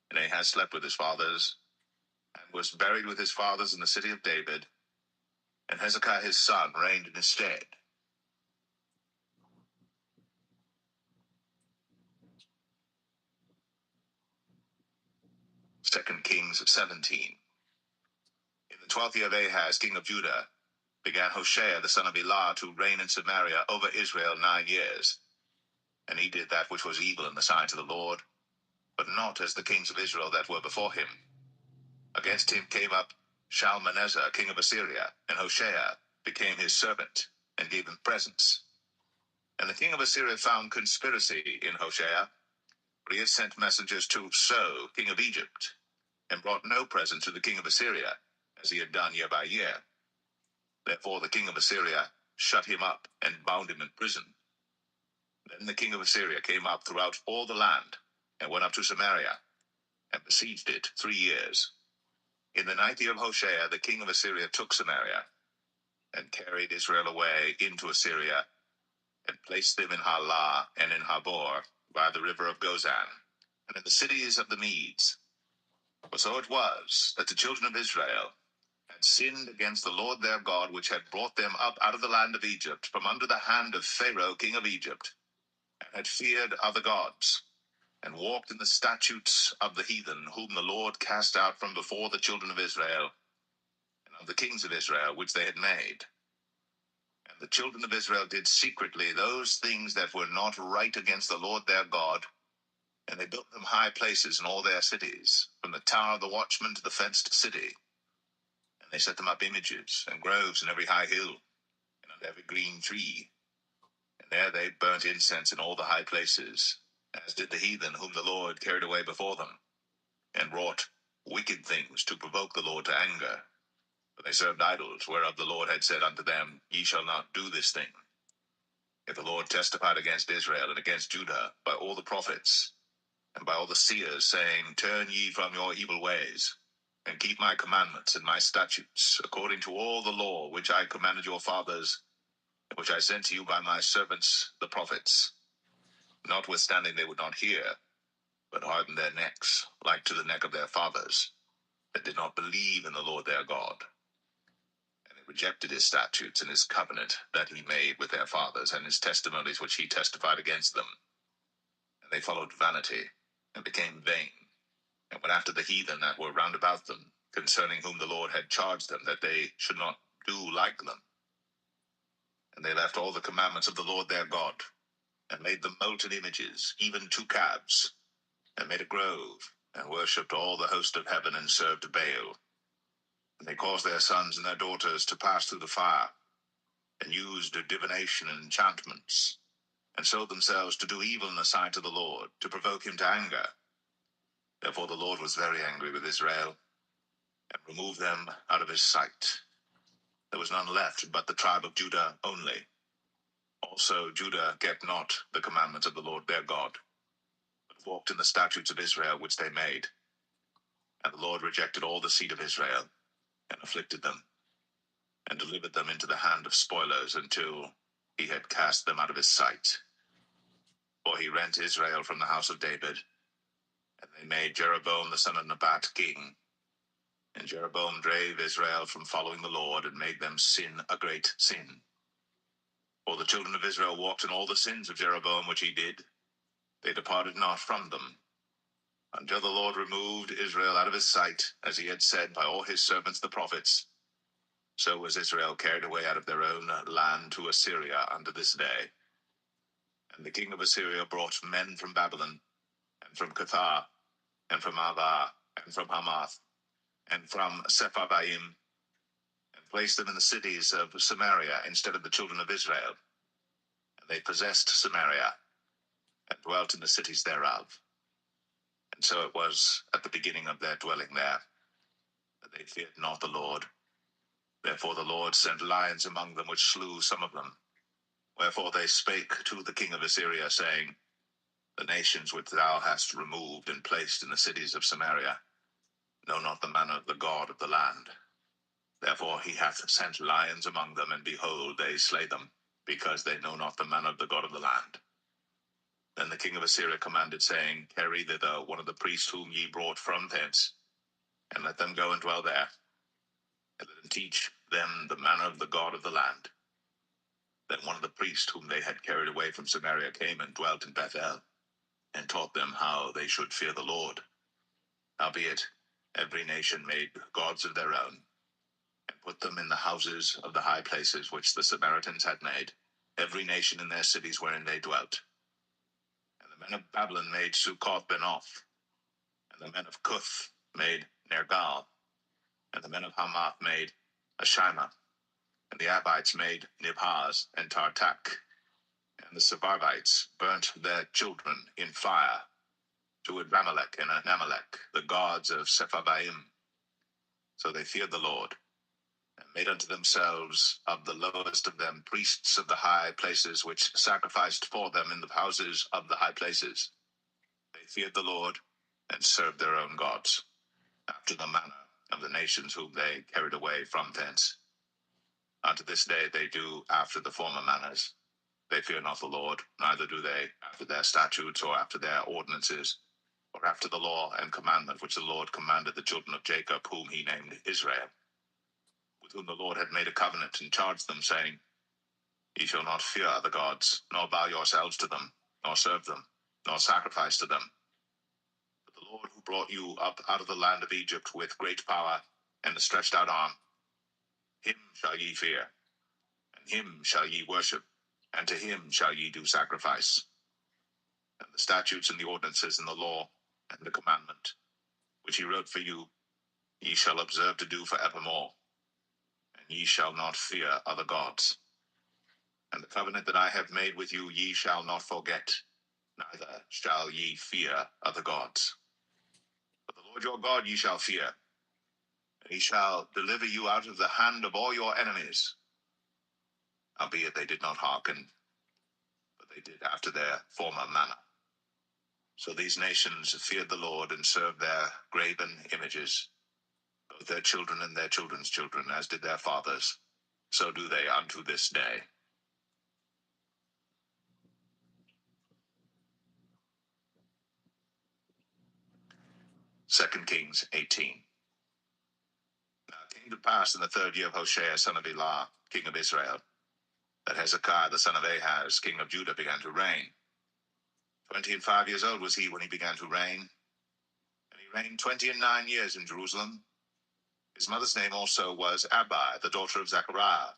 And Ahaz slept with his fathers, and was buried with his fathers in the city of David, and Hezekiah his son reigned in his stead. 2 Kings 17. In the 12th year of Ahaz, king of Judah, began Hoshea the son of Elah to reign in Samaria over Israel 9 years. And he did that which was evil in the sight of the Lord, but not as the kings of Israel that were before him. Against him came up Shalmaneser, king of Assyria, and Hoshea became his servant, and gave him presents. And the king of Assyria found conspiracy in Hoshea, for he had sent messengers to So, king of Egypt, and brought no present to the king of Assyria, as he had done year by year. Therefore the king of Assyria shut him up, and bound him in prison. Then the king of Assyria came up throughout all the land, and went up to Samaria, and besieged it 3 years. In the 9th year of Hoshea, the king of Assyria took Samaria, and carried Israel away into Assyria, and placed them in Halah and in Habor, by the river of Gozan, and in the cities of the Medes. For so it was, that the children of Israel had sinned against the Lord their God, which had brought them up out of the land of Egypt, from under the hand of Pharaoh king of Egypt, and had feared other gods, and walked in the statutes of the heathen, whom the Lord cast out from before the children of Israel, and of the kings of Israel, which they had made. And the children of Israel did secretly those things that were not right against the Lord their God, and they built them high places in all their cities, from the tower of the watchman to the fenced city. And they set them up images and groves in every high hill, and under every green tree. And there they burnt incense in all the high places, as did the heathen whom the Lord carried away before them, and wrought wicked things to provoke the Lord to anger. For they served idols, whereof the Lord had said unto them, Ye shall not do this thing. Yet the Lord testified against Israel and against Judah by all the prophets, and by all the seers, saying, Turn ye from your evil ways, and keep my commandments and my statutes, according to all the law which I commanded your fathers, and which I sent to you by my servants the prophets. Notwithstanding they would not hear, but hardened their necks, like to the neck of their fathers, that did not believe in the Lord their God. And they rejected his statutes and his covenant that he made with their fathers, and his testimonies which he testified against them. And they followed vanity, and became vain, and went after the heathen that were round about them, concerning whom the Lord had charged them that they should not do like them. And they left all the commandments of the Lord their God, and made them molten images, even 2 calves, and made a grove, and worshipped all the host of heaven, and served Baal. And they caused their sons and their daughters to pass through the fire, and used divination and enchantments, and sold themselves to do evil in the sight of the Lord, to provoke him to anger. Therefore the Lord was very angry with Israel, and removed them out of his sight. There was none left but the tribe of Judah only. Also Judah kept not the commandments of the Lord their God, but walked in the statutes of Israel which they made. And the Lord rejected all the seed of Israel, and afflicted them, and delivered them into the hand of spoilers, until he had cast them out of his sight. For he rent Israel from the house of David, and they made Jeroboam the son of Nebat king. And Jeroboam drave Israel from following the Lord, and made them sin a great sin. For the children of Israel walked in all the sins of Jeroboam which he did. They departed not from them, until the Lord removed Israel out of his sight, as he had said by all his servants the prophets. So was Israel carried away out of their own land to Assyria unto this day. And the king of Assyria brought men from Babylon, and from Cathar, and from Ava, and from Hamath, and from Sepharvaim, and placed them in the cities of Samaria instead of the children of Israel. And they possessed Samaria, and dwelt in the cities thereof. And so it was at the beginning of their dwelling there, that they feared not the Lord. Therefore the Lord sent lions among them, which slew some of them. Wherefore they spake to the king of Assyria, saying, The nations which thou hast removed and placed in the cities of Samaria know not the manner of the God of the land. Therefore he hath sent lions among them, and behold, they slay them, because they know not the manner of the God of the land. Then the king of Assyria commanded, saying, Carry thither one of the priests whom ye brought from thence, and let them go and dwell there, and let them teach them the manner of the God of the land. Then one of the priests whom they had carried away from Samaria came and dwelt in Bethel, and taught them how they should fear the Lord. Howbeit, every nation made gods of their own, and put them in the houses of the high places which the Samaritans had made, every nation in their cities wherein they dwelt. And the men of Babylon made Succoth-Benoth, and the men of Cuth made Nergal, and the men of Hamath made Ashima, and the Abites made Nibhaz and Tartak, and the Sabarbites burnt their children in fire to Adramelech and Anamelech, the gods of Sepharvaim. So they feared the Lord, and made unto themselves of the lowest of them priests of the high places, which sacrificed for them in the houses of the high places. They feared the Lord, and served their own gods, after the manner of the nations whom they carried away from thence. Unto this day they do after the former manners. They fear not the Lord, neither do they after their statutes, or after their ordinances, or after the law and commandment which the Lord commanded the children of Jacob, whom he named Israel, with whom the Lord had made a covenant, and charged them, saying, Ye shall not fear other gods, nor bow yourselves to them, nor serve them, nor sacrifice to them. But the Lord who brought you up out of the land of Egypt with great power and a stretched out arm, him shall ye fear, and him shall ye worship, and to him shall ye do sacrifice. And the statutes and the ordinances and the law and the commandment, which he wrote for you, ye shall observe to do for evermore, and ye shall not fear other gods. And the covenant that I have made with you ye shall not forget, neither shall ye fear other gods. But the Lord your God ye shall fear, and he shall deliver you out of the hand of all your enemies. Albeit they did not hearken, but they did after their former manner. So these nations feared the Lord, and served their graven images, both their children and their children's children, as did their fathers. So do they unto this day. 2 Kings 18. Now it came to pass in the 3rd year of Hoshea, son of Elah, king of Israel, that Hezekiah the son of Ahaz, king of Judah, began to reign. 25 years old was he when he began to reign, and he reigned 29 years in Jerusalem. His mother's name also was Abi, the daughter of Zechariah.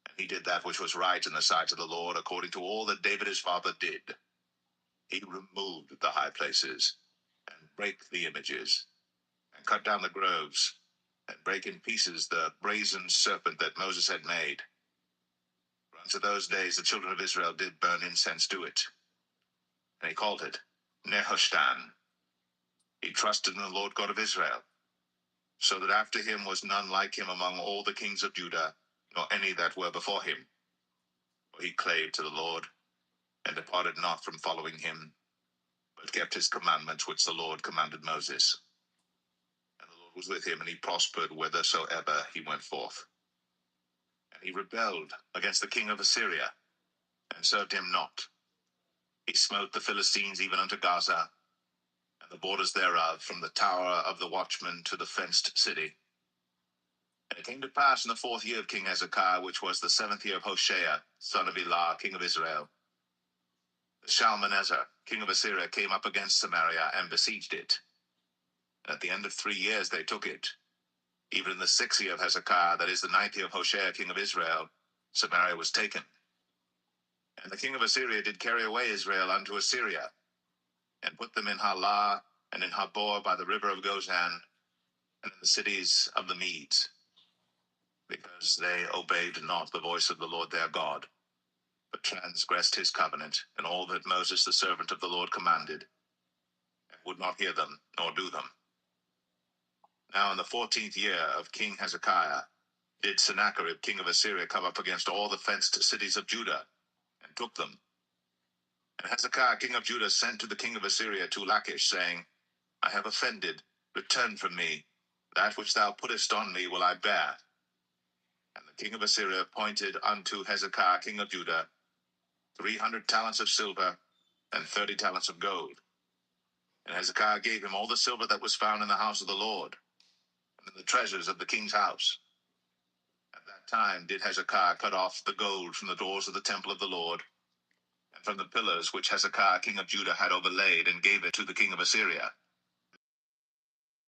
And he did that which was right in the sight of the Lord, according to all that David his father did. He removed the high places, and brake the images, and cut down the groves, and brake in pieces the brazen serpent that Moses had made. For unto those days the children of Israel did burn incense to it. And he called it Nehushtan. He trusted in the Lord God of Israel, so that after him was none like him among all the kings of Judah, nor any that were before him. For he clave to the Lord, and departed not from following him, but kept his commandments which the Lord commanded Moses. And the Lord was with him, and he prospered whithersoever he went forth. And he rebelled against the king of Assyria, and served him not. He smote the Philistines even unto Gaza, and the borders thereof, from the tower of the watchman to the fenced city. And it came to pass in the 4th year of King Hezekiah, which was the 7th year of Hoshea, son of Elah, king of Israel, that Shalmaneser, king of Assyria, came up against Samaria, and besieged it. And at the end of 3 years they took it. Even in the 6th year of Hezekiah, that is the 9th year of Hoshea, king of Israel, Samaria was taken. And the king of Assyria did carry away Israel unto Assyria, and put them in Halah, and in Habor by the river of Gozan, and in the cities of the Medes, because they obeyed not the voice of the Lord their God, but transgressed his covenant, and all that Moses the servant of the Lord commanded, and would not hear them, nor do them. Now in the 14th year of King Hezekiah did Sennacherib king of Assyria come up against all the fenced cities of Judah, and took them. And Hezekiah king of Judah sent to the king of Assyria to Lachish, saying, I have offended, return from me. That which thou puttest on me will I bear. And the king of Assyria appointed unto Hezekiah king of Judah 300 talents of silver and 30 talents of gold. And Hezekiah gave him all the silver that was found in the house of the Lord, and in the treasures of the king's house. At that time did Hezekiah cut off the gold from the doors of the temple of the Lord, and from the pillars which Hezekiah king of Judah had overlaid, and gave it to the king of Assyria.